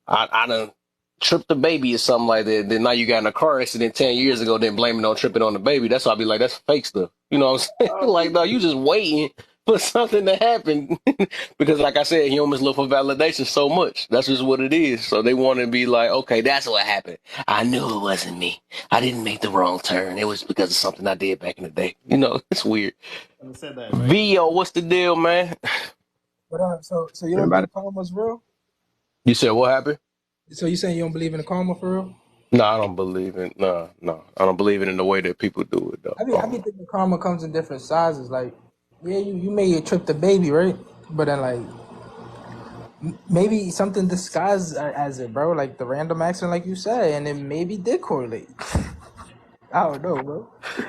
I done tripped the baby or something like that. Then now you got in a car accident 10 years ago, then blaming on tripping on the baby. That's why I be like, that's fake stuff. You know what I'm saying? Like, no, you just waiting for something to happen. Because like I said, humans look for validation so much. That's just what it is. So they want to be like, okay, that's what happened. I knew it wasn't me. I didn't make the wrong turn. It was because of something I did back in the day. It's weird. You said that, right? Vio, what's the deal, man? But so you don't Everybody, believe karma's real? You said what happened? So you saying you don't believe in karma for real? No, I don't believe in no. I don't believe it in the way that people do it though. I be thinking karma comes in different sizes. Like, yeah, you may trip the baby, right? But then like maybe something disguised as it, bro. Like the random accident, like you said, and it maybe did correlate. I don't know, bro.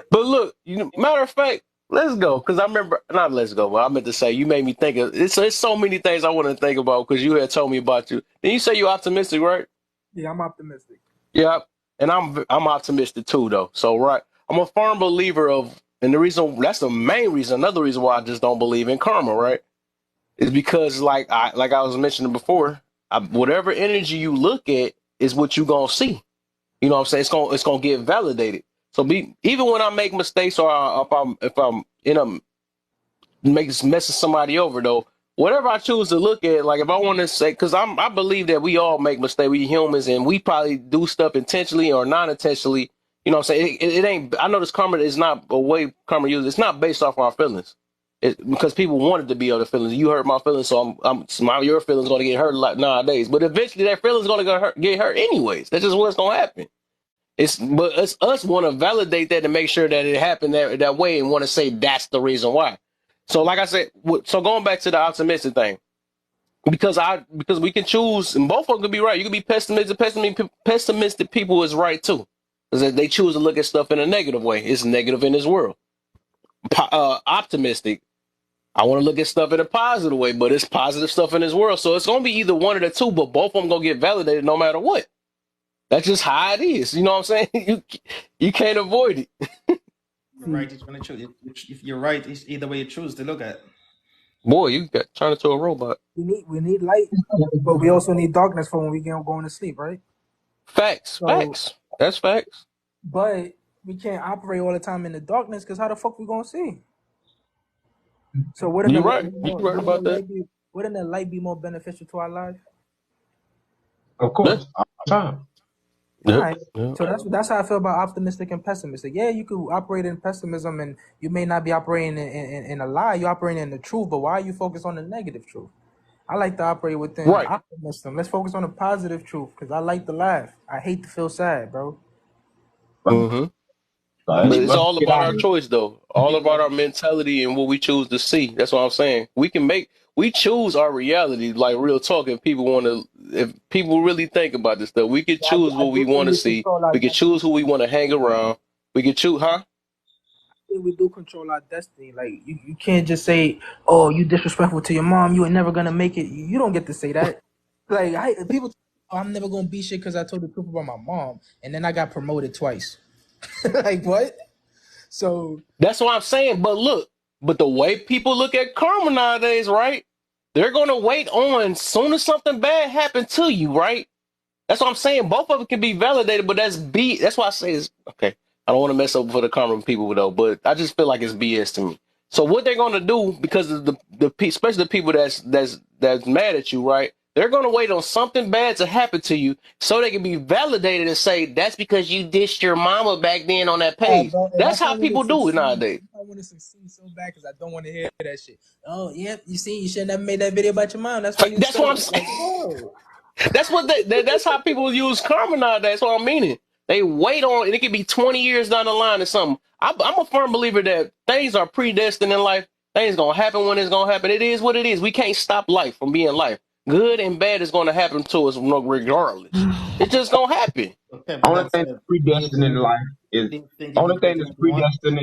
But look, matter of fact, let's go. Because I remember, not let's go, but I meant to say, you made me think of, it's so many things I want to think about because you had told me about you. Then you say you're optimistic, right? Yeah, I'm optimistic. Yeah. And I'm optimistic too, though. So, right. I'm a firm believer of, and that's the main reason, another reason why I just don't believe in karma, right? Is because, like I was mentioning before, whatever energy you look at is what you're going to see. You know what I'm saying? It's gonna get validated. So even when I make mistakes or if I'm in a messing somebody over though, whatever I choose to look at, like if I want to say, because I believe that we all make mistakes, we humans, and we probably do stuff intentionally or non intentionally. You know what I'm saying? It ain't. I know this karma is not a way karma uses. It's not based off our feelings. Because people wanted to be other feelings. You hurt my feelings, so your feelings gonna get hurt like nowadays. But eventually, that feelings gonna get hurt anyways. That's just what's gonna happen. It's us want to validate that and make sure that it happened that way and want to say that's the reason why. So like I said, so going back to the optimistic thing, because we can choose, and both of them could be right. You could be pessimistic. Pessimistic people is right too, because they choose to look at stuff in a negative way. It's negative in this world. Optimistic, I want to look at stuff in a positive way, but it's positive stuff in this world. So it's gonna be either one of the two, but both of them gonna get validated no matter what. That's just how it is. You know what I'm saying? You can't avoid it. You're right. It's gonna choose. If you're right, it's either way you choose to look at. Boy, you got turned into a robot. We need light, but we also need darkness for when we get going to sleep, right? Facts, So, facts. That's facts. but we can't operate all the time in the darkness because how the fuck we gonna see? So wouldn't the You're light right. be You're more? right about that. Wouldn't the light be more beneficial to our life? Of Yeah. course, all the time. All Yep. right. Yep. So that's how I feel about optimistic and pessimistic. Yeah, you could operate in pessimism, and you may not be operating in a lie. You're operating in the truth, but why are you focused on the negative truth? I like to operate within Right. optimism. Let's focus on the positive truth because I like to laugh. I hate to feel sad, bro. Right. Mm-hmm. Let's, But it's let's all get about out our of it. choice, though. All about our mentality and what we choose to see. That's what I'm saying. We choose our reality, like real talk. If people really think about this stuff, we could Yeah, choose I what we do think want to we see. control our We could destiny. choose who we want to hang around. We could choose, huh? I think we do control our destiny. Like you can't just say, "Oh, you disrespectful to your mom. You ain't never gonna make it." You don't get to say that. Like people, "Oh, I'm never gonna be shit because I told the truth about my mom, and then I got promoted twice." Like what? So That's what I'm saying. But look, but the way people look at karma nowadays, right? They're gonna wait on soon as something bad happened to you, right? That's what I'm saying. Both of them can be validated, but that's why I say it's okay. I don't want to mess up for the common people though, but I just feel like it's BS to me. So what they're gonna do, because of especially the people that's mad at you, right? They're gonna wait on something bad to happen to you so they can be validated and say that's because you dished your mama back then on that yeah, page. bro. And That's that's why I how want to people do it succeed. nowadays. I want to succeed so bad because I don't want to hear that shit. Oh, yep. You see, you shouldn't have made that video about your mom. That's why you That's what stuck. I'm Like, saying. bro. That's how people use karma nowadays. That's what I'm meaning. They wait on, and it could be 20 years down the line or something. I'm a firm believer that things are predestined in life. Things gonna happen when it's gonna happen. It is what it is. We can't stop life from being life. Good and bad is gonna happen to us regardless. It's just gonna happen. Okay, with Only that thing said, that's predestined in life is do you think you only can create thing the that's life you want? predestined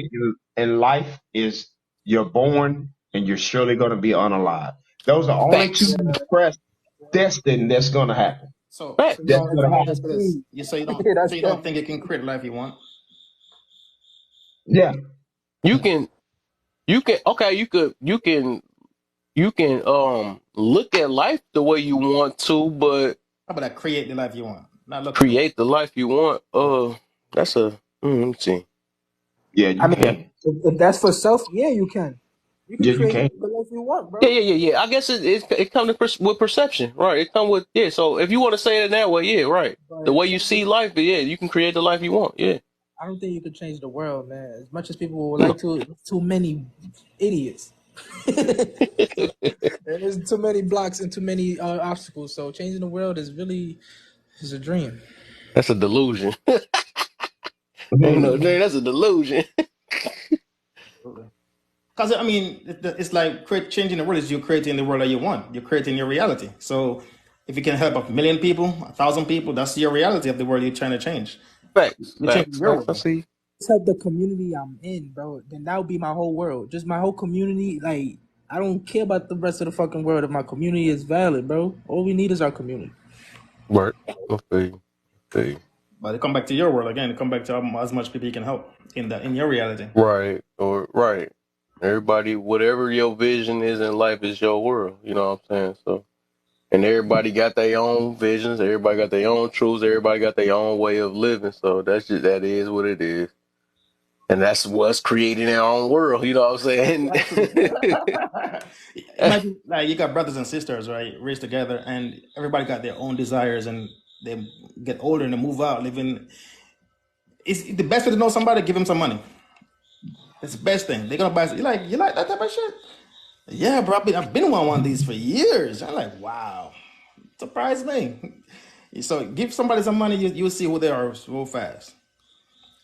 in life is you're born and you're surely going to be unalive. Those are only two Facts. things predestined that's going to happen. So you Facts. That's don't. going to Let me happen. ask you this: Yeah, so that's you don't crazy. think you can create the life you want? Yeah. You can okay, you can look at life the way you want to, but How about that? Create the life you want, not look at it. create the life you want. That's let me see. Yeah, I you mean, Yeah. can. if that's for self, yeah, you can. You can Yeah, you create can. the life you want, Yeah, bro. yeah, yeah, yeah. I guess it comes with perception, right? It comes with yeah. So if you want to say it that way, yeah, right. The But way you see life, yeah, you can create the life you want. Yeah. I don't think you could change the world, man. As much as people would No. like to, it's too many idiots. There's too many blocks and too many obstacles. So changing the world is a dream. That's a delusion. Ain't no Mhm. dream. That's a delusion. Because I mean, it's like changing the world is you creating the world that you want. You're creating your reality. So if you can help 1,000,000 people, 1,000 people, that's your reality of the world you're trying to change. Facts, You're changing facts, your facts. I world. see. Just help the community I'm in, bro. Then that would be my whole world. Just my whole community. Like I don't care about the rest of the fucking world if my community is valid, bro. All we need is our community. Right. I feel you. I feel you. But they come back to your world again. Come back to as much people you can help in your reality. Right. Or right. Everybody, whatever your vision is in life, is your world. You know what I'm saying? So. And everybody got their own visions. Everybody got their own truths. Everybody got their own way of living. So that is what it is. And that's what's creating our own world. You know what I'm saying? Exactly. Imagine like you got brothers and sisters, right, raised together, and everybody got their own desires, and they get older and they move out, living. It's the best way to know somebody. Give them some money. It's the best thing. They're gonna buy. You like that type of shit? Yeah, bro. I've been on one of these for years. I'm like, wow, surprise me. So give somebody some money, you'll see who they are real fast.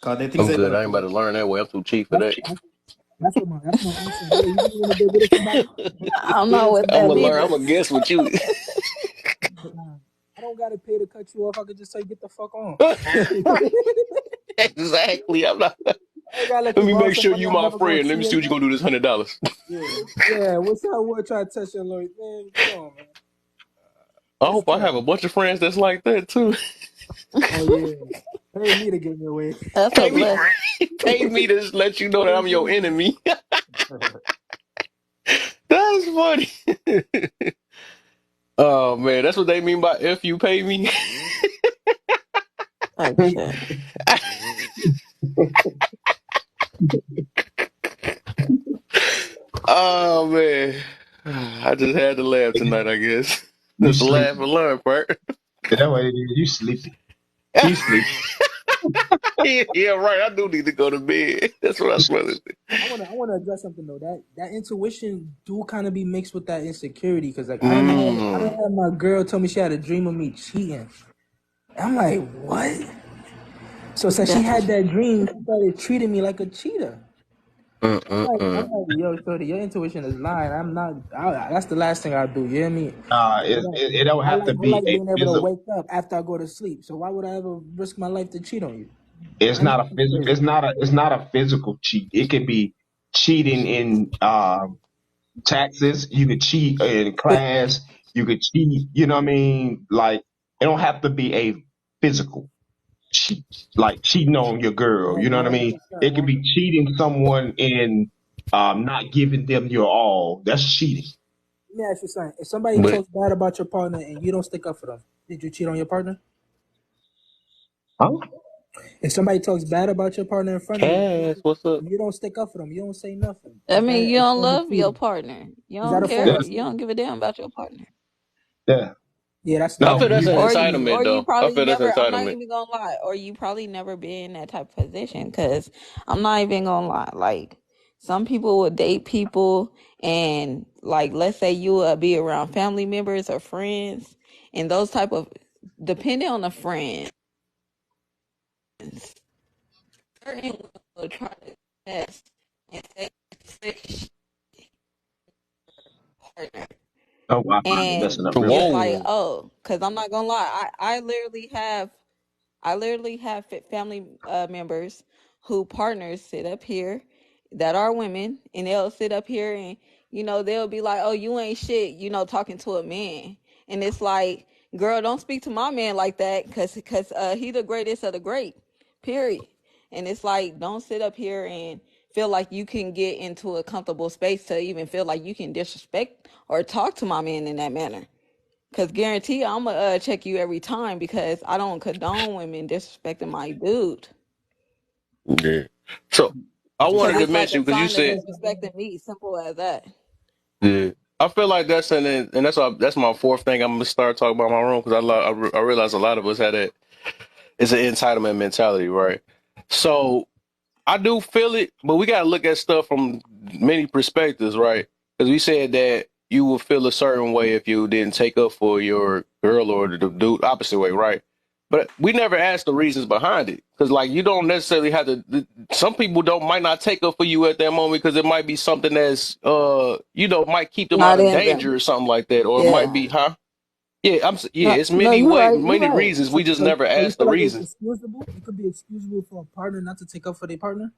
Cause they things I'm they good. better I ain't about for. to learn that way. I'm too cheap for that. That's my answer. Hey, you really want to go get somebody? I don't Go know get what somebody. that I'm gonna Hey, learn. means. I'm gonna guess what you. but nah, I don't gotta pay to cut you off. I could just say get the fuck on. Exactly. I'm not. I ain't gotta let Let you me borrow make some sure money. you I'm my never gonna friend. Let see me you see what you again. gonna do this $100. Yeah, yeah. What's up? What try to touch your Lloyd? Man, come on, man. I It's hope I cut. have a bunch of friends that's like that too. Oh yeah. Pay me to get me away. That's a Pay me, blessing. pay me to just let you know that I'm your enemy. That's funny. Oh man, that's what they mean by if you pay me. Type shit. Oh man, I just had to laugh tonight. I guess You that's the laugh sleepy. and learn part. That way it is. You sleepy. You sleepy. Yeah, right. I do need to go to bed. That's what I was supposed to I wanna address something though. That intuition do kind of be mixed with that insecurity because like do. I done had my girl tell me she had a dream of me cheating. I'm like, what? So since she had That's that dream, she started treating me like a cheater. I'm Mm. like, yo, shorty, your intuition is lying. I'm not. That's the last thing I do. You hear me? It don't have to I be like a being able to physical. wake up after I go to sleep. So why would I ever risk my life to cheat on you? It's I know not a it's physical. crazy. It's not a physical cheat. It could be cheating in taxes. You could cheat in class. You could cheat. You know what I mean? Like it don't have to be a physical cheat. Like cheating on your girl. You know what I mean? It could be cheating someone in not giving them your all. That's cheating. Let me ask you something. If somebody But talks bad about your partner and you don't stick up for them, did you cheat on your partner? Huh? If somebody talks bad about your partner in front of you, Cass, what's up? you don't stick up for them. You don't say nothing. I Is that mean, you a don't form of love your cheating? partner. You Is that don't a form Yeah. care. of You don't cheating? give a damn about your partner. Yeah. Yeah, that's I No. feel nasty. that's You an don't. entitlement, Or you though. I probably feel that's never, I'm not entitlement. even gonna lie, or you probably never been in that type of position. Cause I'm not even gonna lie. Like, some people will date people and like, let's say you be around family members or friends and those type of, depending on the friend, certain will try to test and say slick partner. Oh, Wi-Fi is And messing up real it's bad. like, Whoa. oh, cause I'm not gonna lie, I literally have family members who partners sit up here that are women, and they'll sit up here and they'll be like, "Oh, you ain't shit," talking to a man, and it's like, girl, don't speak to my man like that, cause he the greatest of the great, period. And it's like, don't sit up here and feel like you can get into a comfortable space to even feel like you can disrespect or talk to my man in that manner. Cause guarantee I'm gonna check you every time because I don't condone women disrespecting my dude. Yeah. So I But you Cause wanted can't. to it's like mention a because you sign of said, disrespecting me. Simple as that. yeah. I feel like that's and that's my fourth thing. I'm gonna start talking about my room because I realize a lot of us had that. It's an entitlement mentality, right? So I do feel it, but we gotta look at stuff from many perspectives, right? Because we said that you would feel a certain way if you didn't take up for your girl or the dude opposite way, right? But we never asked the reasons behind it, because like you don't necessarily have to. Some people don't might not take up for you at that moment because it might be something that's might keep them out Not of in danger them. or something like that, or it might Yeah. be, huh? Yeah, yeah. No, It's no, many you're way right. You're many right. reasons. So, We just so, never so you asked feel the like it's reasons. excusable? It could be excusable for a partner not to take up for their partner.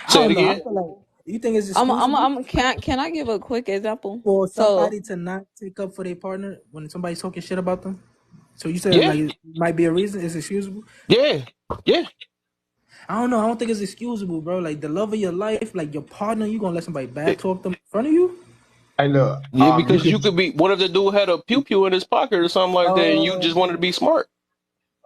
I Say it don't know. I again. feel like you think it's I'm excusable I'm can I give a quick example? for So somebody to not take up for their partner when somebody's talking shit about them. So you said Yeah, like it might be a reason it's excusable. yeah, yeah. I don't know. I don't think it's excusable, bro. Like the love of your life, like your partner, you gonna let somebody bad talk them in front of you? Hey, look. Yeah, You because could. you could be. What if the dude had a pew pew in his pocket or something like that, and you just wanted to Oh, be smart?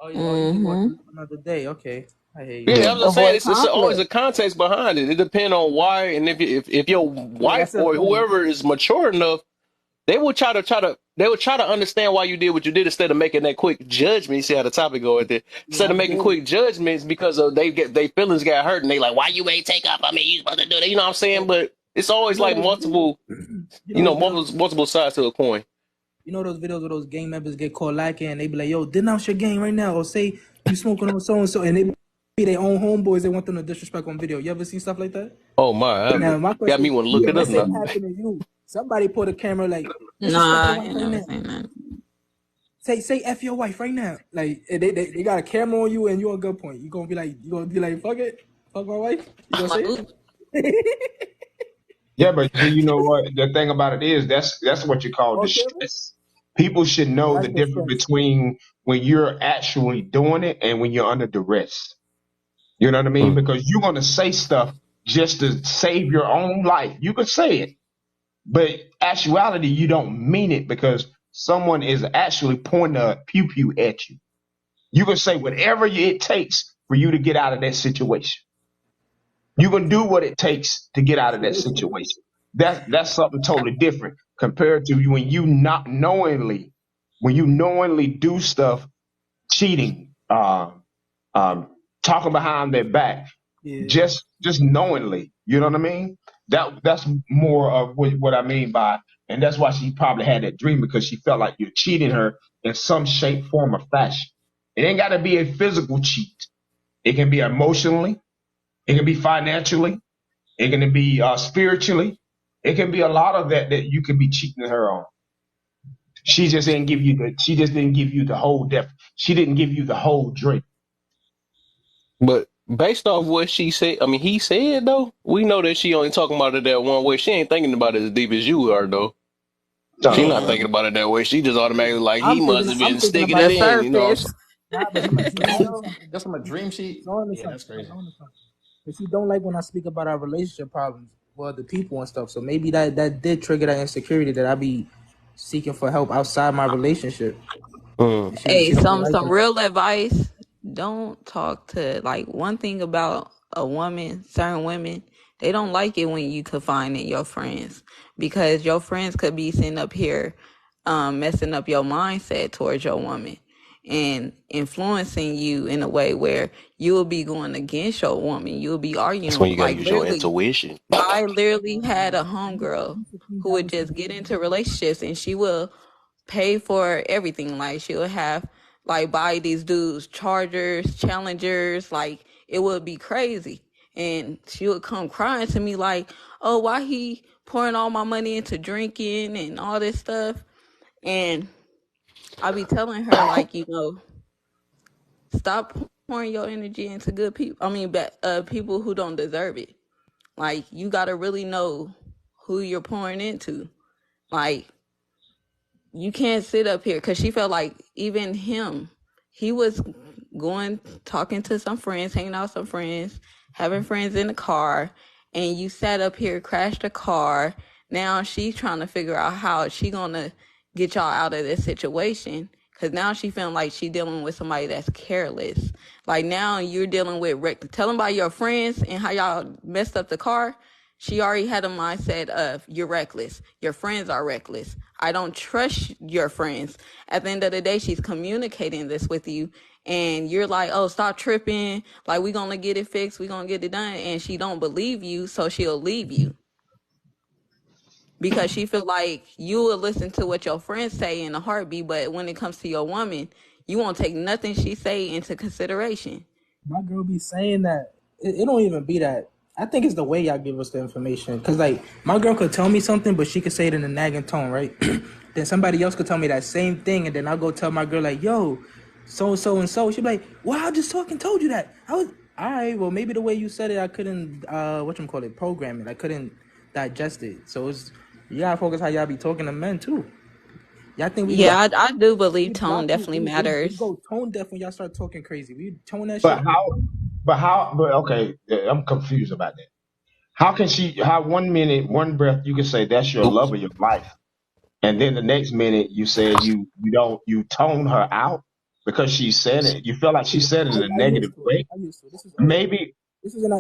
you just want hmm to live another day. Okay, I hear you. Yeah, Yeah. I'm just saying avoid it's always conflict. a context behind it. It depends on why, and if your Yeah, wife that's a or fact. whoever is mature enough, they will they will try to understand why you did what you did instead of making that quick judgment. You see how the topic go at there. Yeah, Instead I of making get it. quick judgments because of they feelings got hurt and they like, why you ain't take up? I mean, you supposed to do that. You know what I'm saying? But it's You always know like those videos. multiple, You know those videos. multiple sides to a coin. You know those videos where those gang members get caught lacking and they be like, "Yo, denounce your gang right now," or say you smoking on so and so, and they Be their own homeboys. They want them to disrespect on video. You ever seen stuff like that? Oh my, Yeah, Now my got me question: want to look yeah, it up let's say now. it happened to you. Somebody put a camera like disrespect Nah, your I wife ain't right never now. seen that. Say F your wife right now. Like they got a camera on you and you on good point. You gonna be like fuck it, fuck my wife. You gonna I'm say like, ooh, it? yeah. But see, you know what? The thing about it is that's what you call On camera? distress. People should know That's the the difference stress. between when you're actually doing it and when you're under duress. You know what I mean? Mm. Because you're gonna say stuff just to save your own life. You could say it, but actuality, you don't mean it because someone is actually pointing a pew pew at you. You can say whatever it takes for you to get out of that situation. You can do what it takes to get out of that situation. That's something totally different compared to when you knowingly do stuff, cheating, talking behind their back, Yeah. just knowingly. You know what I mean? That's more of what I mean by, and that's why she probably had that dream because she felt like you're cheating her in some shape, form, or fashion. It ain't got to be a physical cheat. It can be emotionally. It can be financially. It can be spiritually. It can be a lot of that you can be cheating her on. She just didn't give you the whole depth. She didn't give you the whole drink. But based off what she said, I mean, he said though, we know that she only talking about it that one way. She ain't thinking about it as deep as you are though. She No, not no. thinking about it that way. She just automatically like he must have I'm been thinking sticking about it the it. in. You know what I'm surface. saying? Nah, but From a you know dream, something. just from a dream She's sheet. on to Yeah, something. that's She's crazy. on to something. But she don't like when I speak about our relationship problems with other people and stuff. So maybe that did trigger that insecurity that I be seeking for help outside my relationship. Mm. And Hey, she don't some like some that. real advice. Don't talk to like one thing about a woman, certain women, they don't like it when you confine in your friends because your friends could be sitting up here messing up your mindset towards your woman and influencing you in a way where you will be going against your woman. You'll be That's when arguing you gotta like use your literally. intuition. I literally had a homegirl who would just get into relationships and she will pay for everything. Like she'll have like buy these dudes chargers, challengers, like it would be crazy. And she would come crying to me like, oh, why he pouring all my money into drinking and all this stuff. And I be telling her like, stop pouring your energy into good people. I mean, people who don't deserve it. Like you gotta really know who you're pouring into. Like you can't sit up here because she felt like even him, he was going talking to some friends, hanging out with some friends, having friends in the car, and you sat up here, crashed the car. Now she's trying to figure out how she gonna get y'all out of this situation. Cause now she feeling like she dealing with somebody that's careless. Like now you're dealing with tell them about your friends and how y'all messed up the car. She already had a mindset of you're reckless. Your friends are reckless. I don't trust your friends. At the end of the day, she's communicating this with you and you're like, oh, stop tripping. Like we gonna get it fixed. We gonna get it done. And she don't believe you. So she'll leave you because she feel like you will listen to what your friends say in a heartbeat. But when it comes to your woman, you won't take nothing she say into consideration. My girl be saying that. It don't even be that. I think it's the way y'all give us the information. Cause like my girl could tell me something, but she could say it in a nagging tone, right? Then somebody else could tell me that same thing, and then I'll go tell my girl like, "Yo, so and so and so." She'd be like, "Well, I just talking told you that." I was all right. Well, maybe the way you said it, I couldn't program it. I couldn't digest it. So it's you gotta focus how y'all be talking to men too. Y'all think we Yeah, got I do believe we tone block you? definitely We matters. go tone deaf when y'all start talking crazy. We tone that But shit. okay, I'm confused about that. How 1 minute, one breath, you can say that's your Oops. love of your life. And then the next minute you said you tone her out because she said it. You feel like she said it in a I negative used to. way. I used to. This is early. Maybe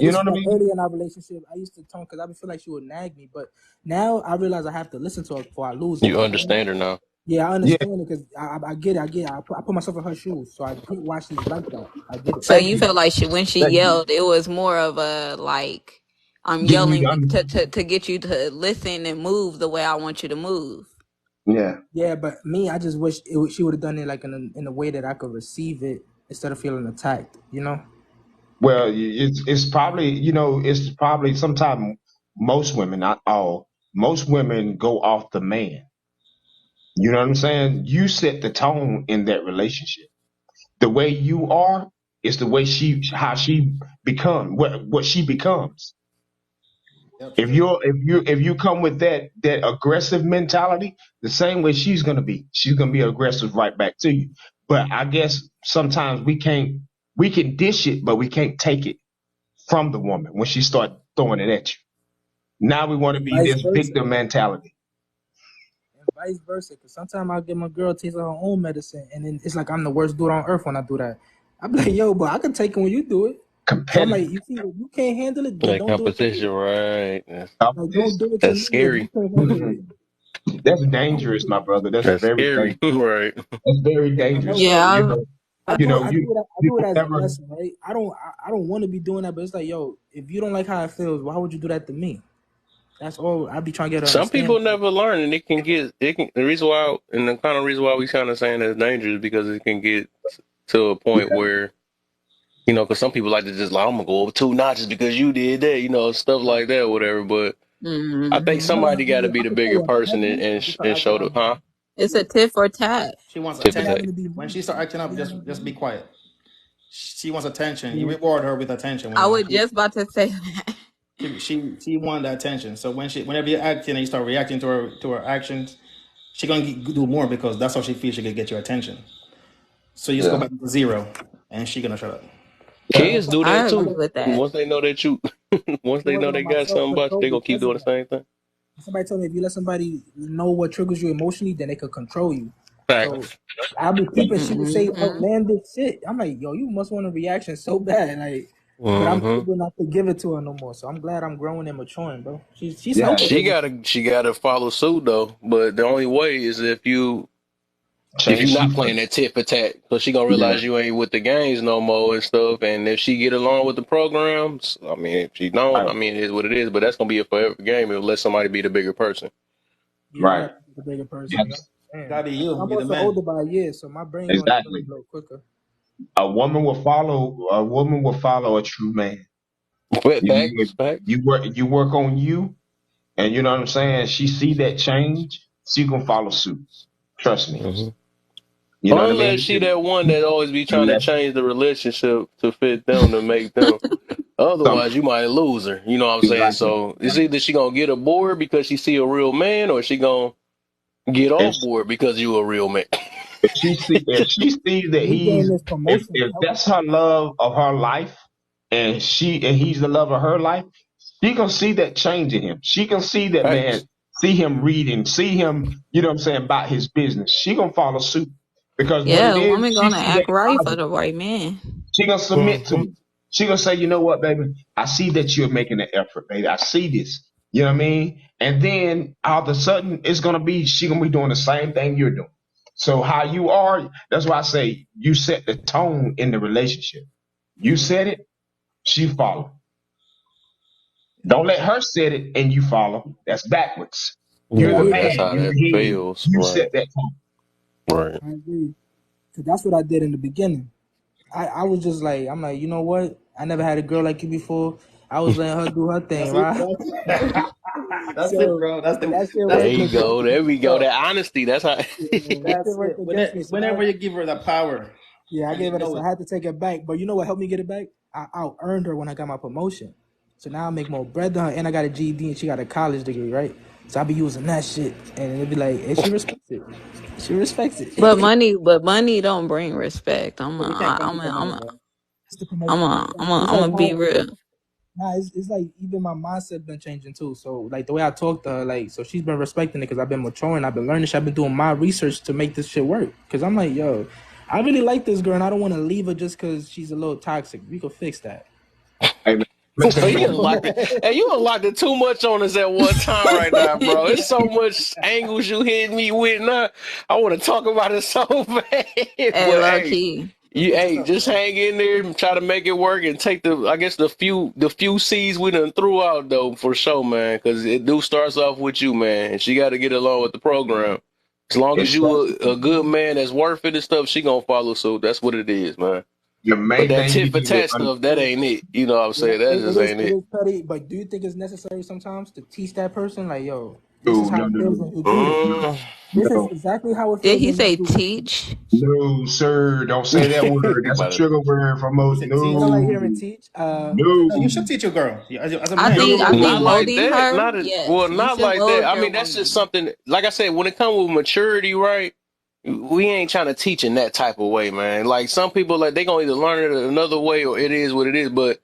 you This know is what I like mean? early in our relationship. I used to tone because I feel like she would nag me, but now I realize I have to listen to her before I lose it. You understand her now. Yeah, I Yeah, understand it because I get it. I get it. I put myself in her shoes, so I get why she's like that. I get it. So thank you you. felt like when she Thank you. yelled, it was more of a like, I'm Getting you yelling done. to get you to listen and move the way I want you to move. Yeah. Yeah, but me, I just wish she would have done it like in a way that I could receive it instead of feeling attacked. You know? Well, it's probably, it's probably sometimes most women, not all, most women go off the man. You know what I'm saying? You set the tone in that relationship. The way you are is the way how she what she becomes. Yep, If straight. you come with that aggressive mentality, the same way she's gonna be. She's gonna be aggressive right back to you. But I guess sometimes we can dish it, but we can't take it from the woman when she start throwing it at you. Now we want to And be vice this versa. victim mentality. And vice versa. Because sometimes I'll get my girl taste of her own medicine, and then it's like I'm the worst dude on earth when I do that. I'm like, yo, but I can take it when you do it. So I'm like, Competitive you see, if you can't handle it, then Like don't do it to me. competition, right? Like, don't competition. do it to That's me if you scary. can't handle it. That's I'm dangerous, my brother. That's That's very scary, dangerous. right? That's very and dangerous. also, Yeah, I You do know, it. I you do it as a never. lesson, right? I don't want to be doing that, but it's like, yo, if you don't like how it feels, why would you do that to me? That's all. I be trying to get her to Some understand. people never learn, and the reason why, and the kind of reason why we kind of saying it's dangerous because it can get to a point where, because some people like to just like, I'm gonna go over 2 notches because you did that, stuff like that, or whatever. But I think hmm No, somebody got to I be the can tell bigger you a person heavy. and, She start and acting show the, up. huh? it's a tit for tat. She wants I Tip be of attention. that. having to be When mean. she start acting I be up, having to just be be quiet. She wants attention. You mean. reward her with attention I when was just about to say that. she want the attention. So whenever you're acting and you start reacting to her actions, she gonna do more because that's how she feels she can get your attention. So you just go Yeah. back to zero, and she gonna shut up. Yeah. Kids do that I too. agree with that. Once they know that I've once been they know working on they my got self something about you, control they gonna keep because of doing the that. same thing. Somebody told me if you let somebody know what triggers you emotionally, then they could control you. So Facts. I'll be peeping. She would say hmm outlandish shit. I'm like, yo, you must want a reaction so bad, like. But I'm Hmm. able not to give it to her no more. So I'm glad I'm growing and maturing, bro. She's Yeah. helping She me. gotta follow suit though. But the only way is if you Change she not playing that first. tit for tat, so she gonna Yeah. realize you ain't with the games no more and stuff. And if she get along with the programs, I mean, if she don't, Right. I mean, it is what it is. But that's gonna be a forever game. It'll let somebody be the bigger person. You Right. got to be the bigger person. Yes. Man. Gotta be you. I'm Be the also man. older by a year, so my brain going to Exactly. a little quicker. A woman will follow a true man. But If facts, facts. you work on you, and you know what I'm saying. She see that change, she gonna follow suit. Trust me. Hmm. You know what I Unless mean? she that one that always be trying to Unless change the relationship to fit them to make them. some Otherwise, you might lose her. You know what I'm saying? exactly. So it's either she gonna get aboard because she see a real man, or she gonna get If off board because you a real man. if she sees that We getting this promotion to if help us. that's her love of her life, and he's the love of her life, she gonna see that change in him. She can see that man, Facts. see him reading, see him, you know what I'm saying, about his business. She gonna follow suit because what Yeah, it a is, woman she gonna see that act right for logic. the right man. She gonna submit to Hmm. him. She gonna say, you know what, baby, I see that you're making an effort, baby. I see this. You know what I mean? And then all of a sudden, she gonna be doing the same thing you're doing. So how you are, that's why I say you set the tone in the relationship. You set it, she follow. Don't let her set it and you follow. That's backwards. You're I the Yeah, hate man. that's that. how You're that the head. feels. You Right. set that tone. Right. I agree. Cause that's what I did in the beginning. I was just like, I'm like, you know what? I never had a girl like you before. I was letting her do her thing, That's it. right? That's it, So bro. That's the that shit There worked you against go. me. There we go. so That honesty. That's how. That shit that's worked it. against me. So Whenever now, you give her the power, yeah, I and gave you it. know So it. I had to take it back. But you know what helped me get it back? I out earned her when I got my promotion. So now I make more bread than her, and I got a GED, and she got a college degree, right? So I be using that shit, and it'd be like, and she respects it. She respects it. But money don't bring respect. We can't compete on money, bro. It's the promotion. It's I'm like gonna how be real. Nah, it's like even my mindset been changing too. So like the way I talk to her, like so she's been respecting it because I've been maturing, I've been learning, I've been doing my research to make this shit work. Because I'm like, yo, I really like this girl, and I don't want to leave her just because she's a little toxic. We could fix that. Hey, man, let me tell you You one thing. unlocked it. Hey, you unlocked it too much on us at one time right now, bro. It's so much angles you hit me with now. I want to talk about it so bad. Hey, But low hey, key. just hang in there and try to make it work and take I guess the few C's we done threw out though for sure, man. Because it do starts off with you, man. And she got to get along with the program. As long as It's you a good man that's worth it and stuff, she gonna follow suit. That's what it is, man. The But main that thing you tit for need to tat stuff, that ain't it. You know what I'm Yeah, saying? That just ain't it it. is petty. But do you think it's necessary sometimes to teach that person, like, yo, this is no, how no, it no, feels when you do this. no, Mm, This is no, exactly how it Did feels he when you say do this. teach? no, sir. Don't say that word. That's a about trigger word for He most. said I teach. don't like No, hearing teach. no, No, you should teach your girl. Yeah, as a I man, you think should I teach think not her. like molding that. her, Well, yes, you not should like that. mold I your mean, that's just woman. something. Like I said, when it comes with maturity, right? We ain't trying to teach in that type of way, man. Like some people, like they gonna either learn it another way or it is what it is. But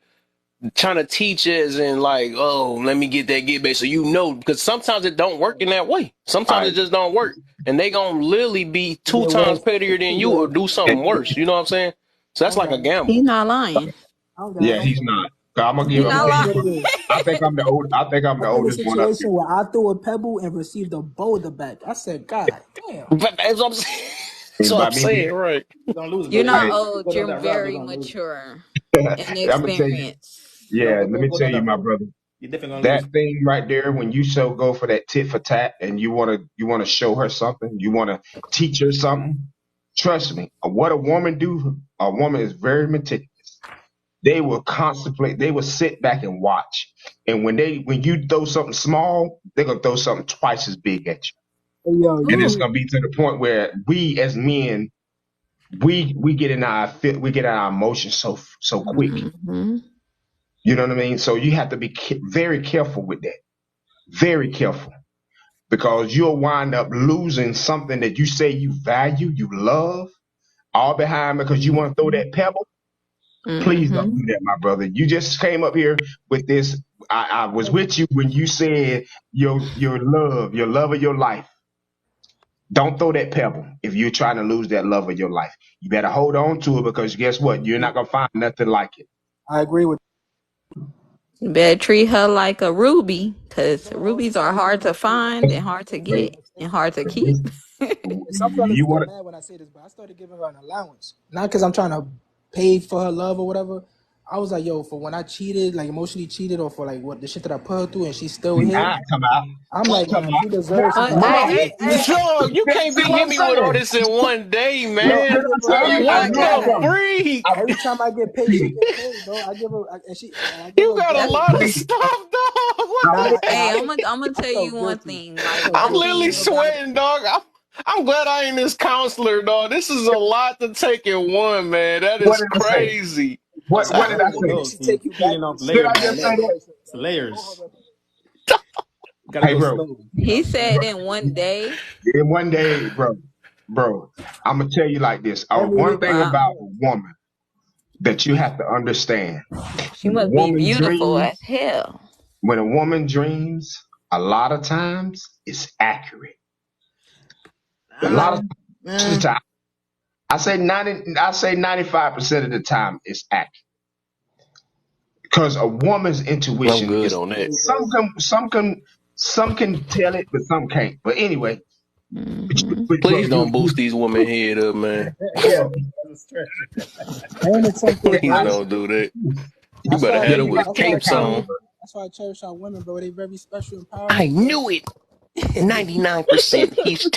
trying to teach as in like, oh, let me get that get back, so you know, because sometimes it don't work in that way. all Sometimes right. it just don't work, and they gonna literally be two Yeah, times well, pettier than you or do And, something worse. You know what I'm saying? So I that's don't like a got it. He's gamble. not lying. I don't got yeah, it. he's not. So I'm gonna He give. I'm This gonna not tell is you. what it lying. is. I think I'm the old. I think I'm I the think a oldest one up here. situation where I threw a pebble and received a boulder back. I said, God damn. But that's what I'm saying. That's And what by I'm me saying, being, right? You're gonna lose, You're brother. not I, You old. go down You're that route, you're very gonna lose. mature and I'm gonna tell you. experienced. Yeah, let me Go tell down you, that my road. brother. You're definitely gonna lose. That thing right there, when you so go for that tit for tat, and you wanna show her something, you wanna teach her something. Trust me, what a woman do, a woman is very meticulous. They will contemplate. They will sit back and watch. And when you throw something small, they're gonna throw something twice as big at you. Hey, yo, And it's Ooh. gonna be to the point where we as men, we get in our we get in our emotions so quick. Hmm. You know what I mean? So you have to be very careful with that. Very careful, because you'll wind up losing something that you say you value, you love, all behind because you want to throw Hmm. that pebble. Please don't Hmm. do that, my brother. You just came up here with this. I was with you when you said your love of your life. Don't throw that pebble if you're trying to lose that love of your life. You better hold on to it, because guess what? You're not gonna find nothing like it. I agree with You better treat her like a ruby, because some rubies are hard to find and hard to get and hard to keep. some fellas You get want mad when I say this, but I started giving her an allowance. Not because I'm trying to pay for her love or whatever. I was like, yo, for when I cheated, like emotionally cheated, or for like what the shit that I put her through and she's still to here, come out, I'm like, come nah, out. she deserves some But type of Hold on. hey, respect. hey, Dog, you can't See be what hitting I'm me with all saying? this in one day, Yo, Did man. I tell you? I What know I the hey, don't. freak? I, every time I get paid, she get paid, bro. I give her, I give You her got a that's grace. lot of stuff, dog. What Nah, the hey. I, heck? I'm gonna I tell you felt one guilty. thing. I Like felt I'm I guilty. literally think, sweating, dog. I'm glad I ain't this counselor, dog. This is a lot to take in one, man. That what is did I say? crazy. What did I And say? then Slow. she See, take you back peeling and off she Did layer I give by you just say layer. another that? person. It's Like, oh, layers. her You gotta Hey, go bro. slow. You know he what I'm saying? said in one day. In one day, bro, I'm gonna tell you like this. every day. One thing Wow, about a woman that you have to understand: she when a must be woman beautiful as dreams, hell. when a woman dreams, a lot of times it's accurate. A lot of times, Man, I say 95% of the time it's accurate, because a woman's I'm intuition good is on that. some can tell it, but some can't. But anyway, Hmm. bro, Please don't boost these women head up, man. Yeah, bro, that's a stretch. and it's something, Please bro. don't do that. You That's better why I have yeah, it cherish. you got with to That's why take I capes cherish. on. accountable, bro. That's why I cherish our women, bro. They very special and I powerful, bro. knew it. 99%. He's.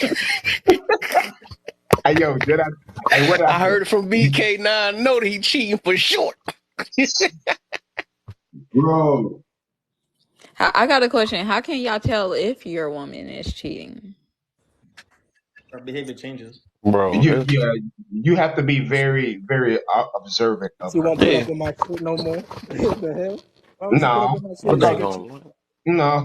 Hey, yo, what did I I say? heard it from BK9. Know that he cheating for short. Bro, I got a question. How can y'all tell if your woman is cheating? Our behavior changes. Bro, yeah, you have to be very, very observant of She her won't put up yeah. with my shit no more. What the hell? Why would she put up No, with my shit I'm if she not because could cheat? gonna.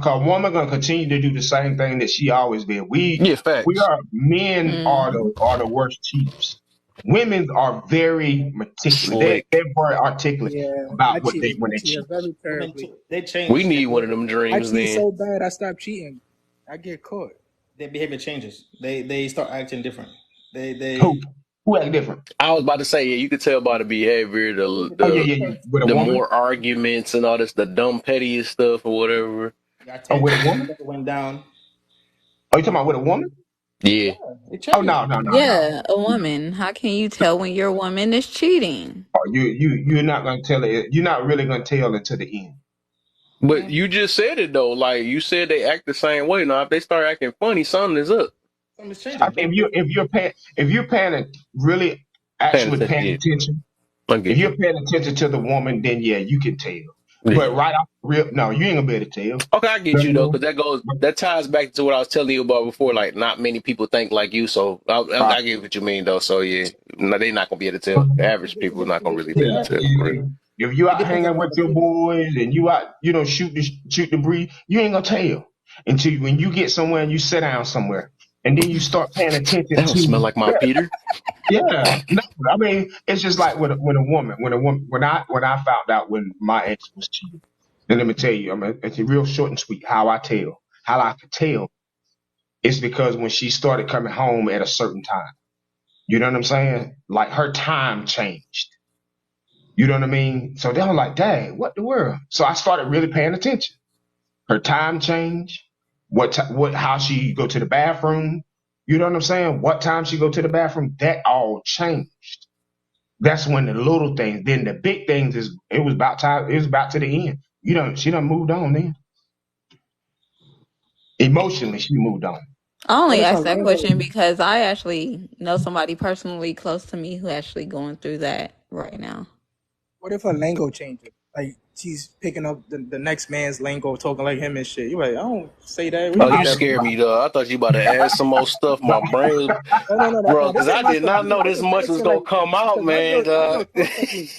a woman gonna continue to do the same thing that she always did. Yeah, We facts. are men are Hmm. the worst cheaters. Women are very meticulous. Slick. They're very articulate Yeah, about I what cheat. they when I they cheat her cheat. very Women, terribly. they We change. need one of them I dreams cheat then. so bad I stopped cheating. I get caught. Their behavior changes. They start acting different. Who They who act different? I was about to say, yeah, you could tell by the behavior, behavior Oh yeah, the different yeah, yeah. because With a the woman? more arguments and all this, the dumb pettiest stuff or whatever. your Oh, with a attention woman? level went down. Oh, you talking about with a woman? Yeah. It Oh changes. no, no, no, no. Yeah, a woman. How can you tell when your woman is cheating? Oh, you're not gonna tell it. You're not really gonna tell until the end. But Mm. you just said it though. Like you said they act the same way. Now if they start acting funny, something is up. Something's I changing. mean, if you're paying really Paying actually attention. paying Yeah. attention, I If get you. you're paying attention to the woman, then yeah, you can tell. But Yeah. right off the rip, no, you ain't gonna be able to tell. Okay, I get you though, No, because that ties back to what I was telling you about before. Like, not many people think like you, so right. I get what you mean though. So yeah, no, they're not gonna be able to tell. The average people are not gonna really be able Yeah, to tell for real. if you It out depends on hanging the type with of your chick. boys and you out, shoot the breeze, you ain't gonna tell until when you get somewhere and you sit down somewhere, and then you start paying attention That don't smell to. like my Peter. Yeah, no, I mean it's just like when a woman, when I found out when my ex was cheating. And let me tell you, I mean it's real short and sweet. How I could tell, it's because when she started coming home at a certain time. You know what I'm saying? Like her time changed. You know what I mean? So they were like, "Dang, what the world?" So I started really paying attention. Her time changed. How she go to the bathroom. You know what I'm saying? What time she go to the bathroom? That all changed. That's when the little things. Then the big things is it was about time. It was about to the end. She done moved on. Then emotionally, she moved on. I What only if a asked that Lego? question because I actually know somebody personally close to me who actually going through that right now. What if a lingo changes? Like she's picking up the next man's lingo, talking like him and shit. You like, I don't say that. We Oh, don't you get that from scared you. me though. I thought you about to add some more stuff. My brain was, No, no, no, bro, no. because This ain't I my did stuff. not know I this just much was asking gonna like, come out, because man. my girl Dog. talks like me.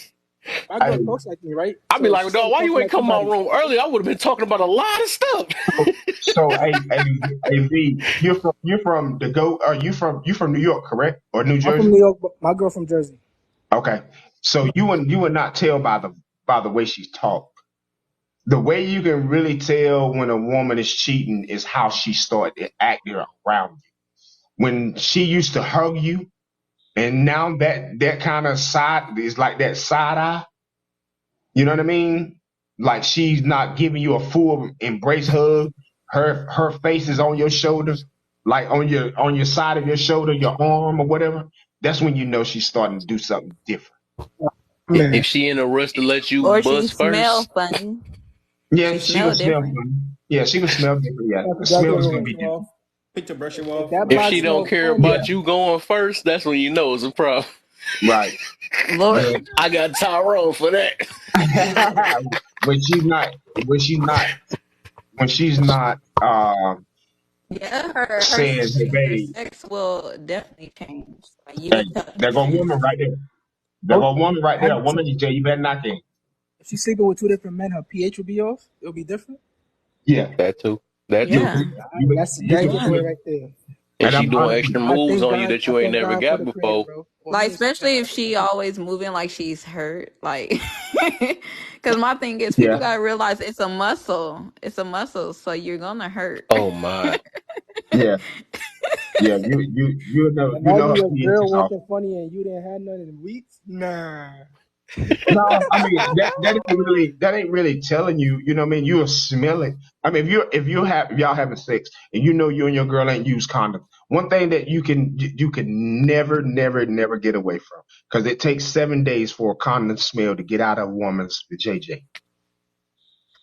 My I, girl talks like me, right? I'd be So if like, she dog, started why you talking ain't like come my somebody, room early? I would have been talking about a lot of stuff. so V, you're from the go. Are you from New York, correct, or New I'm from Jersey? New York, but my girl from Jersey. Okay, so you would not tell by the way she talk. The way you can really tell when a woman is cheating is how she started acting around you. When she used to hug you, and now that kind of side is like that side eye. You know what I mean? Like she's not giving you a full embrace hug. Her face is on your shoulder, like on your side of your shoulder, your arm or whatever. That's when you know she's starting to do something different. Man, If she in a rush to let you Or she bust smell first, funny. She Yeah, she smell gonna smell different. funny. Yeah, she gonna smell different. Yeah, I the forgot smell to is gonna brush be you off. different. Pick the brush you If off. that if box she don't smells care funny, Yeah, about you going first, that's when you know it's a problem. right. Lord. Yeah. I got Tyrone for that. when she's not, when she's not, when she's not Yeah, her saying, "Hey, her babe, sex will definitely change. Like you hey, can tell the there go a difference. woman right there. There oh, go a woman right there. A woman, so you tell you better not get. if she's sleeping with two different men, her pH will be off. It'll be different. Yeah, That too. That you too. Yeah. That's you that can giveaway feel, Yeah. right there. And and she I'm doing honest. extra moves on you that I you ain't thank never God for got the prayer, before. bro. All Like me and Susan especially got if it for she me. always moving like she's hurt. Like because my thing is people Yeah, gotta realize it's a muscle. It's a muscle, so you're gonna hurt. Oh my. yeah, yeah. You know her Imagine your pH girl is off. walking funny and you didn't have none in weeks. Nah. No, I mean that ain't really telling you. You know what I mean? You'll smell it. I mean, if y'all having sex and you know you and your girl ain't used condoms, one thing that you can never get away from, because it takes 7 days for a condom smell to get out of a woman's JJ.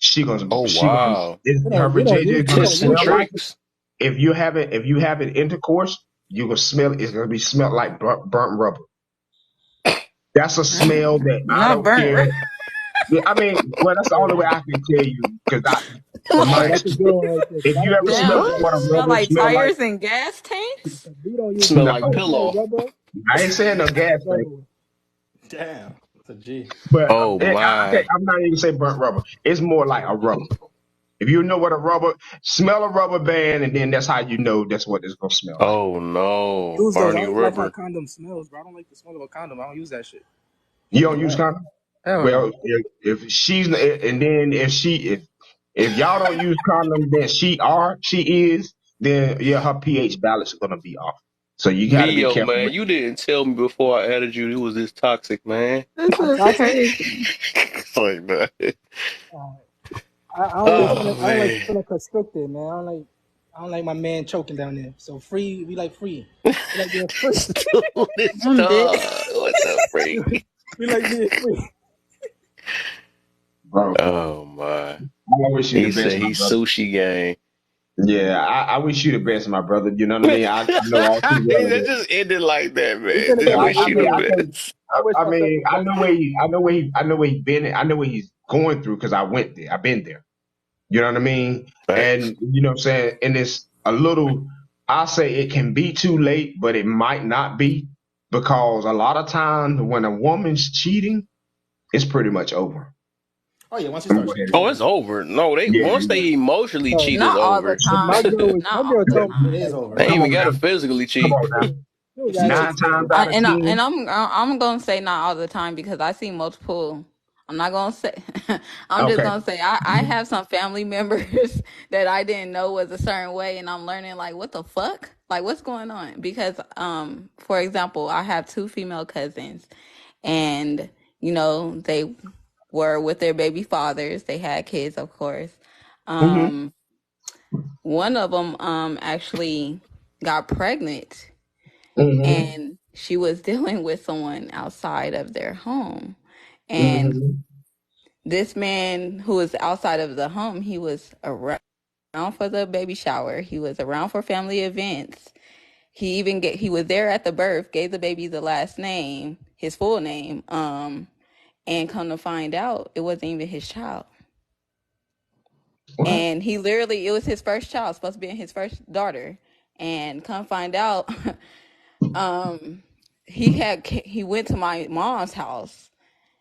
She gonna Oh she gonna wow. her JJ is gonna Tips and smell like it. tricks. If you have it intercourse, you gonna smell it. It's gonna be smelled like burnt rubber. That's a smell that I Not don't care. burnt. Yeah, I mean, well, that's the only way I can tell you, because from my Yeah, Like that's a experience, good one right there. Cause if I you don't, ever we don't smell use What? that what a shit. smell rubber like smell like, tires and gas tanks. 'Cause we don't use Smell no, like we use pillow. rubber. I ain't saying no gas thing, Rubber. Damn. That's a G. but Oh my. I'm not even saying burnt rubber. It's more like a rubber. If you know what a rubber, smell a rubber band, and then that's how you know that's what it's gonna smell like. Oh no. Use those. I Barney don't even like how Rubber. condom smells, bro. I don't like the smell of a condom. I don't use that shit. You Fuck don't is use that? condom? Hell no. Well, if she's, and then if y'all don't use condom, then she is, then yeah, her pH balance is gonna be off. So you got to be Neo, careful man, with. you didn't tell me before I added you it was this toxic, man. This I'm is toxic. crazy. It's like that. Uh, I don't like feeling. Oh I don't like man. feeling constricted, man. I don't like my man choking down there. So free. We like free. We like being free. Dude, this I'm dead. dog. What the freak? We like being free. Bro, Oh my. I wish you the He best, said my he's brother. sushi gang. Yeah, I wish you the best, my brother. You know what I mean? I know all too well of It it. just ended like that, It's man. gonna Just get I, it's wish I gonna you get mean, the I easier. think, best. I wish myself the I best. know where I know where he's been. I know where he's going through because I went there. I've been there. You know what I mean? Thanks. And you know what I'm saying? And it's a little, I say it can be too late, but it might not be because a lot of times when a woman's cheating, it's pretty much over. Oh yeah, once you I'm start going cheating, ahead. it's Oh, over. it's over. No, they Yeah, once yeah. they emotionally No, cheat, it's Not all the over. my time. girl, Not my all girl the Yeah. told me It time. is like over. They Come ain't even on gotta now. physically Come cheat. on now. she was If she asking Nine cheats, it's times over. out of And ten. I'm gonna say not all the time because I see multiple. I'm not gonna say. I'm just Okay. gonna say I have some family members that I didn't know was a certain way, and I'm learning like what the fuck, like what's going on. Because for example, I have two female cousins, and you know they were with their baby fathers. They had kids, of course. Mm-hmm. Um, one of them actually got pregnant Mm-hmm. and she was dealing with someone outside of their home. And Mm-hmm. this man who was outside of the home, he was around for the baby shower. He was around for family events. He was there at the birth, gave the baby the last name, his full name, and come to find out it wasn't even his child. What? And he literally, it was his first child, supposed to be his first daughter. And come find out, um, he went to my mom's house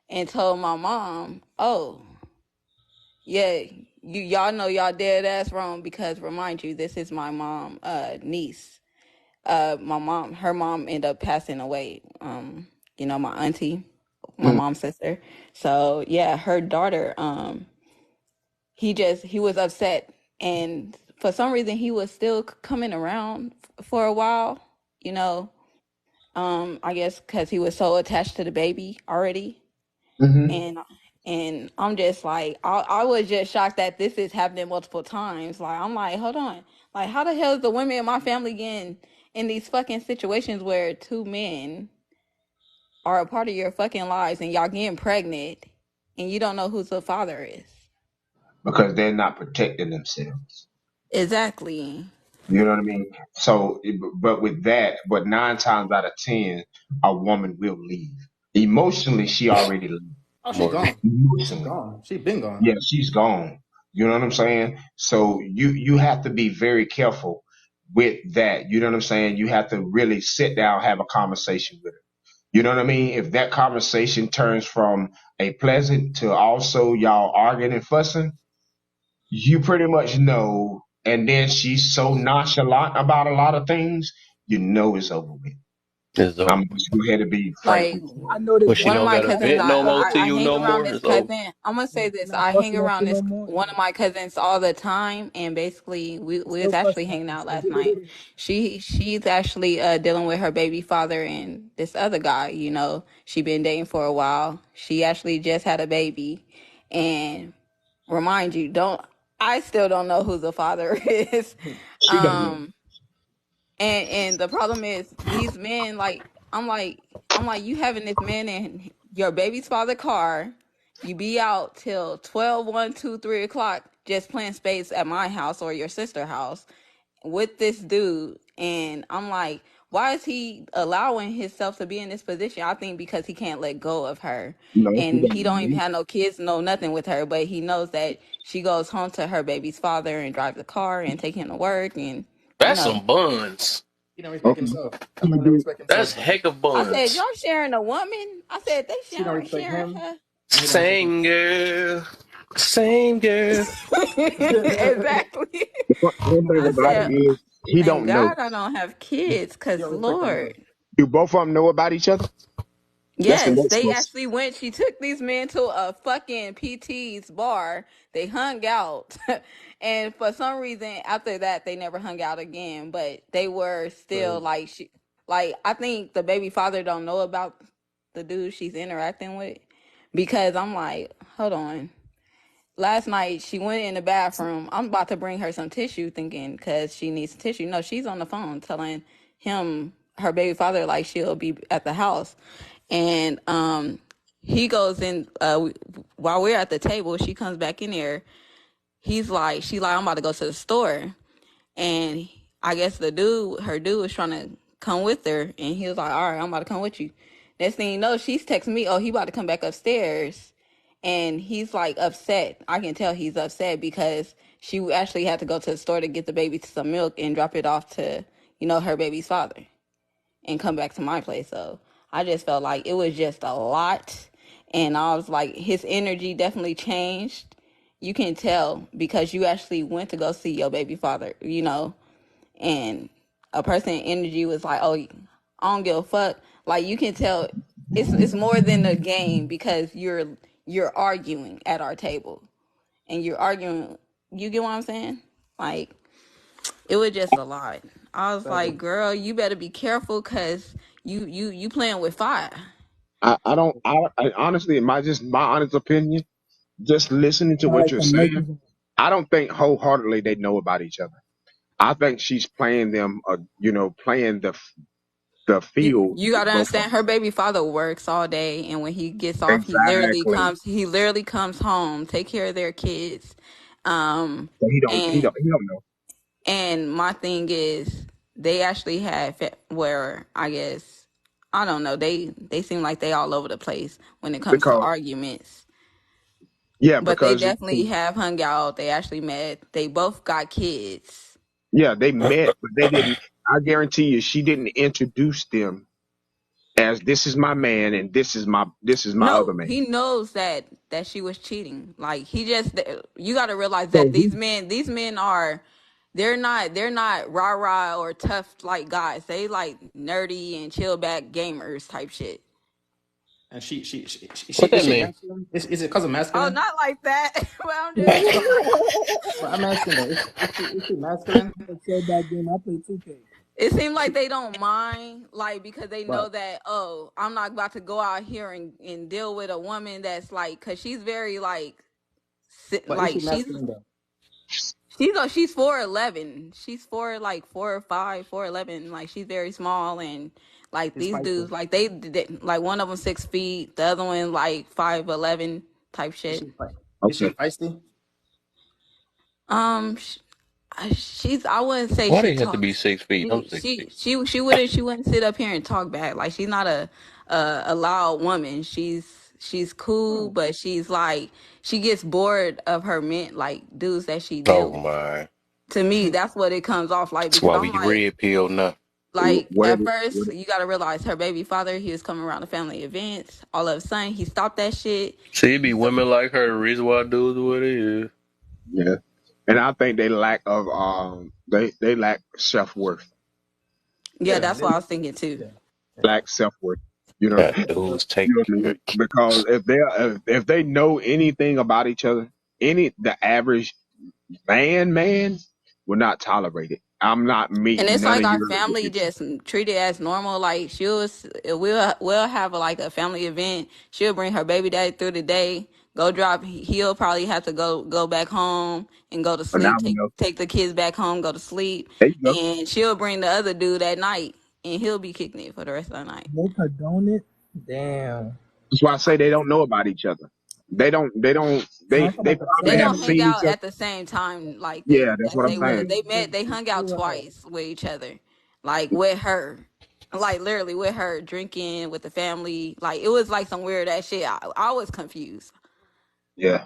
and told my mom, "Oh, yeah, y'all know y'all dead ass wrong because remind you, this is my mom, niece. My mom, her mom ended up passing away. You know, my auntie, my Mm-hmm. mom's sister. So yeah, her daughter. He was upset, and for some reason, he was still coming around for a while. You know, I guess because he was so attached to the baby already. Mm-hmm. And I'm just like I was just shocked that this is happening multiple times. Like I'm like, hold on, like how the hell is the women in my family getting in these fucking situations where two men are a part of your fucking lives and y'all getting pregnant and you don't know who the father is? Because they're not protecting themselves. Exactly. You know what I mean? So, but with that, but nine times out of ten, a woman will leave. Emotionally, she already left. Oh, she Word. gone. She Emotionally, gone. She been gone. yeah, she's gone. You know what I'm saying? So you have to be very careful with that. You know what I'm saying? You have to really sit down, have a conversation with her. You know what I mean? If that conversation turns from a pleasant to also y'all arguing and fussing, you pretty much know. And then she's so nonchalant about a lot of things, you know it's over with. It's I'm over. just go ahead and be frank Like with you. I noticed When she that. one of don't my got a cousins, vent no more to I you hang no around more, this it's over. cousin. I'm gonna say You're this. not I hang fussing at around you this no more. one of my cousins all the time, and basically we was Still actually fussing at hanging you. out last night. She's actually dealing with her baby father and this other guy. You know, she been dating for a while. She actually just had a baby, and remind you, don't I still don't know who the father is. She don't know. Um, and the problem is these men I'm like you having this man in your baby's father car, you be out till 12, 1, 2, 3 o'clock just playing spades at my house or your sister house with this dude, and I'm like, why is he allowing himself to be in this position? I think because he can't let go of her, No, she and don't he don't even know. have no kids, no nothing with her, but he knows that she goes home to her baby's father and drives the car and take him to work, and you That's know. some buns. He don't respect Okay. himself. That I'm gonna man don't do. respect That's himself, bro. heck of I said, buns. y'all sharing a woman? I said, they She don't respect sharing him, her. and he don't respect Same girl. Same girl. himself. Exactly. One thing I about it said, is he thank don't know. God I don't have kids, He because don't respect himself. Lord. Do both of them know about each other? That's the Yes, next they question. actually went. She took these men to a fucking PT's bar. They hung out. And for some reason, after that, they never hung out again. But they were still Crazy. like, I think the baby father don't know about the dude she's interacting with. Because I'm like, hold on. Last night, she went in the bathroom. I'm about to bring her some tissue thinking because she needs tissue. No, she's on the phone telling him, her baby father, like she'll be at the house. And he goes in, while we're at the table, she comes back in there. She like, I'm about to go to the store. And I guess her dude was trying to come with her, and he was like, "All right, I'm about to come with you." Next thing you know, she's texting me, "Oh, he about to come back upstairs," and he's like upset. I can tell he's upset because she actually had to go to the store to get the baby some milk and drop it off to her baby's father, and come back to my place. So I just felt like it was just a lot, and I was like, his energy definitely changed. You can tell because you actually went to go see your baby father, and a person energy was like, "Oh, I don't give a fuck." Like you can tell, it's more than a game because you're arguing at our table, and you're arguing. You get what I'm saying? Like it was just a lot. I was So like, "Girl, you better be careful, cause you playing with fire." I don't. I honestly, my honest opinion. Just listening to All what right, you're some saying, Lakers. I don't think wholeheartedly they know about each other. I think she's playing them, playing the You field you with gotta both of understand, her baby father works all day, and when he gets them. off, Exactly. he literally comes home, take care of their kids. So he don't. He And don't. He don't know. my thing is, they actually had where I guess I don't know. They seem like they all over the place when it comes to Because arguments, yeah, but they because definitely have hung out. They actually met. They both got kids. yeah, they met, but they didn't. I guarantee you, she didn't introduce them as this is my man and this is my other No, man. he knows that she was cheating. Like he just, you got to realize So that these men are, they're not rah rah or tough like guys. They like nerdy and chill back gamers type shit. And What is that she mean? masculine? Is it cousin Oh, masculine? not like that. But I'm just No, saying, like, but I'm asking though. Is she masculine? Chill back game. I play 2K. it seems like they don't mind, like because they know But that, oh, I'm not about to go out here and deal with a woman that's like, cause she's very like, is she like masculine though? she's 4'11". She's 4 or 5, 4'11". Like she's very small, and like She's these feisty. dudes, like they like one of them 6 feet, the other one like 5'11" type Is shit. she fe- is she okay, feisty? Um, sh- she's, I wouldn't say Why she they have to be talks. 6 feet? I'm She 6 feet. she she she wouldn't sit up here and talk back. Like she's not a loud woman. She's cool, Hmm. but she's like, she gets bored of her men, like dudes that she Oh deal with. my. To me, that's what it comes off like, That's because why I'm we like, red pill now. what at it, what first it, you got to realize her baby father, he was coming around the family events. All of a sudden, he stopped that shit. See, it He be sto- women like her. The reason why dudes do what it is. yeah, and I think they lack of they lack self worth, yeah, Yeah, that's what I was thinking too. yeah, yeah. lack self worth. You know, Got dudes you know taking what I care mean? of kids. Because if they know anything about each other, the average man will not tolerate it. I'm not And meeting it's none like of our your. family just treat it as normal. Like we'll have like a family event. She'll bring her baby daddy through the day. Go drop. He'll probably have to go back home and go to But now sleep. we Take know. take the kids back home. Go to sleep. There you go. And she'll bring the other dude at night, and he'll be kicking it for the rest of the night. They condone it. Damn. That's why I say they don't know about each other. They don't. They don't. No, They I'm talking they about the They probably family. don't have hang seen each out other. at the same time like Yeah, that's that what I'm they saying. would. Family They just hung out chill out. twice with each other, like with her, like literally with her drinking with the family. Like it was like some weird ass shit. I was confused. Yeah,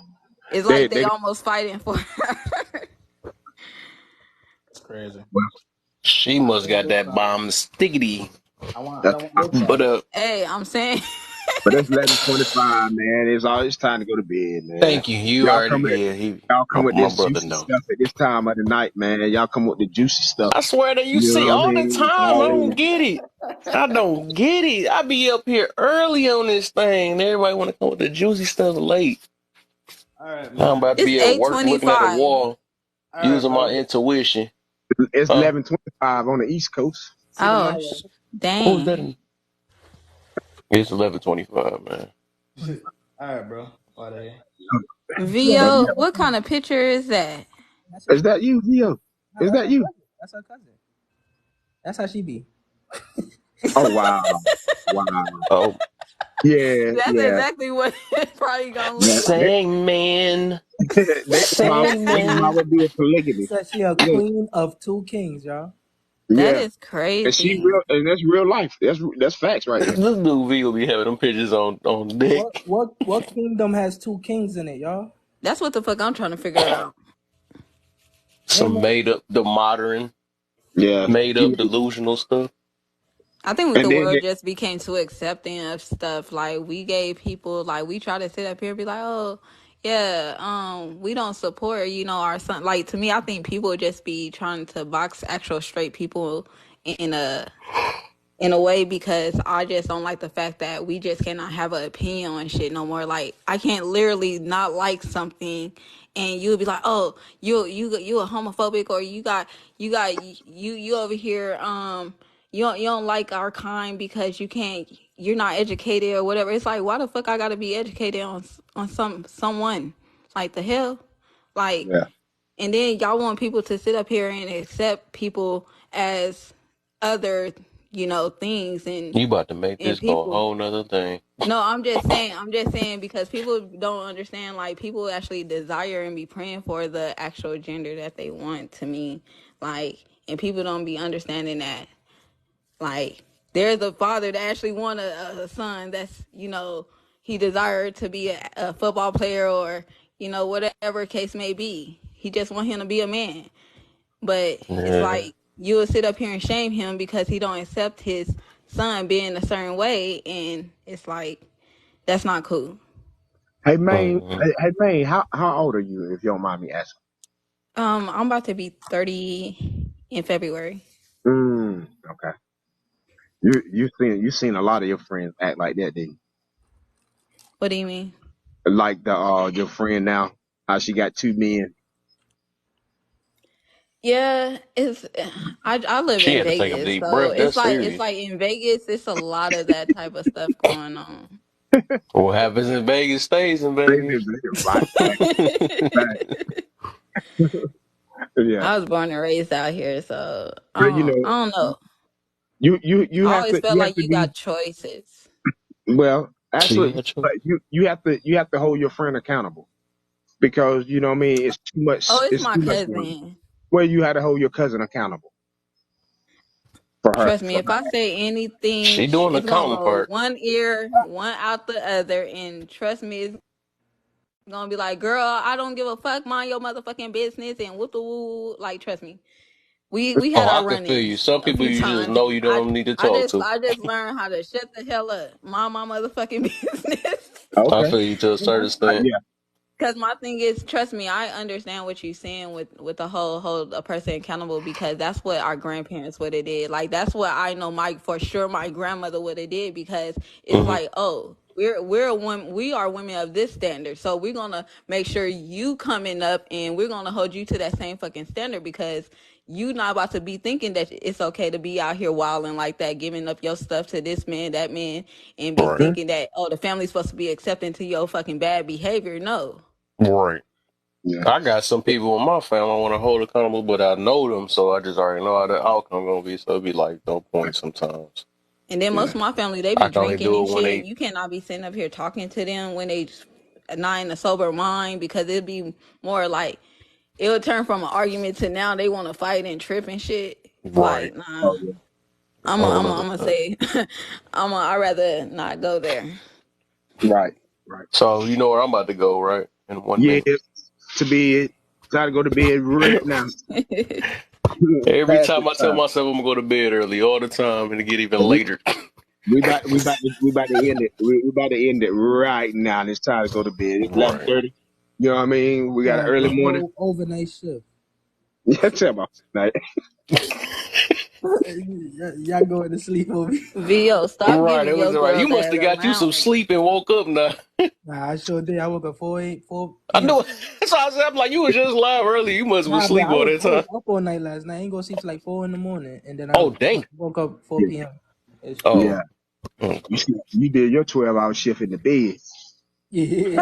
It's they like they they. almost fighting for her. It's crazy. Well, She I must don't want got this that side. bomb stickity. I that's don't want this But side. Hey, I'm saying, but it's 11:25, man. It's time to go to bed, man. thank you. You Y'all already come with yeah. y'all come with My this brother juicy know. stuff at this time of the night, man. Y'all come with the juicy stuff. I swear that you You know see what I all the mean? It's time. I don't always get it. I don't get it. I be up here early on this thing. And everybody want to come with the juicy stuff late. All right, I'm man. about to it's be at work looking at a 8:25. wall, All right, using my bro. intuition. it's Huh? 11:25 on the East Coast. See you Oh, tomorrow. Who's that? dang. It's 11:25, man. All right, bro. Out of here. Yeah, that's VO, what kind of picture is that? that's Is her. that you, Gio? No, Is that's that her you? cousin. That's her cousin. That's how she be. Oh wow, wow. Oh, Yeah, That's yeah. exactly what it's probably gonna look That, like. that, Sandman. They Amen. mama be a He polygamy. said she a Look, queen of two kings, y'all. That yeah, is and she crazy. real, and that's real life. That's facts right This there. new V will be having them pictures on deck. What kingdom has two kings in it, y'all? That's what the fuck I'm trying to figure out. Hey Some man, made up, the modern, Yeah, made you up know, delusional stuff. I think and the then world just became too accepting of stuff. Like we gave people, like we try to sit up here and be like, oh, yeah, we don't support, our son. Like to me, I think people just be trying to box actual straight people in a way because I just don't like the fact that we just cannot have an opinion on shit no more. Like I can't literally not like something and you'll be like, oh, you a homophobic or you over here you don't like our kind because you're not educated or whatever. It's like why the fuck I gotta be educated on someone, like the hell, like, yeah, and then y'all want people to sit up here and accept people as other, things You about to make and this go a people. whole nother thing. No, I'm just saying because people don't understand, like people actually desire and be praying for the actual gender that they want to me. Like, and people don't be understanding that. Like, there's a father that actually want a son that's, he desired to be a football player or, whatever case may be. He just want him to be a man. But it's Yeah. like you will sit up here and shame him because he don't accept his son being a certain way, and it's like that's not cool. Hey man, Hmm. hey man, how old are you if you don't mind me asking? I'm about to be 30 in February. Okay. You seen a lot of your friends act like that, didn't What do you mean? you? Like the your friend now, how she got two men. Yeah, it's I live She in had to take a Vegas, deep so breath. it's That's like it's serious. like in Vegas, it's a lot of that type of stuff going on. What happens in Vegas stays in Baby, Vegas. baby, right, right. Yeah. I was born and raised out here, so Well, you I know, don't know. you I have always to felt you have like to you be got choices. well. She Actually, got but you. you have to hold your friend accountable because you know what I mean. It's too much. Oh, it's It's my too much going on. cousin. Well, you had to hold your cousin accountable for her. Trust me, if I say anything, She doing the it's gonna counting roll part. one ear, one out the other, and trust me, it's gonna be like, "Girl, I don't give a fuck. Mind your motherfucking business." And whoop the woo. Like, trust me, we Oh, had I our can feel you. run-ins Some a people few you just times, know and you I don't need to I talk just to. I just learned how to shut the hell up, mind my motherfucking business. I Okay. feel you to a certain extent. Yeah. Because my thing is, trust me, I understand what you're saying with the whole hold a person accountable because that's what our grandparents would have did. Like that's what I know my for sure my grandmother would have did because it's Hmm. like, oh, we're a woman, we are women of this standard, so we're gonna make sure you coming up and we're gonna hold you to that same fucking standard because you not about to be thinking that it's okay to be out here wilding like that, giving up your stuff to this man, that man, and be Right. Hmm? thinking that oh the family's supposed to be accepting to your fucking bad behavior. No. Right. Yeah. I got some people in my family I want to hold accountable, but I know them, so I just already know how the outcome gonna be. So it'd be like no point sometimes. And then most Yeah. of my family, they I be can only drinking do and it when shit. they You cannot be sitting up here talking to them when they not in a sober mind because it'd be more like it would turn from an argument to now they want to fight and trip and shit. right. Like, nah, Oh yeah. A whole nother I'm gonna thing. say, I'd rather not go there. Right. Right. So you know where I'm about to go, right? In one Yeah. minute. To bed. Gotta go to bed right now. Every Past the time I tell time. myself I'm gonna go to bed early, all the time, and it get even later. We about to end it. We about to end it right now. It's time to go to bed. It's eleven Right. thirty. You know what I mean? We got an Yeah, early big morning. old overnight shift. Yeah, tell me. Like, Y'all going to sleep over. Vo, stop Right. giving It was your all right. You girl must that have got you some allowance. sleep and woke up now. Nah, I sure did. I woke up 4 I p.m. know. So I said, I'm like, you was just live early. You must have was Nah, but asleep all that I was time. up all night last night. I ain't gonna sleep till like 4 in the morning, and then I Oh, dang. woke up 4 yeah, p.m. Ish. yeah. Oh. Okay. You did your 12-hour shift in the bed. Yeah,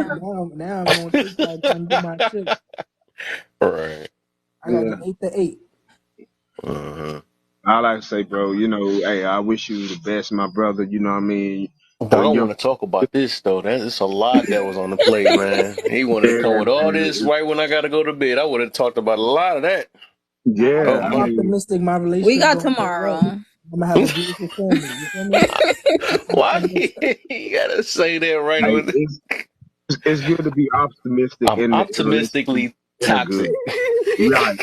now I'm on TikTok trying to do my shit. Right. I gotta Yeah. do 8 to 8. Uh-huh. I like to say, bro, hey, I wish you the best, my brother. You know what I mean? I So don't you're, want to talk about this though. It's a lot that was on the plate, man. He wanted to come with all this right when I got to go to bed. I would have talked about a lot of that. I'm, Oh yeah, I I'm my! mean, optimistic my We relationship got gonna go well. tomorrow. I'm gonna have a beautiful family. You feel me? Why I'm you gotta say that right like with? it's good to be optimistic I'm in a relationship optimistically in a good. toxic. Right.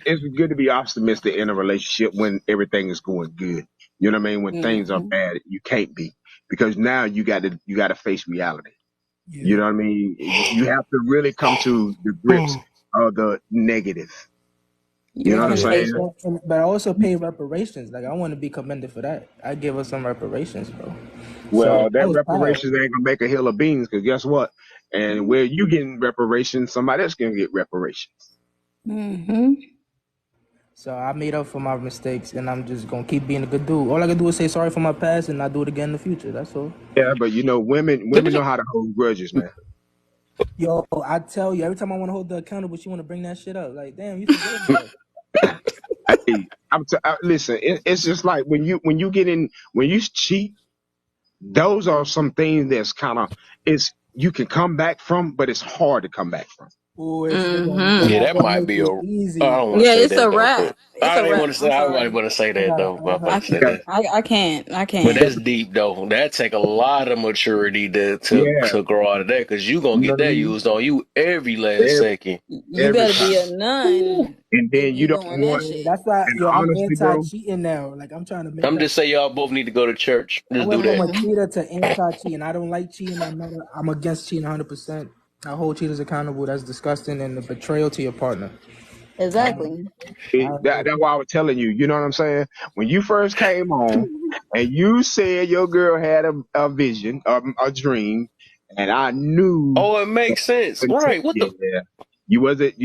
It's good to be optimistic in a relationship when everything is going good. You know what I mean? When things are Hmm. bad, you can't be because now you got to face reality. Yeah. You know what I mean? You have to really come to the grips of the negative. You You know what And, I'm want and, saying? patience. but I also pay reparations. Like I want to be commended for that. I give her some reparations, bro. So Well, I that was proud. reparations ain't gonna make a hill of beans because guess what? And where you getting reparations, somebody else gonna get reparations. Hmm. So I made up for my mistakes, and I'm just gonna keep being a good dude. All I can do is say sorry for my past and not do it again in the future. That's all. Yeah, but women know how to hold grudges, man. Yo, I tell you, every time I want to hold her accountable, she want to bring that shit up. Like, damn, you forget that. Hey, listen. It's just like when you cheat. Those are some things that's kind of it's you can come back from, but it's hard to come back from. Oh, it's Yeah, Hmm. not that gonna might make be a. it I easy. don't want to Yeah, say it's that a though, but wrap. It's I a didn't wrap. want to say. I'm I might sorry. want to say I that gotta, though. I But I'm gotta, I about to say can't. Because that. I can't. I But can't. that's deep though. That take a lot of maturity yeah, to grow out of that because you gonna you know get what I that mean. used on you every last Every, second. You every better be time, a nun and if then you you don't doing that want. yeah, shit. that's why, And yo, I'm honestly, bro, anti-cheating now. Like, I'm trying to make I'm that. just saying y'all both need to go to church. I Just do went from that. a Hmm. cheater to anti-cheating. I don't like cheating. I'm against cheating 100%. I hold cheaters accountable. That's disgusting and a betrayal to your partner. Exactly. that's why I was telling you. You know what I'm saying? When you first came on, and you said your girl had a vision, a dream, and I knew. Oh, it makes sense, right? What the? Yeah, you wasn't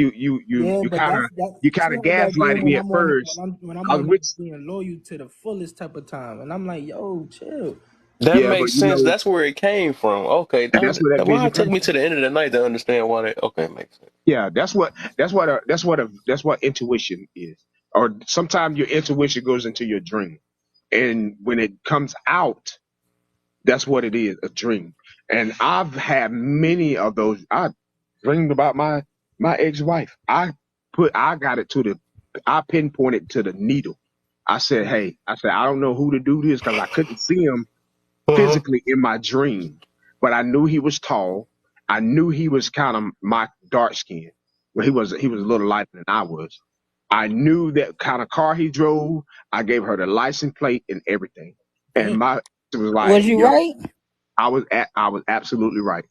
Yeah, you but kind of that you kind of chilling that game gaslighted when me at I'm on first. when I'm I was on with being loyal to the fullest type of time, and I'm like, yo, chill. That yeah, but makes sense. That's where it came from. Okay, that's where that why vision it took comes me from. to the end of the night to understand why that. Okay, makes sense. Yeah, that's what intuition is. Or sometimes your intuition goes into your dream, and when it comes out, that's what it is, a dream. And I've had many of those. I dreamed about my ex-wife. I got it to the I pinpointed to the needle. I said, hey, I don't know who to do this because I couldn't see him Uh-huh. physically in my dream, but I knew he was tall. I knew he was kind of my dark skin. Well, he was a little lighter than I was. I knew that kind of car he drove. I gave her the license plate and everything. And Damn. my sister was like, Was you yo, right? I was absolutely right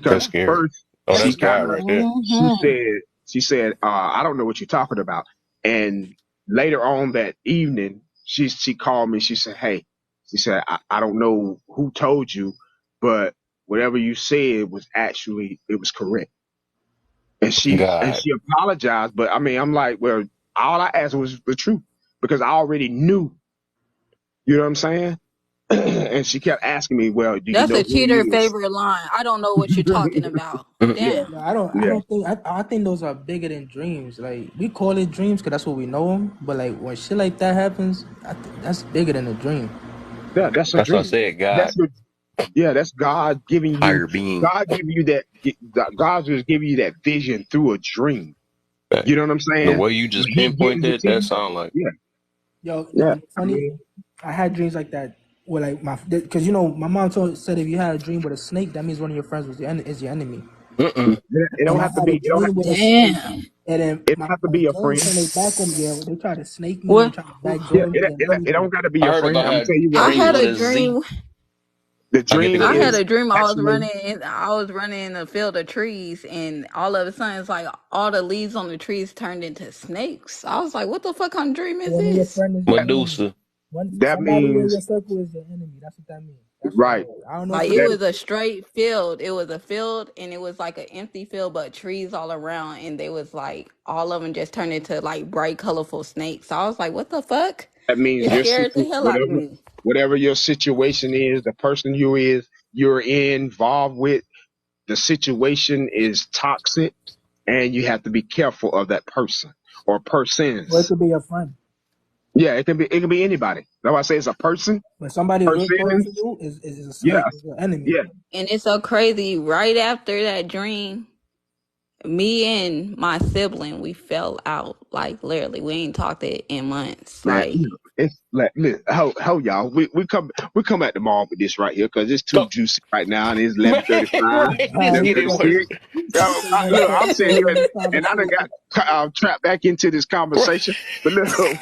That's because scary. first Oh, she that's kind God of right there. she Hmm. said I don't know what you're talking about. And later on that evening, she called me. She said, hey, she said, I don't know who told you, but whatever you said was actually it was correct. And God. she apologized, but I mean I'm like, well, all I asked was the truth because I already knew. You know what I'm saying? And she kept asking me, well, do you That's know a who he cheater is? favorite line. I don't know what you're talking about. Mm-mm. Yeah, Damn. No, I yeah, don't think. I think those are bigger than dreams. Like we call it dreams because that's what we know them. But like when shit like that happens, I think that's bigger than a dream. yeah. That's a That's what I dream. said. God, That's what. Yeah, that's God giving you. higher being. God give you that. God just give you that vision through a dream. Right. You know what I'm The saying? way you When just He pinpoint gives it that, to that you. sound like. Yeah, Yo, yeah. I funny. mean, I had dreams like that. Where like because my mom said if you had a dream with a snake, that means one of your friends is your enemy. Mm-mm. it And don't I have to had a be. It don't have, dream with a snake, Damn. and then it my don't have to be your gang friend. turned their back on me. Yeah, they tried to snake me and What? try to backdoor Yeah, me it, and it, it everything. don't got to be I your heard friend. about I'm gonna how tell you what I it dreams had is. with a a Z. dream. The I get to dream go I had ahead. a is dream. actually I was running in a field of trees, and all of a sudden, it's like all the leaves on the trees turned into snakes. I was like, "What the fuck kind of dream is One of your this?" friends is your that, enemy. Medusa. that Somebody in means your circle is your enemy. That's what that means. That's what I right. heard. I don't know if Like it's it That was a straight field. It was a field, and it was like an empty field, but trees all around, and they was like all of them just turned into like bright, colorful snakes. So I was like, "What the fuck?" that means It your scared the hell out of me. whatever your situation is, the person you're involved with, the situation is toxic, and you have to be careful of that person or or it persons. could be your friend. Yeah, it can be anybody. That's why I say it's a person, But somebody real close to persons. you is a Yeah, snake, is an enemy. yeah, And it's so crazy. Right after that dream, me and my sibling, we fell out. Like literally, we ain't talked it in months. man. Like, It's like, look, how y'all? We come at the mall with this right here because it's too Go, juicy right now, and it's man. 11:35, Right, let's Alright, get it so 11:36. work. Look, I'm sitting here next and I done conversation. got trapped back into this conversation. But look,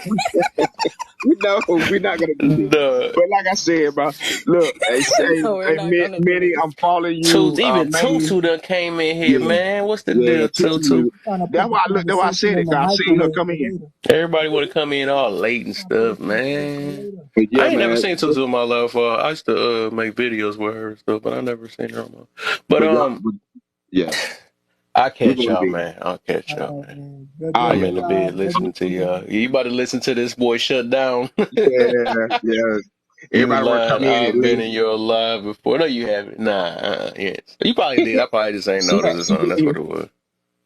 we know we're not gonna do this. No. But like I said, bro, look, no, we're not gonna do Minnie, this. I'm following Tutu, you. even Manny, Tutu done came in here, yeah, man. What's the yeah, deal, Tutu? Tutu. Trying to put That's the why I look. That's why I conversation said in it. the Cause I seen her microwave come for in. later. Everybody want to come in all late and Trying to put stuff, the conversation for man. later. But I yeah, ain't never man. seen Tutu in my life. I used to make videos with her and stuff, but I never seen her on my. But But y'all, yeah, I we're catch gonna y'all, be. man. I'll catch y'all, Alright, man. man. Good Ah, good I'm yeah, in the good bed job. listening to y'all. You about to listen to this boy shut down. yeah, yeah. You Everybody want to lied. come in I've and been listen. in your live before. No, you haven't. Nah, yes. You probably did. I probably just ain't She noticed the she song. been That's here. what it was.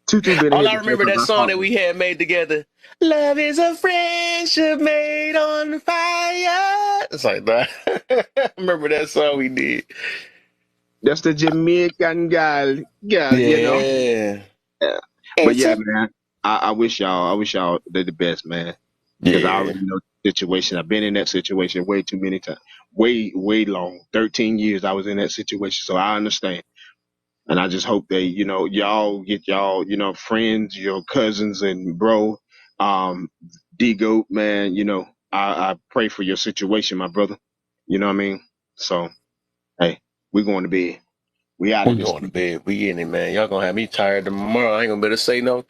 Tutu been in All here I before remember because that I song saw that her. we had made together. Love is a friendship made on fire. It's like that. I remember that song we did. That's the Jamaican girl, you know. Yeah. Yeah. But It's yeah, a man, I wish y'all the best, man. Because I yeah. already know the situation. I've been in that situation way too many times. Way long. 13 years I was in that situation. So I understand. And I just hope they, y'all get y'all, friends, your cousins and bro, D Goat, man, I pray for your situation, my brother. You know what I mean? So, hey, we going to bed. We out of We this going to thing. bed. We in it, man. Y'all gonna have me tired tomorrow. I ain't gonna better say no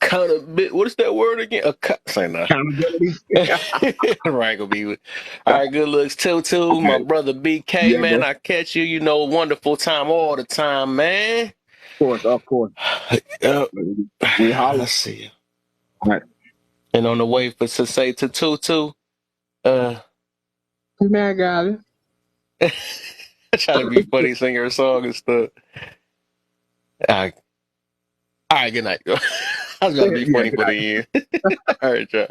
kind of bit. What is that word again? Say no. Accountability. Right, gonna be with. All right, good looks, All Tutu, my right. brother BK, Yeah, man. bro. I catch you. You know, wonderful time all the time, man. Of course. Uh, We I holler. see you. All right. And on the way for to say to Tutu, uh, Man, got it. try to be funny, sing her song and stuff. All right, good night. I was trying to be Yeah, funny good for night. the end. All right, y'all.